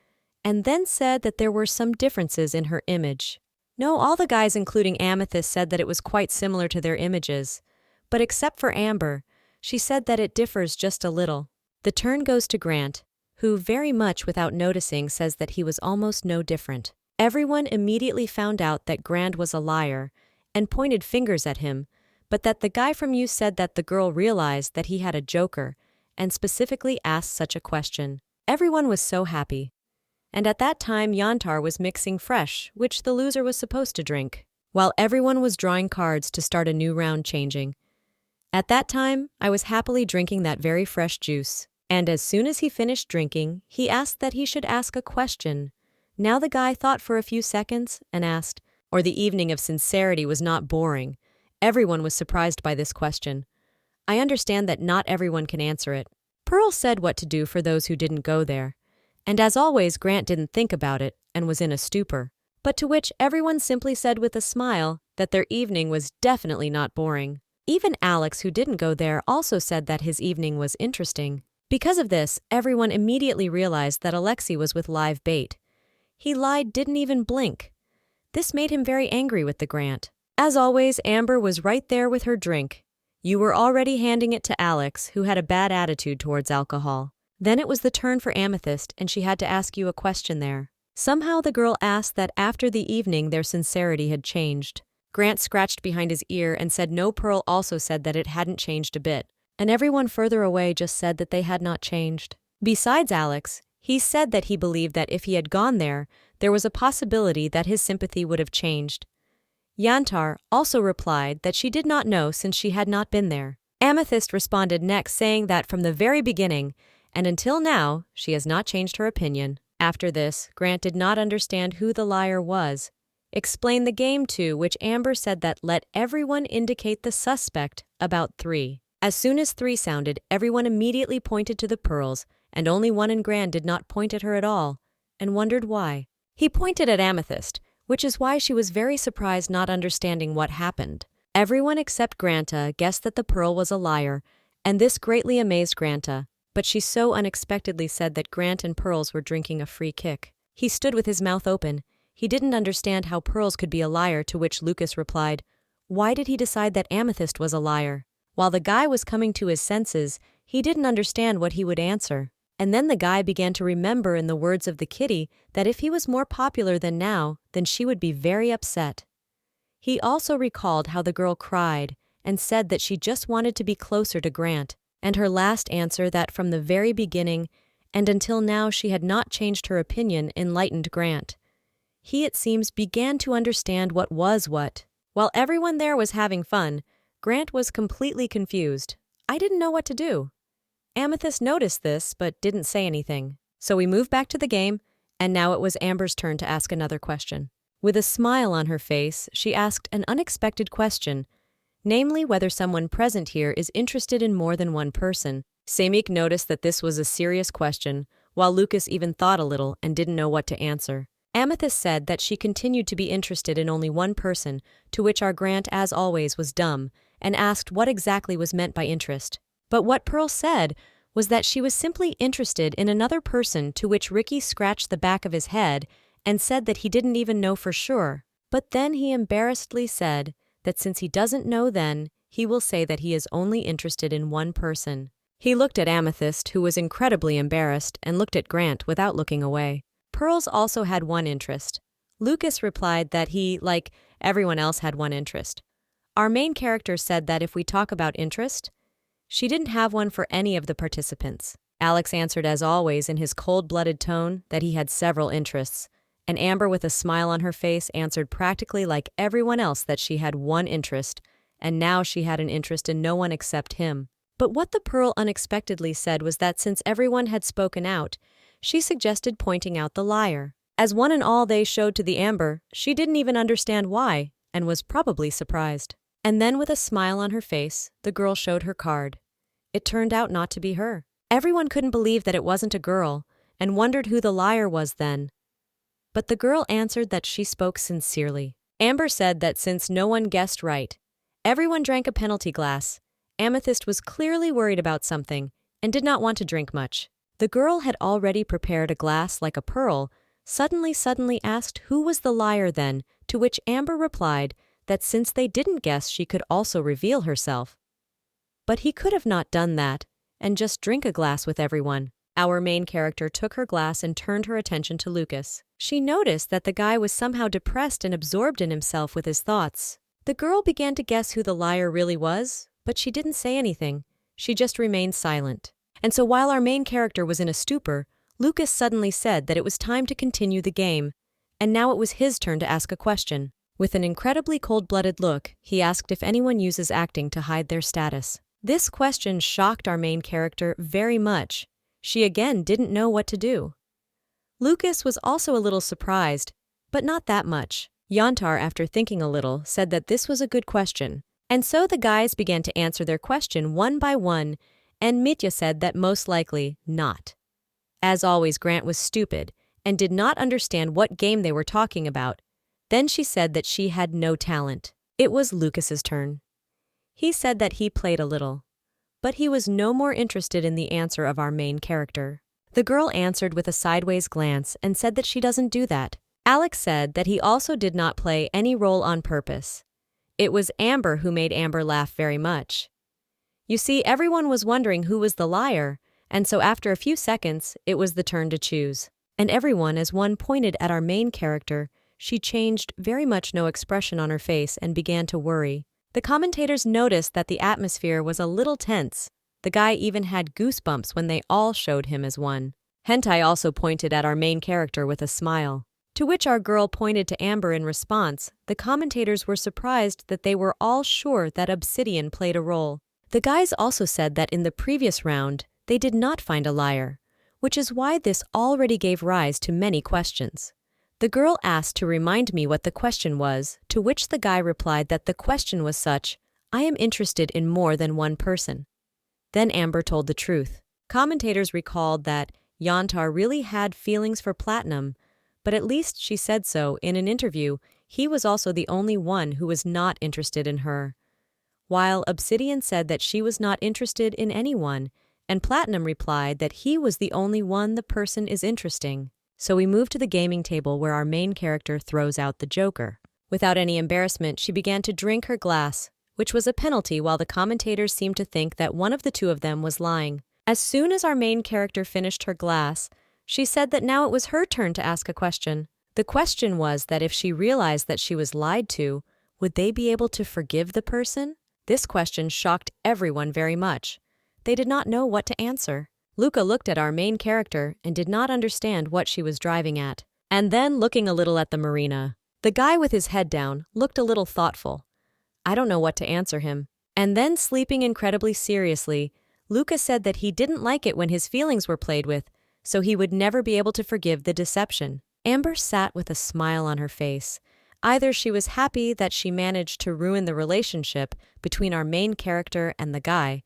and then said that there were some differences in her image. No, all the guys, including Amethyst, said that it was quite similar to their images, but except for Amber, she said that it differs just a little. The turn goes to Grant, who, very much without noticing, says that he was almost no different. Everyone immediately found out that Grant was a liar and pointed fingers at him, but that the guy from you said that the girl realized that he had a joker and specifically asked such a question. Everyone was so happy. And at that time, Yantar was mixing fresh, which the loser was supposed to drink, while everyone was drawing cards to start a new round changing. At that time, I was happily drinking that very fresh juice. And as soon as he finished drinking, he asked that he should ask a question. Now the guy thought for a few seconds and asked, or the evening of sincerity was not boring. Everyone was surprised by this question. I understand that not everyone can answer it. Pearl said what to do for those who didn't go there. And as always, Grant didn't think about it and was in a stupor. But to which everyone simply said with a smile that their evening was definitely not boring. Even Alex, who didn't go there, also said that his evening was interesting. Because of this, everyone immediately realized that Alexei was with live bait. He lied, didn't even blink. This made him very angry with the Grant. As always, Amber was right there with her drink. You were already handing it to Alex, who had a bad attitude towards alcohol. Then it was the turn for Amethyst, and she had to ask you a question there. Somehow the girl asked that after the evening their sincerity had changed. Grant scratched behind his ear and said no. Pearl also said that it hadn't changed a bit. And everyone further away just said that they had not changed. Besides Alex, he said that he believed that if he had gone there, there was a possibility that his sympathy would have changed. Yantar also replied that she did not know since she had not been there. Amethyst responded next, saying that from the very beginning, and until now, she has not changed her opinion. After this, Grant did not understand who the liar was. Explained the game to which Amber said that let everyone indicate the suspect about 3. As soon as 3 sounded, everyone immediately pointed to the pearls, and only one in Grant did not point at her at all, and wondered why. He pointed at Amethyst, which is why she was very surprised, not understanding what happened. Everyone except Granta guessed that the pearl was a liar, and this greatly amazed Granta, but she so unexpectedly said that Grant and Pearls were drinking a free kick. He stood with his mouth open. He didn't understand how Pearls could be a liar, to which Lucas replied, why did he decide that Amethyst was a liar? While the guy was coming to his senses, he didn't understand what he would answer. And then the guy began to remember, in the words of the kitty, that if he was more popular than now, then she would be very upset. He also recalled how the girl cried and said that she just wanted to be closer to Grant, and her last answer that from the very beginning and until now she had not changed her opinion enlightened Grant. He, it seems, began to understand what was what. While everyone there was having fun, Grant was completely confused. I didn't know what to do. Amethyst noticed this but didn't say anything. So we moved back to the game, and now it was Amber's turn to ask another question. With a smile on her face, she asked an unexpected question, namely whether someone present here is interested in more than one person. Samik noticed that this was a serious question, while Lucas even thought a little and didn't know what to answer. Amethyst said that she continued to be interested in only one person, to which our Grant, as always, was dumb, and asked what exactly was meant by interest. But what Pearl said was that she was simply interested in another person, to which Ricky scratched the back of his head and said that he didn't even know for sure. But then he embarrassedly said that since he doesn't know then, he will say that he is only interested in one person. He looked at Amethyst, who was incredibly embarrassed, and looked at Grant without looking away. Pearls also had one interest. Lucas replied that he, like everyone else, had one interest. Our main character said that if we talk about interest, she didn't have one for any of the participants. Alex answered as always in his cold-blooded tone that he had several interests, and Amber with a smile on her face answered practically like everyone else that she had one interest, and now she had an interest in no one except him. But what the Pearl unexpectedly said was that since everyone had spoken out, she suggested pointing out the liar. As one and all they showed to the Amber, she didn't even understand why, and was probably surprised. And then with a smile on her face, the girl showed her card. It turned out not to be her. Everyone couldn't believe that it wasn't a girl, and wondered who the liar was then. But the girl answered that she spoke sincerely. Amber said that since no one guessed right, everyone drank a penalty glass. Amethyst was clearly worried about something, and did not want to drink much. The girl had already prepared a glass like a Pearl, suddenly asked who was the liar then, to which Amber replied that since they didn't guess she could also reveal herself. But he could have not done that, and just drink a glass with everyone. Our main character took her glass and turned her attention to Lucas. She noticed that the guy was somehow depressed and absorbed in himself with his thoughts. The girl began to guess who the liar really was, but she didn't say anything. She just remained silent. And so while our main character was in a stupor, Lucas suddenly said that it was time to continue the game, and now it was his turn to ask a question. With an incredibly cold-blooded look, he asked if anyone uses acting to hide their status. This question shocked our main character very much. She again didn't know what to do. Lucas was also a little surprised, but not that much. Yantar, after thinking a little, said that this was a good question. And so the guys began to answer their question one by one, and Mitya said that most likely not. As always, Grant was stupid and did not understand what game they were talking about. Then she said that she had no talent. It was Lucas's turn. He said that he played a little, but he was no more interested in the answer of our main character. The girl answered with a sideways glance and said that she doesn't do that. Alex said that he also did not play any role on purpose. It was Amber who made Amber laugh very much. You see, everyone was wondering who was the liar, and so after a few seconds, it was the turn to choose. And everyone, as one pointed at our main character, she changed very much no expression on her face and began to worry. The commentators noticed that the atmosphere was a little tense. The guy even had goosebumps when they all showed him as one. Hentai also pointed at our main character with a smile. To which our girl pointed to Amber in response. The commentators were surprised that they were all sure that Obsidian played a role. The guys also said that in the previous round, they did not find a liar, which is why this already gave rise to many questions. The girl asked to remind me what the question was, to which the guy replied that the question was such, I am interested in more than one person. Then Amber told the truth. Commentators recalled that Yantar really had feelings for Platinum, but at least she said so in an interview. He was also the only one who was not interested in her. While Obsidian said that she was not interested in anyone, and Platinum replied that he was the only one the person is interesting. So we moved to the gaming table where our main character throws out the Joker. Without any embarrassment, she began to drink her glass, which was a penalty while the commentators seemed to think that one of the two of them was lying. As soon as our main character finished her glass, she said that now it was her turn to ask a question. The question was that if she realized that she was lied to, would they be able to forgive the person? This question shocked everyone very much. They did not know what to answer. Luca looked at our main character and did not understand what she was driving at. And then looking a little at the marina. The guy with his head down looked a little thoughtful. I don't know what to answer him. And then sleeping incredibly seriously, Lucas said that he didn't like it when his feelings were played with, so he would never be able to forgive the deception. Amber sat with a smile on her face. Either she was happy that she managed to ruin the relationship between our main character and the guy,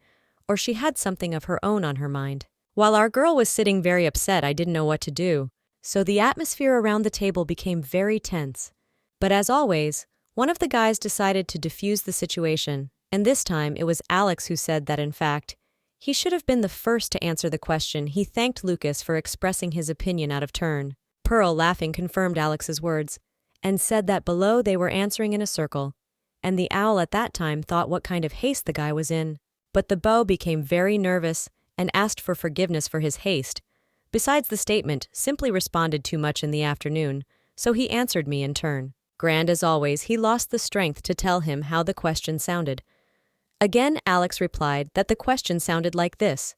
or she had something of her own on her mind. While our girl was sitting very upset, I didn't know what to do, so the atmosphere around the table became very tense. But as always, one of the guys decided to defuse the situation, and this time it was Alex who said that in fact, he should have been the first to answer the question. He thanked Lucas for expressing his opinion out of turn. Pearl, laughing, confirmed Alex's words, and said that below they were answering in a circle, and the owl at that time thought what kind of haste the guy was in. But the beau became very nervous and asked for forgiveness for his haste. Besides, the statement simply responded too much in the afternoon, so he answered me in turn. Grand as always, he lost the strength to tell him how the question sounded. Again, Alex replied that the question sounded like this: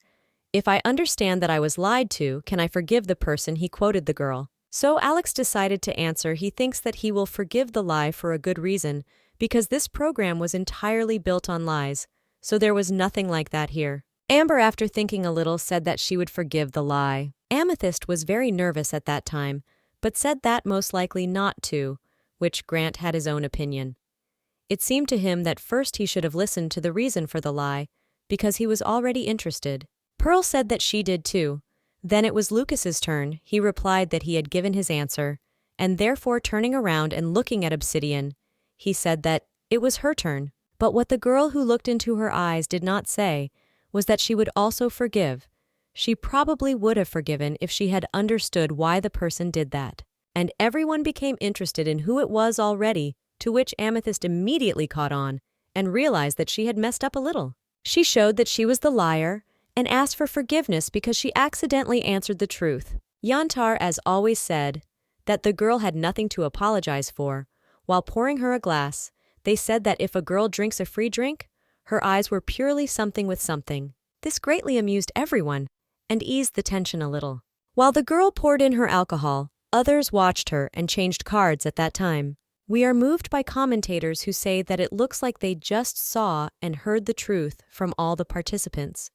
"If I understand that I was lied to, can I forgive the person?" He quoted the girl. So Alex decided to answer he thinks that he will forgive the lie for a good reason, because this program was entirely built on lies, so there was nothing like that here. Amber, after thinking a little, said that she would forgive the lie. Amethyst was very nervous at that time, but said that most likely not to, which Grant had his own opinion. It seemed to him that first he should have listened to the reason for the lie, because he was already interested. Pearl said that she did too. Then it was Lucas's turn. He replied that he had given his answer, and therefore turning around and looking at Obsidian, he said that it was her turn. But what the girl who looked into her eyes did not say was that she would also forgive. She probably would have forgiven if she had understood why the person did that. And everyone became interested in who it was already, to which Amethyst immediately caught on and realized that she had messed up a little. She showed that she was the liar and asked for forgiveness because she accidentally answered the truth. Yantar, as always, said that the girl had nothing to apologize for. While pouring her a glass, they said that if a girl drinks a free drink, her eyes were purely something with something. This greatly amused everyone and eased the tension a little. While the girl poured in her alcohol, others watched her and changed cards at that time. We are moved by commentators who say that it looks like they just saw and heard the truth from all the participants.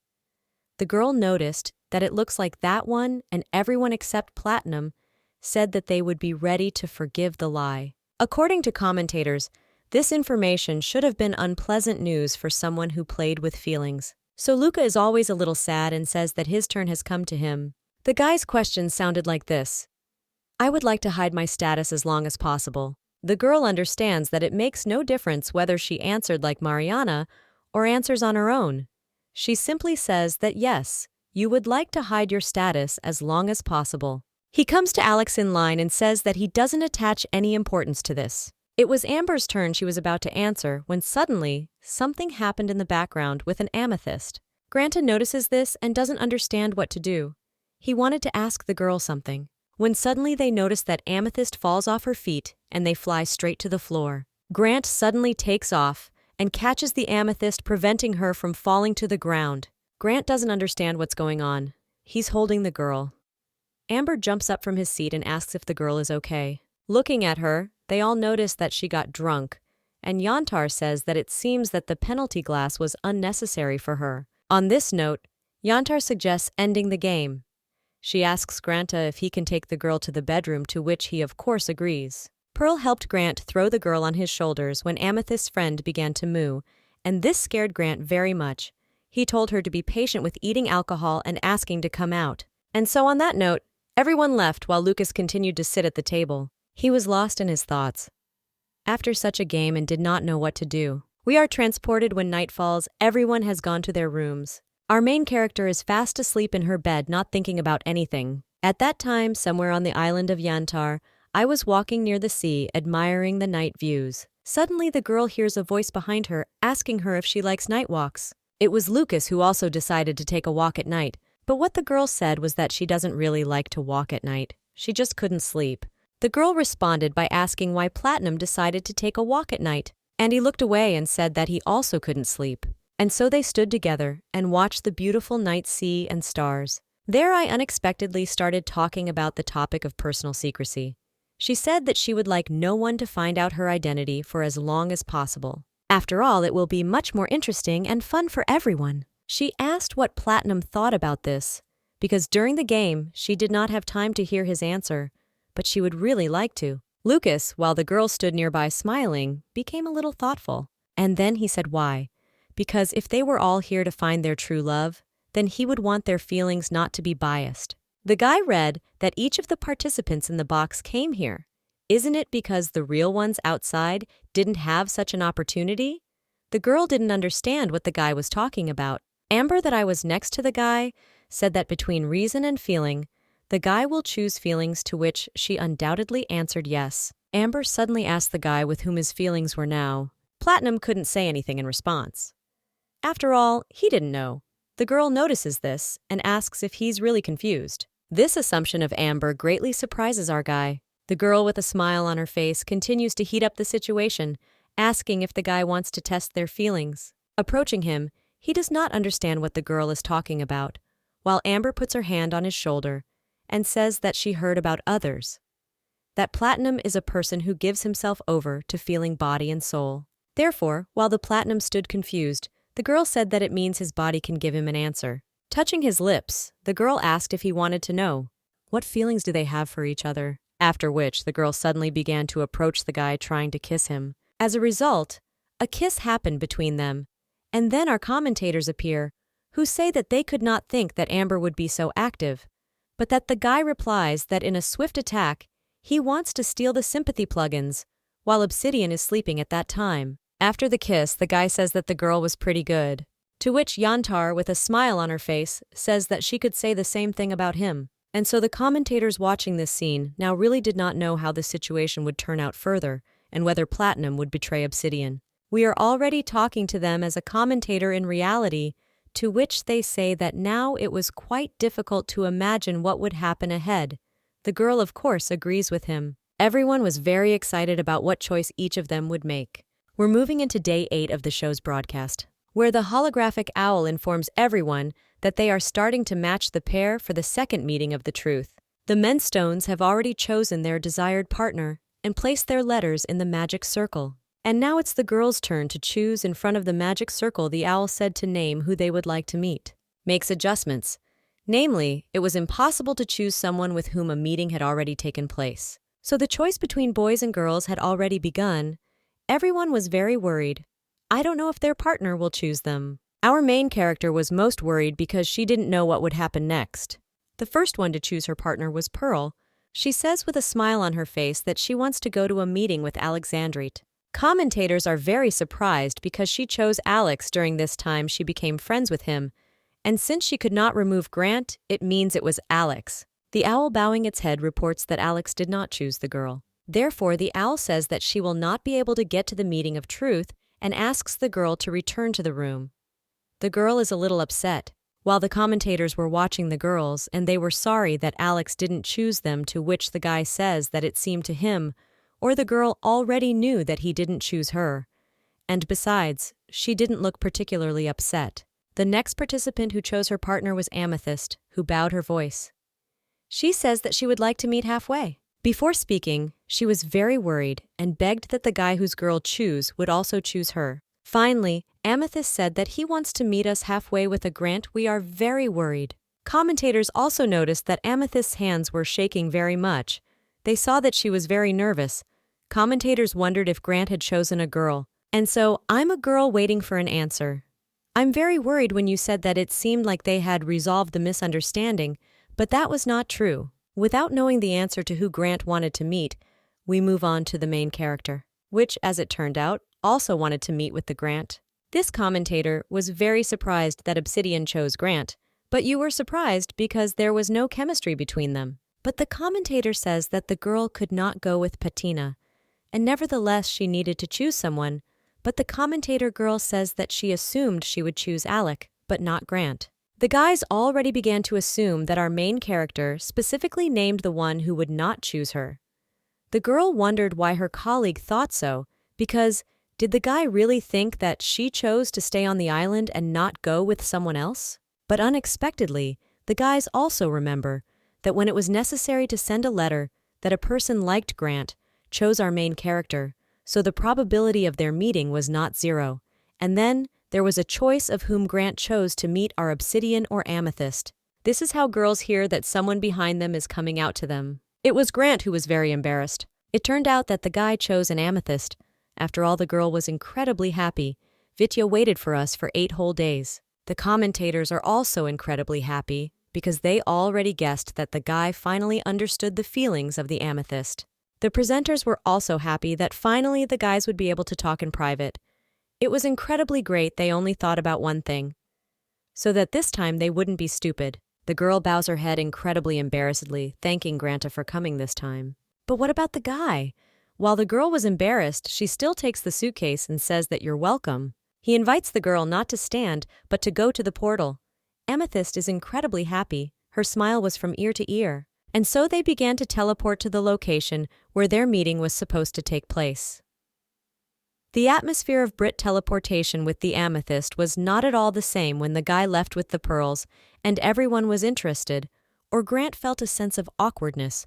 The girl noticed that it looks like that one and everyone except Platinum said that they would be ready to forgive the lie. According to commentators, this information should have been unpleasant news for someone who played with feelings. So Luca is always a little sad and says that his turn has come to him. The guy's question sounded like this: "I would like to hide my status as long as possible." The girl understands that it makes no difference whether she answered like Mariana or answers on her own. She simply says that yes, you would like to hide your status as long as possible. He comes to Alex in line and says that he doesn't attach any importance to this. It was Amber's turn. She was about to answer when suddenly something happened in the background with an amethyst. Granta notices this and doesn't understand what to do. He wanted to ask the girl something, when suddenly they notice that Amethyst falls off her feet and they fly straight to the floor. Grant suddenly takes off and catches the Amethyst, preventing her from falling to the ground. Grant doesn't understand what's going on. He's holding the girl. Amber jumps up from his seat and asks if the girl is okay. Looking at her, they all notice that she got drunk, and Yantar says that it seems that the penalty glass was unnecessary for her. On this note, Yantar suggests ending the game. She asks Granta if he can take the girl to the bedroom, to which he of course agrees. Pearl helped Grant throw the girl on his shoulders when Amethyst's friend began to moo, and this scared Grant very much. He told her to be patient with eating alcohol and asking to come out. And so on that note, everyone left while Lucas continued to sit at the table. He was lost in his thoughts after such a game and did not know what to do. We are transported when night falls. Everyone has gone to their rooms. Our main character is fast asleep in her bed, not thinking about anything. At that time, somewhere on the island of Yantar, I was walking near the sea, admiring the night views. Suddenly, the girl hears a voice behind her, asking her if she likes night walks. It was Lucas, who also decided to take a walk at night. But what the girl said was that she doesn't really like to walk at night. She just couldn't sleep. The girl responded by asking why Platinum decided to take a walk at night, and he looked away and said that he also couldn't sleep. And so they stood together and watched the beautiful night sea and stars. There I unexpectedly started talking about the topic of personal secrecy. She said that she would like no one to find out her identity for as long as possible. After all, it will be much more interesting and fun for everyone. She asked what Platinum thought about this, because during the game she did not have time to hear his answer, but she would really like to. Lucas, while the girl stood nearby smiling, became a little thoughtful. And then he said why. Because if they were all here to find their true love, then he would want their feelings not to be biased. The guy read that each of the participants in the box came here. Isn't it because the real ones outside didn't have such an opportunity? The girl didn't understand what the guy was talking about. Amber, that I was next to the guy, said that between reason and feeling, the guy will choose feelings, to which she undoubtedly answered yes. Amber suddenly asked the guy with whom his feelings were now. Platinum couldn't say anything in response. After all, he didn't know. The girl notices this and asks if he's really confused. This assumption of Amber greatly surprises our guy. The girl, with a smile on her face, continues to heat up the situation, asking if the guy wants to test their feelings. Approaching him, he does not understand what the girl is talking about, while Amber puts her hand on his shoulder and says that she heard about others. That Platinum is a person who gives himself over to feeling body and soul. Therefore, while the Platinum stood confused, the girl said that it means his body can give him an answer. Touching his lips, the girl asked if he wanted to know, what feelings do they have for each other? After which, the girl suddenly began to approach the guy, trying to kiss him. As a result, a kiss happened between them, and then our commentators appear, who say that they could not think that Amber would be so active, but that the guy replies that in a swift attack, he wants to steal the sympathy plugins, while Obsidian is sleeping at that time. After the kiss, the guy says that the girl was pretty good, to which Yantar, with a smile on her face, says that she could say the same thing about him. And so the commentators watching this scene now really did not know how the situation would turn out further, and whether Platinum would betray Obsidian. We are already talking to them as a commentator in reality, to which they say that now it was quite difficult to imagine what would happen ahead. The girl, of course, agrees with him. Everyone was very excited about what choice each of them would make. We're moving into day 8 of the show's broadcast, where the holographic owl informs everyone that they are starting to match the pair for the second meeting of the truth. The Menstones have already chosen their desired partner and placed their letters in the magic circle. And now it's the girls' turn to choose. In front of the magic circle, the owl said to name who they would like to meet. Makes adjustments. Namely, it was impossible to choose someone with whom a meeting had already taken place. So the choice between boys and girls had already begun. Everyone was very worried. I don't know if their partner will choose them. Our main character was most worried because she didn't know what would happen next. The first one to choose her partner was Pearl. She says with a smile on her face that she wants to go to a meeting with Alexandrite. Commentators are very surprised because she chose Alex during this time she became friends with him, and since she could not remove Grant, it means it was Alex. The owl, bowing its head, reports that Alex did not choose the girl. Therefore, the owl says that she will not be able to get to the meeting of truth and asks the girl to return to the room. The girl is a little upset, while the commentators were watching the girls, and they were sorry that Alex didn't choose them, to which the guy says that it seemed to him, or the girl already knew that he didn't choose her. And besides, she didn't look particularly upset. The next participant who chose her partner was Amethyst, who bowed her voice. She says that she would like to meet halfway. Before speaking, she was very worried and begged that the guy whose girl choose would also choose her. Finally, Amethyst said that he wants to meet us halfway with a Grant. We are very worried. Commentators also noticed that Amethyst's hands were shaking very much. They saw that she was very nervous. Commentators wondered if Grant had chosen a girl. And so, I'm a girl waiting for an answer. I'm very worried when you said that it seemed like they had resolved the misunderstanding, but that was not true. Without knowing the answer to who Grant wanted to meet, we move on to the main character, which, as it turned out, also wanted to meet with the Grant. This commentator was very surprised that Obsidian chose Grant, but you were surprised because there was no chemistry between them. But the commentator says that the girl could not go with Patina, and nevertheless she needed to choose someone, but the commentator girl says that she assumed she would choose Alec, but not Grant. The guys already began to assume that our main character specifically named the one who would not choose her. The girl wondered why her colleague thought so, because did the guy really think that she chose to stay on the island and not go with someone else? But unexpectedly, the guys also remember that when it was necessary to send a letter, that a person liked Grant, chose our main character, so the probability of their meeting was not 0. And then there was a choice of whom Grant chose to meet, our obsidian or amethyst. This is how girls hear that someone behind them is coming out to them. It was Grant who was very embarrassed. It turned out that the guy chose an amethyst. After all, the girl was incredibly happy. Vitya waited for us for 8 whole days. The commentators are also incredibly happy because they already guessed that the guy finally understood the feelings of the amethyst. The presenters were also happy that finally the guys would be able to talk in private. It was incredibly great they only thought about one thing, so that this time they wouldn't be stupid. The girl bows her head incredibly embarrassedly, thanking Granta for coming this time. But what about the guy? While the girl was embarrassed, she still takes the suitcase and says that you're welcome. He invites the girl not to stand, but to go to the portal. Amethyst is incredibly happy. Her smile was from ear to ear. And so they began to teleport to the location where their meeting was supposed to take place. The atmosphere of Brit teleportation with the amethyst was not at all the same when the guy left with the pearls and everyone was interested, or Grant felt a sense of awkwardness.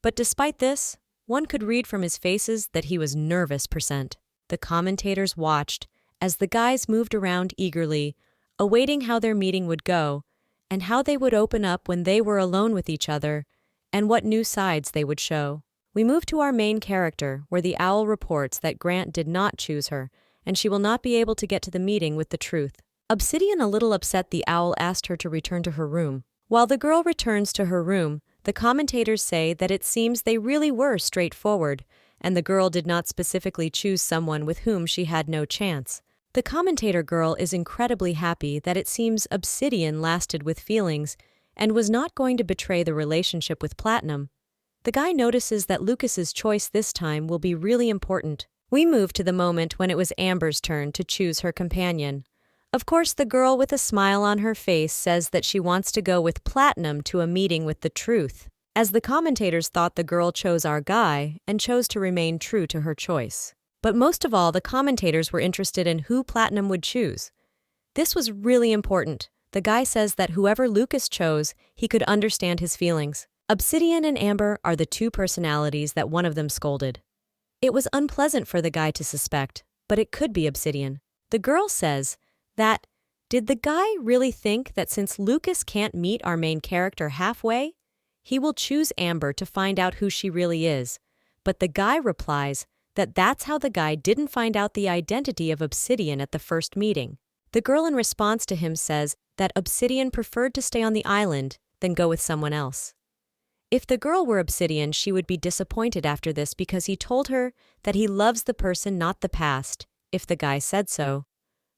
But despite this, one could read from his faces that he was nervous %. The commentators watched as the guys moved around eagerly, awaiting how their meeting would go and how they would open up when they were alone with each other and what new sides they would show. We move to our main character, where the owl reports that Grant did not choose her, and she will not be able to get to the meeting with the truth. Obsidian, a little upset, the owl asked her to return to her room. While the girl returns to her room, the commentators say that it seems they really were straightforward, and the girl did not specifically choose someone with whom she had no chance. The commentator girl is incredibly happy that it seems Obsidian lasted with feelings and was not going to betray the relationship with Platinum. The guy notices that Lucas's choice this time will be really important. We move to the moment when it was Amber's turn to choose her companion. Of course, the girl with a smile on her face says that she wants to go with Platinum to a meeting with the truth, as the commentators thought the girl chose our guy and chose to remain true to her choice. But most of all, the commentators were interested in who Platinum would choose. This was really important. The guy says that whoever Lucas chose, he could understand his feelings. Obsidian and Amber are the two personalities that one of them scolded. It was unpleasant for the guy to suspect, but it could be Obsidian. The girl says that, did the guy really think that since Lucas can't meet our main character halfway, he will choose Amber to find out who she really is? But the guy replies that that's how the guy didn't find out the identity of Obsidian at the first meeting. The girl in response to him says that Obsidian preferred to stay on the island than go with someone else. If the girl were Obsidian, she would be disappointed after this because he told her that he loves the person, not the past, if the guy said so,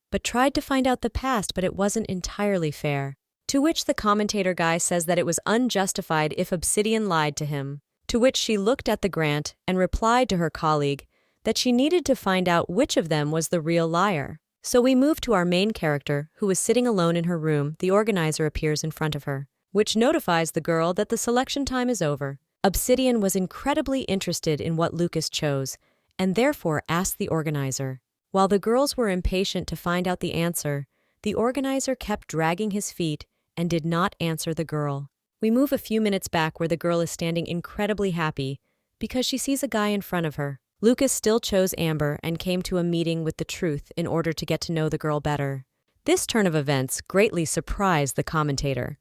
but tried to find out the past, but it wasn't entirely fair. To which the commentator guy says that it was unjustified if Obsidian lied to him, to which she looked at the Grant and replied to her colleague that she needed to find out which of them was the real liar. So we move to our main character, who is sitting alone in her room. The organizer appears in front of her, which notifies the girl that the selection time is over. Obsidian was incredibly interested in what Lucas chose, and therefore asked the organizer. While the girls were impatient to find out the answer, the organizer kept dragging his feet and did not answer the girl. We move a few minutes back where the girl is standing incredibly happy because she sees a guy in front of her. Lucas still chose Amber and came to a meeting with the truth in order to get to know the girl better. This turn of events greatly surprised the commentator.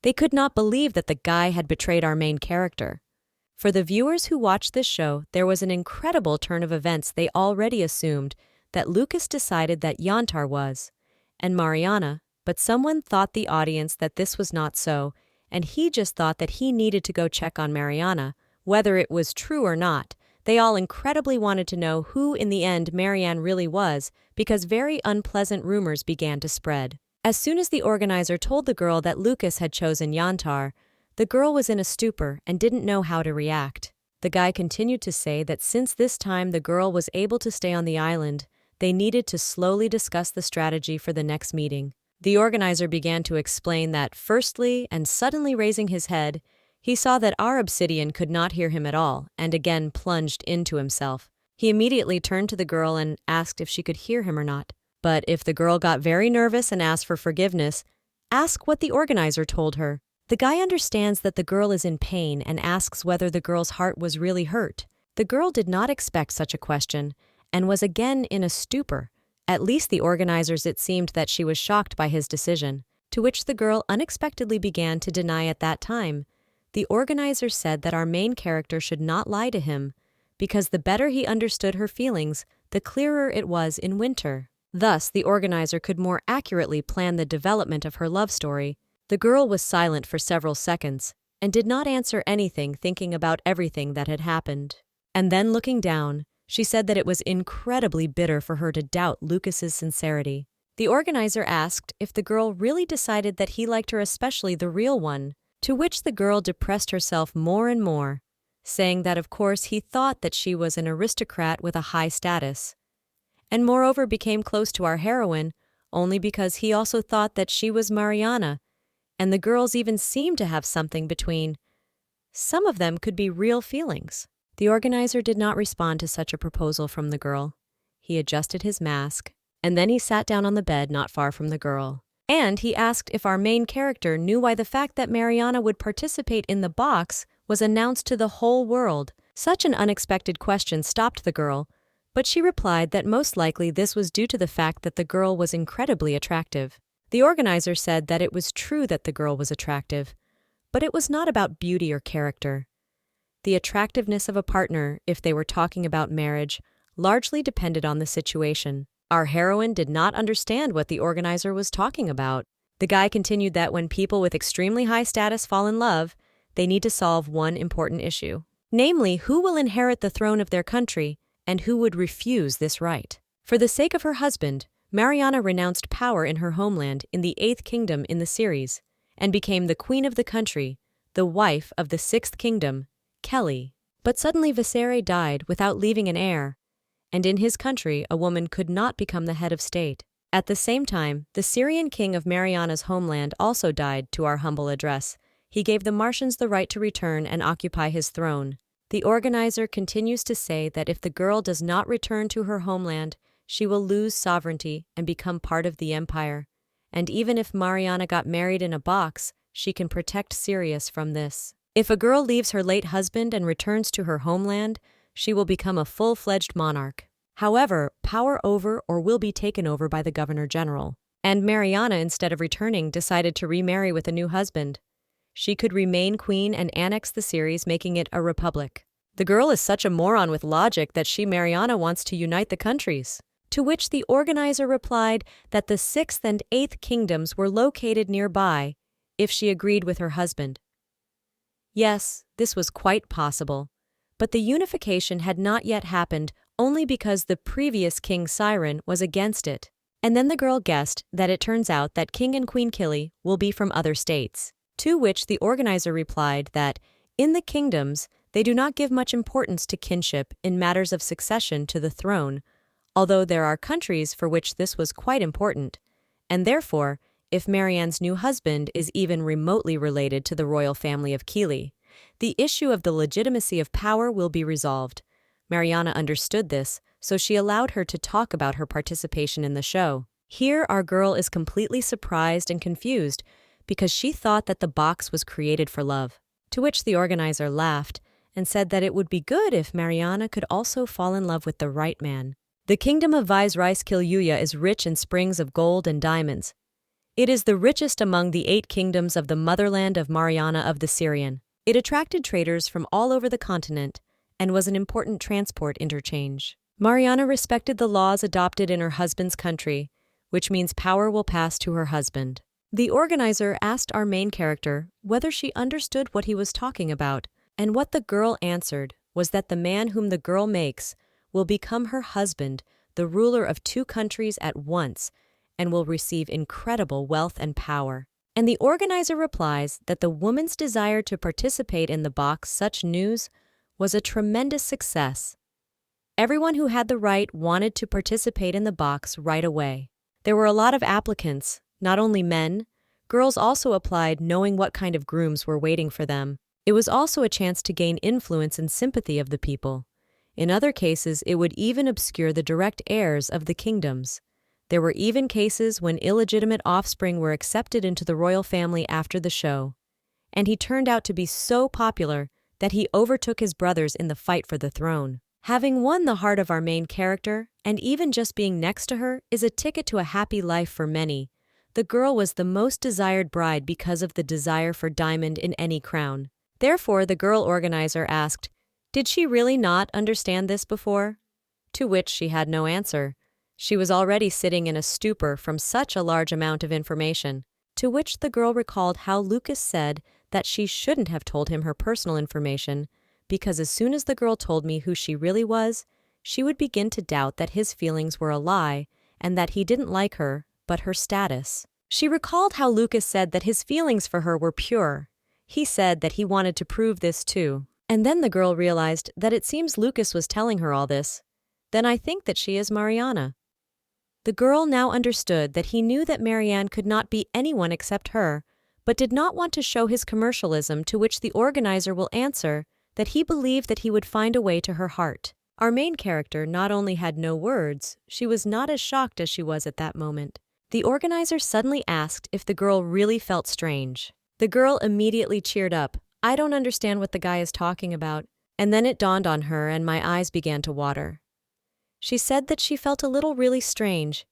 They could not believe that the guy had betrayed our main character. For the viewers who watched this show, there was an incredible turn of events. They already assumed that Lucas decided that Yantar was, and Mariana, but someone thought the audience that this was not so, and he just thought that he needed to go check on Mariana, whether it was true or not. They all incredibly wanted to know who in the end Marianne really was, because very unpleasant rumors began to spread. As soon as the organizer told the girl that Lucas had chosen Yantar, the girl was in a stupor and didn't know how to react. The guy continued to say that since this time the girl was able to stay on the island, they needed to slowly discuss the strategy for the next meeting. The organizer began to explain that, firstly, and suddenly raising his head, he saw that our Obsidian could not hear him at all, and again plunged into himself. He immediately turned to the girl and asked if she could hear him or not. But if the girl got very nervous and asked for forgiveness, ask what the organizer told her. The guy understands that the girl is in pain and asks whether the girl's heart was really hurt. The girl did not expect such a question and was again in a stupor, At least the organizers, it seemed that she was shocked by his decision, to which the girl unexpectedly began to deny at that time. The organizers said that our main character should not lie to him, because the better he understood her feelings, the clearer it was in winter. Thus, the organizer could more accurately plan the development of her love story. The girl was silent for several seconds, and did not answer anything, thinking about everything that had happened. And then looking down, she said that it was incredibly bitter for her to doubt Lucas's sincerity. The organizer asked if the girl really decided that he liked her, especially the real one, to which the girl depressed herself more and more, saying that of course he thought that she was an aristocrat with a high status, and moreover became close to our heroine only because he also thought that she was Mariana, and the girls even seemed to have something between. Some of them could be real feelings. The organizer did not respond to such a proposal from the girl. He adjusted his mask, and then he sat down on the bed not far from the girl. And he asked if our main character knew why the fact that Mariana would participate in the box was announced to the whole world. Such an unexpected question stopped the girl, but she replied that most likely this was due to the fact that the girl was incredibly attractive. The organizer said that it was true that the girl was attractive, but it was not about beauty or character. The attractiveness of a partner, if they were talking about marriage, largely depended on the situation. Our heroine did not understand what the organizer was talking about. The guy continued that when people with extremely high status fall in love, they need to solve one important issue. Namely, who will inherit the throne of their country and who would refuse this right. For the sake of her husband, Mariana renounced power in her homeland in the 8th kingdom in the series and became the queen of the country, the wife of the 6th kingdom, Kelly. But suddenly Viserys died without leaving an heir, and in his country a woman could not become the head of state. At the same time, the Syrian king of Mariana's homeland also died to our humble address. He gave the Martians the right to return and occupy his throne. The organizer continues to say that if the girl does not return to her homeland, she will lose sovereignty and become part of the empire. And even if Mariana got married in a box, she can protect Sirius from this. If a girl leaves her late husband and returns to her homeland, she will become a full-fledged monarch. However, power over or will be taken over by the governor general. And Mariana, instead of returning, decided to remarry with a new husband. She could remain queen and annex the series, making it a republic. The girl is such a moron with logic that Mariana wants to unite the countries. To which the organizer replied that the 6th and 8th kingdoms were located nearby if she agreed with her husband. Yes, this was quite possible, but the unification had not yet happened only because the previous King Siren was against it. And then the girl guessed that it turns out that King and Queen Killy will be from other states. To which the organizer replied that, in the kingdoms, they do not give much importance to kinship in matters of succession to the throne, although there are countries for which this was quite important, and therefore, if Marianne's new husband is even remotely related to the royal family of Keeley, the issue of the legitimacy of power will be resolved. Mariana understood this, so she allowed her to talk about her participation in the show. Here our girl is completely surprised and confused because she thought that the box was created for love. To which the organizer laughed and said that it would be good if Mariana could also fall in love with the right man. The kingdom of Viserys Kilyuya is rich in springs of gold and diamonds. It is the richest among the 8 kingdoms of the motherland of Mariana of the Syrian. It attracted traders from all over the continent and was an important transport interchange. Mariana respected the laws adopted in her husband's country, which means power will pass to her husband. The organizer asked our main character whether she understood what he was talking about, and what the girl answered was that the man whom the girl makes will become her husband, the ruler of 2 countries at once, and will receive incredible wealth and power. And the organizer replies that the woman's desire to participate in the box such news was a tremendous success. Everyone who had the right wanted to participate in the box right away. There were a lot of applicants, not only men. Girls also applied knowing what kind of grooms were waiting for them. It was also a chance to gain influence and sympathy of the people. In other cases, it would even obscure the direct heirs of the kingdoms. There were even cases when illegitimate offspring were accepted into the royal family after the show. And he turned out to be so popular that he overtook his brothers in the fight for the throne. Having won the heart of our main character, and even just being next to her, is a ticket to a happy life for many. The girl was the most desired bride because of the desire for diamond in any crown. Therefore, the girl organizer asked, did she really not understand this before? To which she had no answer. She was already sitting in a stupor from such a large amount of information. To which the girl recalled how Lucas said that she shouldn't have told him her personal information, because as soon as the girl told me who she really was, she would begin to doubt that his feelings were a lie and that he didn't like her, but her status. She recalled how Lucas said that his feelings for her were pure. He said that he wanted to prove this too. And then the girl realized that it seems Lucas was telling her all this. Then I think that she is Mariana. The girl now understood that he knew that Marianne could not be anyone except her, but did not want to show his commercialism, to which the organizer will answer that he believed that he would find a way to her heart. Our main character not only had no words, she was not as shocked as she was at that moment. The organizer suddenly asked if the girl really felt strange. The girl immediately cheered up. I don't understand what the guy is talking about. And then it dawned on her and my eyes began to water. She said that she felt a little really strange.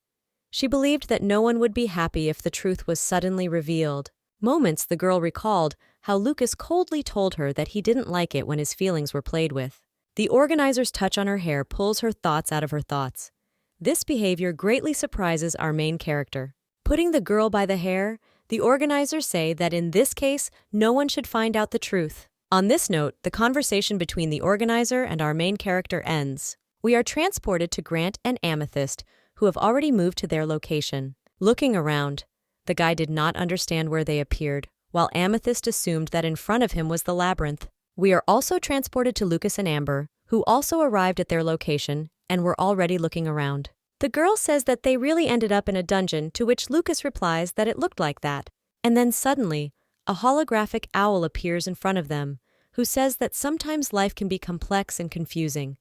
She believed that no one would be happy if the truth was suddenly revealed. Moments the girl recalled how Lucas coldly told her that he didn't like it when his feelings were played with. The organizer's touch on her hair pulls her thoughts out of her thoughts. This behavior greatly surprises our main character. Putting the girl by the hair, the organizers say that in this case, no one should find out the truth. On this note, the conversation between the organizer and our main character ends. We are transported to Grant and Amethyst, who have already moved to their location. Looking around, the guy did not understand where they appeared, while Amethyst assumed that in front of him was the labyrinth. We are also transported to Lucas and Amber, who also arrived at their location and were already looking around. The girl says that they really ended up in a dungeon, to which Lucas replies that it looked like that. And then suddenly, a holographic owl appears in front of them, who says that sometimes life can be complex and confusing.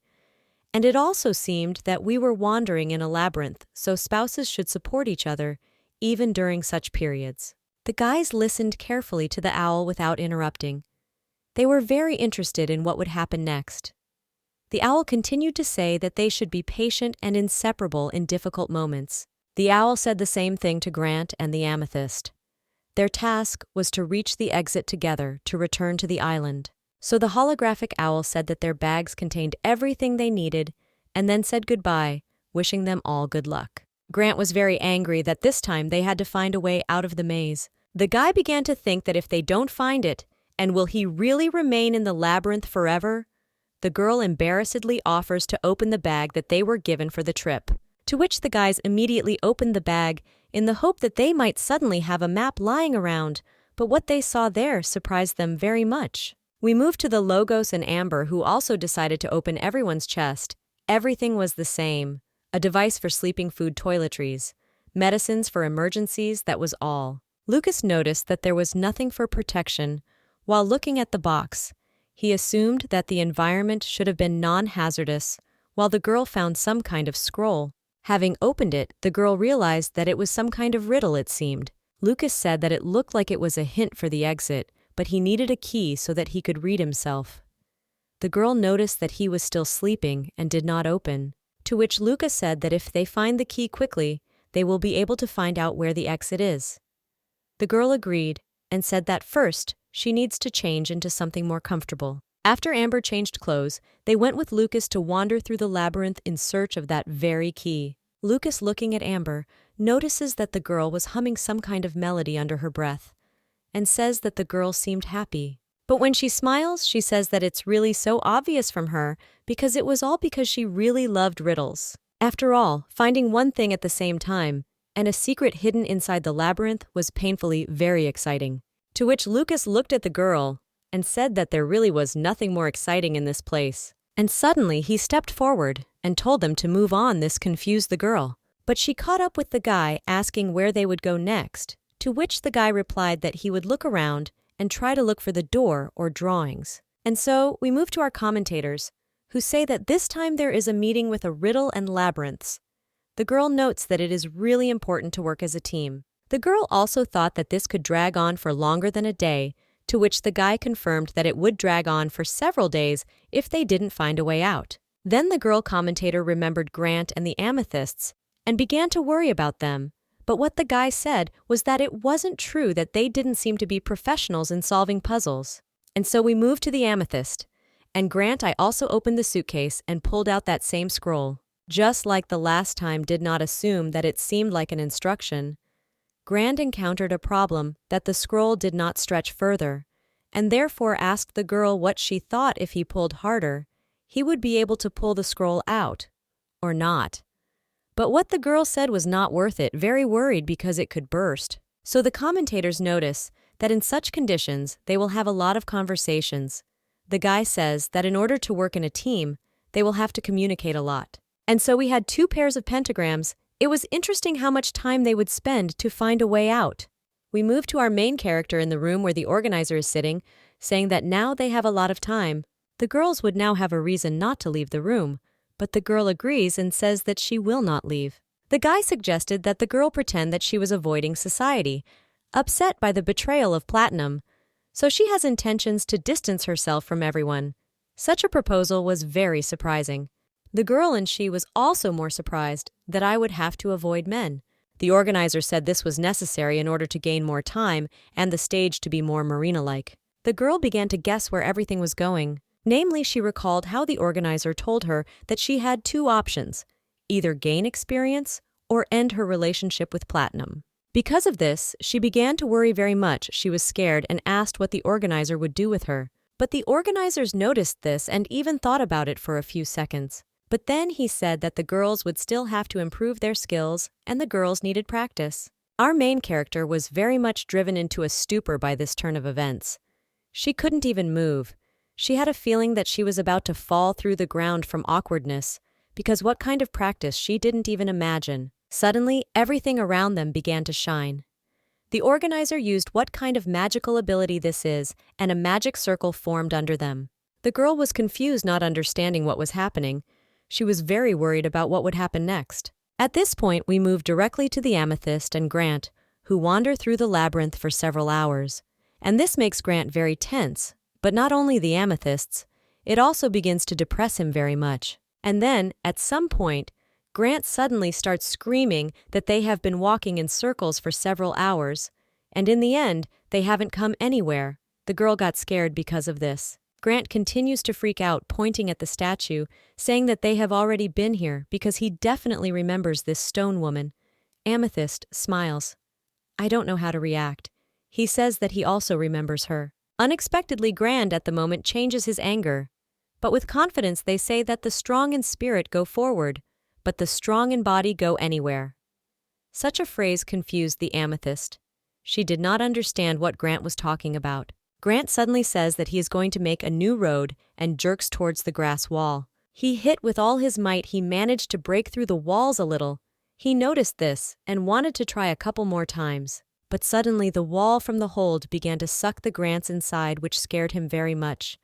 And it also seemed that we were wandering in a labyrinth, so spouses should support each other, even during such periods. The guys listened carefully to the owl without interrupting. They were very interested in what would happen next. The owl continued to say that they should be patient and inseparable in difficult moments. The owl said the same thing to Grant and the Amethyst. Their task was to reach the exit together to return to the island. So the holographic owl said that their bags contained everything they needed and then said goodbye, wishing them all good luck. Grant was very angry that this time they had to find a way out of the maze. The guy began to think that if they don't find it, and will he really remain in the labyrinth forever? The girl embarrassedly offers to open the bag that they were given for the trip, to which the guys immediately opened the bag in the hope that they might suddenly have a map lying around, but what they saw there surprised them very much. We moved to the Logos and Amber, who also decided to open everyone's chest. Everything was the same. A device for sleeping food toiletries, medicines for emergencies, that was all. Lucas noticed that there was nothing for protection. While looking at the box, he assumed that the environment should have been non-hazardous, while the girl found some kind of scroll. Having opened it, the girl realized that it was some kind of riddle, it seemed. Lucas said that it looked like it was a hint for the exit, but he needed a key so that he could read himself. The girl noticed that he was still sleeping and did not open, to which Lucas said that if they find the key quickly, they will be able to find out where the exit is. The girl agreed and said that first, she needs to change into something more comfortable. After Amber changed clothes, they went with Lucas to wander through the labyrinth in search of that very key. Lucas, looking at Amber, notices that the girl was humming some kind of melody under her breath, and says that the girl seemed happy. But when she smiles, she says that it's really so obvious from her because it was all because she really loved riddles. After all, finding one thing at the same time, and a secret hidden inside the labyrinth, was painfully very exciting. To which Lucas looked at the girl and said that there really was nothing more exciting in this place. And suddenly he stepped forward and told them to move on. This confused the girl. But she caught up with the guy, asking where they would go next, to which the guy replied that he would look around and try to look for the door or drawings. And so we move to our commentators, who say that this time there is a meeting with a riddle and labyrinths. The girl notes that it is really important to work as a team. The girl also thought that this could drag on for longer than a day, to which the guy confirmed that it would drag on for several days if they didn't find a way out. Then the girl commentator remembered Grant and the amethysts and began to worry about them. But what the guy said was that it wasn't true, that they didn't seem to be professionals in solving puzzles. And so we moved to the amethyst. And Grant, I also opened the suitcase and pulled out that same scroll. Just like the last time, did not assume that it seemed like an instruction. Grant encountered a problem that the scroll did not stretch further, and therefore asked the girl what she thought if he pulled harder, he would be able to pull the scroll out, or not. But what the girl said was not worth it, very worried because it could burst. So the commentators notice that in such conditions, they will have a lot of conversations. The guy says that in order to work in a team, they will have to communicate a lot. And so we had 2 pairs of pentagrams. It was interesting how much time they would spend to find a way out. We move to our main character in the room where the organizer is sitting, saying that now they have a lot of time. The girls would now have a reason not to leave the room, but the girl agrees and says that she will not leave. The guy suggested that the girl pretend that she was avoiding society, upset by the betrayal of platinum, so she has intentions to distance herself from everyone. Such a proposal was very surprising. The girl and she was also more surprised that I would have to avoid men. The organizer said this was necessary in order to gain more time and the stage to be more marina-like. The girl began to guess where everything was going. Namely, she recalled how the organizer told her that she had 2 options, either gain experience or end her relationship with platinum. Because of this, she began to worry very much. She was scared and asked what the organizer would do with her. But the organizers noticed this and even thought about it for a few seconds. But then he said that the girls would still have to improve their skills and the girls needed practice. Our main character was very much driven into a stupor by this turn of events. She couldn't even move. She had a feeling that she was about to fall through the ground from awkwardness, because what kind of practice she didn't even imagine. Suddenly, everything around them began to shine. The organizer used what kind of magical ability this is, and a magic circle formed under them. The girl was confused, not understanding what was happening. She was very worried about what would happen next. At this point, we move directly to the amethyst and Grant, who wander through the labyrinth for several hours. And this makes Grant very tense. But not only the amethysts, it also begins to depress him very much. And then, at some point, Grant suddenly starts screaming that they have been walking in circles for several hours, and in the end, they haven't come anywhere. The girl got scared because of this. Grant continues to freak out, pointing at the statue, saying that they have already been here because he definitely remembers this stone woman. Amethyst smiles. I don't know how to react. He says that he also remembers her. Unexpectedly, Grant at the moment changes his anger. But with confidence they say that the strong in spirit go forward, but the strong in body go anywhere. Such a phrase confused the amethyst. She did not understand what Grant was talking about. Grant suddenly says that he is going to make a new road and jerks towards the grass wall. He hit with all his might. He managed to break through the walls a little. He noticed this and wanted to try a couple more times. But suddenly the wall from the hold began to suck the Grants inside, which scared him very much.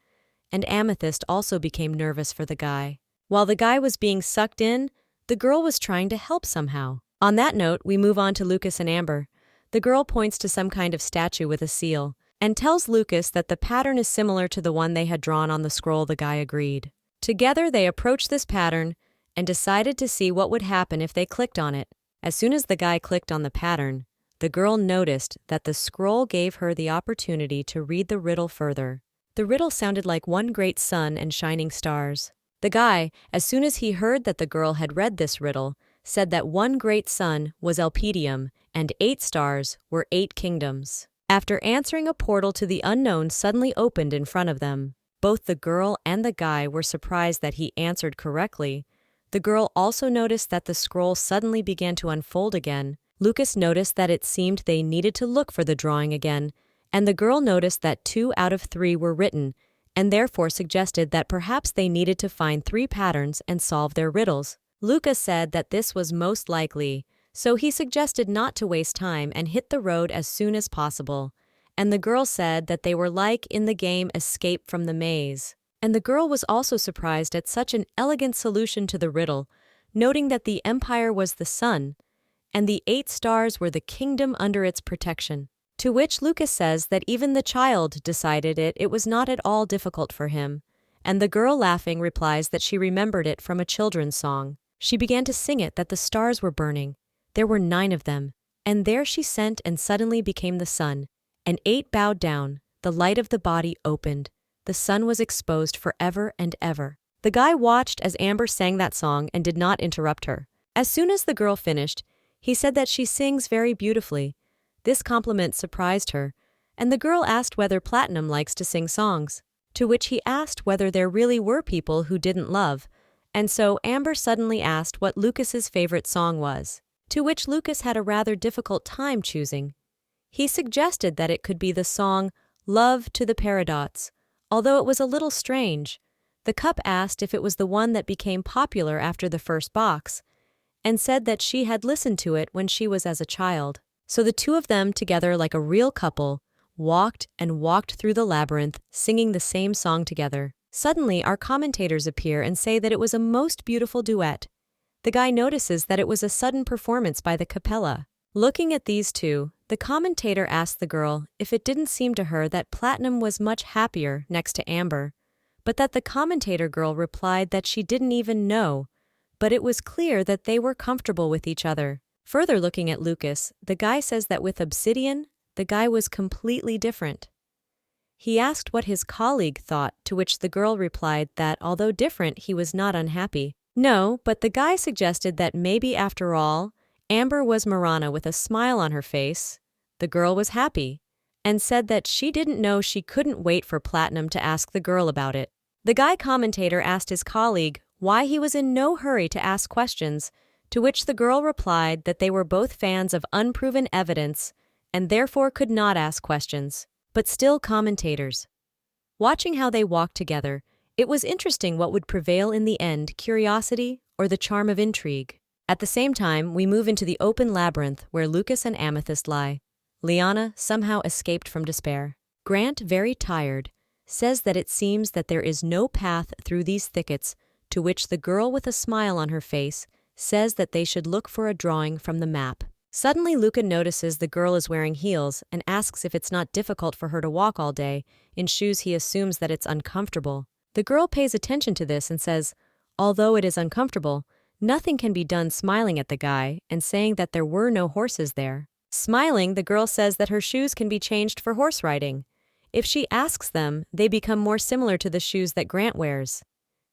And Amethyst also became nervous for the guy. While the guy was being sucked in, the girl was trying to help somehow. On that note, we move on to Lucas and Amber. The girl points to some kind of statue with a seal and tells Lucas that the pattern is similar to the one they had drawn on the scroll. The guy agreed. Together they approached this pattern and decided to see what would happen if they clicked on it. As soon as the guy clicked on the pattern, the girl noticed that the scroll gave her the opportunity to read the riddle further. The riddle sounded like one great sun and shining stars. The guy, as soon as he heard that the girl had read this riddle, said that one great sun was Elpedium and 8 stars were 8 kingdoms. After answering, a portal to the unknown suddenly opened in front of them. Both the girl and the guy were surprised that he answered correctly. The girl also noticed that the scroll suddenly began to unfold again. Lucas noticed that it seemed they needed to look for the drawing again, and the girl noticed that 2 out of 3 were written, and therefore suggested that perhaps they needed to find 3 patterns and solve their riddles. Lucas said that this was most likely, so he suggested not to waste time and hit the road as soon as possible. And the girl said that they were like in the game Escape from the Maze. And the girl was also surprised at such an elegant solution to the riddle, noting that the empire was the sun, and the 8 stars were the kingdom under its protection. To which Lucas says that even the child decided it was not at all difficult for him, And the girl, laughing, replies that she remembered it from a children's song. She began to sing it that the stars were burning. There were 9 of them. And there she sent and suddenly became the sun. And 8 bowed down, the light of the body opened. The sun was exposed forever and ever. The guy watched as Amber sang that song and did not interrupt her. As soon as the girl finished, he said that she sings very beautifully. This compliment surprised her, and the girl asked whether Platinum likes to sing songs, to which he asked whether there really were people who didn't love, and so Amber suddenly asked what Lucas's favorite song was, to which Lucas had a rather difficult time choosing. He suggested that it could be the song Love to the Paradox, although it was a little strange. The cup asked if it was the one that became popular after the first box, and said that she had listened to it when she was as a child. So the 2 of them, together like a real couple, walked and walked through the labyrinth, singing the same song together. Suddenly, our commentators appear and say that it was a most beautiful duet. The guy notices that it was a sudden performance by the capella. Looking at these 2, the commentator asked the girl if it didn't seem to her that Platinum was much happier next to Amber, but that the commentator girl replied that she didn't even know, but it was clear that they were comfortable with each other. Further looking at Lucas, the guy says that with Obsidian, the guy was completely different. He asked what his colleague thought, to which the girl replied that although different, he was not unhappy. No, but the guy suggested that maybe after all, Amber was Marana with a smile on her face. The girl was happy, and said that she didn't know she couldn't wait for Platinum to ask the girl about it. The guy commentator asked his colleague why he was in no hurry to ask questions, to which the girl replied that they were both fans of unproven evidence and therefore could not ask questions, but still commentators. Watching how they walked together, it was interesting what would prevail in the end, curiosity or the charm of intrigue. At the same time, we move into the open labyrinth where Lucas and Amethyst lie. Liana somehow escaped from despair. Grant, very tired, says that it seems that there is no path through these thickets, to which the girl with a smile on her face says that they should look for a drawing from the map. Suddenly Luca notices the girl is wearing heels and asks if it's not difficult for her to walk all day in shoes he assumes that it's uncomfortable. The girl pays attention to this and says, although it is uncomfortable, nothing can be done, smiling at the guy and saying that there were no horses there. Smiling, the girl says that her shoes can be changed for horse riding. If she asks them, they become more similar to the shoes that Grant wears.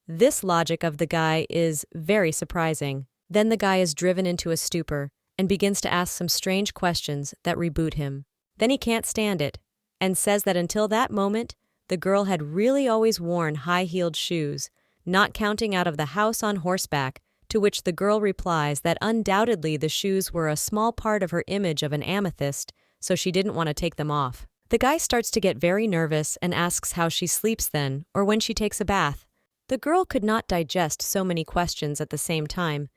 This logic of the guy is very surprising. Then the guy is driven into a stupor and begins to ask some strange questions that reboot him. Then he can't stand it and says that until that moment, the girl had really always worn high-heeled shoes, not counting out of the house on horseback, to which the girl replies that undoubtedly the shoes were a small part of her image of an amethyst, so she didn't want to take them off. The guy starts to get very nervous and asks how she sleeps then, or when she takes a bath. The girl could not digest so many questions at the same time,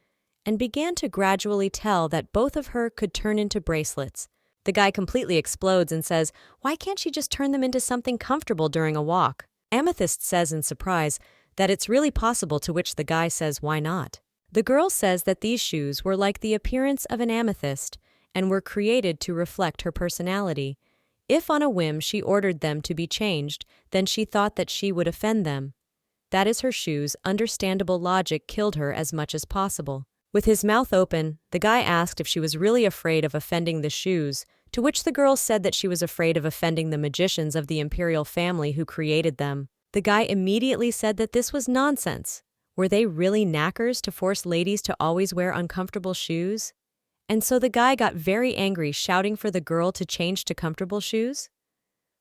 and began to gradually tell that both of her could turn into bracelets. The guy completely explodes and says, why can't she just turn them into something comfortable during a walk? Amethyst says in surprise that it's really possible, to which the guy says why not? The girl says that these shoes were like the appearance of an amethyst and were created to reflect her personality. If on a whim she ordered them to be changed, then she thought that she would offend them. That is her shoes. Understandable logic killed her as much as possible. With his mouth open, the guy asked if she was really afraid of offending the shoes, to which the girl said that she was afraid of offending the magicians of the imperial family who created them. The guy immediately said that this was nonsense. Were they really knackers to force ladies to always wear uncomfortable shoes? And so the guy got very angry, shouting for the girl to change to comfortable shoes.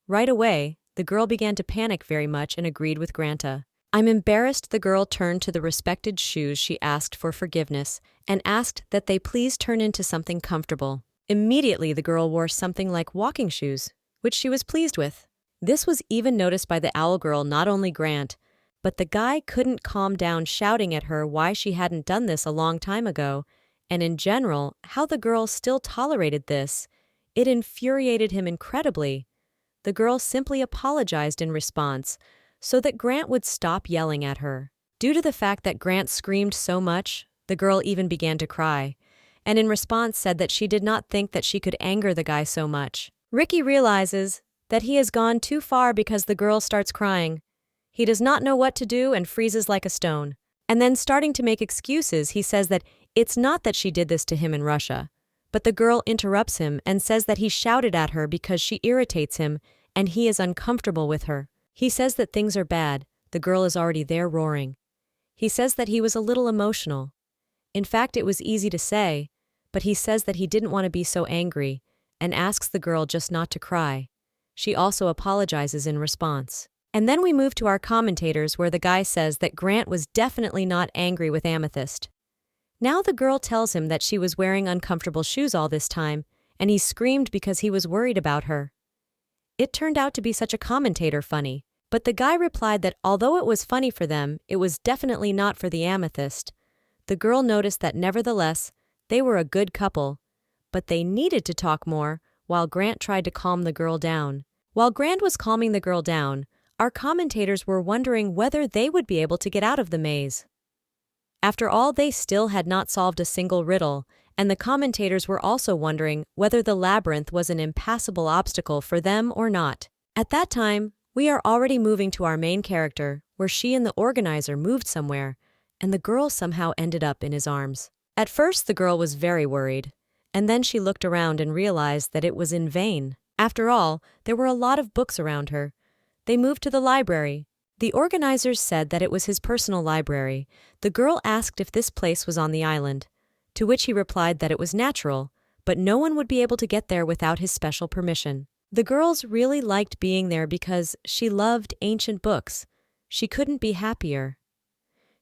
Right away, the girl began to panic very much and agreed with Granta. I'm embarrassed. The girl turned to the respected shoes. She asked for forgiveness and asked that they please turn into something comfortable. Immediately, the girl wore something like walking shoes, which she was pleased with. This was even noticed by the owl girl, not only Grant, but the guy couldn't calm down, shouting at her why she hadn't done this a long time ago, and in general, how the girl still tolerated this. It infuriated him incredibly. The girl simply apologized in response, so that Grant would stop yelling at her. Due to the fact that Grant screamed so much, the girl even began to cry, and in response said that she did not think that she could anger the guy so much. Ricky realizes that he has gone too far because the girl starts crying. He does not know what to do and freezes like a stone. And then, starting to make excuses, he says that it's not that she did this to him in Russia. But the girl interrupts him and says that he shouted at her because she irritates him and he is uncomfortable with her. He says that things are bad. The girl is already there roaring. He says that he was a little emotional. In fact, it was easy to say, but he says that he didn't want to be so angry and asks the girl just not to cry. She also apologizes in response. And then we move to our commentators where the guy says that Grant was definitely not angry with Amethyst. Now the girl tells him that she was wearing uncomfortable shoes all this time, and he screamed because he was worried about her. It turned out to be such a commentator funny, but the guy replied that although it was funny for them, it was definitely not for the Amethyst. The girl noticed that nevertheless, they were a good couple, but they needed to talk more while Grant tried to calm the girl down. While Grant was calming the girl down, our commentators were wondering whether they would be able to get out of the maze. After all, they still had not solved a single riddle, and the commentators were also wondering whether the labyrinth was an impassable obstacle for them or not. At that time, we are already moving to our main character, where she and the organizer moved somewhere, and the girl somehow ended up in his arms. At first, the girl was very worried, and then she looked around and realized that it was in vain. After all, there were a lot of books around her. They moved to the library. The organizers said that it was his personal library. The girl asked if this place was on the island, to which he replied that it was natural, but no one would be able to get there without his special permission. The girls really liked being there because she loved ancient books. She couldn't be happier.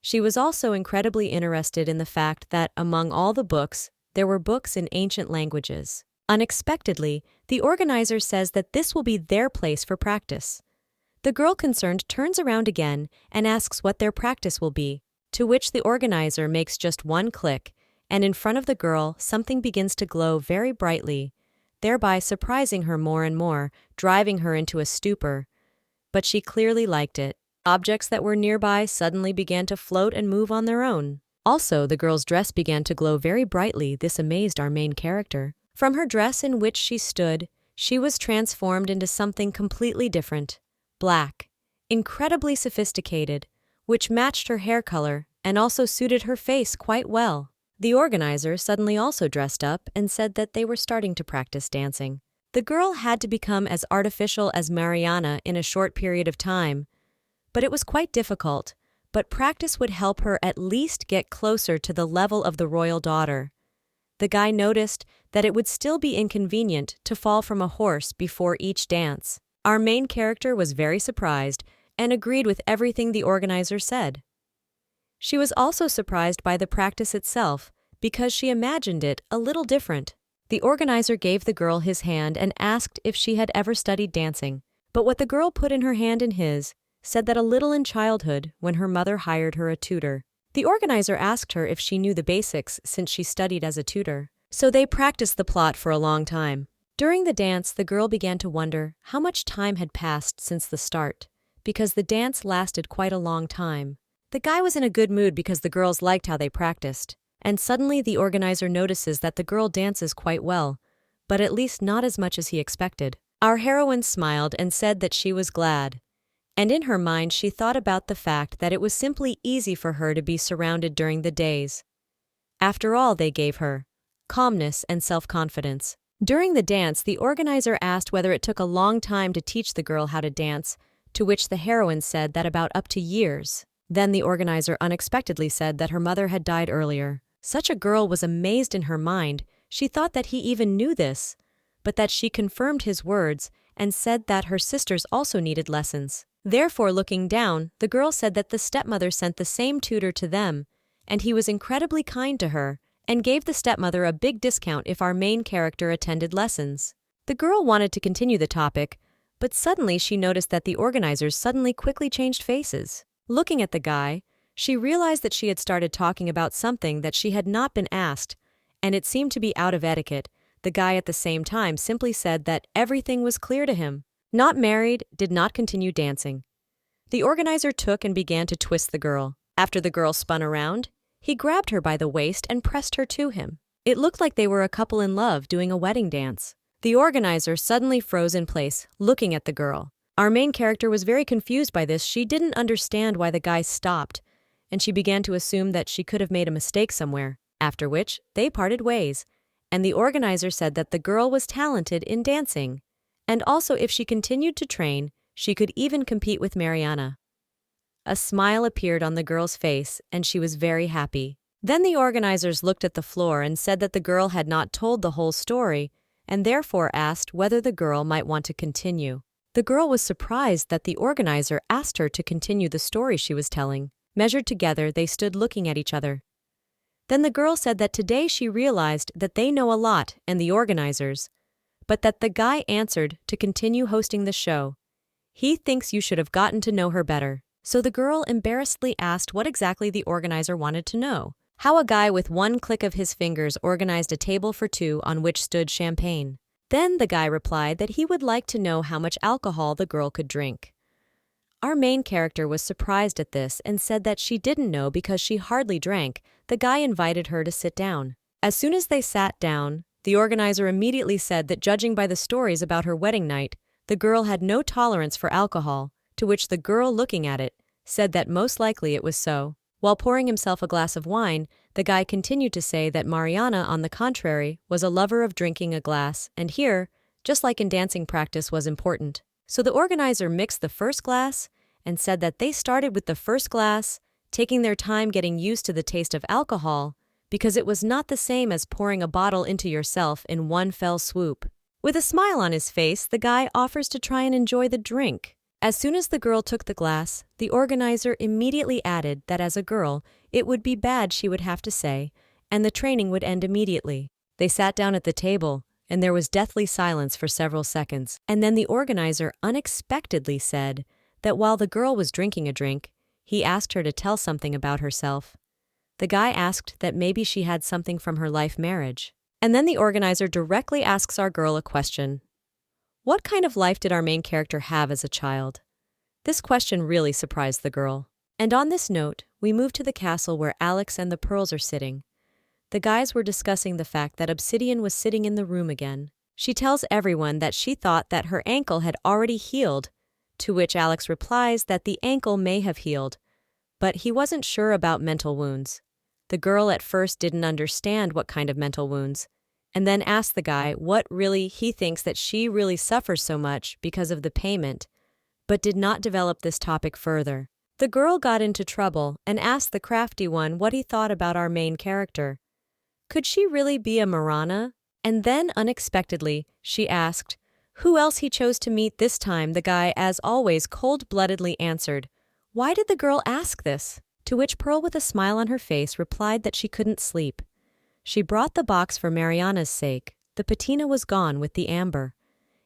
She was also incredibly interested in the fact that among all the books, there were books in ancient languages. Unexpectedly, the organizer says that this will be their place for practice. The girl concerned turns around again and asks what their practice will be, to which the organizer makes just one click, and in front of the girl something begins to glow very brightly, thereby surprising her more and more, driving her into a stupor. But she clearly liked it. Objects that were nearby suddenly began to float and move on their own. Also, the girl's dress began to glow very brightly. This amazed our main character. From her dress in which she stood, she was transformed into something completely different. Black, incredibly sophisticated, which matched her hair color and also suited her face quite well. The organizer suddenly also dressed up and said that they were starting to practice dancing. The girl had to become as artificial as Mariana in a short period of time, but it was quite difficult, but practice would help her at least get closer to the level of the royal daughter. The guy noticed that it would still be inconvenient to fall from a horse before each dance. Our main character was very surprised and agreed with everything the organizer said. She was also surprised by the practice itself because she imagined it a little different. The organizer gave the girl his hand and asked if she had ever studied dancing, but what the girl put in her hand in his said that a little in childhood when her mother hired her a tutor. The organizer asked her if she knew the basics since she studied as a tutor. So they practiced the plot for a long time. During the dance, the girl began to wonder how much time had passed since the start, because the dance lasted quite a long time. The guy was in a good mood because the girls liked how they practiced, and suddenly the organizer notices that the girl dances quite well, but at least not as much as he expected. Our heroine smiled and said that she was glad, and in her mind she thought about the fact that it was simply easy for her to be surrounded during the days. After all, they gave her calmness and self-confidence. During the dance, the organizer asked whether it took a long time to teach the girl how to dance, to which the heroine said that about up to years. Then the organizer unexpectedly said that her mother had died earlier. Such a girl was amazed in her mind. She thought that he even knew this, but that she confirmed his words and said that her sisters also needed lessons. Therefore, looking down, the girl said that the stepmother sent the same tutor to them, and he was incredibly kind to her, and gave the stepmother a big discount if our main character attended lessons. The girl wanted to continue the topic, but suddenly she noticed that the organizers suddenly quickly changed faces. Looking at the guy, she realized that she had started talking about something that she had not been asked, and it seemed to be out of etiquette. The guy at the same time simply said that everything was clear to him. Not married, did not continue dancing. The organizer took and began to twist the girl. After the girl spun around, he grabbed her by the waist and pressed her to him. It looked like they were a couple in love doing a wedding dance. The organizer suddenly froze in place, looking at the girl. Our main character was very confused by this. She didn't understand why the guy stopped, and she began to assume that she could have made a mistake somewhere, after which they parted ways, and the organizer said that the girl was talented in dancing, and also if she continued to train, she could even compete with Mariana. A smile appeared on the girl's face, and she was very happy. Then the organizers looked at the floor and said that the girl had not told the whole story, and therefore asked whether the girl might want to continue. The girl was surprised that the organizer asked her to continue the story she was telling. Measured together, they stood looking at each other. Then the girl said that today she realized that they know a lot and the organizers, but that the guy answered to continue hosting the show. He thinks you should have gotten to know her better. So the girl embarrassedly asked what exactly the organizer wanted to know. How a guy with one click of his fingers organized a table for two on which stood champagne. Then the guy replied that he would like to know how much alcohol the girl could drink. Our main character was surprised at this and said that she didn't know because she hardly drank. The guy invited her to sit down. As soon as they sat down, the organizer immediately said that judging by the stories about her wedding night, the girl had no tolerance for alcohol, to which the girl, looking at it, said that most likely it was so. While pouring himself a glass of wine, the guy continued to say that Mariana, on the contrary, was a lover of drinking a glass, and here, just like in dancing practice, was important. So the organizer mixed the first glass and said that they started with the first glass, taking their time getting used to the taste of alcohol, because it was not the same as pouring a bottle into yourself in one fell swoop. With a smile on his face, the guy offers to try and enjoy the drink. As soon as the girl took the glass, the organizer immediately added that as a girl, it would be bad, she would have to say, and the training would end immediately. They sat down at the table, and there was deathly silence for several seconds. And then the organizer unexpectedly said that while the girl was drinking a drink, he asked her to tell something about herself. The guy asked that maybe she had something from her life marriage. And then the organizer directly asks our girl a question. What kind of life did our main character have as a child? This question really surprised the girl. And on this note, we move to the castle where Alex and the Pearls are sitting. The guys were discussing the fact that Obsidian was sitting in the room again. She tells everyone that she thought that her ankle had already healed, to which Alex replies that the ankle may have healed, but he wasn't sure about mental wounds. The girl at first didn't understand what kind of mental wounds, and then asked the guy what really he thinks that she really suffers so much because of the payment, but did not develop this topic further. The girl got into trouble and asked the crafty one what he thought about our main character. Could she really be a Marana? And then unexpectedly, she asked who else he chose to meet this time. The guy, as always, cold-bloodedly answered, "Why did the girl ask this?" To which Pearl, with a smile on her face, replied that she couldn't sleep. She brought the box for Mariana's sake. The patina was gone with the amber.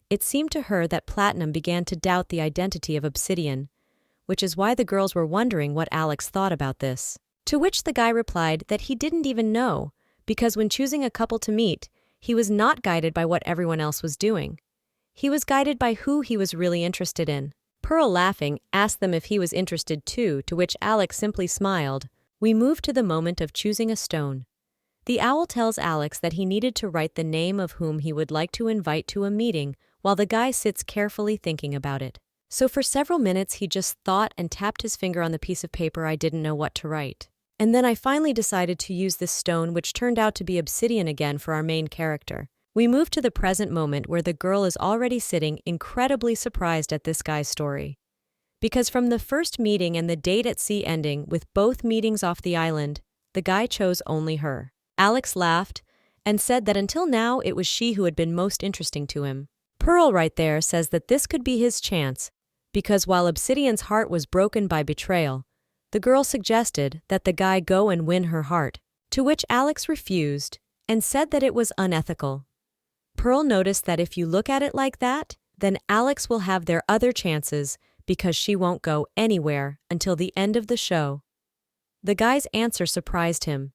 It seemed to her that Platinum began to doubt the identity of Obsidian, which is why the girls were wondering what Alex thought about this. To which the guy replied that he didn't even know, because when choosing a couple to meet, he was not guided by what everyone else was doing. He was guided by who he was really interested in. Pearl, laughing, asked them if he was interested too, to which Alex simply smiled. We move to the moment of choosing a stone. The owl tells Alex that he needed to write the name of whom he would like to invite to a meeting, while the guy sits carefully thinking about it. So for several minutes he just thought and tapped his finger on the piece of paper. I didn't know what to write. And then I finally decided to use this stone, which turned out to be obsidian again for our main character. We move to the present moment where the girl is already sitting incredibly surprised at this guy's story. Because from the first meeting and the date at sea ending, with both meetings off the island, the guy chose only her. Alex laughed and said that until now it was she who had been most interesting to him. Pearl right there says that this could be his chance, because while Obsidian's heart was broken by betrayal, the girl suggested that the guy go and win her heart, to which Alex refused and said that it was unethical. Pearl noticed that if you look at it like that, then Alex will have their other chances because she won't go anywhere until the end of the show. The guy's answer surprised him.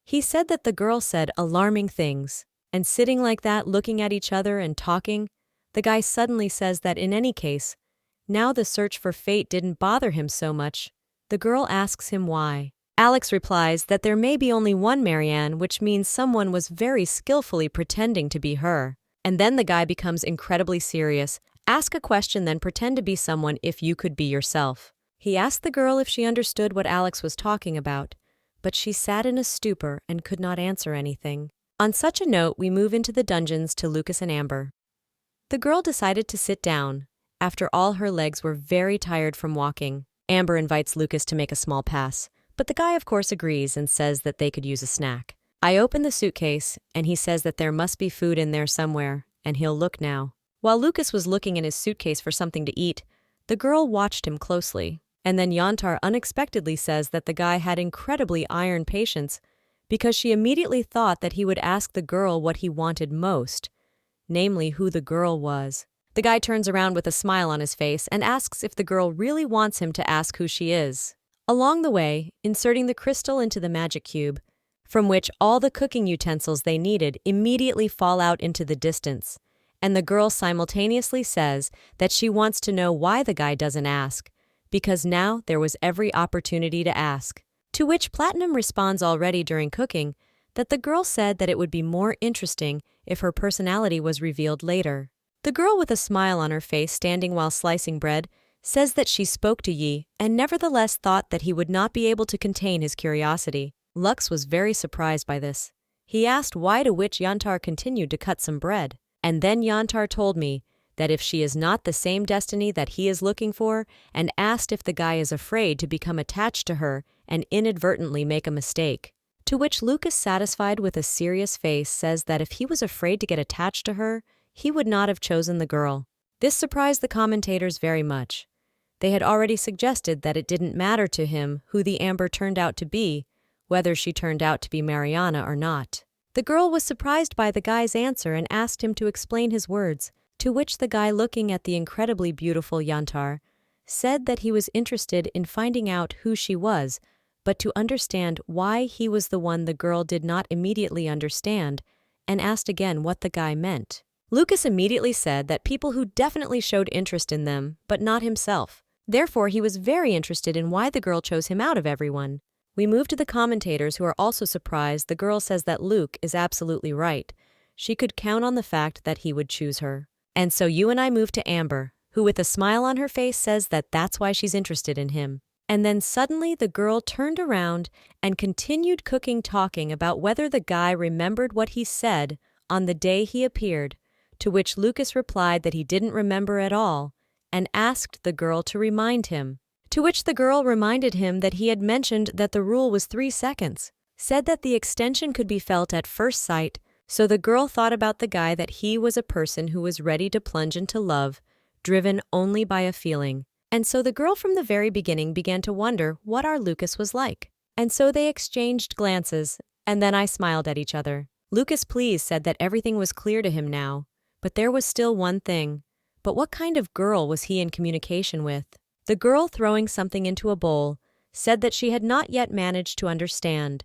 He said that the girl said alarming things, and sitting like that looking at each other and talking, the guy suddenly says that in any case, now the search for fate didn't bother him so much. The girl asks him why. Alex replies that there may be only one Marianne, which means someone was very skillfully pretending to be her. And then the guy becomes incredibly serious, Ask a question, then pretend to be someone if you could be yourself. He asked the girl if she understood what Alex was talking about, but she sat in a stupor and could not answer anything. On such a note, we move into the dungeons to Lucas and Amber. The girl decided to sit down. After all, her legs were very tired from walking. Amber invites Lucas to make a small pass, but the guy of course agrees and says that they could use a snack. I open the suitcase, and he says that there must be food in there somewhere, and he'll look now. While Lucas was looking in his suitcase for something to eat, the girl watched him closely. And then Yantar unexpectedly says that the guy had incredibly iron patience because she immediately thought that he would ask the girl what he wanted most, namely who the girl was. The guy turns around with a smile on his face and asks if the girl really wants him to ask who she is. Along the way, inserting the crystal into the magic cube, from which all the cooking utensils they needed immediately fall out into the distance, and the girl simultaneously says that she wants to know why the guy doesn't ask, because now there was every opportunity to ask. To which Platinum responds already during cooking that the girl said that it would be more interesting if her personality was revealed later. The girl with a smile on her face standing while slicing bread says that she spoke to Yi and nevertheless thought that he would not be able to contain his curiosity. Lux was very surprised by this. He asked why, to which Yantar continued to cut some bread. And then Yantar told me that if she is not the same destiny that he is looking for, and asked if the guy is afraid to become attached to her and inadvertently make a mistake. To which Lucas, satisfied with a serious face, says that if he was afraid to get attached to her, he would not have chosen the girl. This surprised the commentators very much. They had already suggested that it didn't matter to him who the Amber turned out to be, whether she turned out to be Mariana or not. The girl was surprised by the guy's answer and asked him to explain his words, to which the guy, looking at the incredibly beautiful Yantar, said that he was interested in finding out who she was, but to understand why he was the one the girl did not immediately understand, and asked again what the guy meant. Lucas immediately said that people who definitely showed interest in them, but not himself. Therefore, he was very interested in why the girl chose him out of everyone. We move to the commentators, who are also surprised. The girl says that Luke is absolutely right. She could count on the fact that he would choose her. And so you and I move to Amber, who with a smile on her face says that that's why she's interested in him. And then suddenly the girl turned around and continued cooking, talking about whether the guy remembered what he said on the day he appeared, to which Lucas replied that he didn't remember at all and asked the girl to remind him. To which the girl reminded him that he had mentioned that the rule was 3 seconds, said that the extension could be felt at first sight, so the girl thought about the guy that he was a person who was ready to plunge into love, driven only by a feeling. And so the girl from the very beginning began to wonder what our Lucas was like. And so they exchanged glances, and then I smiled at each other. Lucas, please, said that everything was clear to him now, but there was still one thing. But what kind of girl was he in communication with? The girl, throwing something into a bowl, said that she had not yet managed to understand,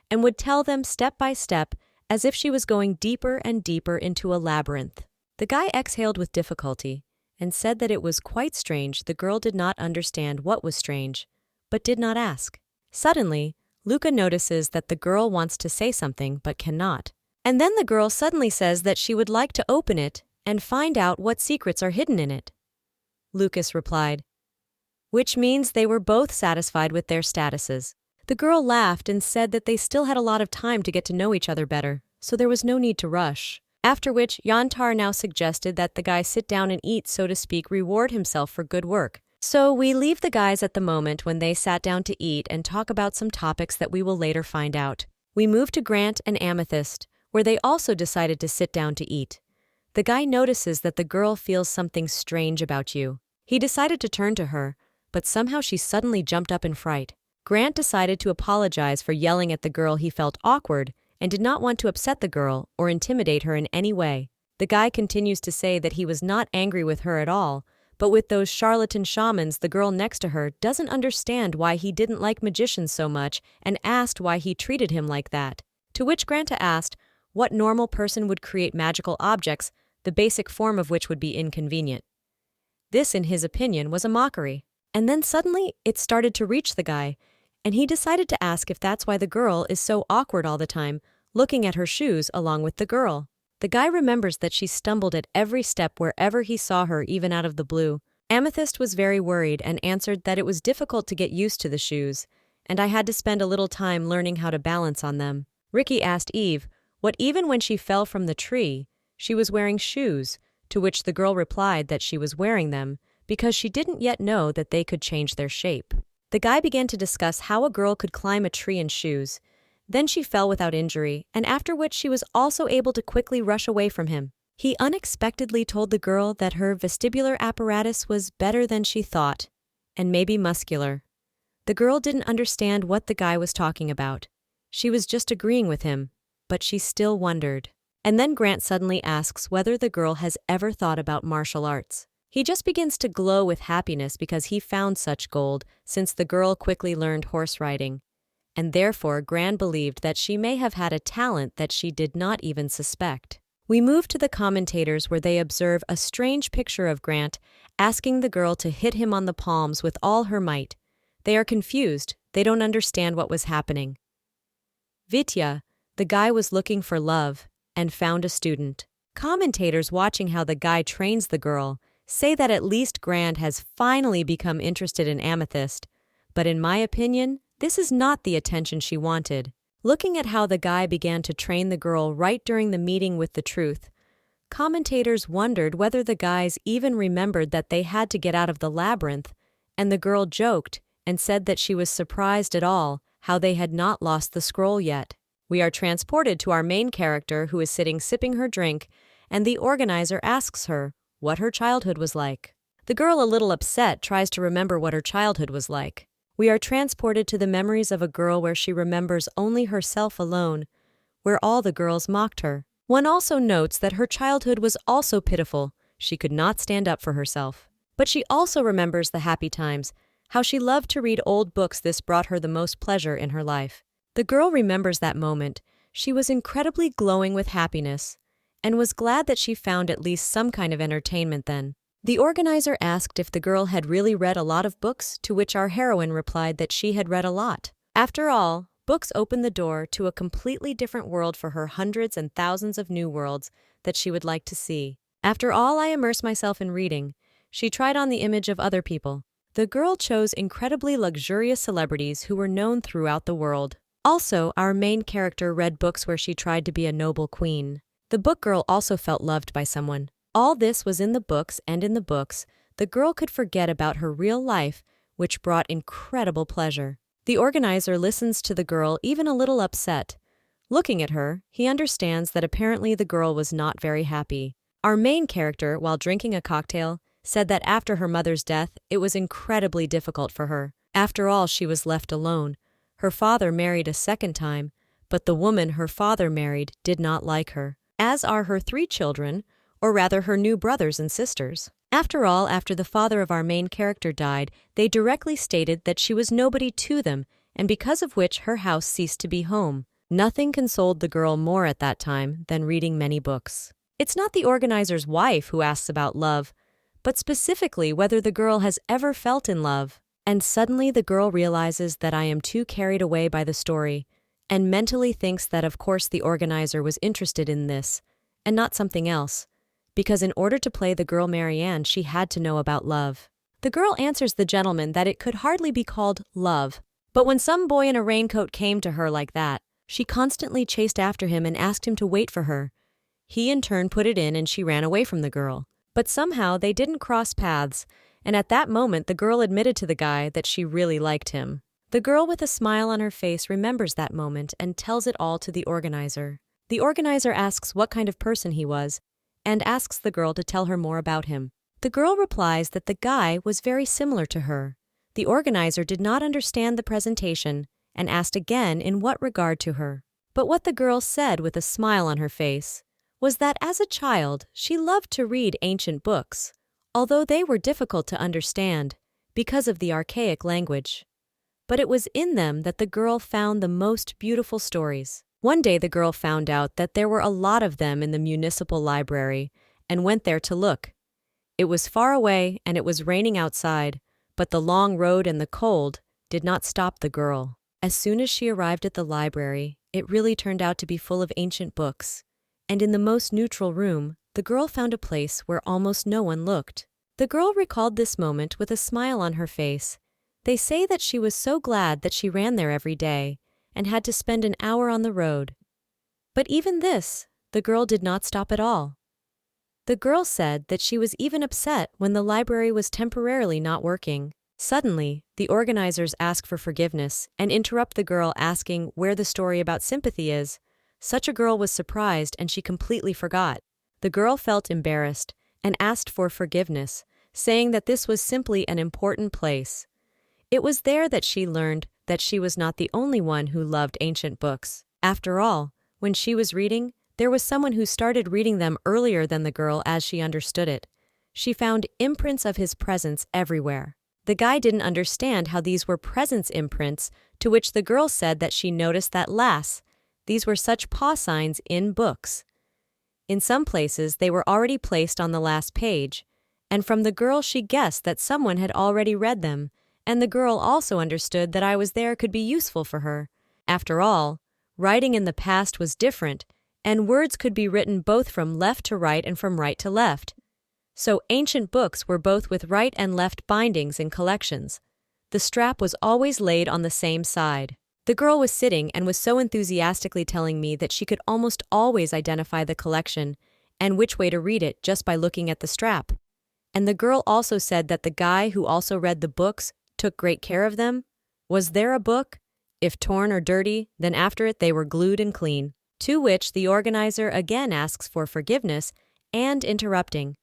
and would tell them step by step as if she was going deeper and deeper into a labyrinth. The guy exhaled with difficulty and said that it was quite strange the girl did not understand what was strange, but did not ask. Suddenly, Luca notices that the girl wants to say something but cannot. And then the girl suddenly says that she would like to open it and find out what secrets are hidden in it. Lucas replied, which means they were both satisfied with their statuses. The girl laughed and said that they still had a lot of time to get to know each other better, so there was no need to rush. After which, Yantar now suggested that the guy sit down and eat, so to speak, reward himself for good work. So we leave the guys at the moment when they sat down to eat and talk about some topics that we will later find out. We move to Grant and Amethyst, where they also decided to sit down to eat. The guy notices that the girl feels something strange about you. He decided to turn to her, but somehow she suddenly jumped up in fright. Grant decided to apologize for yelling at the girl. He felt awkward and did not want to upset the girl or intimidate her in any way. The guy continues to say that he was not angry with her at all, but with those charlatan shamans, the girl next to her doesn't understand why he didn't like magicians so much and asked why he treated him like that. To which Granta asked what normal person would create magical objects, the basic form of which would be inconvenient. This, in his opinion, was a mockery. And then suddenly it started to reach the guy, and he decided to ask if that's why the girl is so awkward all the time, looking at her shoes along with the girl. The guy remembers that she stumbled at every step wherever he saw her, even out of the blue. Amethyst was very worried and answered that it was difficult to get used to the shoes, and I had to spend a little time learning how to balance on them. Ricky asked Eve what even when she fell from the tree, she was wearing shoes, to which the girl replied that she was wearing them because she didn't yet know that they could change their shape. The guy began to discuss how a girl could climb a tree in shoes. Then she fell without injury, and after which she was also able to quickly rush away from him. He unexpectedly told the girl that her vestibular apparatus was better than she thought, and maybe muscular. The girl didn't understand what the guy was talking about. She was just agreeing with him, but she still wondered. And then Grant suddenly asks whether the girl has ever thought about martial arts. He just begins to glow with happiness because he found such gold, since the girl quickly learned horse riding. And therefore Grant believed that she may have had a talent that she did not even suspect. We move to the commentators where they observe a strange picture of Grant asking the girl to hit him on the palms with all her might. They are confused, they don't understand what was happening. Vitya, the guy was looking for love, and found a student. Commentators watching how the guy trains the girl say that at least Grant has finally become interested in Amethyst, but in my opinion, this is not the attention she wanted. Looking at how the guy began to train the girl right during the meeting with the truth, commentators wondered whether the guys even remembered that they had to get out of the labyrinth, and the girl joked and said that she was surprised at all how they had not lost the scroll yet. We are transported to our main character who is sitting sipping her drink, and the organizer asks her what her childhood was like. The girl, a little upset, tries to remember what her childhood was like. We are transported to the memories of a girl where she remembers only herself alone, where all the girls mocked her. One also notes that her childhood was also pitiful. She could not stand up for herself. But she also remembers the happy times, how she loved to read old books. This brought her the most pleasure in her life. The girl remembers that moment. She was incredibly glowing with happiness, and was glad that she found at least some kind of entertainment then. The organizer asked if the girl had really read a lot of books, to which our heroine replied that she had read a lot. After all, books open the door to a completely different world for her, hundreds and thousands of new worlds that she would like to see. After all, I immerse myself in reading. She tried on the image of other people. The girl chose incredibly luxurious celebrities who were known throughout the world. Also, our main character read books where she tried to be a noble queen. The book girl also felt loved by someone. All this was in the books, and in the books, the girl could forget about her real life, which brought incredible pleasure. The organizer listens to the girl, even a little upset. Looking at her, he understands that apparently the girl was not very happy. Our main character, while drinking a cocktail, said that after her mother's death, it was incredibly difficult for her. After all, she was left alone. Her father married a second time, but the woman her father married did not like her, as are her 3 children, or rather her new brothers and sisters. After all, after the father of our main character died, they directly stated that she was nobody to them, and because of which her house ceased to be home. Nothing consoled the girl more at that time than reading many books. It's not the organizer's wife who asks about love, but specifically whether the girl has ever felt in love. And suddenly the girl realizes that I am too carried away by the story, and mentally thinks that of course the organizer was interested in this, and not something else. Because in order to play the girl Marianne, she had to know about love. The girl answers the gentleman that it could hardly be called love. But when some boy in a raincoat came to her like that, she constantly chased after him and asked him to wait for her. He in turn put it in and she ran away from the girl. But somehow they didn't cross paths, and at that moment the girl admitted to the guy that she really liked him. The girl with a smile on her face remembers that moment and tells it all to the organizer. The organizer asks what kind of person he was, and asks the girl to tell her more about him. The girl replies that the guy was very similar to her. The organizer did not understand the presentation and asked again in what regard to her. But what the girl said with a smile on her face was that as a child she loved to read ancient books, although they were difficult to understand because of the archaic language. But it was in them that the girl found the most beautiful stories. One day the girl found out that there were a lot of them in the municipal library and went there to look. It was far away and it was raining outside, but the long road and the cold did not stop the girl. As soon as she arrived at the library, it really turned out to be full of ancient books. and in the most neutral room, the girl found a place where almost no one looked. The girl recalled this moment with a smile on her face. They say that she was so glad that she ran there every day and had to spend an hour on the road. But even this, the girl did not stop at all. The girl said that she was even upset when the library was temporarily not working. Suddenly, the organizers ask for forgiveness and interrupt the girl asking where the story about sympathy is. Such a girl was surprised and she completely forgot. The girl felt embarrassed and asked for forgiveness, saying that this was simply an important place. It was there that she learned that she was not the only one who loved ancient books. After all, when she was reading, there was someone who started reading them earlier than the girl as she understood it. She found imprints of his presence everywhere. The guy didn't understand how these were presence imprints, to which the girl said that she noticed that these were such paw signs in books. In some places, they were already placed on the last page, and from the girl she guessed that someone had already read them, and the girl also understood that I was there could be useful for her. After all, writing in the past was different, and words could be written both from left to right and from right to left. So ancient books were both with right and left bindings in collections. The strap was always laid on the same side. The girl was sitting and was so enthusiastically telling me that she could almost always identify the collection and which way to read it just by looking at the strap. And the girl also said that the guy who also read the books took great care of them. Was there a book? If torn or dirty, then after it they were glued and clean. To which the organizer again asks for forgiveness and interrupting,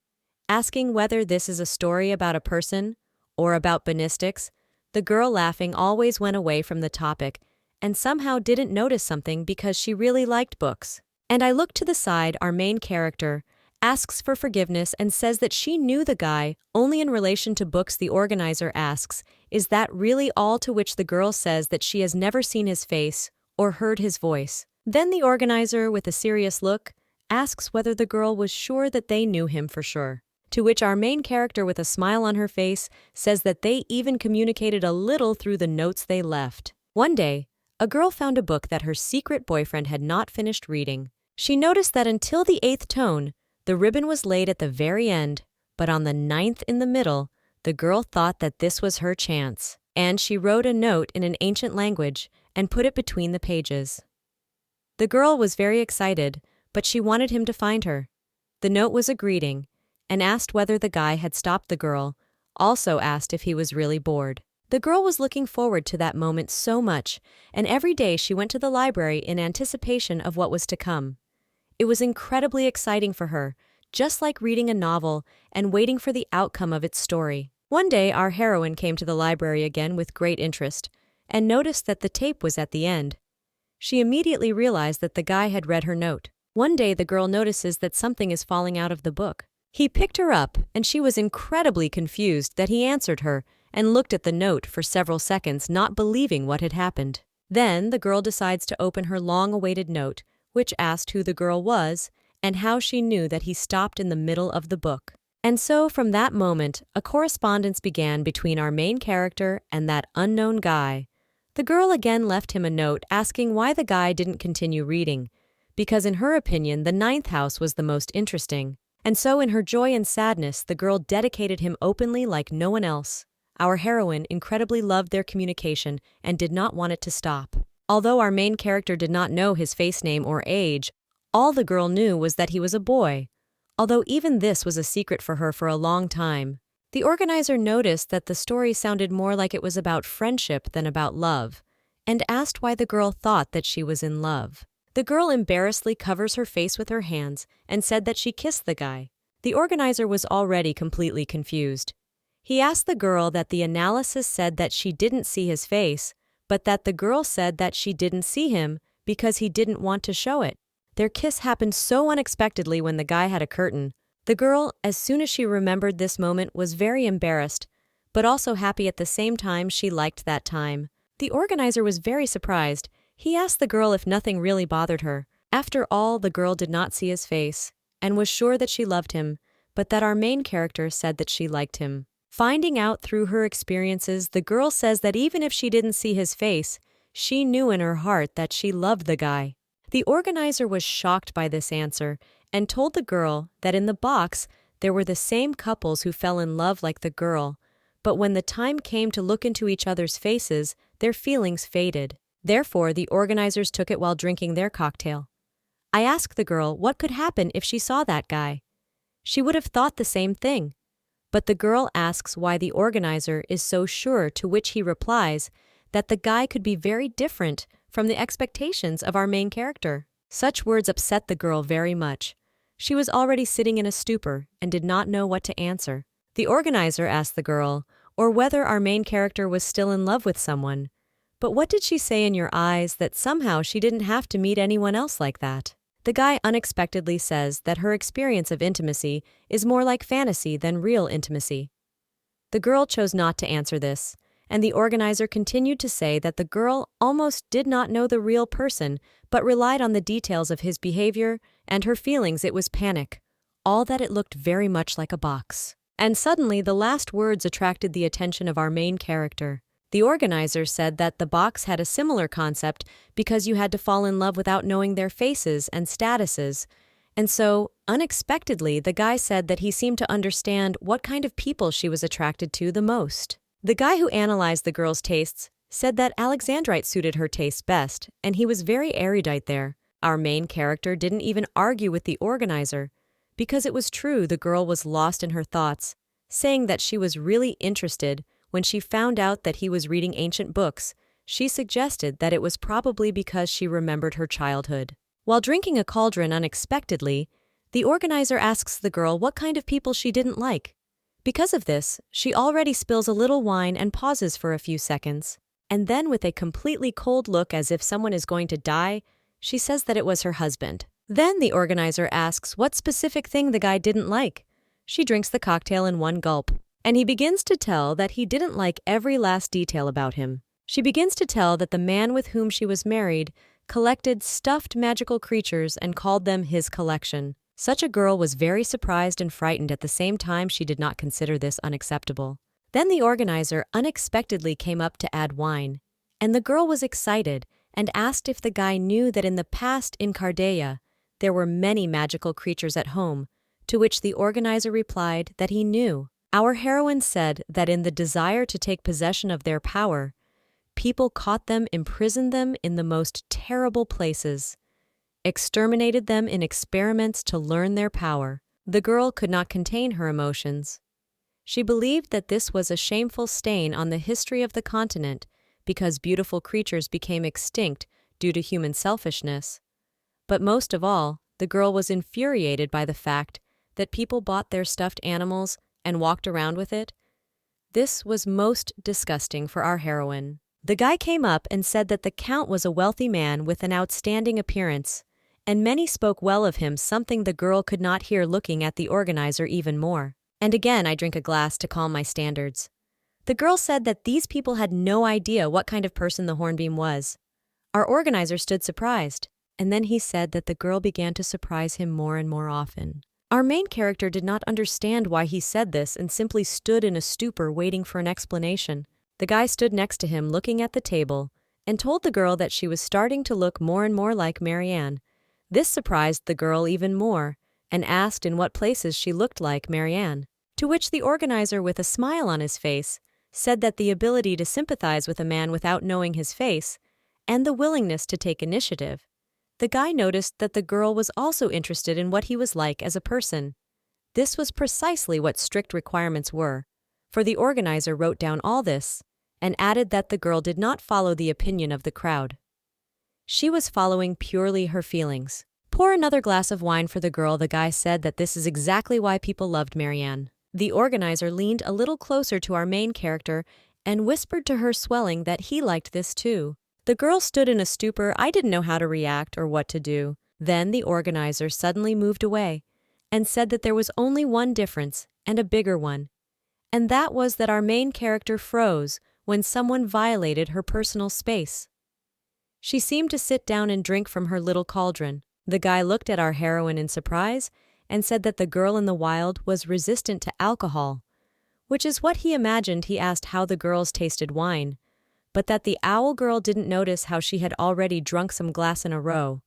asking whether this is a story about a person or about banistics. The girl laughing always went away from the topic and somehow didn't notice something because she really liked books. And I looked to the side. Our main character asks for forgiveness and says that she knew the guy only in relation to books. The organizer asks, is that really all? To which the girl says that she has never seen his face or heard his voice. Then the organizer, with a serious look, asks whether the girl was sure that they knew him for sure. To which our main character, with a smile on her face, says that they even communicated a little through the notes they left. One day, a girl found a book that her secret boyfriend had not finished reading. She noticed that until the 8th tone, the ribbon was laid at the very end, but on the 9th in the middle, the girl thought that this was her chance, and she wrote a note in an ancient language and put it between the pages. The girl was very excited, but she wanted him to find her. The note was a greeting, and asked whether the guy had stopped. The girl also asked if he was really bored. The girl was looking forward to that moment so much, and every day she went to the library in anticipation of what was to come. It was incredibly exciting for her, just like reading a novel and waiting for the outcome of its story. One day our heroine came to the library again with great interest, and noticed that the tape was at the end. She immediately realized that the guy had read her note. One day the girl notices that something is falling out of the book. He picked her up, and she was incredibly confused that he answered her and looked at the note for several seconds, not believing what had happened. Then the girl decides to open her long-awaited note, which asked who the girl was and how she knew that he stopped in the middle of the book. And so from that moment, a correspondence began between our main character and that unknown guy. The girl again left him a note asking why the guy didn't continue reading, because in her opinion the 9th house was the most interesting. And so in her joy and sadness, the girl dedicated him openly like no one else. Our heroine incredibly loved their communication and did not want it to stop. Although our main character did not know his face name or age, all the girl knew was that he was a boy, although even this was a secret for her for a long time. The organizer noticed that the story sounded more like it was about friendship than about love, and asked why the girl thought that she was in love. The girl embarrassedly covers her face with her hands and said that she kissed the guy. The organizer was already completely confused. He asked the girl that the analysis said that she didn't see his face, but that the girl said that she didn't see him because he didn't want to show it. Their kiss happened so unexpectedly when the guy had a curtain. The girl, as soon as she remembered this moment, was very embarrassed, but also happy at the same time. She liked that time. The organizer was very surprised. He asked the girl if nothing really bothered her. After all, the girl did not see his face, and was sure that she loved him, but that our main character said that she liked him. Finding out through her experiences, the girl says that even if she didn't see his face, she knew in her heart that she loved the guy. The organizer was shocked by this answer and told the girl that in the box there were the same couples who fell in love like the girl, but when the time came to look into each other's faces, their feelings faded. Therefore, the organizers took it while drinking their cocktail. I asked the girl what could happen if she saw that guy. She would have thought the same thing. But the girl asks why the organizer is so sure, to which he replies that the guy could be very different from the expectations of our main character. Such words upset the girl very much. She was already sitting in a stupor and did not know what to answer. The organizer asked the girl, or whether our main character was still in love with someone. But what did she say in your eyes that somehow she didn't have to meet anyone else like that? The guy unexpectedly says that her experience of intimacy is more like fantasy than real intimacy. The girl chose not to answer this, and the organizer continued to say that the girl almost did not know the real person, but relied on the details of his behavior and her feelings. It was panic, all that it looked very much like a box. And suddenly the last words attracted the attention of our main character. The organizer said that the box had a similar concept because you had to fall in love without knowing their faces and statuses. And so, unexpectedly, the guy said that he seemed to understand what kind of people she was attracted to the most. The guy who analyzed the girl's tastes said that Alexandrite suited her taste best, and he was very erudite there. Our main character didn't even argue with the organizer, because it was true the girl was lost in her thoughts, saying that she was really interested. When she found out that he was reading ancient books, she suggested that it was probably because she remembered her childhood. While drinking a cauldron unexpectedly, the organizer asks the girl what kind of people she didn't like. Because of this, she already spills a little wine and pauses for a few seconds. And then, with a completely cold look as if someone is going to die, she says that it was her husband. Then the organizer asks what specific thing the guy didn't like. She drinks the cocktail in one gulp. And he begins to tell that he didn't like every last detail about him. She begins to tell that the man with whom she was married collected stuffed magical creatures and called them his collection. Such a girl was very surprised and frightened at the same time. She did not consider this unacceptable. Then the organizer unexpectedly came up to add wine, and the girl was excited and asked if the guy knew that in the past in Cardia there were many magical creatures at home, to which the organizer replied that he knew. Our heroine said that in the desire to take possession of their power, people caught them, imprisoned them in the most terrible places, exterminated them in experiments to learn their power. The girl could not contain her emotions. She believed that this was a shameful stain on the history of the continent because beautiful creatures became extinct due to human selfishness. But most of all, the girl was infuriated by the fact that people bought their stuffed animals and walked around with it. This was most disgusting for our heroine. The guy came up and said that the Count was a wealthy man with an outstanding appearance, and many spoke well of him, something the girl could not hear, looking at the organizer even more. And again I drink a glass to calm my standards. The girl said that these people had no idea what kind of person the Hornbeam was. Our organizer stood surprised, and then he said that the girl began to surprise him more and more often. Our main character did not understand why he said this and simply stood in a stupor waiting for an explanation. The guy stood next to him looking at the table and told the girl that she was starting to look more and more like Marianne. This surprised the girl even more and asked in what places she looked like Marianne, to which the organizer, with a smile on his face, said that the ability to sympathize with a man without knowing his face and the willingness to take initiative. The guy noticed that the girl was also interested in what he was like as a person. This was precisely what strict requirements were, for the organizer wrote down all this and added that the girl did not follow the opinion of the crowd. She was following purely her feelings. Pour another glass of wine for the girl. The guy said that this is exactly why people loved Marianne. The organizer leaned a little closer to our main character and whispered to her, swelling, that he liked this too. The girl stood in a stupor. I didn't know how to react or what to do. Then the organizer suddenly moved away and said that there was only one difference, and a bigger one. And that was that our main character froze when someone violated her personal space. She seemed to sit down and drink from her little cauldron. The guy looked at our heroine in surprise and said that the girl in the wild was resistant to alcohol, which is what he imagined. He asked how the girls tasted wine, but that the owl girl didn't notice how she had already drunk some glass in a row,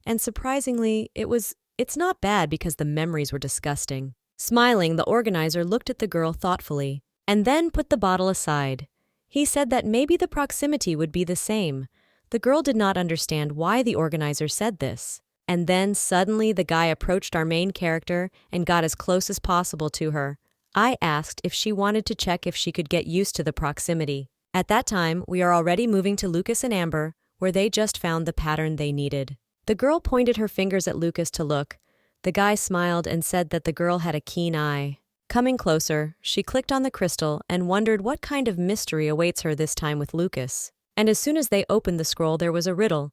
and surprisingly, it's not bad because the memories were disgusting. Smiling, the organizer looked at the girl thoughtfully, and then put the bottle aside. He said that maybe the proximity would be the same. The girl did not understand why the organizer said this. And then suddenly the guy approached our main character and got as close as possible to her. I asked if she wanted to check if she could get used to the proximity. At that time, we are already moving to Lucas and Amber, where they just found the pattern they needed. The girl pointed her fingers at Lucas to look. The guy smiled and said that the girl had a keen eye. Coming closer, she clicked on the crystal and wondered what kind of mystery awaits her this time with Lucas. And as soon as they opened the scroll, there was a riddle.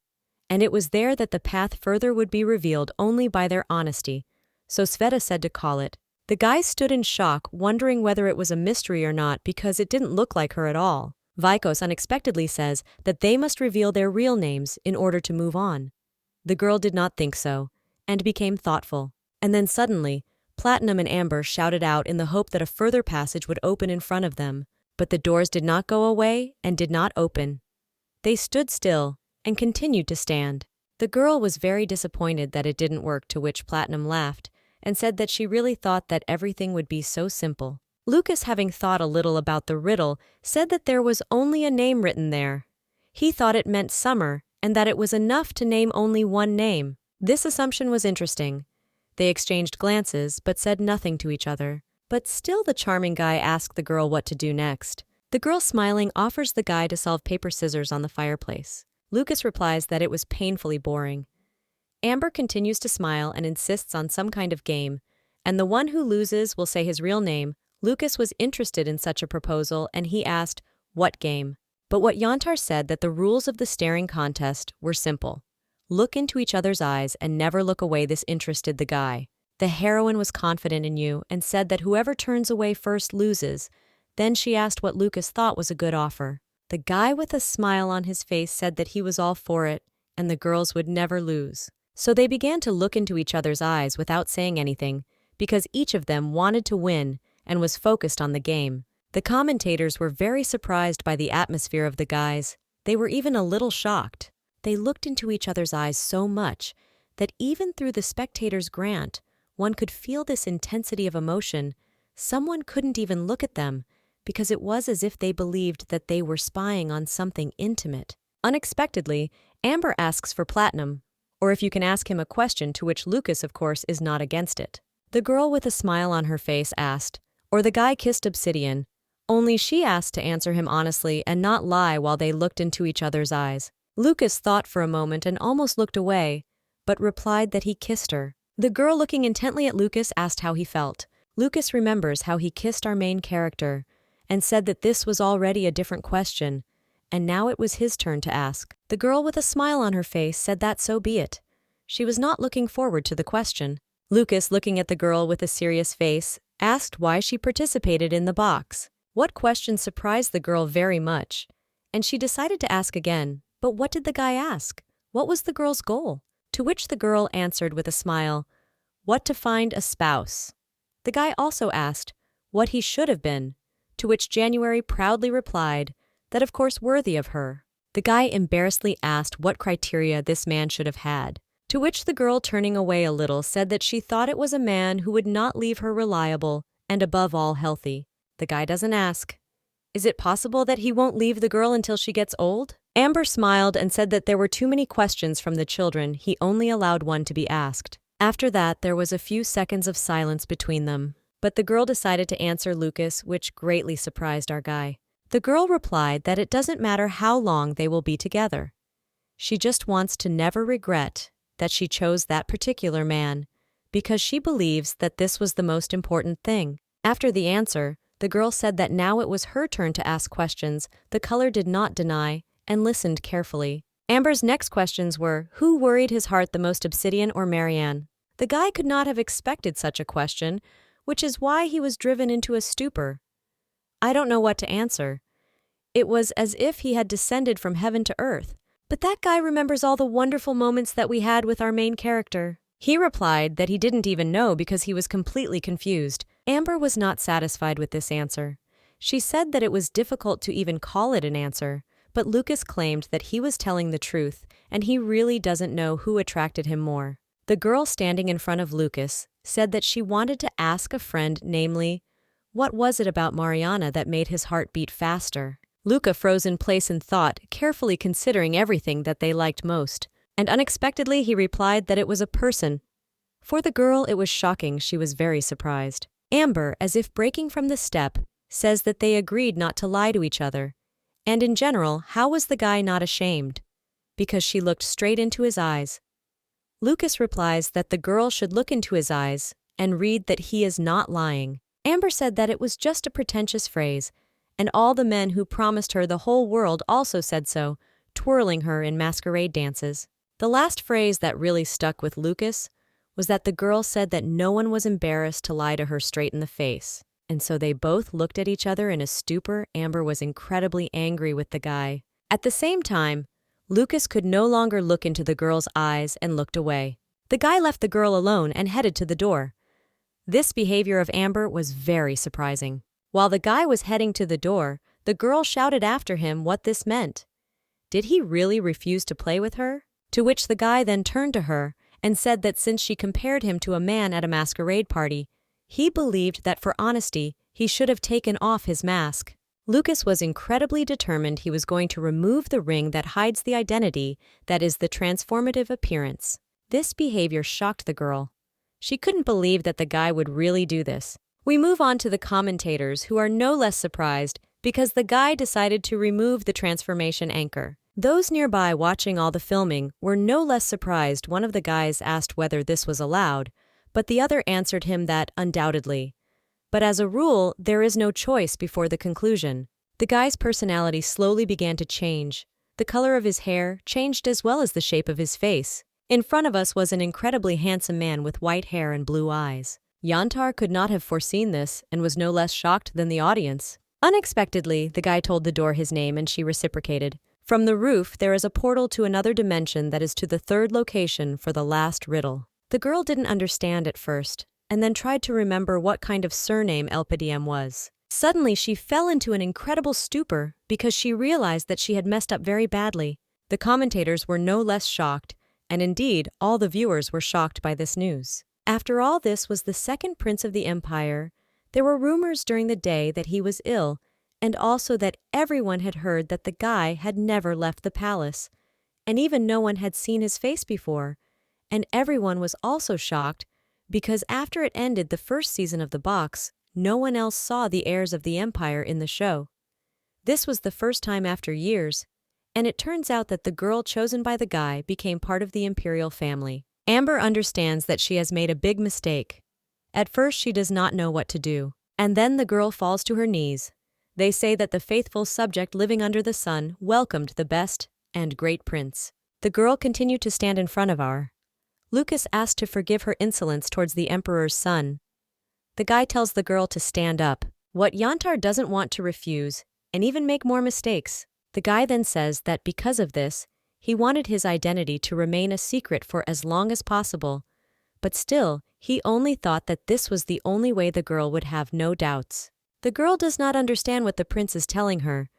And it was there that the path further would be revealed only by their honesty. So Sveta said to call it. The guy stood in shock, wondering whether it was a mystery or not because it didn't look like her at all. Vikos unexpectedly says that they must reveal their real names in order to move on. The girl did not think so, and became thoughtful. And then suddenly, Platinum and Amber shouted out in the hope that a further passage would open in front of them. But the doors did not go away and did not open. They stood still and continued to stand. The girl was very disappointed that it didn't work, to which Platinum laughed and said that she really thought that everything would be so simple. Lucas, having thought a little about the riddle, said that there was only a name written there. He thought it meant summer and that it was enough to name only one name. This assumption was interesting. They exchanged glances but said nothing to each other. But still the charming guy asked the girl what to do next. The girl, smiling, offers the guy to solve paper scissors on the fireplace. Lucas replies that it was painfully boring. Amber continues to smile and insists on some kind of game, and the one who loses will say his real name. Lucas was interested in such a proposal and he asked, "What game?" But what Yantar said that the rules of the staring contest were simple. Look into each other's eyes and never look away. This interested the guy. The heroine was confident in you and said that whoever turns away first loses. Then she asked what Lucas thought was a good offer. The guy with a smile on his face said that he was all for it and the girls would never lose. So they began to look into each other's eyes without saying anything because each of them wanted to win and was focused on the game. The commentators were very surprised by the atmosphere of the guys. They were even a little shocked. They looked into each other's eyes so much that even through the spectators' grant, one could feel this intensity of emotion. Someone couldn't even look at them because it was as if they believed that they were spying on something intimate. Unexpectedly, Amber asks for Platinum, or if you can ask him a question, to which Lucas, of course, is not against it. The girl with a smile on her face asked, or the guy kissed Obsidian, only she asked to answer him honestly and not lie while they looked into each other's eyes. Lucas thought for a moment and almost looked away, but replied that he kissed her. The girl, looking intently at Lucas, asked how he felt. Lucas remembers how he kissed our main character and said that this was already a different question, and now it was his turn to ask. The girl with a smile on her face said that so be it. She was not looking forward to the question. Lucas, looking at the girl with a serious face, asked why she participated in the box. What question surprised the girl very much, and she decided to ask again. But what did the guy ask? What was the girl's goal? To which the girl answered with a smile, "What, to find a spouse." The guy also asked what he should have been, to which January proudly replied that of course worthy of her. The guy embarrassedly asked what criteria this man should have had, to which the girl, turning away a little, said that she thought it was a man who would not leave her reliable and above all healthy. The guy doesn't ask, is it possible that he won't leave the girl until she gets old? Amber smiled and said that there were too many questions from the children. He only allowed one to be asked. After that, there was a few seconds of silence between them. But the girl decided to answer Lucas, which greatly surprised our guy. The girl replied that it doesn't matter how long they will be together. She just wants to never regret that she chose that particular man, because she believes that this was the most important thing. After the answer, the girl said that now it was her turn to ask questions. The color did not deny and listened carefully. Amber's next questions were, who worried his heart the most, Obsidian or Marianne? The guy could not have expected such a question, which is why he was driven into a stupor. I don't know what to answer. It was as if he had descended from heaven to earth. But that guy remembers all the wonderful moments that we had with our main character. He replied that he didn't even know because he was completely confused. Amber was not satisfied with this answer. She said that it was difficult to even call it an answer, but Lucas claimed that he was telling the truth and he really doesn't know who attracted him more. The girl standing in front of Lucas said that she wanted to ask a friend, namely, what was it about Mariana that made his heart beat faster? Luca froze in place in thought, carefully considering everything that they liked most, and unexpectedly he replied that it was a person. For the girl, it was shocking. She was very surprised. Amber, as if breaking from the step, says that they agreed not to lie to each other. And in general, how was the guy not ashamed? Because she looked straight into his eyes. Lucas replies that the girl should look into his eyes and read that he is not lying. Amber said that it was just a pretentious phrase, and all the men who promised her the whole world also said so, twirling her in masquerade dances. The last phrase that really stuck with Lucas was that the girl said that no one was embarrassed to lie to her straight in the face. And so they both looked at each other in a stupor. Amber was incredibly angry with the guy. At the same time, Lucas could no longer look into the girl's eyes and looked away. The guy left the girl alone and headed to the door. This behavior of Amber was very surprising. While the guy was heading to the door, the girl shouted after him what this meant. Did he really refuse to play with her? To which the guy then turned to her and said that since she compared him to a man at a masquerade party, he believed that for honesty, he should have taken off his mask. Lucas was incredibly determined he was going to remove the ring that hides the identity, that is the transformative appearance. This behavior shocked the girl. She couldn't believe that the guy would really do this. We move on to the commentators, who are no less surprised because the guy decided to remove the transformation anchor. Those nearby watching all the filming were no less surprised. One of the guys asked whether this was allowed, but the other answered him that undoubtedly. But as a rule, there is no choice before the conclusion. The guy's personality slowly began to change. The color of his hair changed as well as the shape of his face. In front of us was an incredibly handsome man with white hair and blue eyes. Yantar could not have foreseen this and was no less shocked than the audience. Unexpectedly, the guy told the door his name and she reciprocated. From the roof, there is a portal to another dimension that is to the third location for the last riddle. The girl didn't understand at first, and then tried to remember what kind of surname LPDM was. Suddenly, she fell into an incredible stupor because she realized that she had messed up very badly. The commentators were no less shocked, and indeed, all the viewers were shocked by this news. After all, this was the second prince of the empire. There were rumors during the day that he was ill, and also that everyone had heard that the guy had never left the palace, and even no one had seen his face before. And everyone was also shocked because after it ended the first season of The Box, no one else saw the heirs of the empire in the show. This was the first time after years, and it turns out that the girl chosen by the guy became part of the imperial family. Amber understands that she has made a big mistake. At first, she does not know what to do, and then the girl falls to her knees. They say that the faithful subject living under the sun welcomed the best and great prince. The girl continued to stand in front of our. Lucas asked to forgive her insolence towards the emperor's son. The guy tells the girl to stand up, what Yantar doesn't want to refuse, and even make more mistakes. The guy then says that because of this, he wanted his identity to remain a secret for as long as possible, but still, he only thought that this was the only way the girl would have no doubts. The girl does not understand what the prince is telling her,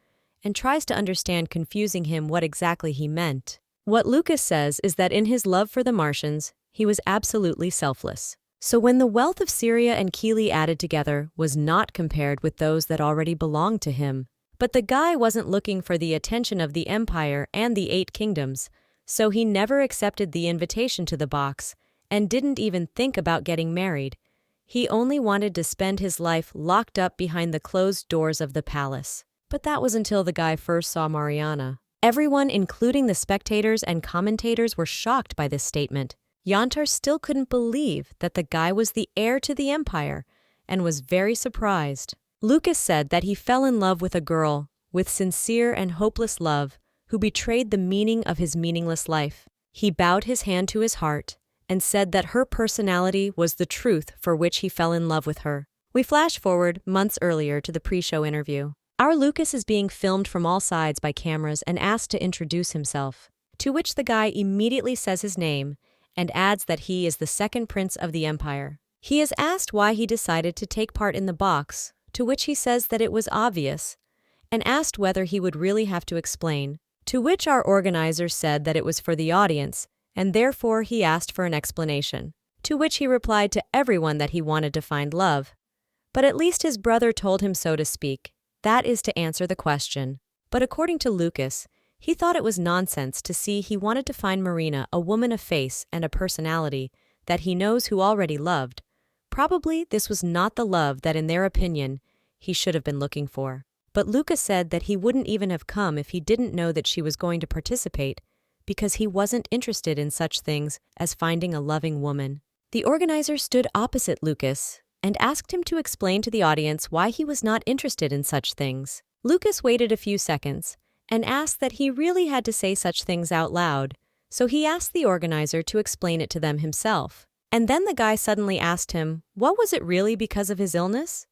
and tries to understand, confusing him what exactly he meant. What Lucas says is that in his love for the Martians, he was absolutely selfless. So when the wealth of Syria and Keeley added together was not compared with those that already belonged to him. But the guy wasn't looking for the attention of the empire and the 8 kingdoms, so he never accepted the invitation to the box and didn't even think about getting married. He only wanted to spend his life locked up behind the closed doors of the palace. But that was until the guy first saw Mariana. Everyone, including the spectators and commentators, were shocked by this statement. Yantar still couldn't believe that the guy was the heir to the empire and was very surprised. Lucas said that he fell in love with a girl with sincere and hopeless love who betrayed the meaning of his meaningless life. He bowed his hand to his heart and said that her personality was the truth for which he fell in love with her. We flash forward months earlier to the pre-show interview. Our Lucas is being filmed from all sides by cameras and asked to introduce himself, to which the guy immediately says his name and adds that he is the second prince of the empire. He is asked why he decided to take part in the box, to which he says that it was obvious, and asked whether he would really have to explain, to which our organizer said that it was for the audience, and therefore he asked for an explanation, to which he replied to everyone that he wanted to find love. But at least his brother told him so to speak, that is to answer the question. But according to Lucas, he thought it was nonsense to see he wanted to find Marina a woman of face and a personality that he knows who already loved. Probably this was not the love that in their opinion he should have been looking for. But Lucas said that he wouldn't even have come if he didn't know that she was going to participate, because he wasn't interested in such things as finding a loving woman. The organizer stood opposite Lucas and asked him to explain to the audience why he was not interested in such things. Lucas waited a few seconds and asked that he really had to say such things out loud, so he asked the organizer to explain it to them himself. And then the guy suddenly asked him, what was it really because of his illness?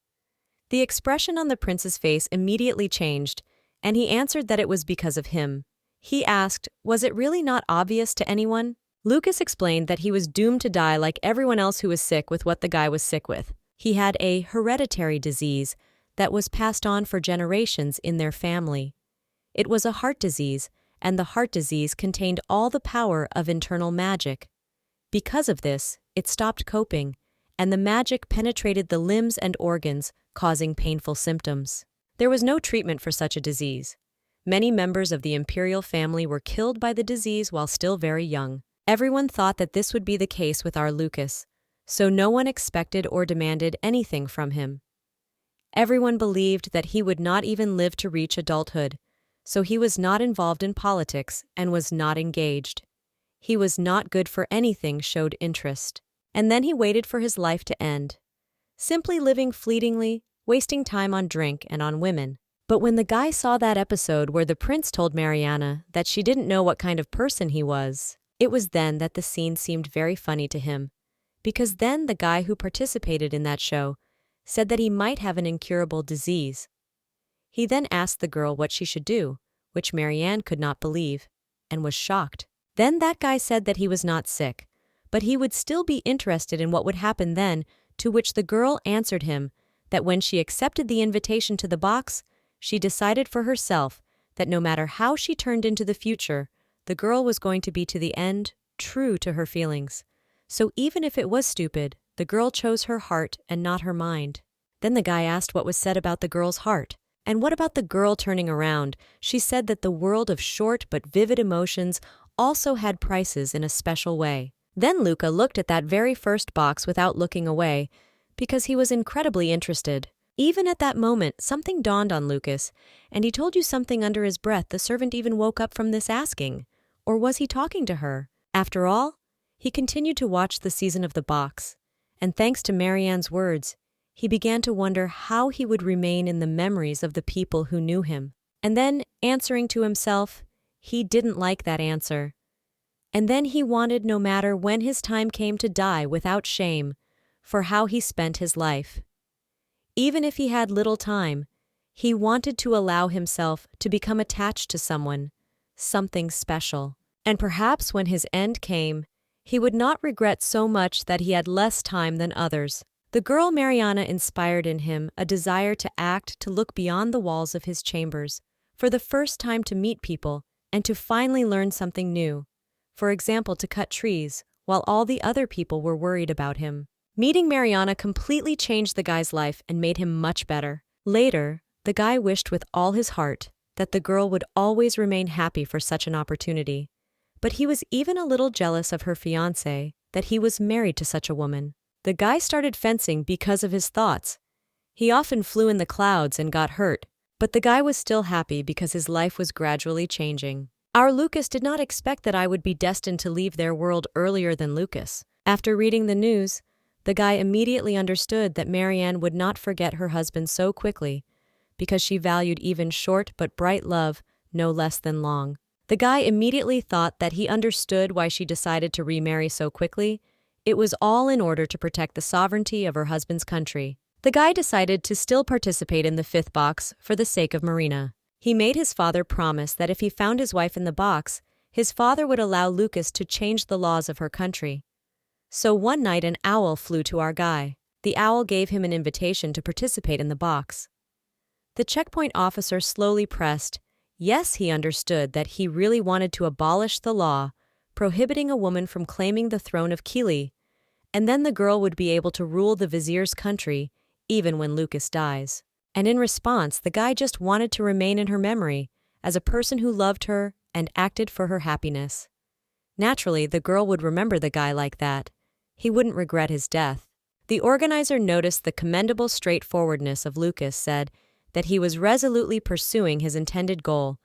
The expression on the prince's face immediately changed, and he answered that it was because of him. He asked, was it really not obvious to anyone? Lucas explained that he was doomed to die like everyone else who was sick with what the guy was sick with. He had a hereditary disease that was passed on for generations in their family. It was a heart disease, and the heart disease contained all the power of internal magic. Because of this, it stopped coping, and the magic penetrated the limbs and organs, causing painful symptoms. There was no treatment for such a disease. Many members of the imperial family were killed by the disease while still very young. Everyone thought that this would be the case with our Lucas, so no one expected or demanded anything from him. Everyone believed that he would not even live to reach adulthood, so he was not involved in politics and was not engaged. He was not good for anything, showed interest. And then he waited for his life to end, simply living fleetingly, wasting time on drink and on women. But when the guy saw that episode where the prince told Mariana that she didn't know what kind of person he was, it was then that the scene seemed very funny to him, because then the guy who participated in that show said that he might have an incurable disease. He then asked the girl what she should do, which Marianne could not believe, and was shocked. Then that guy said that he was not sick, but he would still be interested in what would happen then, to which the girl answered him that when she accepted the invitation to the box, she decided for herself that no matter how she turned into the future, the girl was going to be to the end true to her feelings. So even if it was stupid, the girl chose her heart and not her mind. Then the guy asked what was said about the girl's heart. And what about the girl turning around? She said that the world of short but vivid emotions also had prices in a special way. Then Luca looked at that very first box without looking away, because he was incredibly interested. Even at that moment, something dawned on Lucas, and he told you something under his breath. The servant even woke up from this asking, or was he talking to her? After all, he continued to watch the season of the box, and thanks to Marianne's words, he began to wonder how he would remain in the memories of the people who knew him. And then, answering to himself, he didn't like that answer. And then he wanted, no matter when his time came, to die without shame for how he spent his life. Even if he had little time, he wanted to allow himself to become attached to someone, something special. And perhaps when his end came, he would not regret so much that he had less time than others. The girl Mariana inspired in him a desire to act, to look beyond the walls of his chambers, for the first time to meet people, and to finally learn something new. For example, to cut trees, while all the other people were worried about him. Meeting Mariana completely changed the guy's life and made him much better. Later, the guy wished with all his heart that the girl would always remain happy for such an opportunity. But he was even a little jealous of her fiancé, that he was married to such a woman. The guy started fencing because of his thoughts. He often flew in the clouds and got hurt, but the guy was still happy because his life was gradually changing. Our Lucas did not expect that I would be destined to leave their world earlier than Lucas. After reading the news, the guy immediately understood that Marianne would not forget her husband so quickly, because she valued even short but bright love no less than long. The guy immediately thought that he understood why she decided to remarry so quickly. It was all in order to protect the sovereignty of her husband's country. The guy decided to still participate in the fifth box for the sake of Marina. He made his father promise that if he found his wife in the box, his father would allow Lucas to change the laws of her country. So one night an owl flew to our guy. The owl gave him an invitation to participate in the box. The checkpoint officer slowly pressed. Yes, he understood that he really wanted to abolish the law, prohibiting a woman from claiming the throne of Kili, and then the girl would be able to rule the vizier's country, even when Lucas dies. And in response, the guy just wanted to remain in her memory, as a person who loved her and acted for her happiness. Naturally, the girl would remember the guy like that. He wouldn't regret his death. The organizer noticed the commendable straightforwardness of Lucas, said that he was resolutely pursuing his intended goal,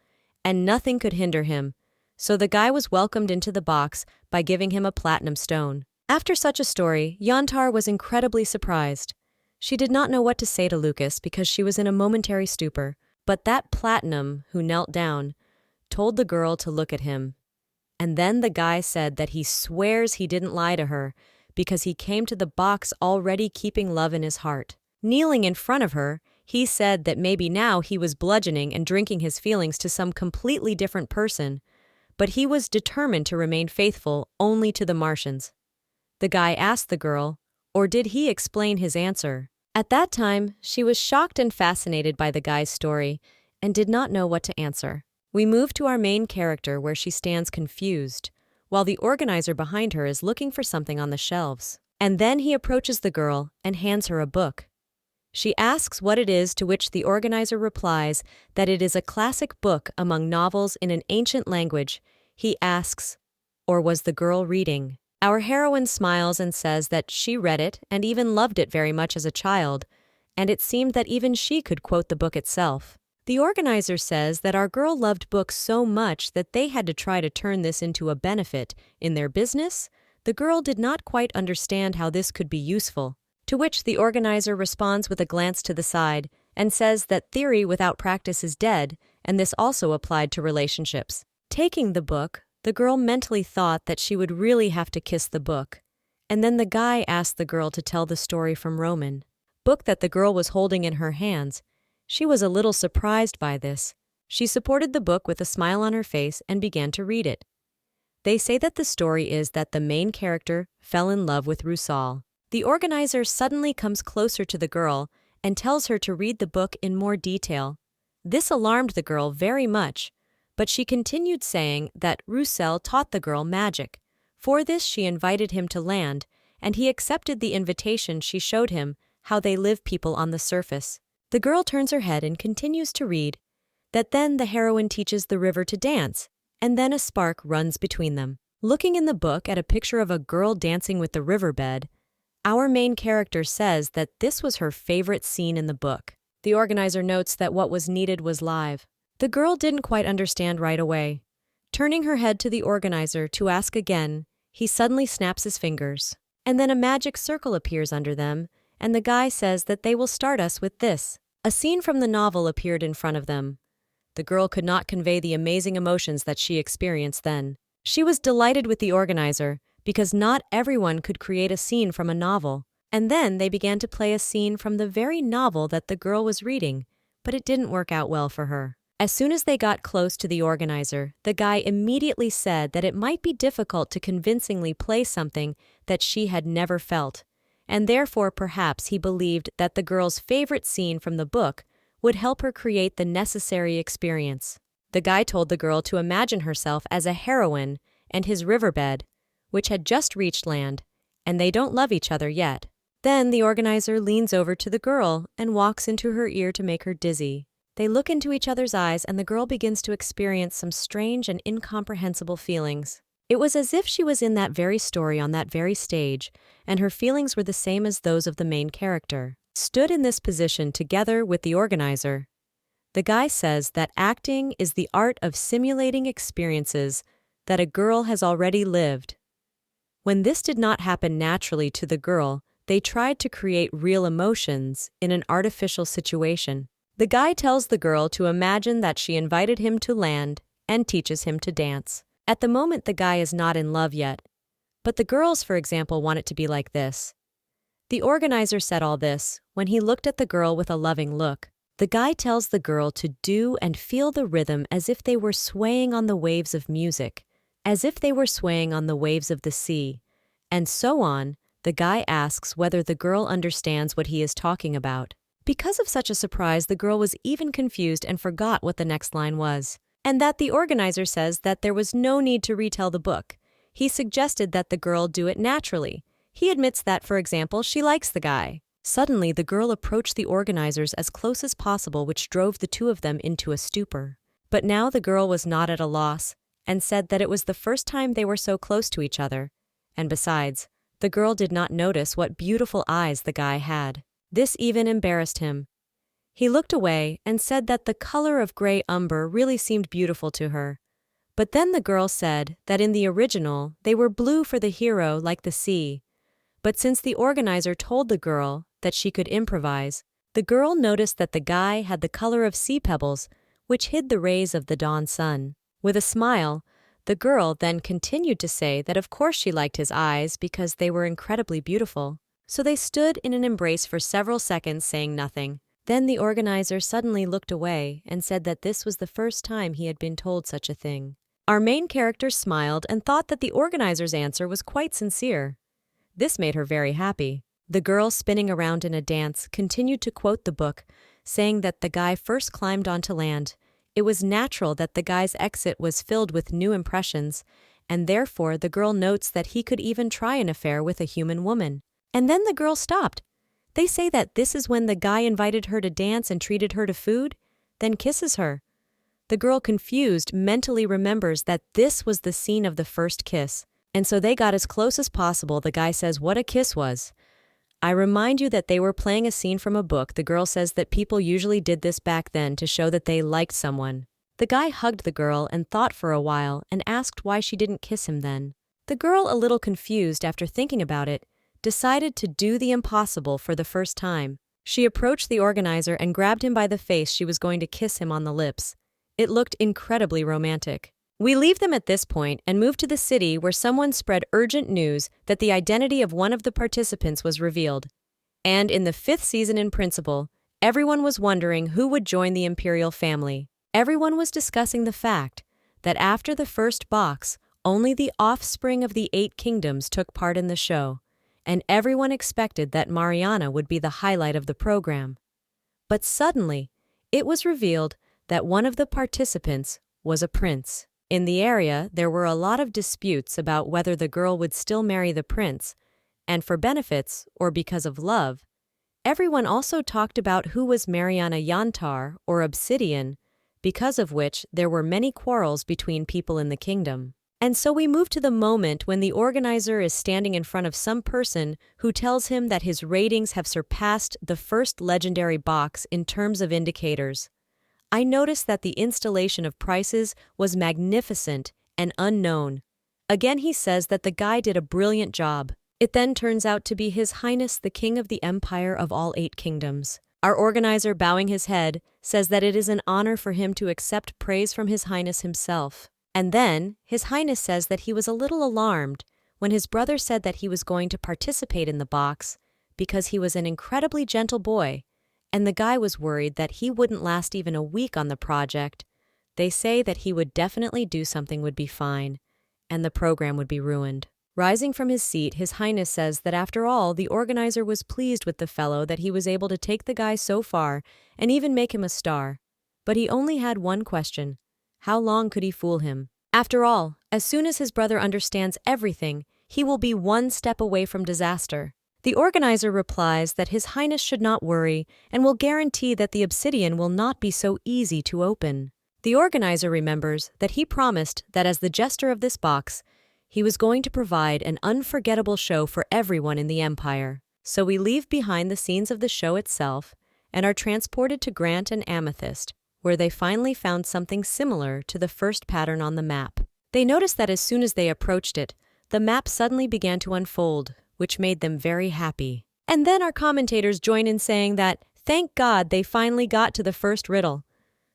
and nothing could hinder him, so the guy was welcomed into the box by giving him a platinum stone. After such a story, Yantar was incredibly surprised. She did not know what to say to Lucas because she was in a momentary stupor, but that platinum, who knelt down, told the girl to look at him. And then the guy said that he swears he didn't lie to her because he came to the box already keeping love in his heart. Kneeling in front of her, he said that maybe now he was bludgeoning and drinking his feelings to some completely different person, but he was determined to remain faithful only to the Martians. The guy asked the girl, or did he explain his answer? At that time, she was shocked and fascinated by the guy's story and did not know what to answer. We move to our main character where she stands confused, while the organizer behind her is looking for something on the shelves. And then he approaches the girl and hands her a book. She asks what it is, to which the organizer replies that it is a classic book among novels in an ancient language. He asks, or was the girl reading? Our heroine smiles and says that she read it and even loved it very much as a child, and it seemed that even she could quote the book itself. The organizer says that our girl loved books so much that they had to try to turn this into a benefit in their business. The girl did not quite understand how this could be useful, to which the organizer responds with a glance to the side and says that theory without practice is dead, and this also applied to relationships. Taking the book, the girl mentally thought that she would really have to kiss the book, and then the guy asked the girl to tell the story from Roman, book that the girl was holding in her hands. She was a little surprised by this. She supported the book with a smile on her face and began to read it. They say that the story is that the main character fell in love with Rusal. The organizer suddenly comes closer to the girl and tells her to read the book in more detail. This alarmed the girl very much, but she continued saying that Rusal taught the girl magic. For this she invited him to land, and he accepted the invitation. She showed him how they live people on the surface. The girl turns her head and continues to read that then the heroine teaches the river to dance, and then a spark runs between them. Looking in the book at a picture of a girl dancing with the riverbed, our main character says that this was her favorite scene in the book. The organizer notes that what was needed was live. The girl didn't quite understand right away. Turning her head to the organizer to ask again, he suddenly snaps his fingers, and then a magic circle appears under them, and the guy says that they will start us with this. A scene from the novel appeared in front of them. The girl could not convey the amazing emotions that she experienced then. She was delighted with the organizer, because not everyone could create a scene from a novel. And then they began to play a scene from the very novel that the girl was reading, but it didn't work out well for her. As soon as they got close to the organizer, the guy immediately said that it might be difficult to convincingly play something that she had never felt, and therefore perhaps he believed that the girl's favorite scene from the book would help her create the necessary experience. The guy told the girl to imagine herself as a heroine and his riverbed, which had just reached land, and they don't love each other yet. Then the organizer leans over to the girl and walks into her ear to make her dizzy. They look into each other's eyes, and the girl begins to experience some strange and incomprehensible feelings. It was as if she was in that very story on that very stage, and her feelings were the same as those of the main character. Stood in this position together with the organizer, the guy says that acting is the art of simulating experiences that a girl has already lived. When this did not happen naturally to the girl, they tried to create real emotions in an artificial situation. The guy tells the girl to imagine that she invited him to land and teaches him to dance. At the moment, the guy is not in love yet, but the girls, for example, want it to be like this. The organizer said all this when he looked at the girl with a loving look. The guy tells the girl to do and feel the rhythm as if they were swaying on the waves of music, as if they were swaying on the waves of the sea, and so on. The guy asks whether the girl understands what he is talking about. Because of such a surprise, the girl was even confused and forgot what the next line was. And that the organizer says that there was no need to retell the book. He suggested that the girl do it naturally. He admits that, for example, she likes the guy. Suddenly, the girl approached the organizers as close as possible, which drove the two of them into a stupor. But now the girl was not at a loss, and said that it was the first time they were so close to each other. And besides, the girl did not notice what beautiful eyes the guy had. This even embarrassed him. He looked away and said that the color of gray umber really seemed beautiful to her. But then the girl said that in the original, they were blue for the hero like the sea. But since the organizer told the girl that she could improvise, the girl noticed that the guy had the color of sea pebbles, which hid the rays of the dawn sun. With a smile, the girl then continued to say that of course she liked his eyes because they were incredibly beautiful. So they stood in an embrace for several seconds saying nothing. Then the organizer suddenly looked away and said that this was the first time he had been told such a thing. Our main character smiled and thought that the organizer's answer was quite sincere. This made her very happy. The girl, spinning around in a dance, continued to quote the book, saying that the guy first climbed onto land. It was natural that the guy's exit was filled with new impressions, and therefore the girl notes that he could even try an affair with a human woman. And then the girl stopped. They say that this is when the guy invited her to dance and treated her to food, then kisses her. The girl, confused, mentally remembers that this was the scene of the first kiss, and so they got as close as possible. The guy says what a kiss was. I remind you that they were playing a scene from a book. The girl says that people usually did this back then to show that they liked someone. The guy hugged the girl and thought for a while and asked why she didn't kiss him then. The girl, a little confused after thinking about it, decided to do the impossible for the first time. She approached the organizer and grabbed him by the face. She was going to kiss him on the lips. It looked incredibly romantic. We leave them at this point and move to the city where someone spread urgent news that the identity of one of the participants was revealed. And in the 5th season in Principal, everyone was wondering who would join the imperial family. Everyone was discussing the fact that after the first box, only the offspring of the 8 kingdoms took part in the show, and everyone expected that Mariana would be the highlight of the program. But suddenly, it was revealed that one of the participants was a prince. In the area, there were a lot of disputes about whether the girl would still marry the prince, and for benefits or because of love. Everyone also talked about who was Mariana Yantar or Obsidian, because of which there were many quarrels between people in the kingdom. And so we move to the moment when the organizer is standing in front of some person who tells him that his ratings have surpassed the first legendary box in terms of indicators. I noticed that the installation of prices was magnificent and unknown. Again, he says that the guy did a brilliant job. It then turns out to be His Highness the King of the Empire of all 8 kingdoms. Our organizer, bowing his head, says that it is an honor for him to accept praise from His Highness himself. And then, His Highness says that he was a little alarmed when his brother said that he was going to participate in the box because he was an incredibly gentle boy, and the guy was worried that he wouldn't last even a week on the project. They say that he would definitely do something would be fine, and the program would be ruined. Rising from his seat, His Highness says that after all, the organizer was pleased with the fellow that he was able to take the guy so far and even make him a star. But he only had one question. How long could he fool him? After all, as soon as his brother understands everything, he will be one step away from disaster. The organizer replies that His Highness should not worry and will guarantee that the obsidian will not be so easy to open. The organizer remembers that he promised that as the jester of this box, he was going to provide an unforgettable show for everyone in the Empire. So we leave behind the scenes of the show itself and are transported to Grant and Amethyst, where they finally found something similar to the first pattern on the map. They noticed that as soon as they approached it, the map suddenly began to unfold, which made them very happy. And then our commentators join in saying that, thank God they finally got to the first riddle.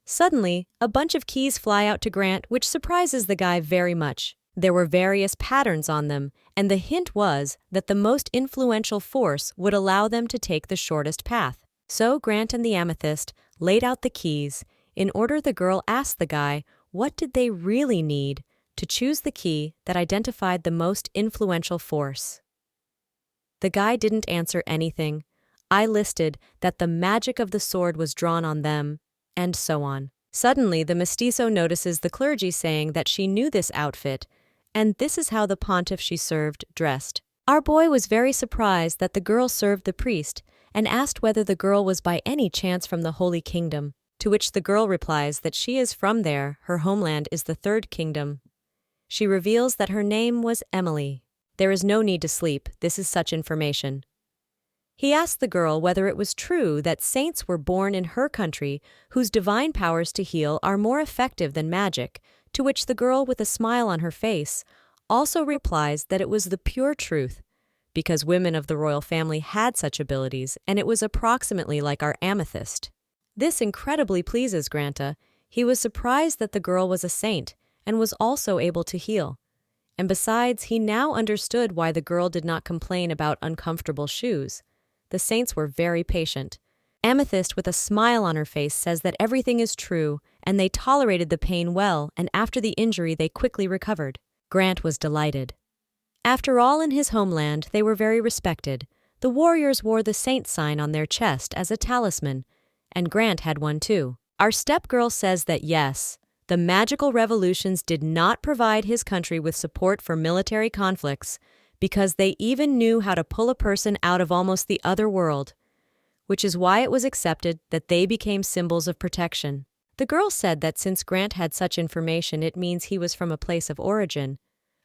Suddenly, a bunch of keys fly out to Grant, which surprises the guy very much. There were various patterns on them, and the hint was that the most influential force would allow them to take the shortest path. So Grant and the Amethyst laid out the keys. In order, the girl asked the guy what did they really need to choose the key that identified the most influential force. The guy didn't answer anything. I listed that the magic of the sword was drawn on them, and so on. Suddenly, the mestizo notices the clergy saying that she knew this outfit, and this is how the pontiff she served dressed. Our boy was very surprised that the girl served the priest and asked whether the girl was by any chance from the Holy Kingdom, to which the girl replies that she is from there, her homeland is the Third Kingdom. She reveals that her name was Emily. There is no need to sleep, this is such information. He asked the girl whether it was true that saints were born in her country whose divine powers to heal are more effective than magic, to which the girl with a smile on her face also replies that it was the pure truth, because women of the royal family had such abilities and it was approximately like our amethyst. This incredibly pleases Granta. He was surprised that the girl was a saint and was also able to heal. And besides, he now understood why the girl did not complain about uncomfortable shoes. The saints were very patient. Amethyst, with a smile on her face, says that everything is true, and they tolerated the pain well, and after the injury they quickly recovered. Grant was delighted. After all, in his homeland, they were very respected. The warriors wore the saint sign on their chest as a talisman, and Grant had one too. Our step-girl says that yes, the magical revolutions did not provide his country with support for military conflicts, because they even knew how to pull a person out of almost the other world, which is why it was accepted that they became symbols of protection. The girl said that since Grant had such information, it means he was from a place of origin,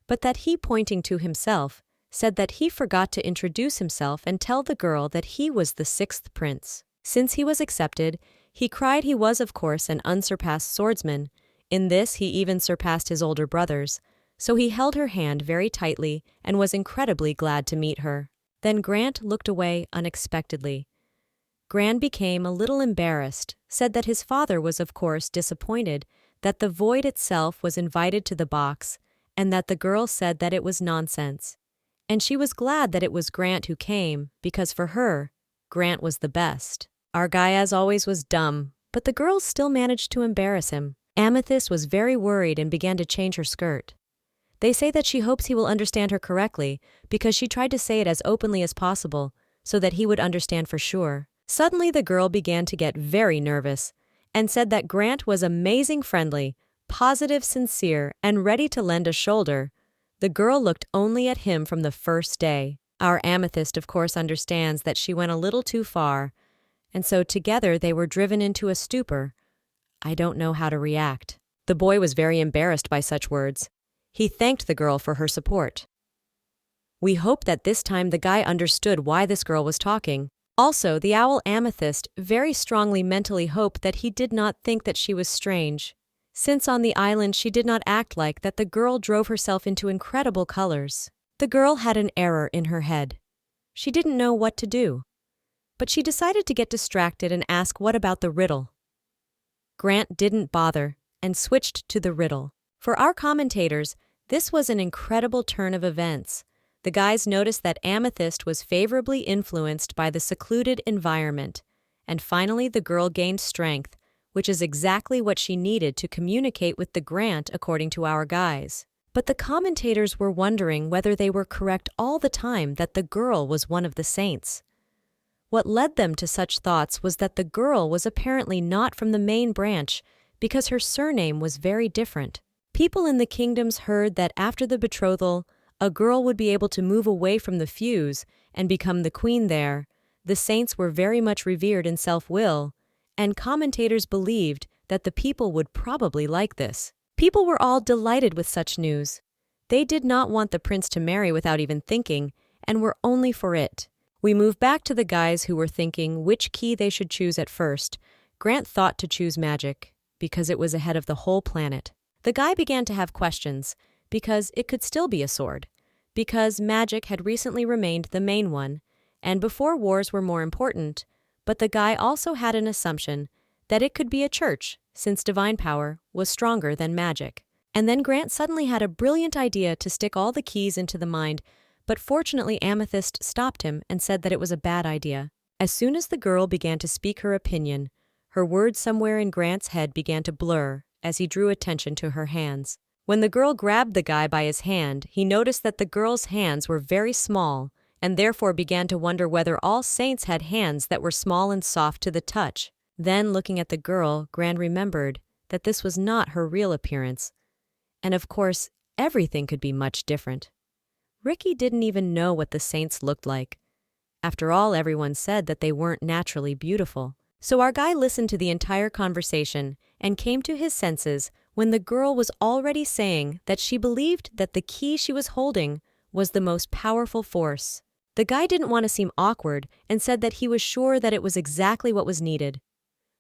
but that he, pointing to himself, said that he forgot to introduce himself and tell the girl that he was the sixth prince. Since he was accepted, he cried he was, of course, an unsurpassed swordsman. In this, he even surpassed his older brothers. So he held her hand very tightly and was incredibly glad to meet her. Then Grant looked away unexpectedly. Grant became a little embarrassed, said that his father was of course disappointed, that the void itself was invited to the box, and that the girl said that it was nonsense. And she was glad that it was Grant who came, because for her, Grant was the best. Our guy, as always, was dumb, but the girls still managed to embarrass him. Amethyst was very worried and began to change her skirt. They say that she hopes he will understand her correctly because she tried to say it as openly as possible so that he would understand for sure. Suddenly the girl began to get very nervous and said that Grant was amazing, friendly, positive, sincere, and ready to lend a shoulder. The girl looked only at him from the first day. Our Amethyst, of course, understands that she went a little too far, and so together they were driven into a stupor. I don't know how to react. The boy was very embarrassed by such words. He thanked the girl for her support. We hope that this time the guy understood why this girl was talking. Also, the owl Amethyst very strongly mentally hoped that he did not think that she was strange, since on the island she did not act like that. The girl drove herself into incredible colors. The girl had an error in her head. She didn't know what to do, but she decided to get distracted and ask what about the riddle. Grant didn't bother and switched to the riddle. For our commentators, this was an incredible turn of events. The guys noticed that Amethyst was favorably influenced by the secluded environment, and finally the girl gained strength, which is exactly what she needed to communicate with the Grant according to our guys. But the commentators were wondering whether they were correct all the time that the girl was one of the saints. What led them to such thoughts was that the girl was apparently not from the main branch because her surname was very different. People in the kingdoms heard that after the betrothal, a girl would be able to move away from the fuse and become the queen there. The saints were very much revered in self-will, and commentators believed that the people would probably like this. People were all delighted with such news. They did not want the prince to marry without even thinking, and were only for it. We move back to the guys who were thinking which key they should choose at first. Grant thought to choose magic, because it was ahead of the whole planet. The guy began to have questions, because it could still be a sword, because magic had recently remained the main one, and before wars were more important, but the guy also had an assumption that it could be a church, since divine power was stronger than magic. And then Grant suddenly had a brilliant idea to stick all the keys into the mind, but fortunately Amethyst stopped him and said that it was a bad idea. As soon as the girl began to speak her opinion, her words somewhere in Grant's head began to blur as he drew attention to her hands. When the girl grabbed the guy by his hand, he noticed that the girl's hands were very small and therefore began to wonder whether all saints had hands that were small and soft to the touch. Then, looking at the girl, Grant remembered that this was not her real appearance, and of course, everything could be much different. Ricky didn't even know what the saints looked like. After all, everyone said that they weren't naturally beautiful. So our guy listened to the entire conversation and came to his senses when the girl was already saying that she believed that the key she was holding was the most powerful force. The guy didn't want to seem awkward and said that he was sure that it was exactly what was needed.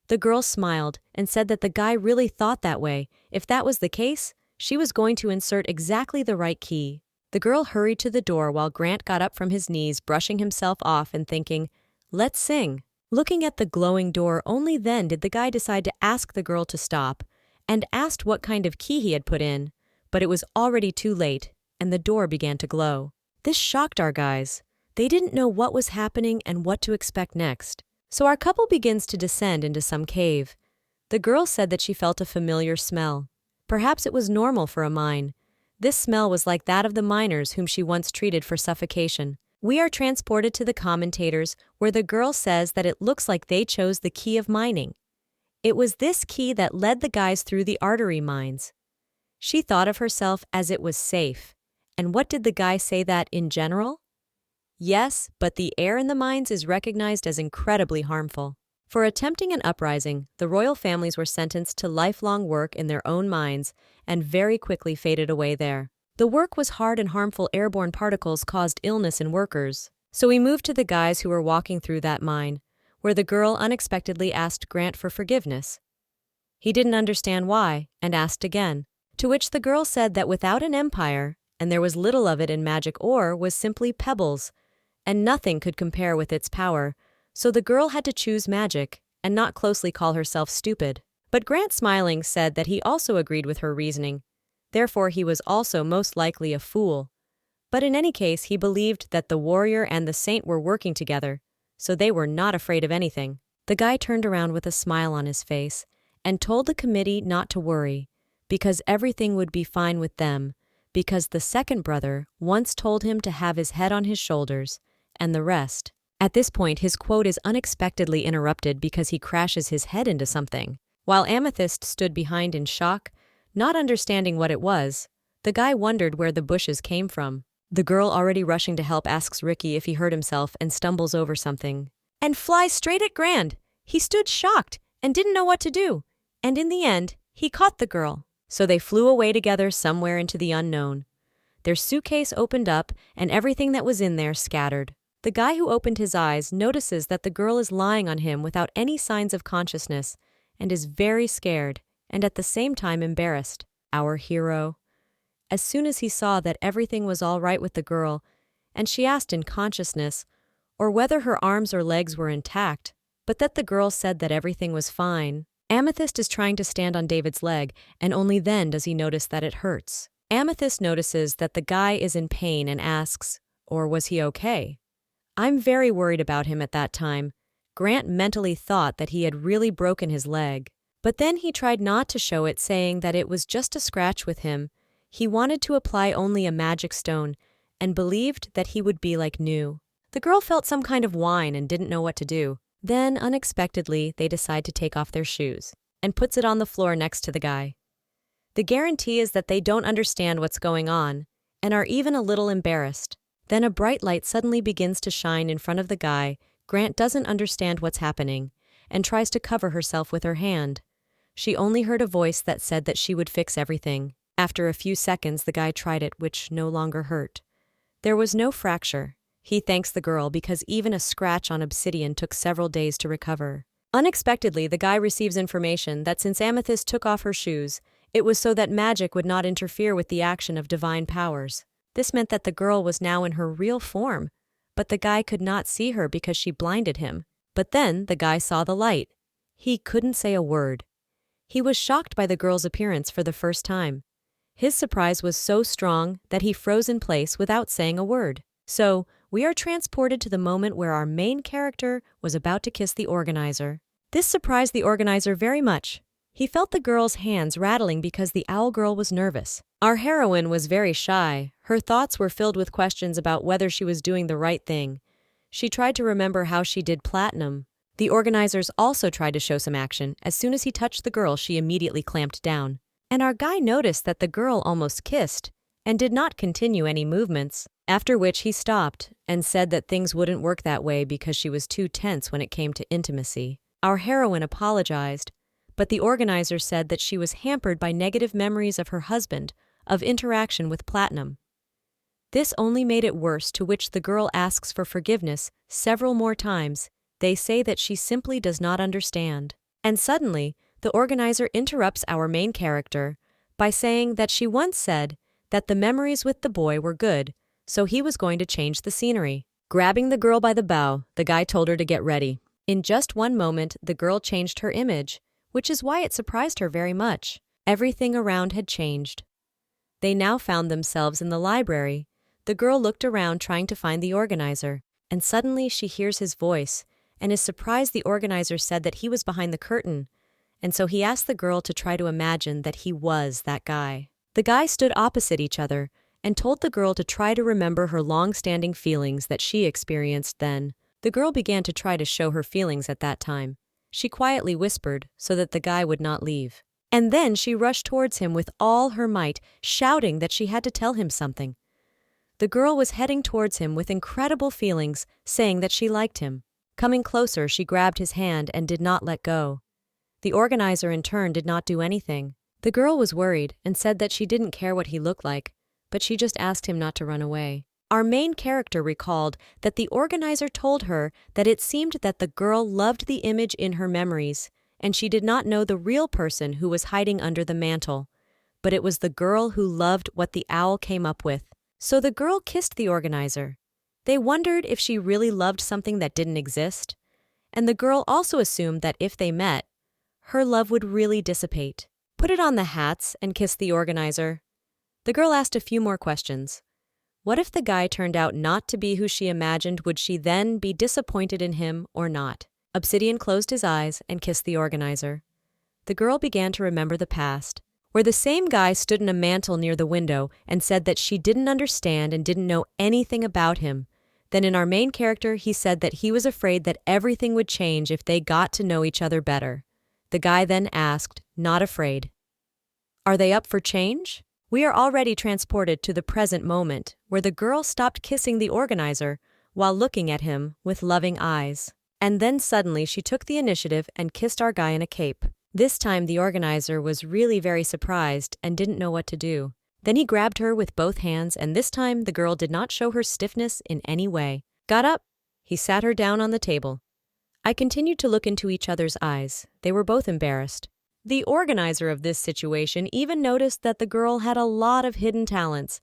The girl smiled and said that the guy really thought that way. If that was the case, she was going to insert exactly the right key. The girl hurried to the door while Grant got up from his knees, brushing himself off and thinking, "Let's sing." Looking at the glowing door, only then did the guy decide to ask the girl to stop, and asked what kind of key he had put in, but it was already too late, and the door began to glow. This shocked our guys. They didn't know what was happening and what to expect next. So our couple begins to descend into some cave. The girl said that she felt a familiar smell. Perhaps it was normal for a mine. This smell was like that of the miners whom she once treated for suffocation. We are transported to the commentators, where the girl says that it looks like they chose the key of mining. It was this key that led the guys through the artery mines. She thought of herself as it was safe. And what did the guy say, that in general? Yes, but the air in the mines is recognized as incredibly harmful. For attempting an uprising, the royal families were sentenced to lifelong work in their own mines and very quickly faded away there. The work was hard and harmful airborne particles caused illness in workers. So we moved to the guys who were walking through that mine, where the girl unexpectedly asked Grant for forgiveness. He didn't understand why and asked again, to which the girl said that without an empire, and there was little of it in magic ore, was simply pebbles, and nothing could compare with its power, so the girl had to choose magic and not closely call herself stupid. But Grant, smiling, said that he also agreed with her reasoning. Therefore, he was also most likely a fool. But in any case, he believed that the warrior and the saint were working together, so they were not afraid of anything. The guy turned around with a smile on his face and told the committee not to worry, because everything would be fine with them, because the second brother once told him to have his head on his shoulders, and the rest. At this point, his quote is unexpectedly interrupted because he crashes his head into something. While Amethyst stood behind in shock, not understanding what it was, the guy wondered where the bushes came from. The girl, already rushing to help, asks Ricky if he hurt himself and stumbles over something. And flies straight at Grant. He stood shocked and didn't know what to do. And in the end, he caught the girl. So they flew away together somewhere into the unknown. Their suitcase opened up and everything that was in there scattered. The guy who opened his eyes notices that the girl is lying on him without any signs of consciousness and is very scared and at the same time embarrassed. Our hero. As soon as he saw that everything was all right with the girl, and she asked in consciousness, or whether her arms or legs were intact, but that the girl said that everything was fine. Amethyst is trying to stand on David's leg, and only then does he notice that it hurts. Amethyst notices that the guy is in pain and asks, or was he okay? I'm very worried about him at that time. Grant mentally thought that he had really broken his leg. But then he tried not to show it, saying that it was just a scratch with him. He wanted to apply only a magic stone and believed that he would be like new. The girl felt some kind of whine and didn't know what to do. Then, unexpectedly, they decide to take off their shoes and puts it on the floor next to the guy. The guarantee is that they don't understand what's going on and are even a little embarrassed. Then a bright light suddenly begins to shine in front of the guy. Grant doesn't understand what's happening and tries to cover herself with her hand. She only heard a voice that said that she would fix everything. After a few seconds, the guy tried it, which no longer hurt. There was no fracture. He thanks the girl because even a scratch on obsidian took several days to recover. Unexpectedly, the guy receives information that since Amethyst took off her shoes, it was so that magic would not interfere with the action of divine powers. This meant that the girl was now in her real form, but the guy could not see her because she blinded him. But then the guy saw the light. He couldn't say a word. He was shocked by the girl's appearance for the first time. His surprise was so strong that he froze in place without saying a word. So, we are transported to the moment where our main character was about to kiss the organizer. This surprised the organizer very much. He felt the girl's hands rattling because the owl girl was nervous. Our heroine was very shy. Her thoughts were filled with questions about whether she was doing the right thing. She tried to remember how she did platinum. The organizers also tried to show some action. As soon as he touched the girl, she immediately clamped down. And our guy noticed that the girl almost kissed and did not continue any movements, after which he stopped and said that things wouldn't work that way because she was too tense when it came to intimacy. Our heroine apologized, but the organizer said that she was hampered by negative memories of her husband, of interaction with platinum. This only made it worse, to which the girl asks for forgiveness several more times. They say that she simply does not understand. And suddenly, the organizer interrupts our main character by saying that she once said that the memories with the boy were good, so he was going to change the scenery. Grabbing the girl by the bow, the guy told her to get ready. In just one moment, the girl changed her image, which is why it surprised her very much. Everything around had changed. They now found themselves in the library. The girl looked around trying to find the organizer, and suddenly she hears his voice and is surprised the organizer said that he was behind the curtain, and so he asked the girl to try to imagine that he was that guy. The guy stood opposite each other and told the girl to try to remember her long-standing feelings that she experienced then. The girl began to try to show her feelings at that time. She quietly whispered so that the guy would not leave. And then she rushed towards him with all her might, shouting that she had to tell him something. The girl was heading towards him with incredible feelings, saying that she liked him. Coming closer, she grabbed his hand and did not let go. The organizer in turn did not do anything. The girl was worried and said that she didn't care what he looked like, but she just asked him not to run away. Our main character recalled that the organizer told her that it seemed that the girl loved the image in her memories, and she did not know the real person who was hiding under the mantle, but it was the girl who loved what the owl came up with. So the girl kissed the organizer. They wondered if she really loved something that didn't exist, and the girl also assumed that if they met, her love would really dissipate. Put it on the hats and kiss the organizer. The girl asked a few more questions. What if the guy turned out not to be who she imagined? Would she then be disappointed in him or not? Obsidian closed his eyes and kissed the organizer. The girl began to remember the past, where the same guy stood in a mantle near the window and said that she didn't understand and didn't know anything about him. Then in our main character, he said that he was afraid that everything would change if they got to know each other better. The guy then asked, not afraid. Are they up for change? We are already transported to the present moment, where the girl stopped kissing the organizer while looking at him with loving eyes. And then suddenly she took the initiative and kissed our guy in a cape. This time the organizer was really very surprised and didn't know what to do. Then he grabbed her with both hands, and this time the girl did not show her stiffness in any way. Got up. He sat her down on the table. I continued to look into each other's eyes. They were both embarrassed. The organizer of this situation even noticed that the girl had a lot of hidden talents.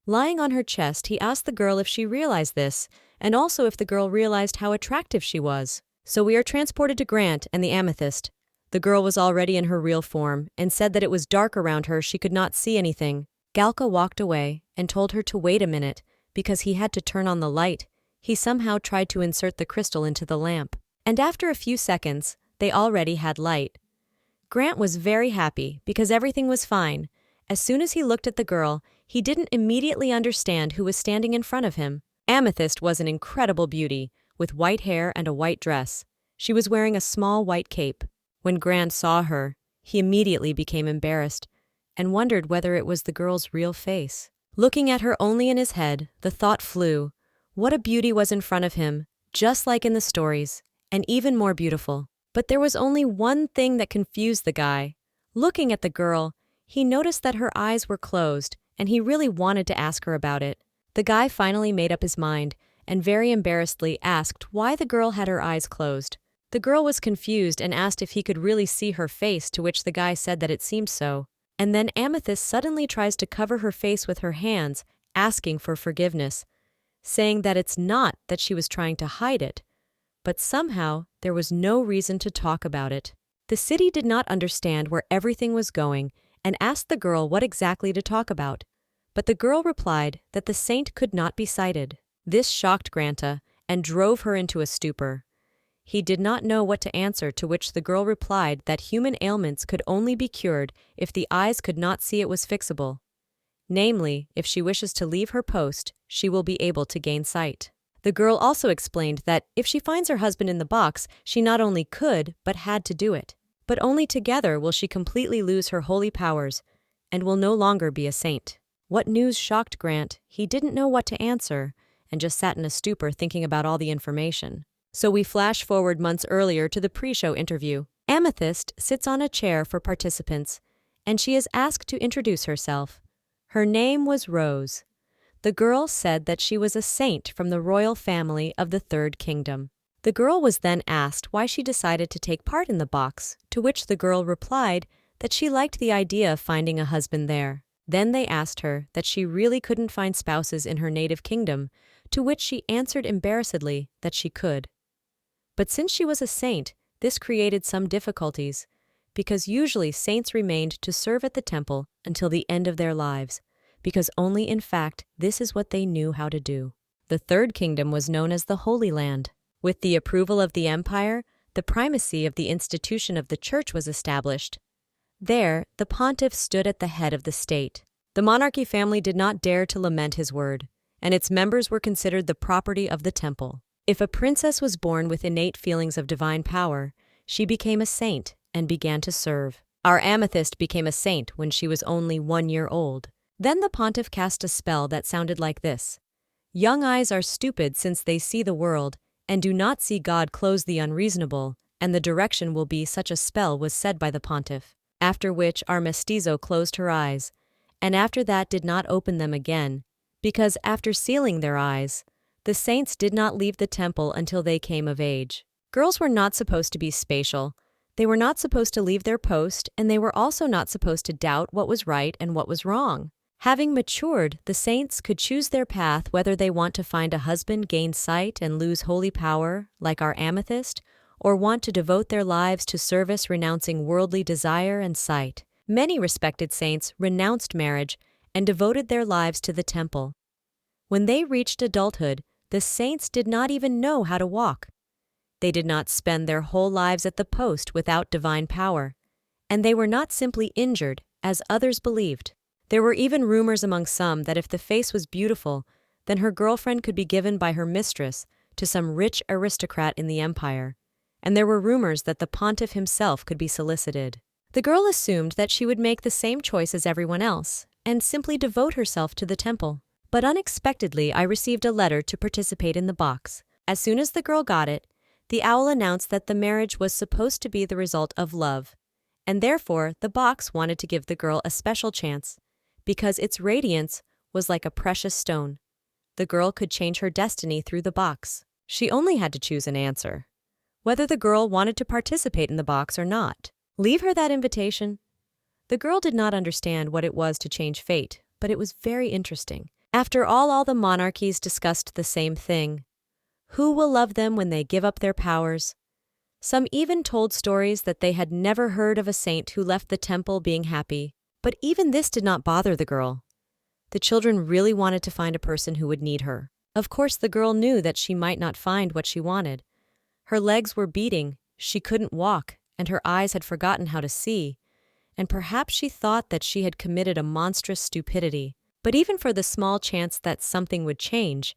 Lying on her chest, he asked the girl if she realized this, and also if the girl realized how attractive she was. So we are transported to Grant and the amethyst. The girl was already in her real form and said that it was dark around her, she could not see anything. Galka walked away and told her to wait a minute because he had to turn on the light. He somehow tried to insert the crystal into the lamp. And after a few seconds, they already had light. Grant was very happy because everything was fine. As soon as he looked at the girl, he didn't immediately understand who was standing in front of him. Amethyst was an incredible beauty, with white hair and a white dress. She was wearing a small white cape. When Grant saw her, he immediately became embarrassed and wondered whether it was the girl's real face. Looking at her only in his head, the thought flew. What a beauty was in front of him, just like in the stories, and even more beautiful. But there was only one thing that confused the guy. Looking at the girl, he noticed that her eyes were closed, and he really wanted to ask her about it. The guy finally made up his mind, and very embarrassedly asked why the girl had her eyes closed. The girl was confused and asked if he could really see her face, to which the guy said that it seemed so. And then Amethyst suddenly tries to cover her face with her hands, asking for forgiveness, saying that it's not that she was trying to hide it, but somehow there was no reason to talk about it. The city did not understand where everything was going and asked the girl what exactly to talk about. But the girl replied that the saint could not be sighted. This shocked Granta and drove her into a stupor. He did not know what to answer, to which the girl replied that human ailments could only be cured if the eyes could not see it was fixable. Namely, if she wishes to leave her post, she will be able to gain sight. The girl also explained that if she finds her husband in the box, she not only could, but had to do it. But only together will she completely lose her holy powers and will no longer be a saint. What news shocked Grant? He didn't know what to answer and just sat in a stupor thinking about all the information. So we flash forward months earlier to the pre-show interview. Amethyst sits on a chair for participants, and she is asked to introduce herself. Her name was Rose. The girl said that she was a saint from the royal family of the Third Kingdom. The girl was then asked why she decided to take part in the box, to which the girl replied that she liked the idea of finding a husband there. Then they asked her that she really couldn't find spouses in her native kingdom, to which she answered embarrassedly that she could. But since she was a saint, this created some difficulties, because usually saints remained to serve at the temple until the end of their lives, because only in fact this is what they knew how to do. The Third Kingdom was known as the Holy Land. With the approval of the empire, the primacy of the institution of the church was established. There, the pontiff stood at the head of the state. The monarchy family did not dare to lament his word, and its members were considered the property of the temple. If a princess was born with innate feelings of divine power, she became a saint and began to serve. Our Amethyst became a saint when she was only 1 year old. Then the pontiff cast a spell that sounded like this: "Young eyes are stupid since they see the world, and do not see God close the unreasonable, and the direction will be such a spell," was said by the pontiff. After which our mestizo closed her eyes, and after that did not open them again, because after sealing their eyes, the saints did not leave the temple until they came of age. Girls were not supposed to be spatial. They were not supposed to leave their post, and they were also not supposed to doubt what was right and what was wrong. Having matured, the saints could choose their path, whether they want to find a husband, gain sight, and lose holy power, like our Amethyst, or want to devote their lives to service, renouncing worldly desire and sight. Many respected saints renounced marriage and devoted their lives to the temple. When they reached adulthood, the saints did not even know how to walk. They did not spend their whole lives at the post without divine power, and they were not simply injured, as others believed. There were even rumors among some that if the face was beautiful, then her girlfriend could be given by her mistress to some rich aristocrat in the empire, and there were rumors that the pontiff himself could be solicited. The girl assumed that she would make the same choice as everyone else, and simply devote herself to the temple. But unexpectedly, I received a letter to participate in the box. As soon as the girl got it, the owl announced that the marriage was supposed to be the result of love, and therefore the box wanted to give the girl a special chance, because its radiance was like a precious stone. The girl could change her destiny through the box. She only had to choose an answer, whether the girl wanted to participate in the box or not. Leave her that invitation? The girl did not understand what it was to change fate, but it was very interesting. After all the monarchies discussed the same thing. Who will love them when they give up their powers? Some even told stories that they had never heard of a saint who left the temple being happy. But even this did not bother the girl. The children really wanted to find a person who would need her. Of course, the girl knew that she might not find what she wanted. Her legs were beating, she couldn't walk, and her eyes had forgotten how to see. And perhaps she thought that she had committed a monstrous stupidity. But even for the small chance that something would change,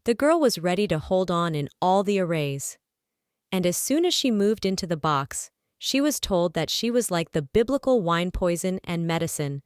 the girl was ready to hold on in all the arrays. And as soon as she moved into the box, she was told that she was like the biblical wine poison and medicine,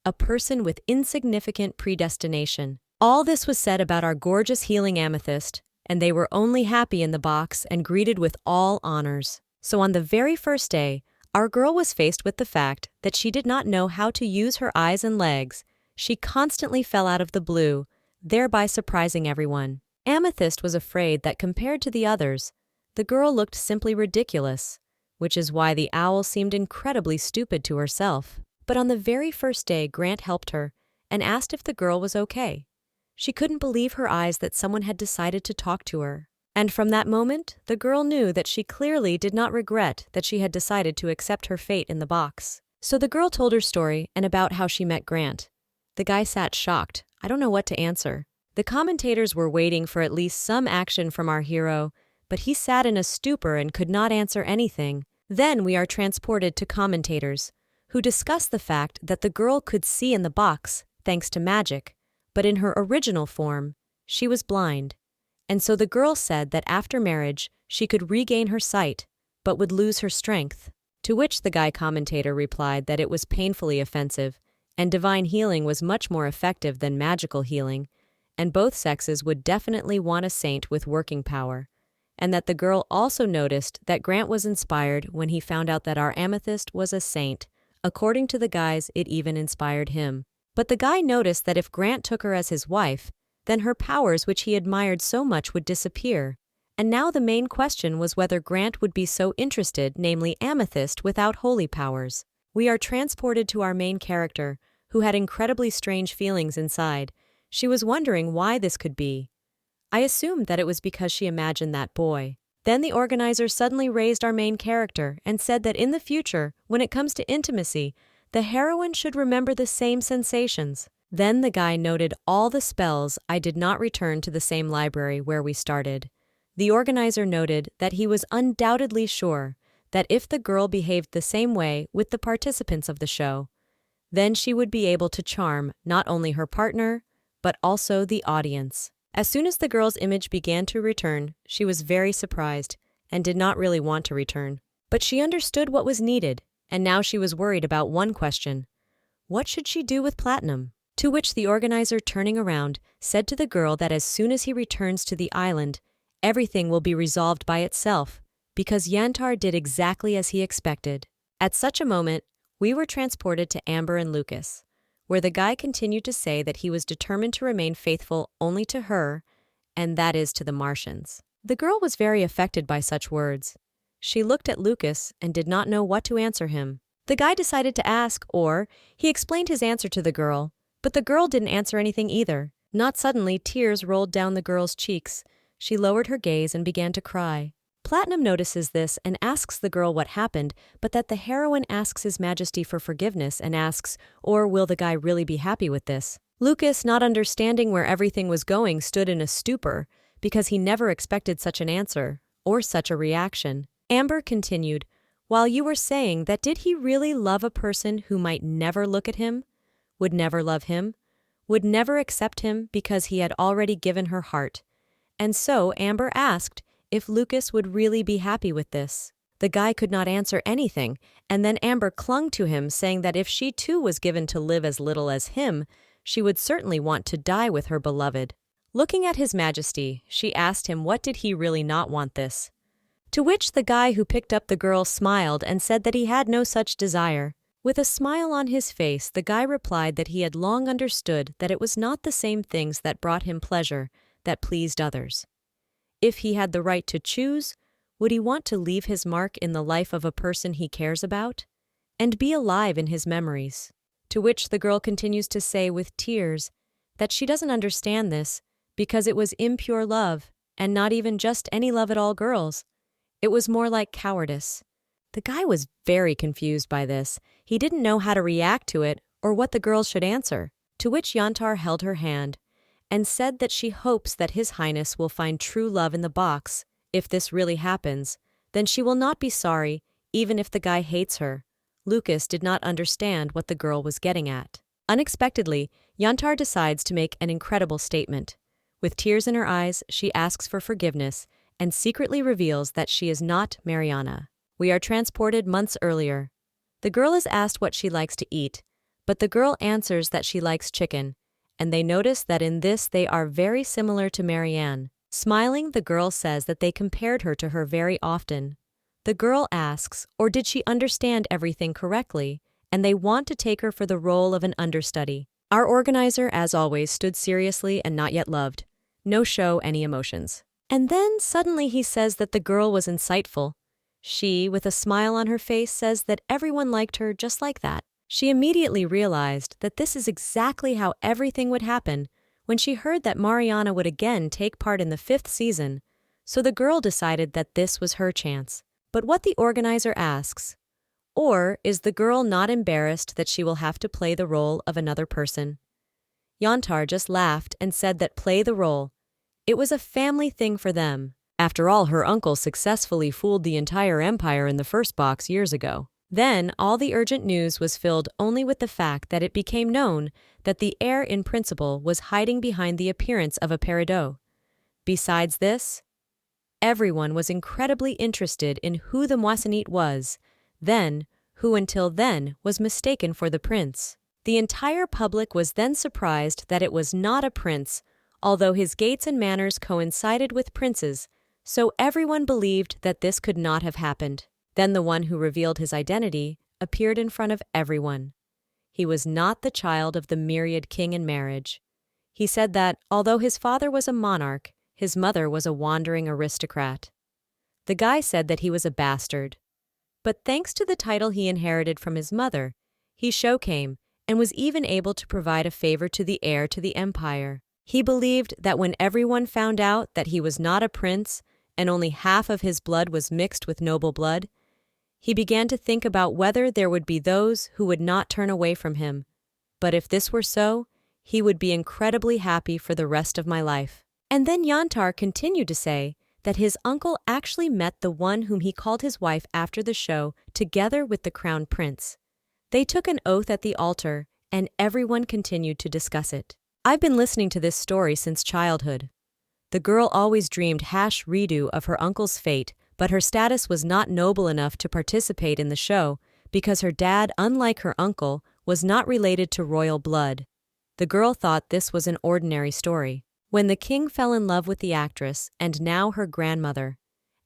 a person with insignificant predestination. All this was said about our gorgeous healing Amethyst, and they were only happy in the box and greeted with all honors. So on the very first day, our girl was faced with the fact that she did not know how to use her eyes and legs. She constantly fell out of the blue, thereby surprising everyone. Amethyst was afraid that compared to the others, the girl looked simply ridiculous, which is why the owl seemed incredibly stupid to herself. But on the very first day, Grant helped her and asked if the girl was okay. She couldn't believe her eyes that someone had decided to talk to her. And from that moment, the girl knew that she clearly did not regret that she had decided to accept her fate in the box. So the girl told her story and about how she met Grant. The guy sat shocked. I don't know what to answer. The commentators were waiting for at least some action from our hero. but he sat in a stupor and could not answer anything. Then we are transported to commentators, who discuss the fact that the girl could see in the box, thanks to magic, but in her original form, she was blind. And so the girl said that after marriage, she could regain her sight, but would lose her strength. To which the guy commentator replied that it was painfully offensive, and divine healing was much more effective than magical healing, and both sexes would definitely want a saint with working power, and that the girl also noticed that Grant was inspired when he found out that our amethyst was a saint. According to the guys, it even inspired him. But the guy noticed that if Grant took her as his wife, then her powers which he admired so much would disappear. And now the main question was whether Grant would be so interested, namely amethyst, without holy powers. We are transported to our main character, who had incredibly strange feelings inside. She was wondering why this could be. I assumed that it was because she imagined that boy. Then the organizer suddenly raised our main character and said that in the future, when it comes to intimacy, the heroine should remember the same sensations. Then the guy noted all the spells. I did not return to the same library where we started. The organizer noted that he was undoubtedly sure that if the girl behaved the same way with the participants of the show, then she would be able to charm not only her partner, but also the audience. As soon as the girl's image began to return, she was very surprised and did not really want to return. But she understood what was needed, and now she was worried about one question. What should she do with Platinum? To which the organizer, turning around, said to the girl that as soon as he returns to the island, everything will be resolved by itself, because Yantar did exactly as he expected. At such a moment, we were transported to Amber and Lucas, where the guy continued to say that he was determined to remain faithful only to her, and that is to the Martians. The girl was very affected by such words. She looked at Lucas and did not know what to answer him. The guy decided to ask, or he explained his answer to the girl, but the girl didn't answer anything either. Not suddenly, tears rolled down the girl's cheeks. She lowered her gaze and began to cry. Platinum notices this and asks the girl what happened, but that the heroine asks His Majesty for forgiveness and asks, or will the guy really be happy with this? Lucas, not understanding where everything was going, stood in a stupor, because he never expected such an answer, or such a reaction. Amber continued, while you were saying that did he really love a person who might never look at him, would never love him, would never accept him because he had already given her heart. And so Amber asked if Lucas would really be happy with this. The guy could not answer anything, and then Amber clung to him, saying that if she too was given to live as little as him, she would certainly want to die with her beloved. Looking at His Majesty, she asked him what did he really not want this. To which the guy who picked up the girl smiled and said that he had no such desire. With a smile on his face, the guy replied that he had long understood that it was not the same things that brought him pleasure that pleased others. If he had the right to choose, would he want to leave his mark in the life of a person he cares about, and be alive in his memories? To which the girl continues to say with tears that she doesn't understand this because it was impure love, and not even just any love at all girls. It was more like cowardice. The guy was very confused by this. He didn't know how to react to it or what the girl should answer. To which Yantar held her hand and said that she hopes that His Highness will find true love in the box. If this really happens, then she will not be sorry, even if the guy hates her. Lucas did not understand what the girl was getting at. Unexpectedly, Yantar decides to make an incredible statement. With tears in her eyes, she asks for forgiveness and secretly reveals that she is not Mariana. We are transported months earlier. The girl is asked what she likes to eat, but the girl answers that she likes chicken, and they notice that in this they are very similar to Marianne. Smiling, the girl says that they compared her to her very often. The girl asks, or did she understand everything correctly, and they want to take her for the role of an understudy. Our organizer, as always, stood seriously and not yet loved. No show any emotions. And then suddenly he says that the girl was insightful. She, with a smile on her face, says that everyone liked her just like that. She immediately realized that this is exactly how everything would happen when she heard that Mariana would again take part in the 5th season, so the girl decided that this was her chance. But what the organizer asks, or is the girl not embarrassed that she will have to play the role of another person? Yantar just laughed and said that play the role. It was a family thing for them. After all, her uncle successfully fooled the entire empire in the first box years ago. Then, all the urgent news was filled only with the fact that it became known that the heir in principle was hiding behind the appearance of a peridot. Besides this, everyone was incredibly interested in who the moissanite was, who until then was mistaken for the prince. The entire public was then surprised that it was not a prince, although his gaits and manners coincided with princes, so everyone believed that this could not have happened. Then the one who revealed his identity appeared in front of everyone. He was not the child of the myriad king in marriage. He said that, although his father was a monarch, his mother was a wandering aristocrat. The guy said that he was a bastard. But thanks to the title he inherited from his mother, he came and was even able to provide a favor to the heir to the empire. He believed that when everyone found out that he was not a prince and only half of his blood was mixed with noble blood, he began to think about whether there would be those who would not turn away from him. But if this were so, he would be incredibly happy for the rest of my life. And then Yantar continued to say that his uncle actually met the one whom he called his wife after the show together with the crown prince. They took an oath at the altar, and everyone continued to discuss it. I've been listening to this story since childhood. The girl always dreamed redo of her uncle's fate, but her status was not noble enough to participate in the show because her dad, unlike her uncle, was not related to royal blood. The girl thought this was an ordinary story. When the king fell in love with the actress, and now her grandmother,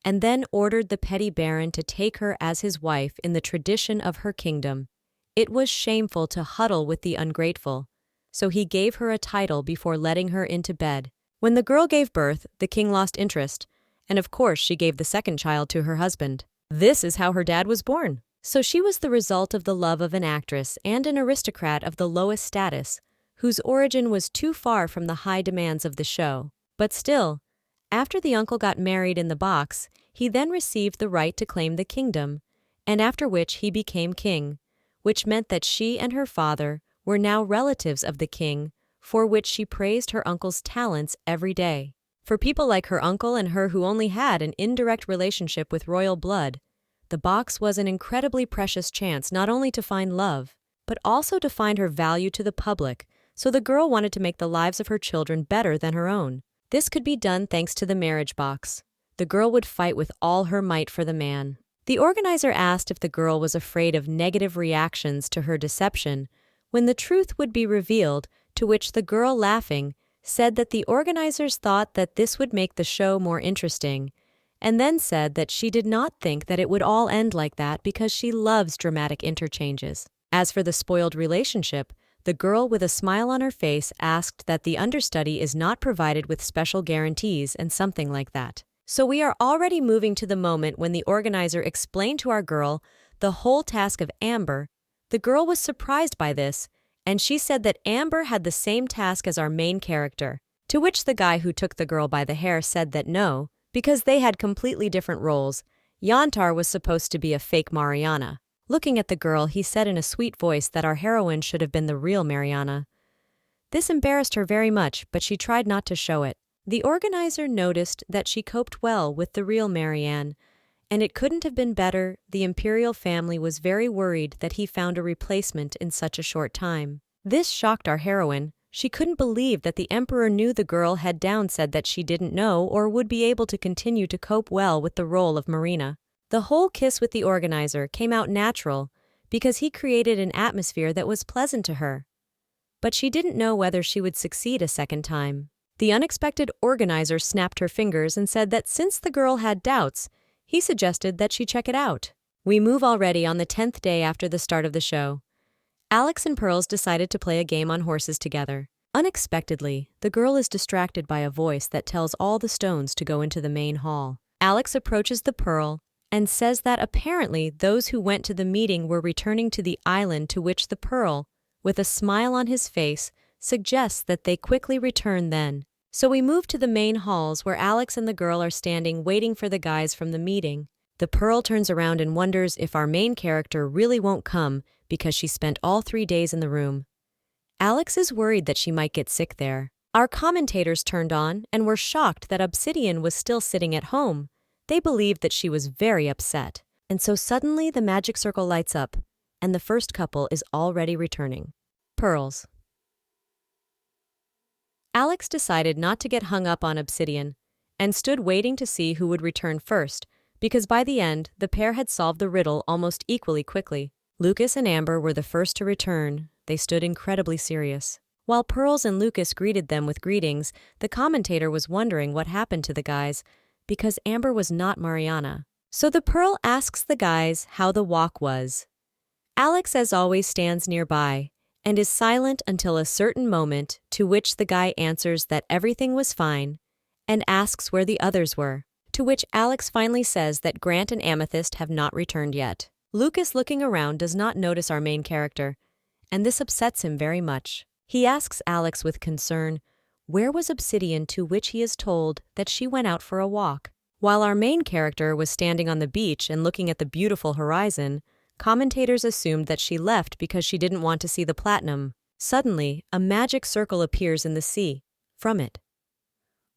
and then ordered the petty baron to take her as his wife in the tradition of her kingdom, it was shameful to huddle with the ungrateful, so he gave her a title before letting her into bed. When the girl gave birth, the king lost interest, and of course she gave the second child to her husband. This is how her dad was born. So she was the result of the love of an actress and an aristocrat of the lowest status, whose origin was too far from the high demands of the show. But still, after the uncle got married in the box, he then received the right to claim the kingdom, and after which he became king, which meant that she and her father were now relatives of the king, for which she praised her uncle's talents every day. For people like her uncle and her who only had an indirect relationship with royal blood, the box was an incredibly precious chance not only to find love, but also to find her value to the public, so the girl wanted to make the lives of her children better than her own. This could be done thanks to the marriage box. The girl would fight with all her might for the man. The organizer asked if the girl was afraid of negative reactions to her deception when the truth would be revealed, to which the girl, laughing, said that the organizers thought that this would make the show more interesting, and then said that she did not think that it would all end like that because she loves dramatic interchanges. As for the spoiled relationship, the girl with a smile on her face asked that the understudy is not provided with special guarantees and something like that. So we are already moving to the moment when the organizer explained to our girl the whole task of Amber. The girl was surprised by this, and she said that Amber had the same task as our main character, to which the guy who took the girl by the hair said that no, because they had completely different roles. Yantar was supposed to be a fake Mariana. Looking at the girl, he said in a sweet voice that our heroine should have been the real Mariana. This embarrassed her very much, but she tried not to show it. The organizer noticed that she coped well with the real Marianne, and it couldn't have been better. The imperial family was very worried that he found a replacement in such a short time. This shocked our heroine. She couldn't believe that the emperor knew the girl had said that she didn't know or would be able to continue to cope well with the role of Marina. The whole kiss with the organizer came out natural because he created an atmosphere that was pleasant to her. But she didn't know whether she would succeed a second time. The unexpected organizer snapped her fingers and said that since the girl had doubts, he suggested that she check it out. We move already on the 10th day after the start of the show. Alex and Pearls decided to play a game on horses together. Unexpectedly, the girl is distracted by a voice that tells all the stones to go into the main hall. Alex approaches the Pearl and says that apparently those who went to the meeting were returning to the island, to which the Pearl, with a smile on his face, suggests that they quickly return then. So we move to the main halls where Alex and the girl are standing waiting for the guys from the meeting. The Pearl turns around and wonders if our main character really won't come because she spent all 3 days in the room. Alex is worried that she might get sick there. Our commentators turned on and were shocked that Obsidian was still sitting at home. They believed that she was very upset. And so suddenly the magic circle lights up, and the first couple is already returning. Pearls. Alex decided not to get hung up on Obsidian, and stood waiting to see who would return first, because by the end, the pair had solved the riddle almost equally quickly. Lucas and Amber were the first to return. They stood incredibly serious. While Pearls and Lucas greeted them with greetings, the commentator was wondering what happened to the guys, because Amber was not Mariana. So the Pearl asks the guys how the walk was. Alex, as always, stands nearby and is silent until a certain moment, to which the guy answers that everything was fine and asks where the others were, to which Alex finally says that Grant and Amethyst have not returned yet. Lucas, looking around, does not notice our main character, and this upsets him very much. He asks Alex with concern, where was Obsidian, to which he is told that she went out for a walk. While our main character was standing on the beach and looking at the beautiful horizon, commentators assumed that she left because she didn't want to see the platinum. Suddenly, a magic circle appears in the sea. From it,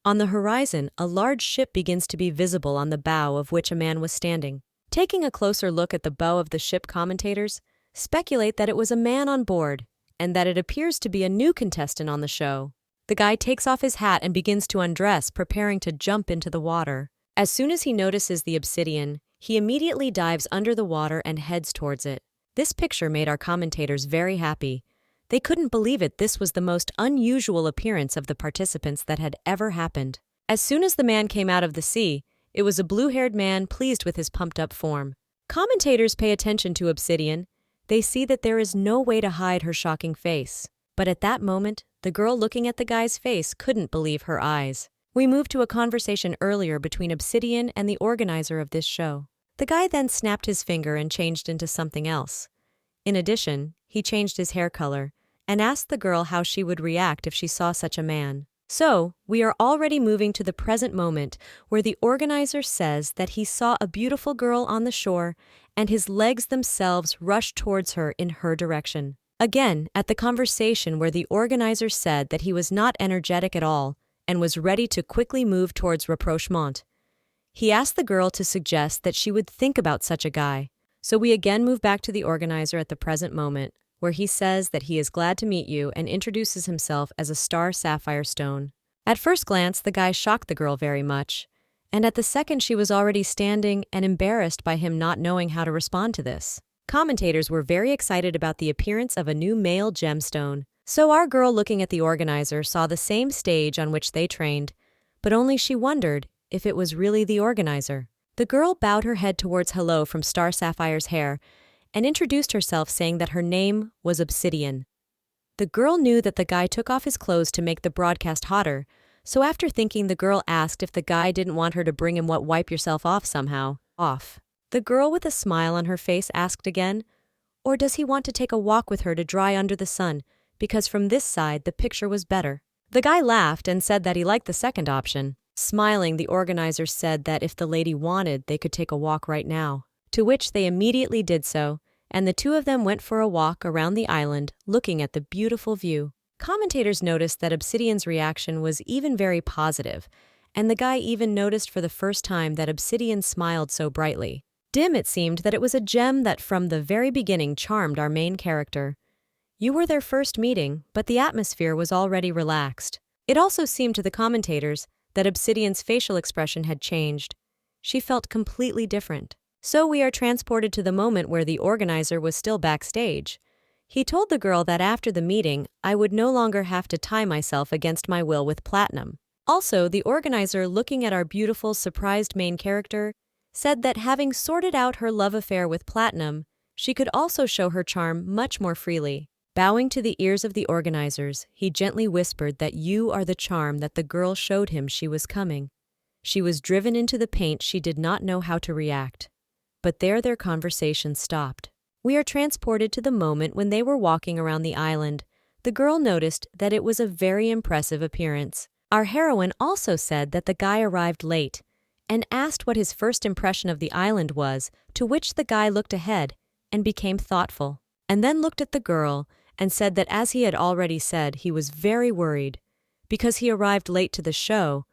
on the horizon, a large ship begins to be visible on the bow of which a man was standing. Taking a closer look at the bow of the ship, commentators speculate that it was a man on board, and that it appears to be a new contestant on the show. The guy takes off his hat and begins to undress, preparing to jump into the water. As soon as he notices the Obsidian, he immediately dives under the water and heads towards it. This picture made our commentators very happy. They couldn't believe it. This was the most unusual appearance of the participants that had ever happened. As soon as the man came out of the sea, it was a blue-haired man pleased with his pumped-up form. Commentators pay attention to Obsidian. They see that there is no way to hide her shocking face. But at that moment, the girl looking at the guy's face couldn't believe her eyes. We moved to a conversation earlier between Obsidian and the organizer of this show. The guy then snapped his finger and changed into something else. In addition, he changed his hair color and asked the girl how she would react if she saw such a man. So, we are already moving to the present moment where the organizer says that he saw a beautiful girl on the shore and his legs themselves rushed towards her in her direction. Again, at the conversation where the organizer said that he was not energetic at all and was ready to quickly move towards rapprochement. He asked the girl to suggest that she would think about such a guy. So we again move back to the organizer at the present moment, where he says that he is glad to meet you and introduces himself as a star sapphire stone. At first glance, the guy shocked the girl very much, and at the second she was already standing and embarrassed by him not knowing how to respond to this. Commentators were very excited about the appearance of a new male gemstone. So our girl, looking at the organizer, saw the same stage on which they trained, but only she wondered if it was really the organizer. The girl bowed her head towards hello from Star Sapphire's hair and introduced herself, saying that her name was Obsidian. The girl knew that the guy took off his clothes to make the broadcast hotter, so after thinking, the girl asked if the guy didn't want her to bring him what wipe yourself off somehow. Off. The girl with a smile on her face asked again, or does he want to take a walk with her to dry under the sun, because from this side the picture was better. The guy laughed and said that he liked the second option. Smiling, the organizer said that if the lady wanted, they could take a walk right now, to which they immediately did so, and the two of them went for a walk around the island, looking at the beautiful view. Commentators noticed that Obsidian's reaction was even very positive, and the guy even noticed for the first time that Obsidian smiled so brightly. Dim, it seemed that it was a gem that from the very beginning charmed our main character. You were their first meeting, but the atmosphere was already relaxed. It also seemed to the commentators that Obsidian's facial expression had changed. She felt completely different. So we are transported to the moment where the organizer was still backstage. He told the girl that after the meeting, I would no longer have to tie myself against my will with platinum. Also, the organizer, looking at our beautiful, surprised main character, said that having sorted out her love affair with platinum, she could also show her charm much more freely. Bowing to the ears of the organizers, he gently whispered that you are the charm that the girl showed him she was coming. She was driven into the paint. She did not know how to react. But there their conversation stopped. We are transported to the moment when they were walking around the island. The girl noticed that it was a very impressive appearance. Our heroine also said that the guy arrived late and asked what his first impression of the island was, to which the guy looked ahead and became thoughtful, and then looked at the girl and said that, as he had already said, he was very worried because he arrived late to the show,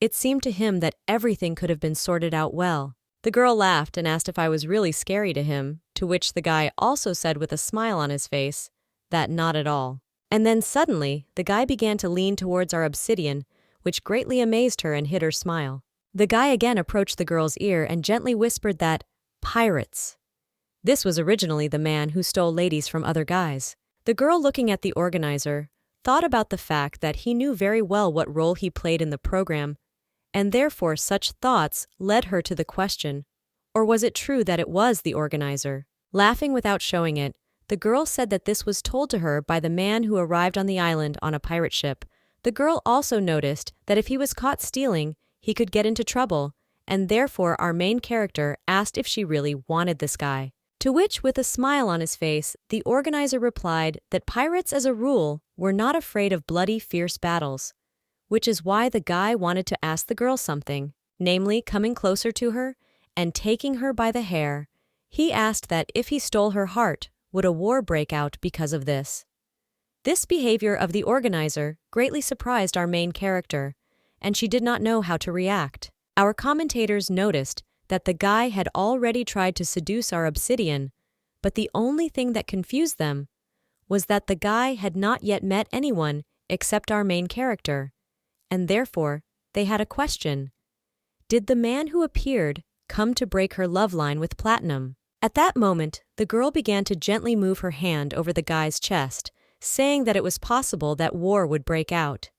it seemed to him that everything could have been sorted out well. The girl laughed and asked if I was really scary to him, to which the guy also said with a smile on his face that not at all. And then suddenly, the guy began to lean towards our obsidian, which greatly amazed her and hid her smile. The guy again approached the girl's ear and gently whispered that, "Pirates." This was originally the man who stole ladies from other guys. The girl, looking at the organizer, thought about the fact that he knew very well what role he played in the program, and therefore such thoughts led her to the question, or was it true that it was the organizer? Laughing without showing it, the girl said that this was told to her by the man who arrived on the island on a pirate ship. The girl also noticed that if he was caught stealing, he could get into trouble, and therefore our main character asked if she really wanted this guy. To which, with a smile on his face, the organizer replied that pirates as a rule were not afraid of bloody, fierce battles, which is why the guy wanted to ask the girl something, namely coming closer to her and taking her by the hair. He asked that if he stole her heart, would a war break out because of this? This behavior of the organizer greatly surprised our main character, and she did not know how to react. Our commentators noticed that the guy had already tried to seduce our obsidian, but the only thing that confused them was that the guy had not yet met anyone except our main character, and therefore they had a question. Did the man who appeared come to break her love line with Platinum? At that moment, the girl began to gently move her hand over the guy's chest, saying that it was possible that war would break out.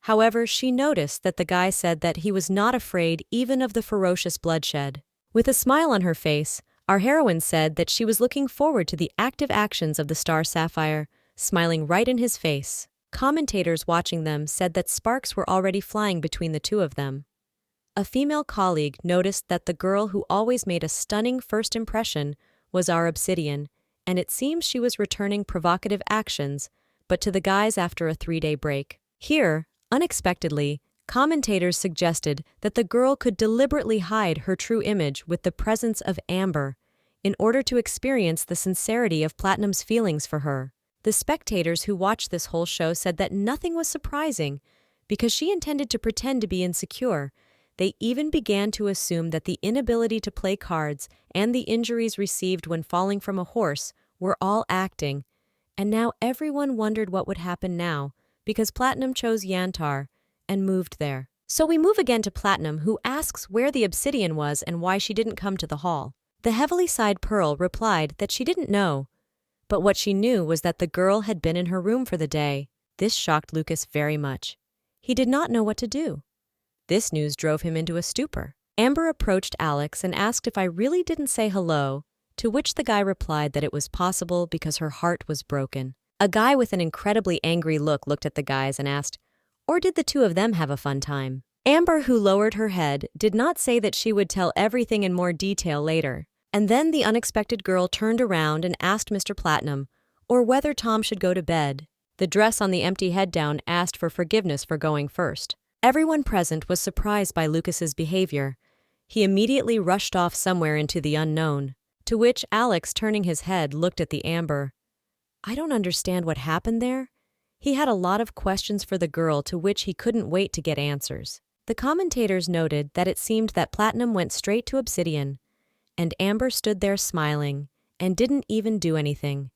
However, she noticed that the guy said that he was not afraid even of the ferocious bloodshed. With a smile on her face, our heroine said that she was looking forward to the active actions of the Star Sapphire, smiling right in his face. Commentators watching them said that sparks were already flying between the two of them. A female colleague noticed that the girl who always made a stunning first impression was our obsidian, and it seems she was returning provocative actions, but to the guys after a 3-day break. Here, unexpectedly, commentators suggested that the girl could deliberately hide her true image with the presence of Amber in order to experience the sincerity of Platinum's feelings for her. The spectators who watched this whole show said that nothing was surprising because she intended to pretend to be insecure. They even began to assume that the inability to play cards and the injuries received when falling from a horse were all acting, and now everyone wondered what would happen now because Platinum chose Yantar and moved there. So we move again to Platinum, who asks where the obsidian was and why she didn't come to the hall. The heavily sighed Pearl replied that she didn't know, but what she knew was that the girl had been in her room for the day. This shocked Lucas very much. He did not know what to do. This news drove him into a stupor. Amber approached Alex and asked if I really didn't say hello, to which the guy replied that it was possible because her heart was broken. A guy with an incredibly angry look looked at the guys and asked, or did the two of them have a fun time? Amber, who lowered her head, did not say that she would tell everything in more detail later. And then the unexpected girl turned around and asked Mr. Platinum, or whether Tom should go to bed. The dress on the empty head down asked for forgiveness for going first. Everyone present was surprised by Lucas's behavior. He immediately rushed off somewhere into the unknown, to which Alex, turning his head, looked at the Amber. I don't understand what happened there. He had a lot of questions for the girl to which he couldn't wait to get answers. The commentators noted that it seemed that Platinum went straight to Obsidian, and Amber stood there smiling and didn't even do anything.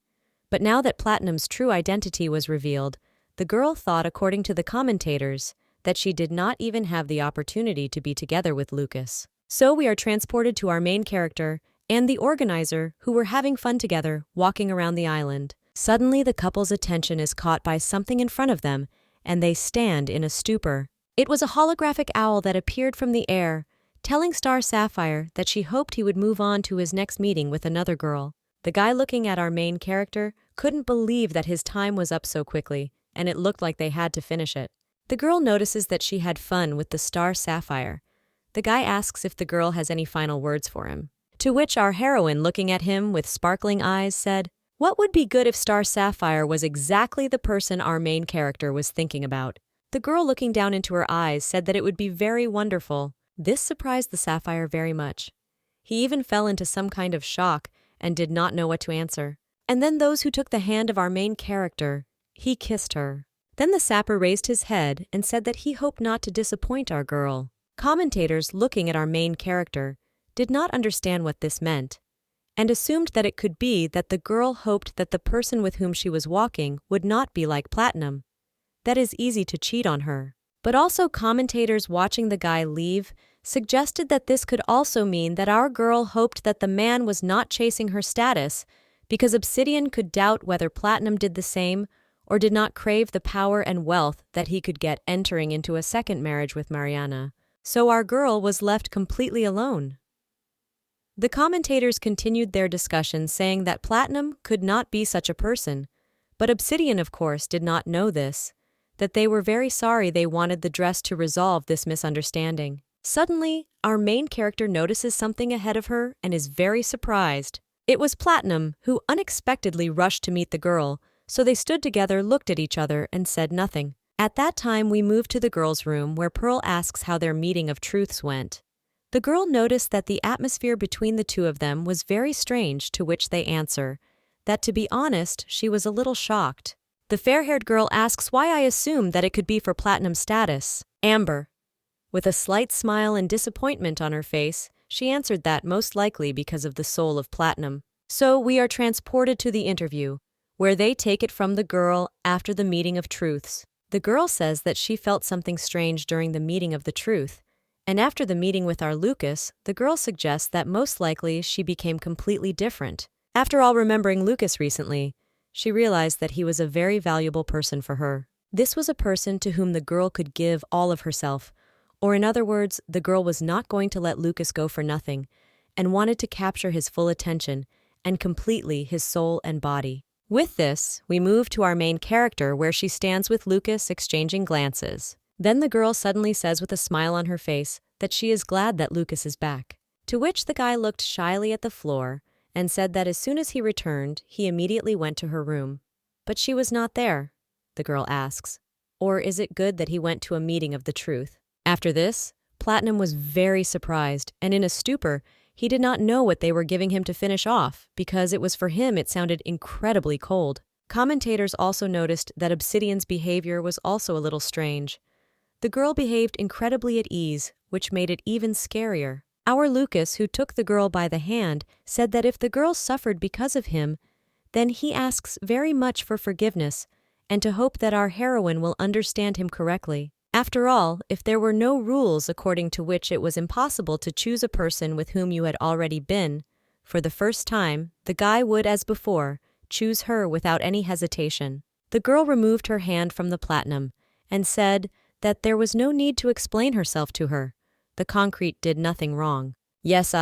But now that Platinum's true identity was revealed, the girl thought, according to the commentators, that she did not even have the opportunity to be together with Lucas. So we are transported to our main character and the organizer, who were having fun together, walking around the island. Suddenly the couple's attention is caught by something in front of them, and they stand in a stupor. It was a holographic owl that appeared from the air, telling Star Sapphire that she hoped he would move on to his next meeting with another girl. The guy looking at our main character couldn't believe that his time was up so quickly, and it looked like they had to finish it. The girl notices that she had fun with the Star Sapphire. The guy asks if the girl has any final words for him. To which our heroine, looking at him with sparkling eyes, said, "What would be good if Star Sapphire was exactly the person our main character was thinking about?" The girl, looking down into her eyes, said that it would be very wonderful. This surprised the Sapphire very much. He even fell into some kind of shock and did not know what to answer. And then those who took the hand of our main character, he kissed her. Then the sapper raised his head and said that he hoped not to disappoint our girl. Commentators looking at our main character did not understand what this meant, and assumed that it could be that the girl hoped that the person with whom she was walking would not be like Platinum. That is easy to cheat on her. But also commentators watching the guy leave suggested that this could also mean that our girl hoped that the man was not chasing her status because Obsidian could doubt whether Platinum did the same or did not crave the power and wealth that he could get entering into a second marriage with Mariana. So our girl was left completely alone. The commentators continued their discussion saying that Platinum could not be such a person, but Obsidian of course did not know this, that they were very sorry they wanted the dress to resolve this misunderstanding. Suddenly, our main character notices something ahead of her and is very surprised. It was Platinum who unexpectedly rushed to meet the girl, so they stood together, looked at each other, and said nothing. At that time we moved to the girls' room where Pearl asks how their meeting of truths went. The girl noticed that the atmosphere between the two of them was very strange, to which they answer that to be honest, she was a little shocked. The fair-haired girl asks why I assumed that it could be for Platinum's status. Amber, with a slight smile and disappointment on her face, she answered that most likely because of the soul of Platinum. So we are transported to the interview, where they take it from the girl after the meeting of truths. The girl says that she felt something strange during the meeting of the truth, and after the meeting with our Lucas, the girl suggests that most likely she became completely different. After all, remembering Lucas recently, she realized that he was a very valuable person for her. This was a person to whom the girl could give all of herself, or in other words, the girl was not going to let Lucas go for nothing, and wanted to capture his full attention and completely his soul and body. With this, we move to our main character where she stands with Lucas exchanging glances. Then the girl suddenly says with a smile on her face that she is glad that Lucas is back. To which the guy looked shyly at the floor and said that as soon as he returned, he immediately went to her room. But she was not there, the girl asks. Or is it good that he went to a meeting of the truth? After this, Platinum was very surprised, and in a stupor, he did not know what they were giving him to finish off, because it was for him it sounded incredibly cold. Commentators also noticed that Obsidian's behavior was also a little strange. The girl behaved incredibly at ease, which made it even scarier. Our Lucas, who took the girl by the hand, said that if the girl suffered because of him, then he asks very much for forgiveness and to hope that our heroine will understand him correctly. After all, if there were no rules according to which it was impossible to choose a person with whom you had already been, for the first time, the guy would, as before, choose her without any hesitation. The girl removed her hand from the Platinum and said that there was no need to explain herself to her. The concrete did nothing wrong. Yes,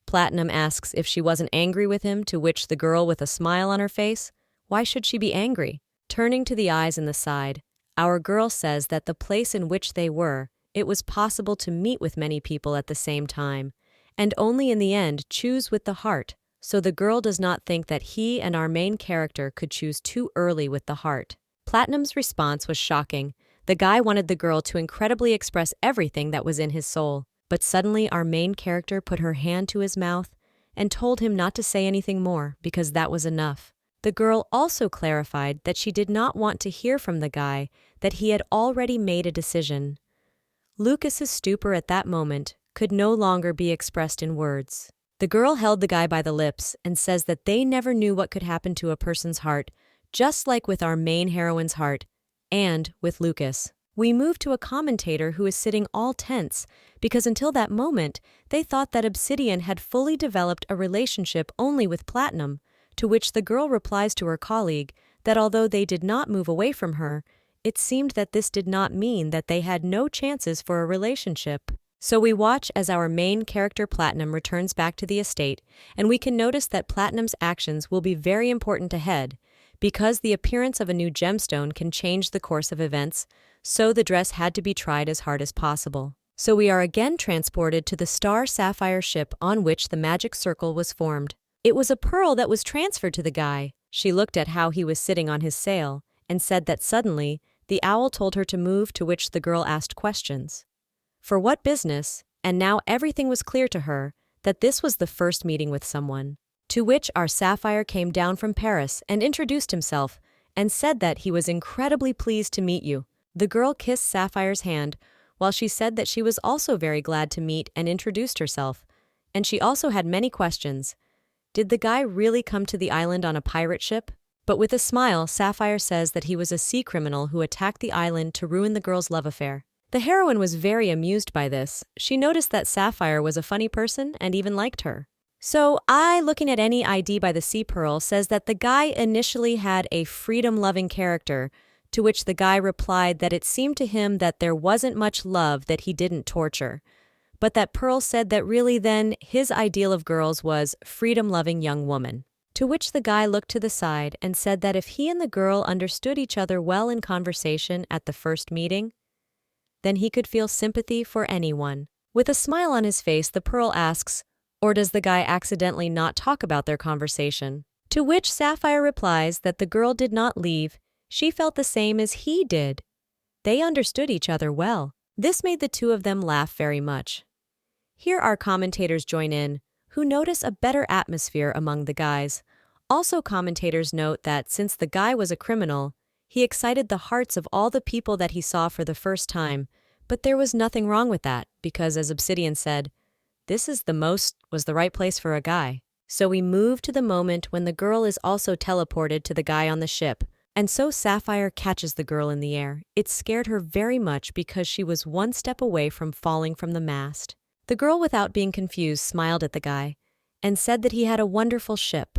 Platinum asks if she wasn't angry with him, to which the girl with a smile on her face, why should she be angry? Turning to the eyes in the side, our girl says that the place in which they were, it was possible to meet with many people at the same time, and only in the end choose with the heart, so the girl does not think that he and our main character could choose too early with the heart. Platinum's response was shocking. The guy wanted the girl to incredibly express everything that was in his soul, but suddenly our main character put her hand to his mouth and told him not to say anything more because that was enough. The girl also clarified that she did not want to hear from the guy that he had already made a decision. Lucas's stupor at that moment could no longer be expressed in words. The girl held the guy by the lips and says that they never knew what could happen to a person's heart, just like with our main heroine's heart, and with Lucas. We move to a commentator who is sitting all tense because until that moment, they thought that Obsidian had fully developed a relationship only with Platinum, to which the girl replies to her colleague that although they did not move away from her, it seemed that this did not mean that they had no chances for a relationship. So we watch as our main character Platinum returns back to the estate, and we can notice that Platinum's actions will be very important ahead, because the appearance of a new gemstone can change the course of events, so the dress had to be tried as hard as possible. So we are again transported to the star sapphire ship on which the magic circle was formed. It was a pearl that was transferred to the guy. She looked at how he was sitting on his sail and said that suddenly the owl told her to move, to which the girl asked questions. For what business? And now everything was clear to her that this was the first meeting with someone. To which our sapphire came down from Paris and introduced himself and said that he was incredibly pleased to meet you. The girl kissed Sapphire's hand, while she said that she was also very glad to meet and introduced herself. And she also had many questions. Did the guy really come to the island on a pirate ship? But with a smile, Sapphire says that he was a sea criminal who attacked the island to ruin the girl's love affair. The heroine was very amused by this. She noticed that Sapphire was a funny person and even liked her. So, looking at any ID by the Sea Pearl, says that the guy initially had a freedom-loving character, to which the guy replied that it seemed to him that there wasn't much love that he didn't torture. But that Pearl said that really then his ideal of girls was freedom-loving young woman. To which the guy looked to the side and said that if he and the girl understood each other well in conversation at the first meeting, then he could feel sympathy for anyone. With a smile on his face, the Pearl asks, or does the guy accidentally not talk about their conversation? To which Sapphire replies that the girl did not leave, she felt the same as he did. They understood each other well. This made the two of them laugh very much. Here our commentators join in, who notice a better atmosphere among the guys. Also, commentators note that since the guy was a criminal, he excited the hearts of all the people that he saw for the first time, but there was nothing wrong with that, because as Obsidian said, this was the right place for a guy. So we move to the moment when the girl is also teleported to the guy on the ship, and so Sapphire catches the girl in the air. It scared her very much because she was one step away from falling from the mast. The girl, without being confused, smiled at the guy and said that he had a wonderful ship.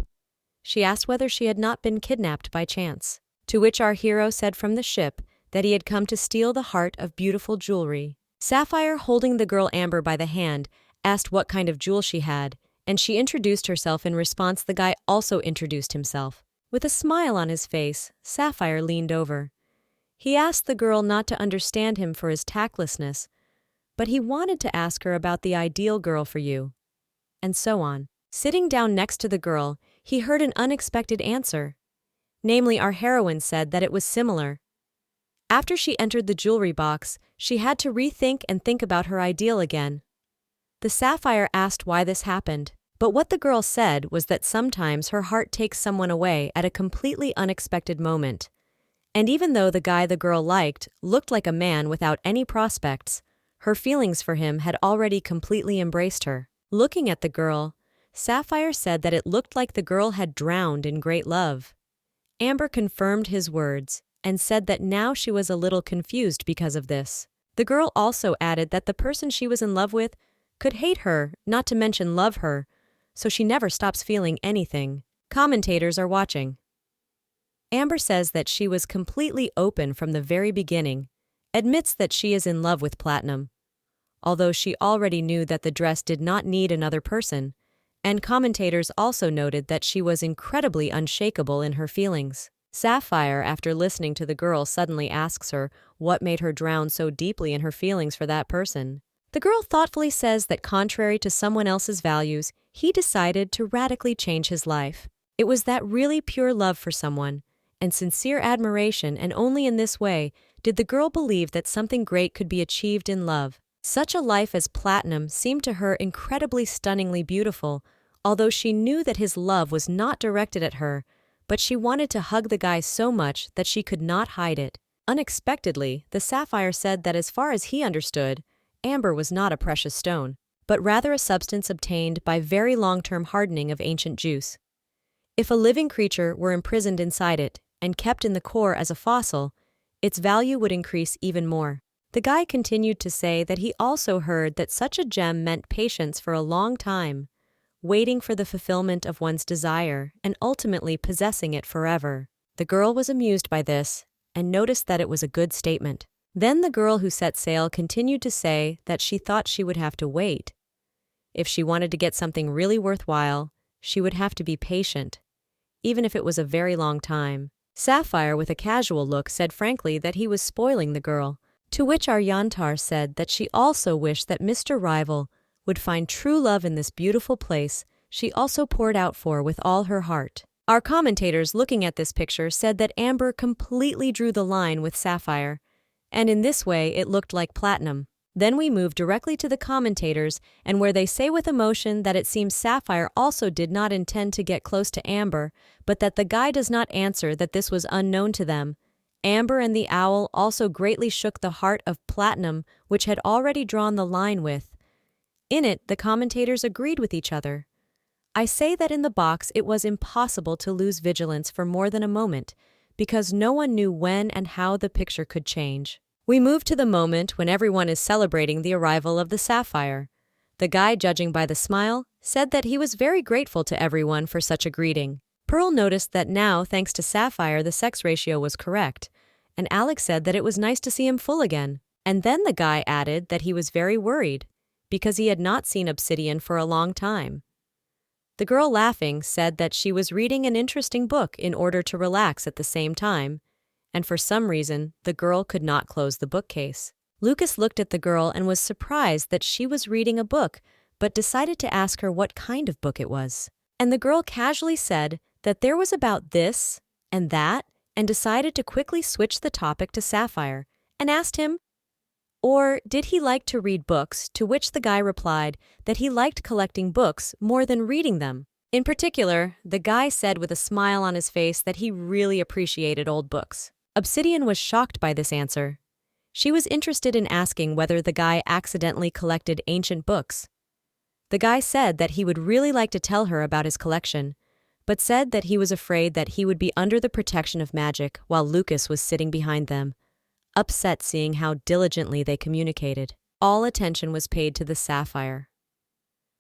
She asked whether she had not been kidnapped by chance, to which our hero said from the ship that he had come to steal the heart of beautiful jewelry. Sapphire, holding the girl Amber by the hand, asked what kind of jewel she had, and she introduced herself. In response, the guy also introduced himself. With a smile on his face, Sapphire leaned over. He asked the girl not to understand him for his tactlessness, but he wanted to ask her about the ideal girl for you, and so on. Sitting down next to the girl, he heard an unexpected answer. Namely, our heroine said that it was similar. After she entered the jewelry box, she had to rethink and think about her ideal again. The Sapphire asked why this happened, but what the girl said was that sometimes her heart takes someone away at a completely unexpected moment. And even though the guy the girl liked looked like a man without any prospects, her feelings for him had already completely embraced her. Looking at the girl, Sapphire said that it looked like the girl had drowned in great love. Amber confirmed his words and said that now she was a little confused because of this. The girl also added that the person she was in love with could hate her, not to mention love her, so she never stops feeling anything. Commentators are watching. Amber says that she was completely open from the very beginning, admits that she is in love with Platinum, although she already knew that the dress did not need another person, and commentators also noted that she was incredibly unshakable in her feelings. Sapphire, after listening to the girl, suddenly asks her what made her drown so deeply in her feelings for that person. The girl thoughtfully says that contrary to someone else's values, he decided to radically change his life. It was that really pure love for someone, and sincere admiration, and only in this way did the girl believe that something great could be achieved in love. Such a life as Platinum seemed to her incredibly stunningly beautiful, although she knew that his love was not directed at her, but she wanted to hug the guy so much that she could not hide it. Unexpectedly, the Sapphire said that as far as he understood, Amber was not a precious stone, but rather a substance obtained by very long-term hardening of ancient juice. If a living creature were imprisoned inside it and kept in the core as a fossil, its value would increase even more. The guy continued to say that he also heard that such a gem meant patience for a long time, waiting for the fulfillment of one's desire and ultimately possessing it forever. The girl was amused by this and noticed that it was a good statement. Then the girl who set sail continued to say that she thought she would have to wait. If she wanted to get something really worthwhile, she would have to be patient, even if it was a very long time. Sapphire, with a casual look, said frankly that he was spoiling the girl, to which our Yantar said that she also wished that Mr. Rival would find true love in this beautiful place she also poured out for with all her heart. Our commentators looking at this picture said that Amber completely drew the line with Sapphire, and in this way it looked like Platinum. Then we move directly to the commentators, and where they say with emotion that it seems Sapphire also did not intend to get close to Amber, but that the guy does not answer that this was unknown to them. Amber and the owl also greatly shook the heart of Platinum, which had already drawn the line with. In it, the commentators agreed with each other. I say that in the box it was impossible to lose vigilance for more than a moment, because no one knew when and how the picture could change. We move to the moment when everyone is celebrating the arrival of the Sapphire. The guy, judging by the smile, said that he was very grateful to everyone for such a greeting. Pearl noticed that now, thanks to Sapphire, the sex ratio was correct, and Alex said that it was nice to see him full again. And then the guy added that he was very worried, because he had not seen Obsidian for a long time. The girl, laughing, said that she was reading an interesting book in order to relax at the same time, and for some reason, the girl could not close the bookcase. Lucas looked at the girl and was surprised that she was reading a book, but decided to ask her what kind of book it was. And the girl casually said that there was about this and that, and decided to quickly switch the topic to Sapphire, and asked him, or did he like to read books, to which the guy replied that he liked collecting books more than reading them. In particular, the guy said with a smile on his face that he really appreciated old books. Obsidian was shocked by this answer. She was interested in asking whether the guy accidentally collected ancient books. The guy said that he would really like to tell her about his collection, but said that he was afraid that he would be under the protection of magic while Lucas was sitting behind them, upset seeing how diligently they communicated. All attention was paid to the Sapphire.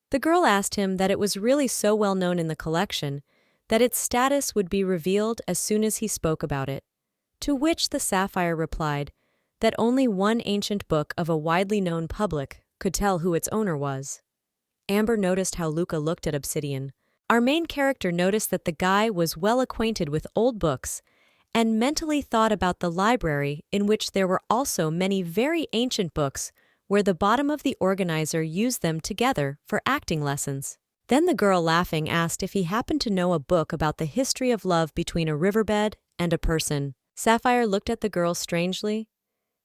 The girl asked him that it was really so well known in the collection that its status would be revealed as soon as he spoke about it, to which the Sapphire replied that only one ancient book of a widely known public could tell who its owner was. Amber noticed how Luca looked at Obsidian. Our main character noticed that the guy was well acquainted with old books and mentally thought about the library in which there were also many very ancient books where the bottom of the organizer used them together for acting lessons. Then the girl, laughing, asked if he happened to know a book about the history of love between a riverbed and a person. Sapphire looked at the girl strangely.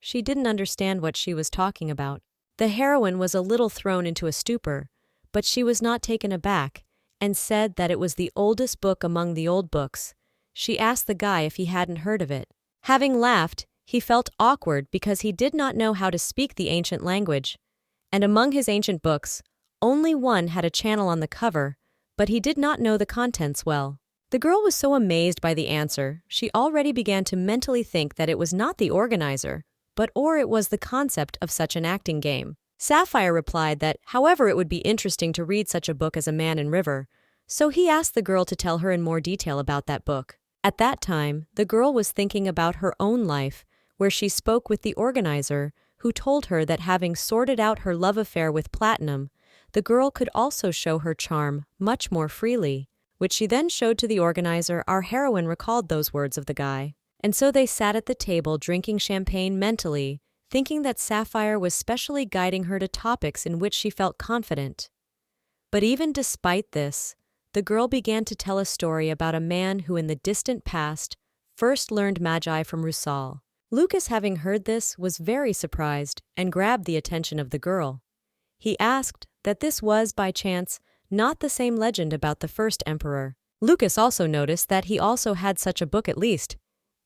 She didn't understand what she was talking about. The heroine was a little thrown into a stupor, but she was not taken aback and said that it was the oldest book among the old books. She asked the guy if he hadn't heard of it. Having laughed, he felt awkward because he did not know how to speak the ancient language, and among his ancient books, only one had a channel on the cover, but he did not know the contents well. The girl was so amazed by the answer, she already began to mentally think that it was not the organizer, or it was the concept of such an acting game. Sapphire replied that, however, it would be interesting to read such a book as A Man in River, so he asked the girl to tell her in more detail about that book. At that time, the girl was thinking about her own life, where she spoke with the organizer, who told her that having sorted out her love affair with Platinum, the girl could also show her charm much more freely, which she then showed to the organizer. Our heroine recalled those words of the guy. And so they sat at the table drinking champagne mentally, thinking that Sapphire was specially guiding her to topics in which she felt confident. But even despite this, the girl began to tell a story about a man who in the distant past first learned magi from Rusal. Lucas, having heard this, was very surprised and grabbed the attention of the girl. He asked that this was, by chance, not the same legend about the first emperor. Lucas also noticed that he also had such a book at least,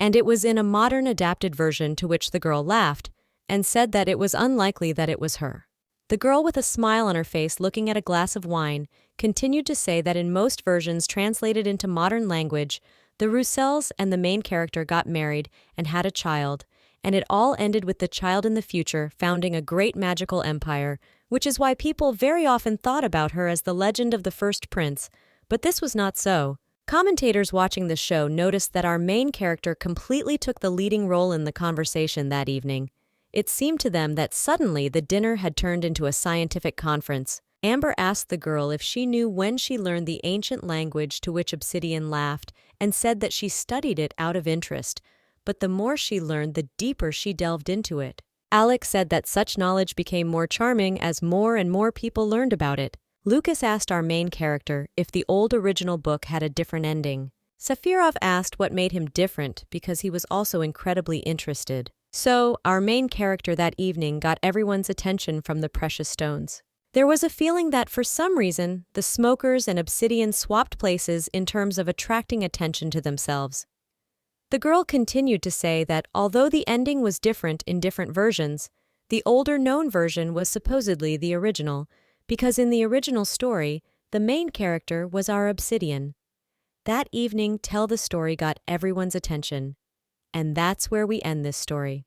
and it was in a modern adapted version, to which the girl laughed and said that it was unlikely that it was her. The girl, with a smile on her face looking at a glass of wine, continued to say that in most versions translated into modern language, the Russells and the main character got married and had a child, and it all ended with the child in the future founding a great magical empire, which is why people very often thought about her as the legend of the first prince, but this was not so. Commentators watching the show noticed that our main character completely took the leading role in the conversation that evening. It seemed to them that suddenly the dinner had turned into a scientific conference. Amber asked the girl if she knew when she learned the ancient language, to which Obsidian laughed and said that she studied it out of interest, but the more she learned, the deeper she delved into it. Alex said that such knowledge became more charming as more and more people learned about it. Lucas asked our main character if the old original book had a different ending. Safirov asked what made him different because he was also incredibly interested. So, our main character that evening got everyone's attention from the precious stones. There was a feeling that for some reason, the smokers and obsidian swapped places in terms of attracting attention to themselves. The girl continued to say that although the ending was different in different versions, the older known version was supposedly the original, because in the original story, the main character was our obsidian. That evening, Tell the Story got everyone's attention. And that's where we end this story.